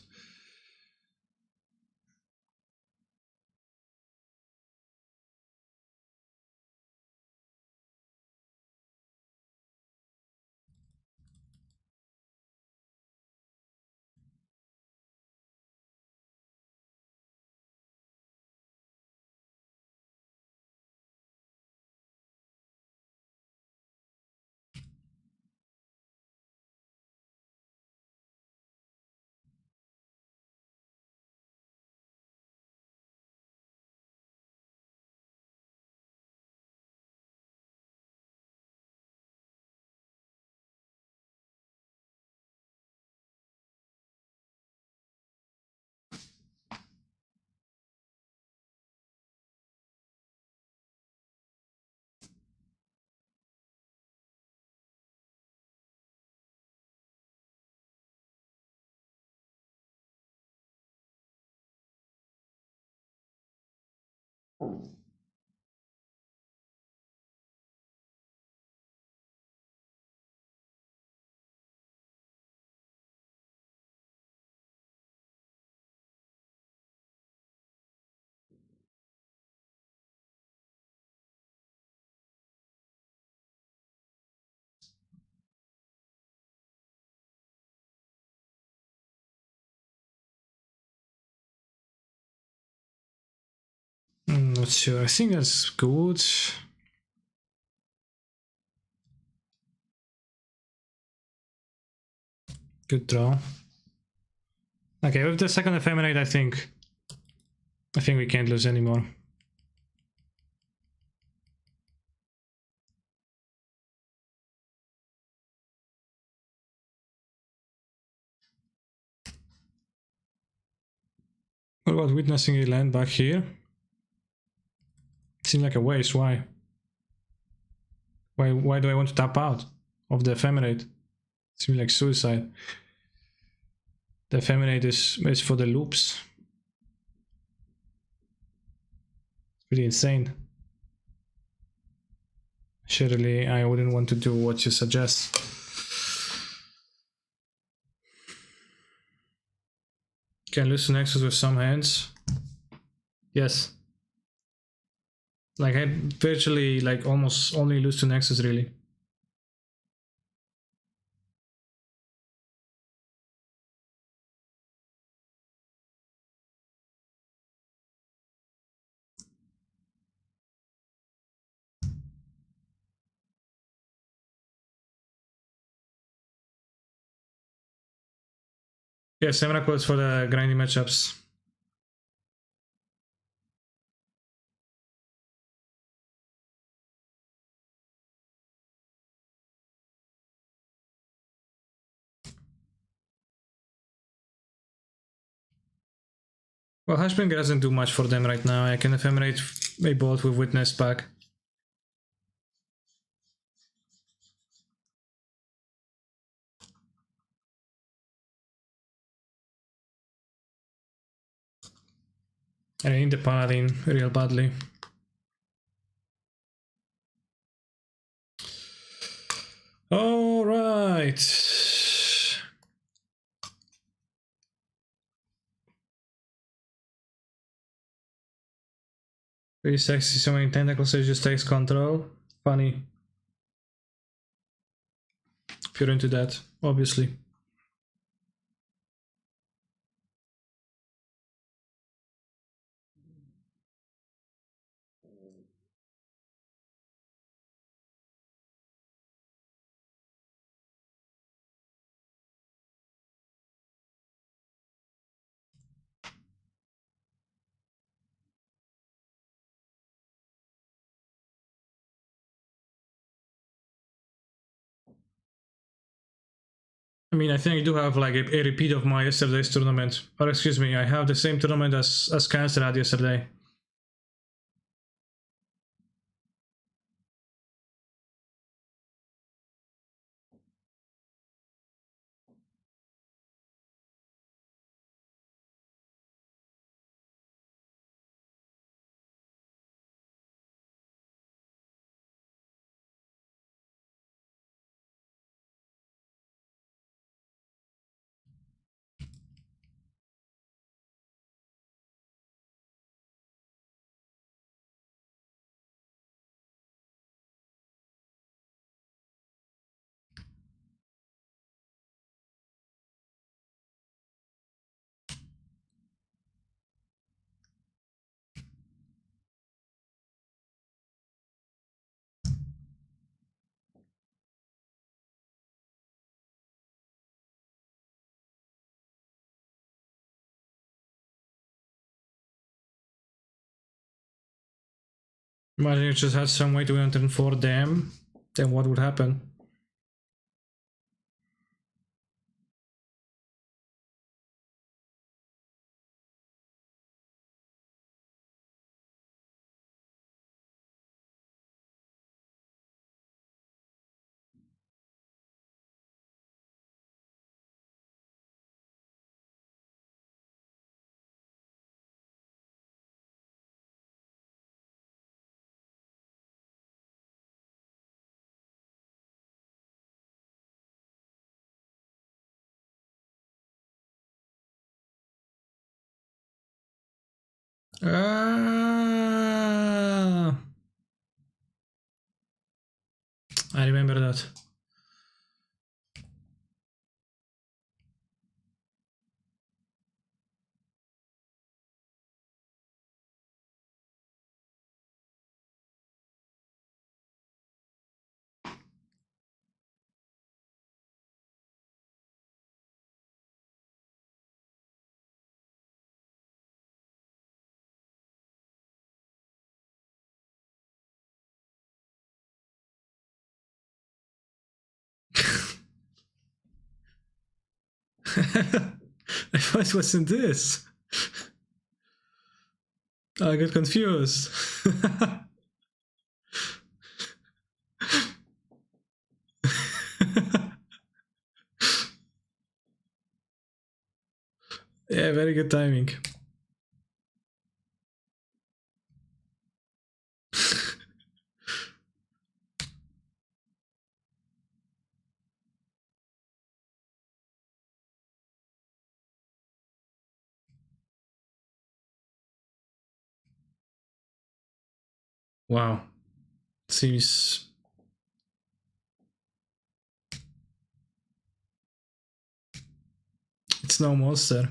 not sure. I think that's good. Good draw. Okay, with the second ephemerate, I think we can't lose anymore. What about witnessing a land back here? Seems like a waste. Why? Why do I want to tap out of the ephemerate? Seems like suicide. The ephemerate is for the loops. Pretty insane. Surely I wouldn't want to do what you suggest. Can lose to Nexus with some hands. Yes. Like I virtually like almost only lose to Nexus really. Yeah, stamina quotes for the grinding matchups. Well, Hashbringer doesn't do much for them right now. I can ephemerate a bolt with Witness back. And I need the Paladin real badly. All right. Pretty sexy, so many tentacles, so it just takes control. Funny. If you're into that, obviously. I mean, I think I do have like a repeat of my yesterday's tournament. Or excuse me, I have the same tournament as Cancer had yesterday. Imagine you just had some way to win on turn 4 damn, then what would happen? Ah, I remember that. I thought it wasn't this. I got confused. Yeah, very good timing. Wow. Seems... It's no monster.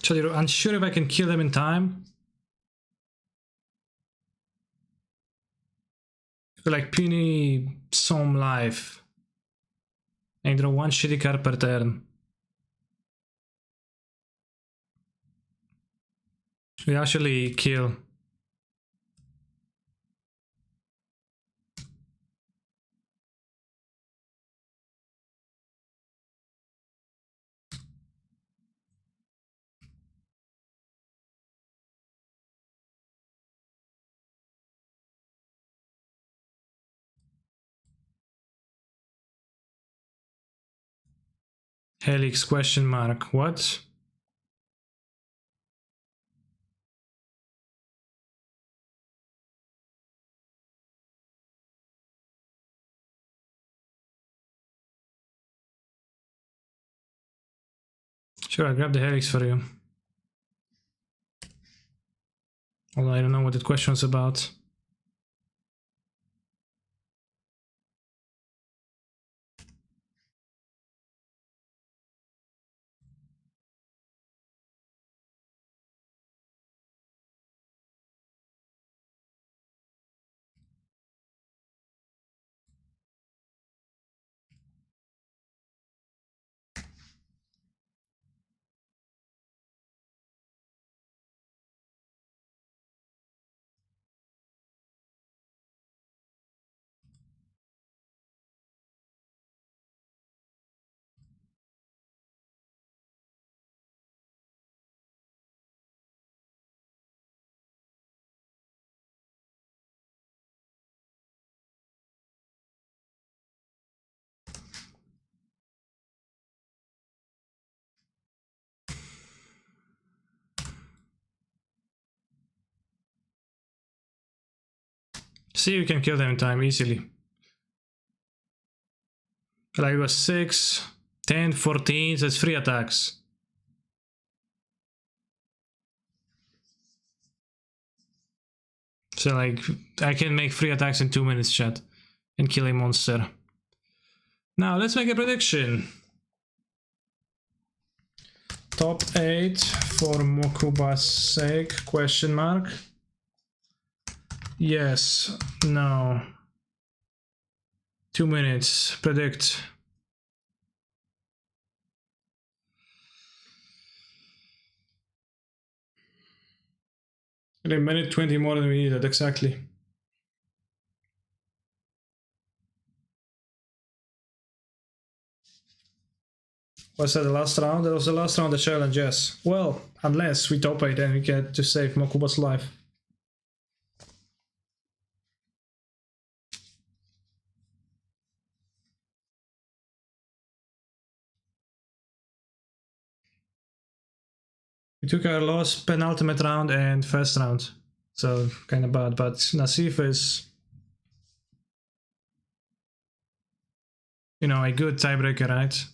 Actually, I'm unsure if I can kill them in time. I feel like puny some life. And draw one shitty card per turn. We actually kill. Helix question mark. What? Sure, I'll grab the Helix for you. Although I don't know what the question's about. See, you can kill them in time easily. Like it was 6, 10, 14, so it's 3 attacks. So like, I can make 3 attacks in 2 minutes, chat, and kill a monster. Now, let's make a prediction. Top 8 for Mokuba's sake, question mark. Yes, no. 2 minutes, predict. A minute 20 more than we needed, exactly. Was that the last round? That was the last round of the challenge, yes. Well, unless we top 8 and we get to save Mokuba's life. We took our loss penultimate round and first round. So kind of bad, but Nassif is, you know, a good tiebreaker, right?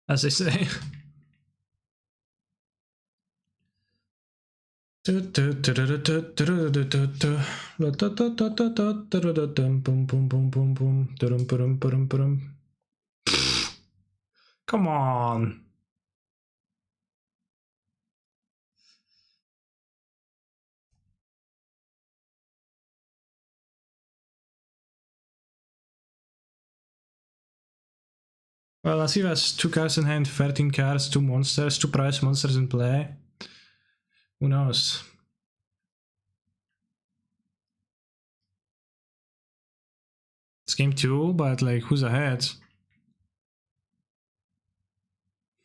As they say. Come on. Well, Nassif has 2 cards in hand, 13 cards, 2 monsters, 2 prize monsters in play. Who knows? It's game 2, but like, who's ahead?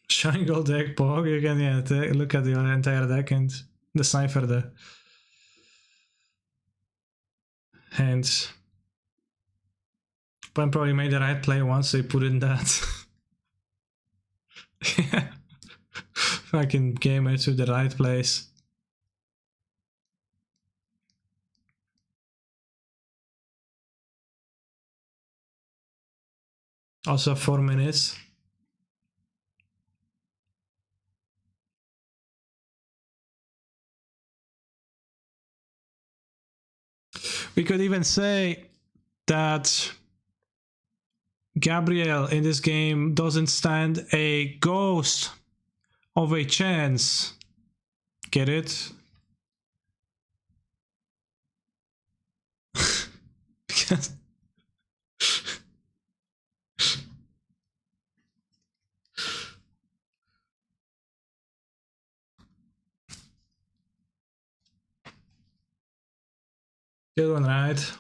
Jungle deck, Pog, you can look at the entire deck and decipher the hands. But probably made the right play once they put in that. Yeah. Fucking gamer to the right place. Also 4 minutes. We could even say that Gabriel in this game doesn't stand a ghost of a chance. Get it? Because good one, right?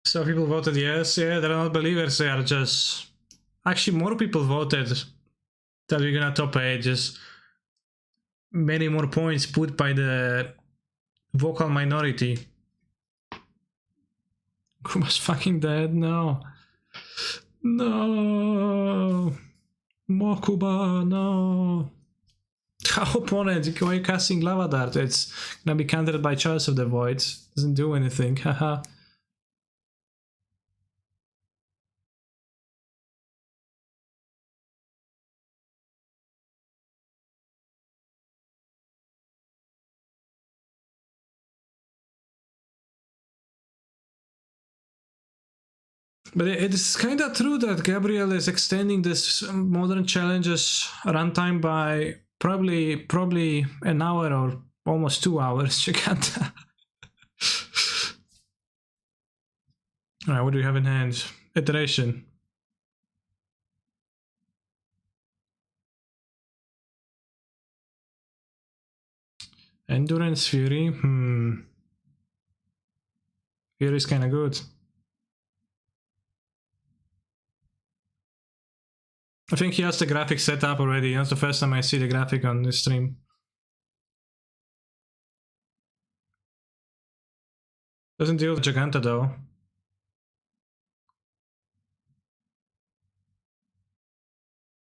So people voted yes. Yeah, they're not believers. They are just... Actually, more people voted that we're gonna top 8. Just many more points put by the vocal minority. Kuma's fucking dead. No. No. Mokuba, no. How opponent? Why are you casting Lava Dart? It's gonna be countered by Chalice of the Void. Doesn't do anything. Haha. But it's kind of true that Gabriel is extending this modern challenges runtime by probably an hour or almost 2 hours. Chicanta. Alright, what do we have in hand? Iteration. Endurance, Fury. Fury is kind of good. I think he has the graphic set up already. That's the first time I see the graphic on the stream. Doesn't deal with Giganta though.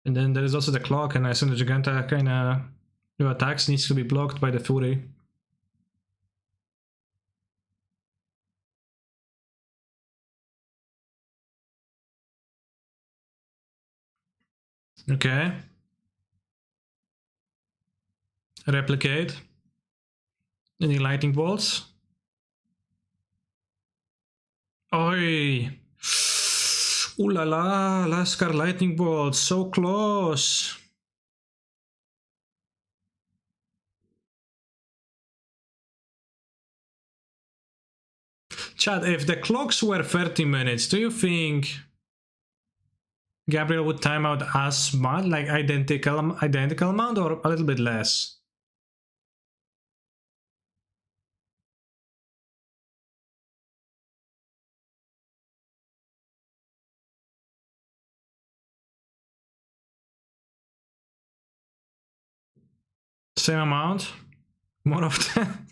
And then there is also the clock, and I assume the Giganta kinda new attacks needs to be blocked by the Fury. Okay. Replicate. Any lightning bolts? Oi! Ooh la la! Lascar lightning bolts, so close! Chad, if the clocks were 30 minutes, do you think Gabriel would time out as much, like identical amount, or a little bit less? Same amount? More often?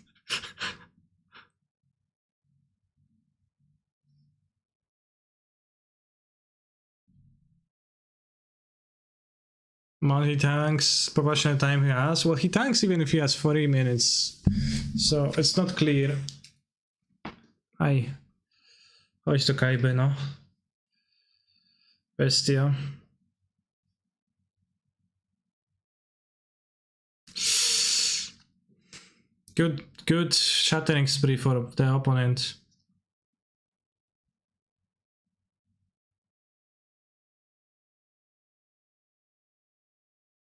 Amount he tanks, proportional time he has. Well, he tanks even if he has 40 minutes. So it's not clear. Ai. Chodź to Kaiby, no. Bestia. Good shattering spree for the opponent.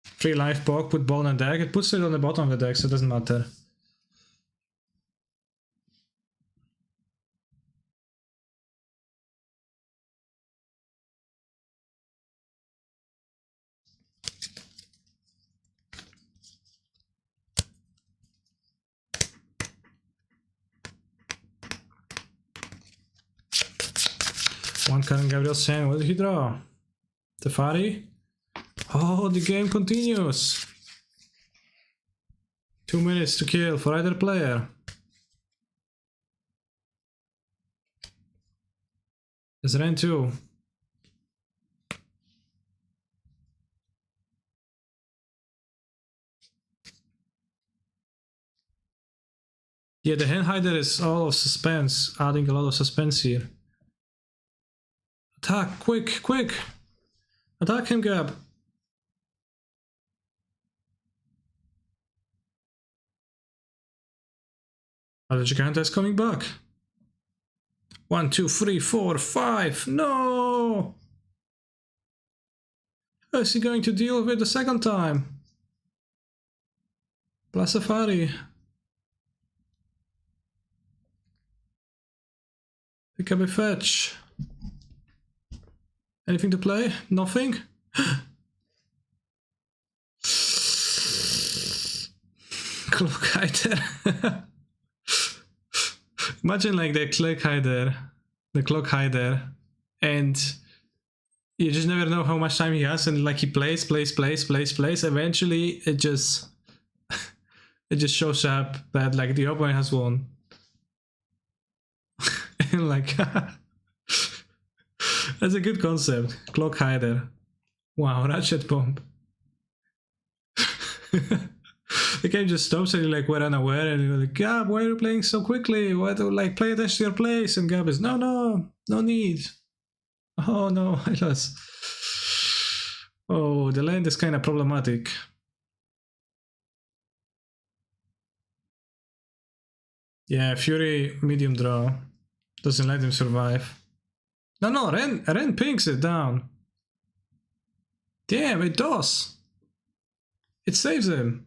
Free life poke, put ball on the deck. It puts it on the bottom of the deck, so it doesn't matter. One Karen Gabriel saying, what did he draw? Tefari? Oh, the game continues. 2 minutes to kill for either player. There's Ren 2. Yeah, the hand hider is all of suspense, adding a lot of suspense here. Attack, quick, quick! Attack him, Gab! Oh, the Giganta is coming back. 1, 2, 3, 4, 5. No! How is he going to deal with the second time? Plus Safari. Pick up a fetch. Anything to play? Nothing? Clock hider. Imagine like the clock hider, and you just never know how much time he has, and like he plays. Eventually, it just shows up that like the opponent has won. And like that's a good concept. Clock hider. Wow, ratchet bomb. The game just stops and you're like, we're unaware, and you're like, Gab, why are you playing so quickly? Why do like play attention to your plays? And Gab is, no need. Oh no, I lost. Oh, the land is kind of problematic. Yeah, Fury medium draw doesn't let him survive. No, Ren pinks it down. Damn, it does. It saves him.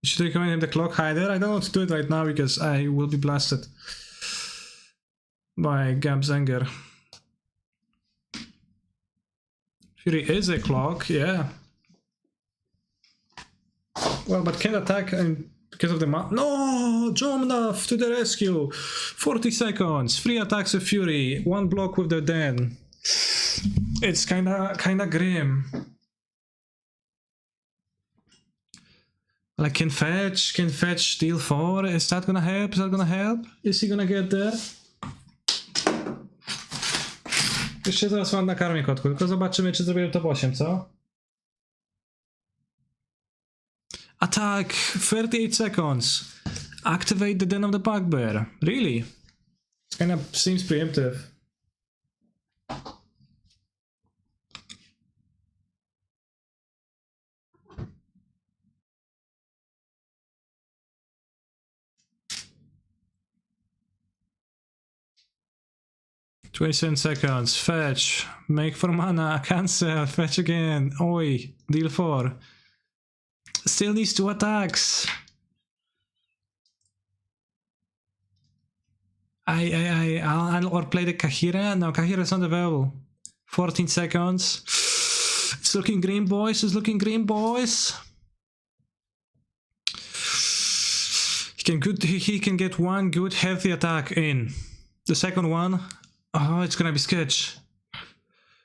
Should I recommend him the clock hider? I don't want to do it right now because I will be blasted by Gab's anger. Fury is a clock, yeah. Well, but can't attack and because of the no, Jomnaf to the rescue. 40 seconds, 3 attacks of fury, 1 block with the den. It's kinda grim. Like can fetch deal 4. Is that gonna help? Is that gonna help? Is he gonna get there? Jeszcze zaraz wam nakarmię kotku, tylko zobaczymy czy zrobię top 8, co? Attack! 38 seconds! Activate the Den of the Bugbear. Really? It kind of seems preemptive. "27 seconds. Fetch. Make for mana. Cancel. Fetch again. Oi. Deal 4. Still needs 2 attacks. I'll or play the Kahira. No, Kahira is not available. 14 seconds. It's looking green, boys. It's looking green, boys. He can get 1 good healthy attack in. The second one, oh, it's gonna be sketch.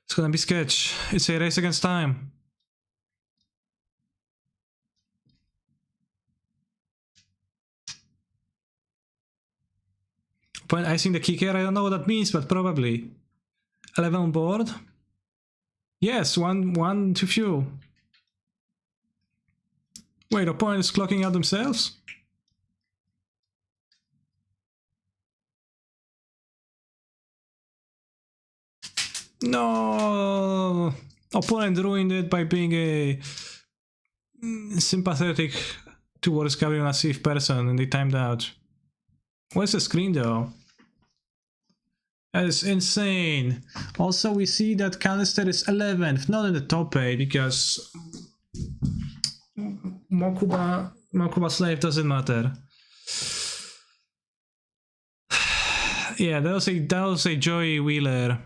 It's gonna be sketch. It's a race against time. But I think the kicker, I don't know what that means, but probably. 11 on board. Yes, one too few. Wait, opponent is clocking out themselves? No! Opponent ruined it by being a sympathetic towards Gabriel Nassif person and they timed out. Where's the screen though? That is insane. Also, we see that Canister is 11th, not in the top 8 because Mokuba Slave doesn't matter. Yeah, that was a Joey Wheeler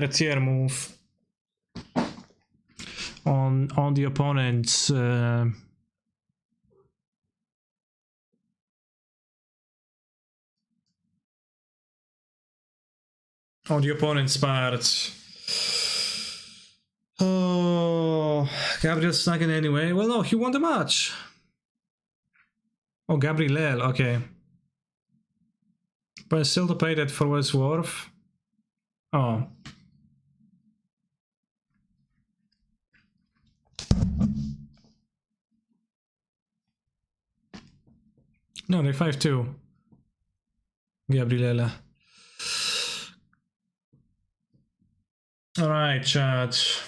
tier move on the opponent's part. Oh, Gabriel snuck in anyway. Well, no, he won the match. Oh, Gabriel, okay. But still to pay that for what it's worth. Oh. No, they're 5-2. Gabriela. Alright, chat.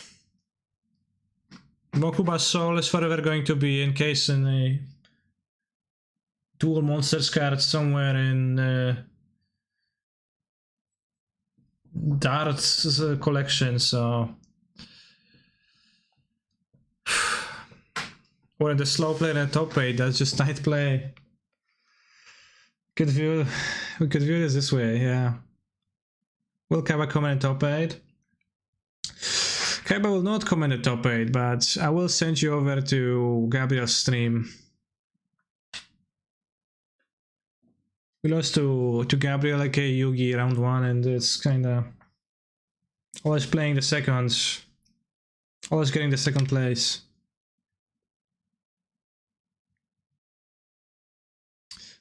Mokuba's soul is forever going to be encased in a dual monsters card somewhere in Dart's collection, so. Or in the slow play and top 8, that's just tight play. We could view this this way, yeah. Will Kaiba come in top 8? Kaiba will not come in the top 8, but I will send you over to Gabriel's stream. We lost to Gabriel like a Yugi round 1 and it's kinda always playing the seconds. Always getting the second place.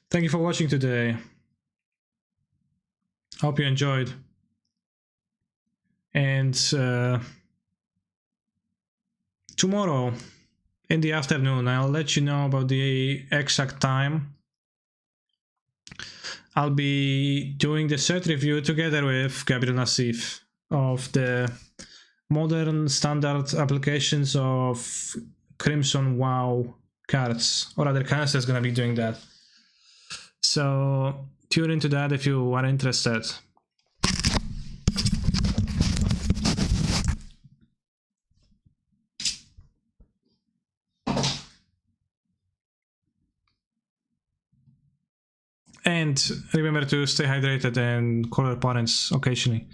Thank you for watching today. Hope you enjoyed. And tomorrow in the afternoon, I'll let you know about the exact time. I'll be doing the set review together with Gabriel Nassif of the modern standard applications of Crimson WoW cards, or rather Canister is gonna be doing that. So tune into that if you are interested. And remember to stay hydrated and call your parents occasionally.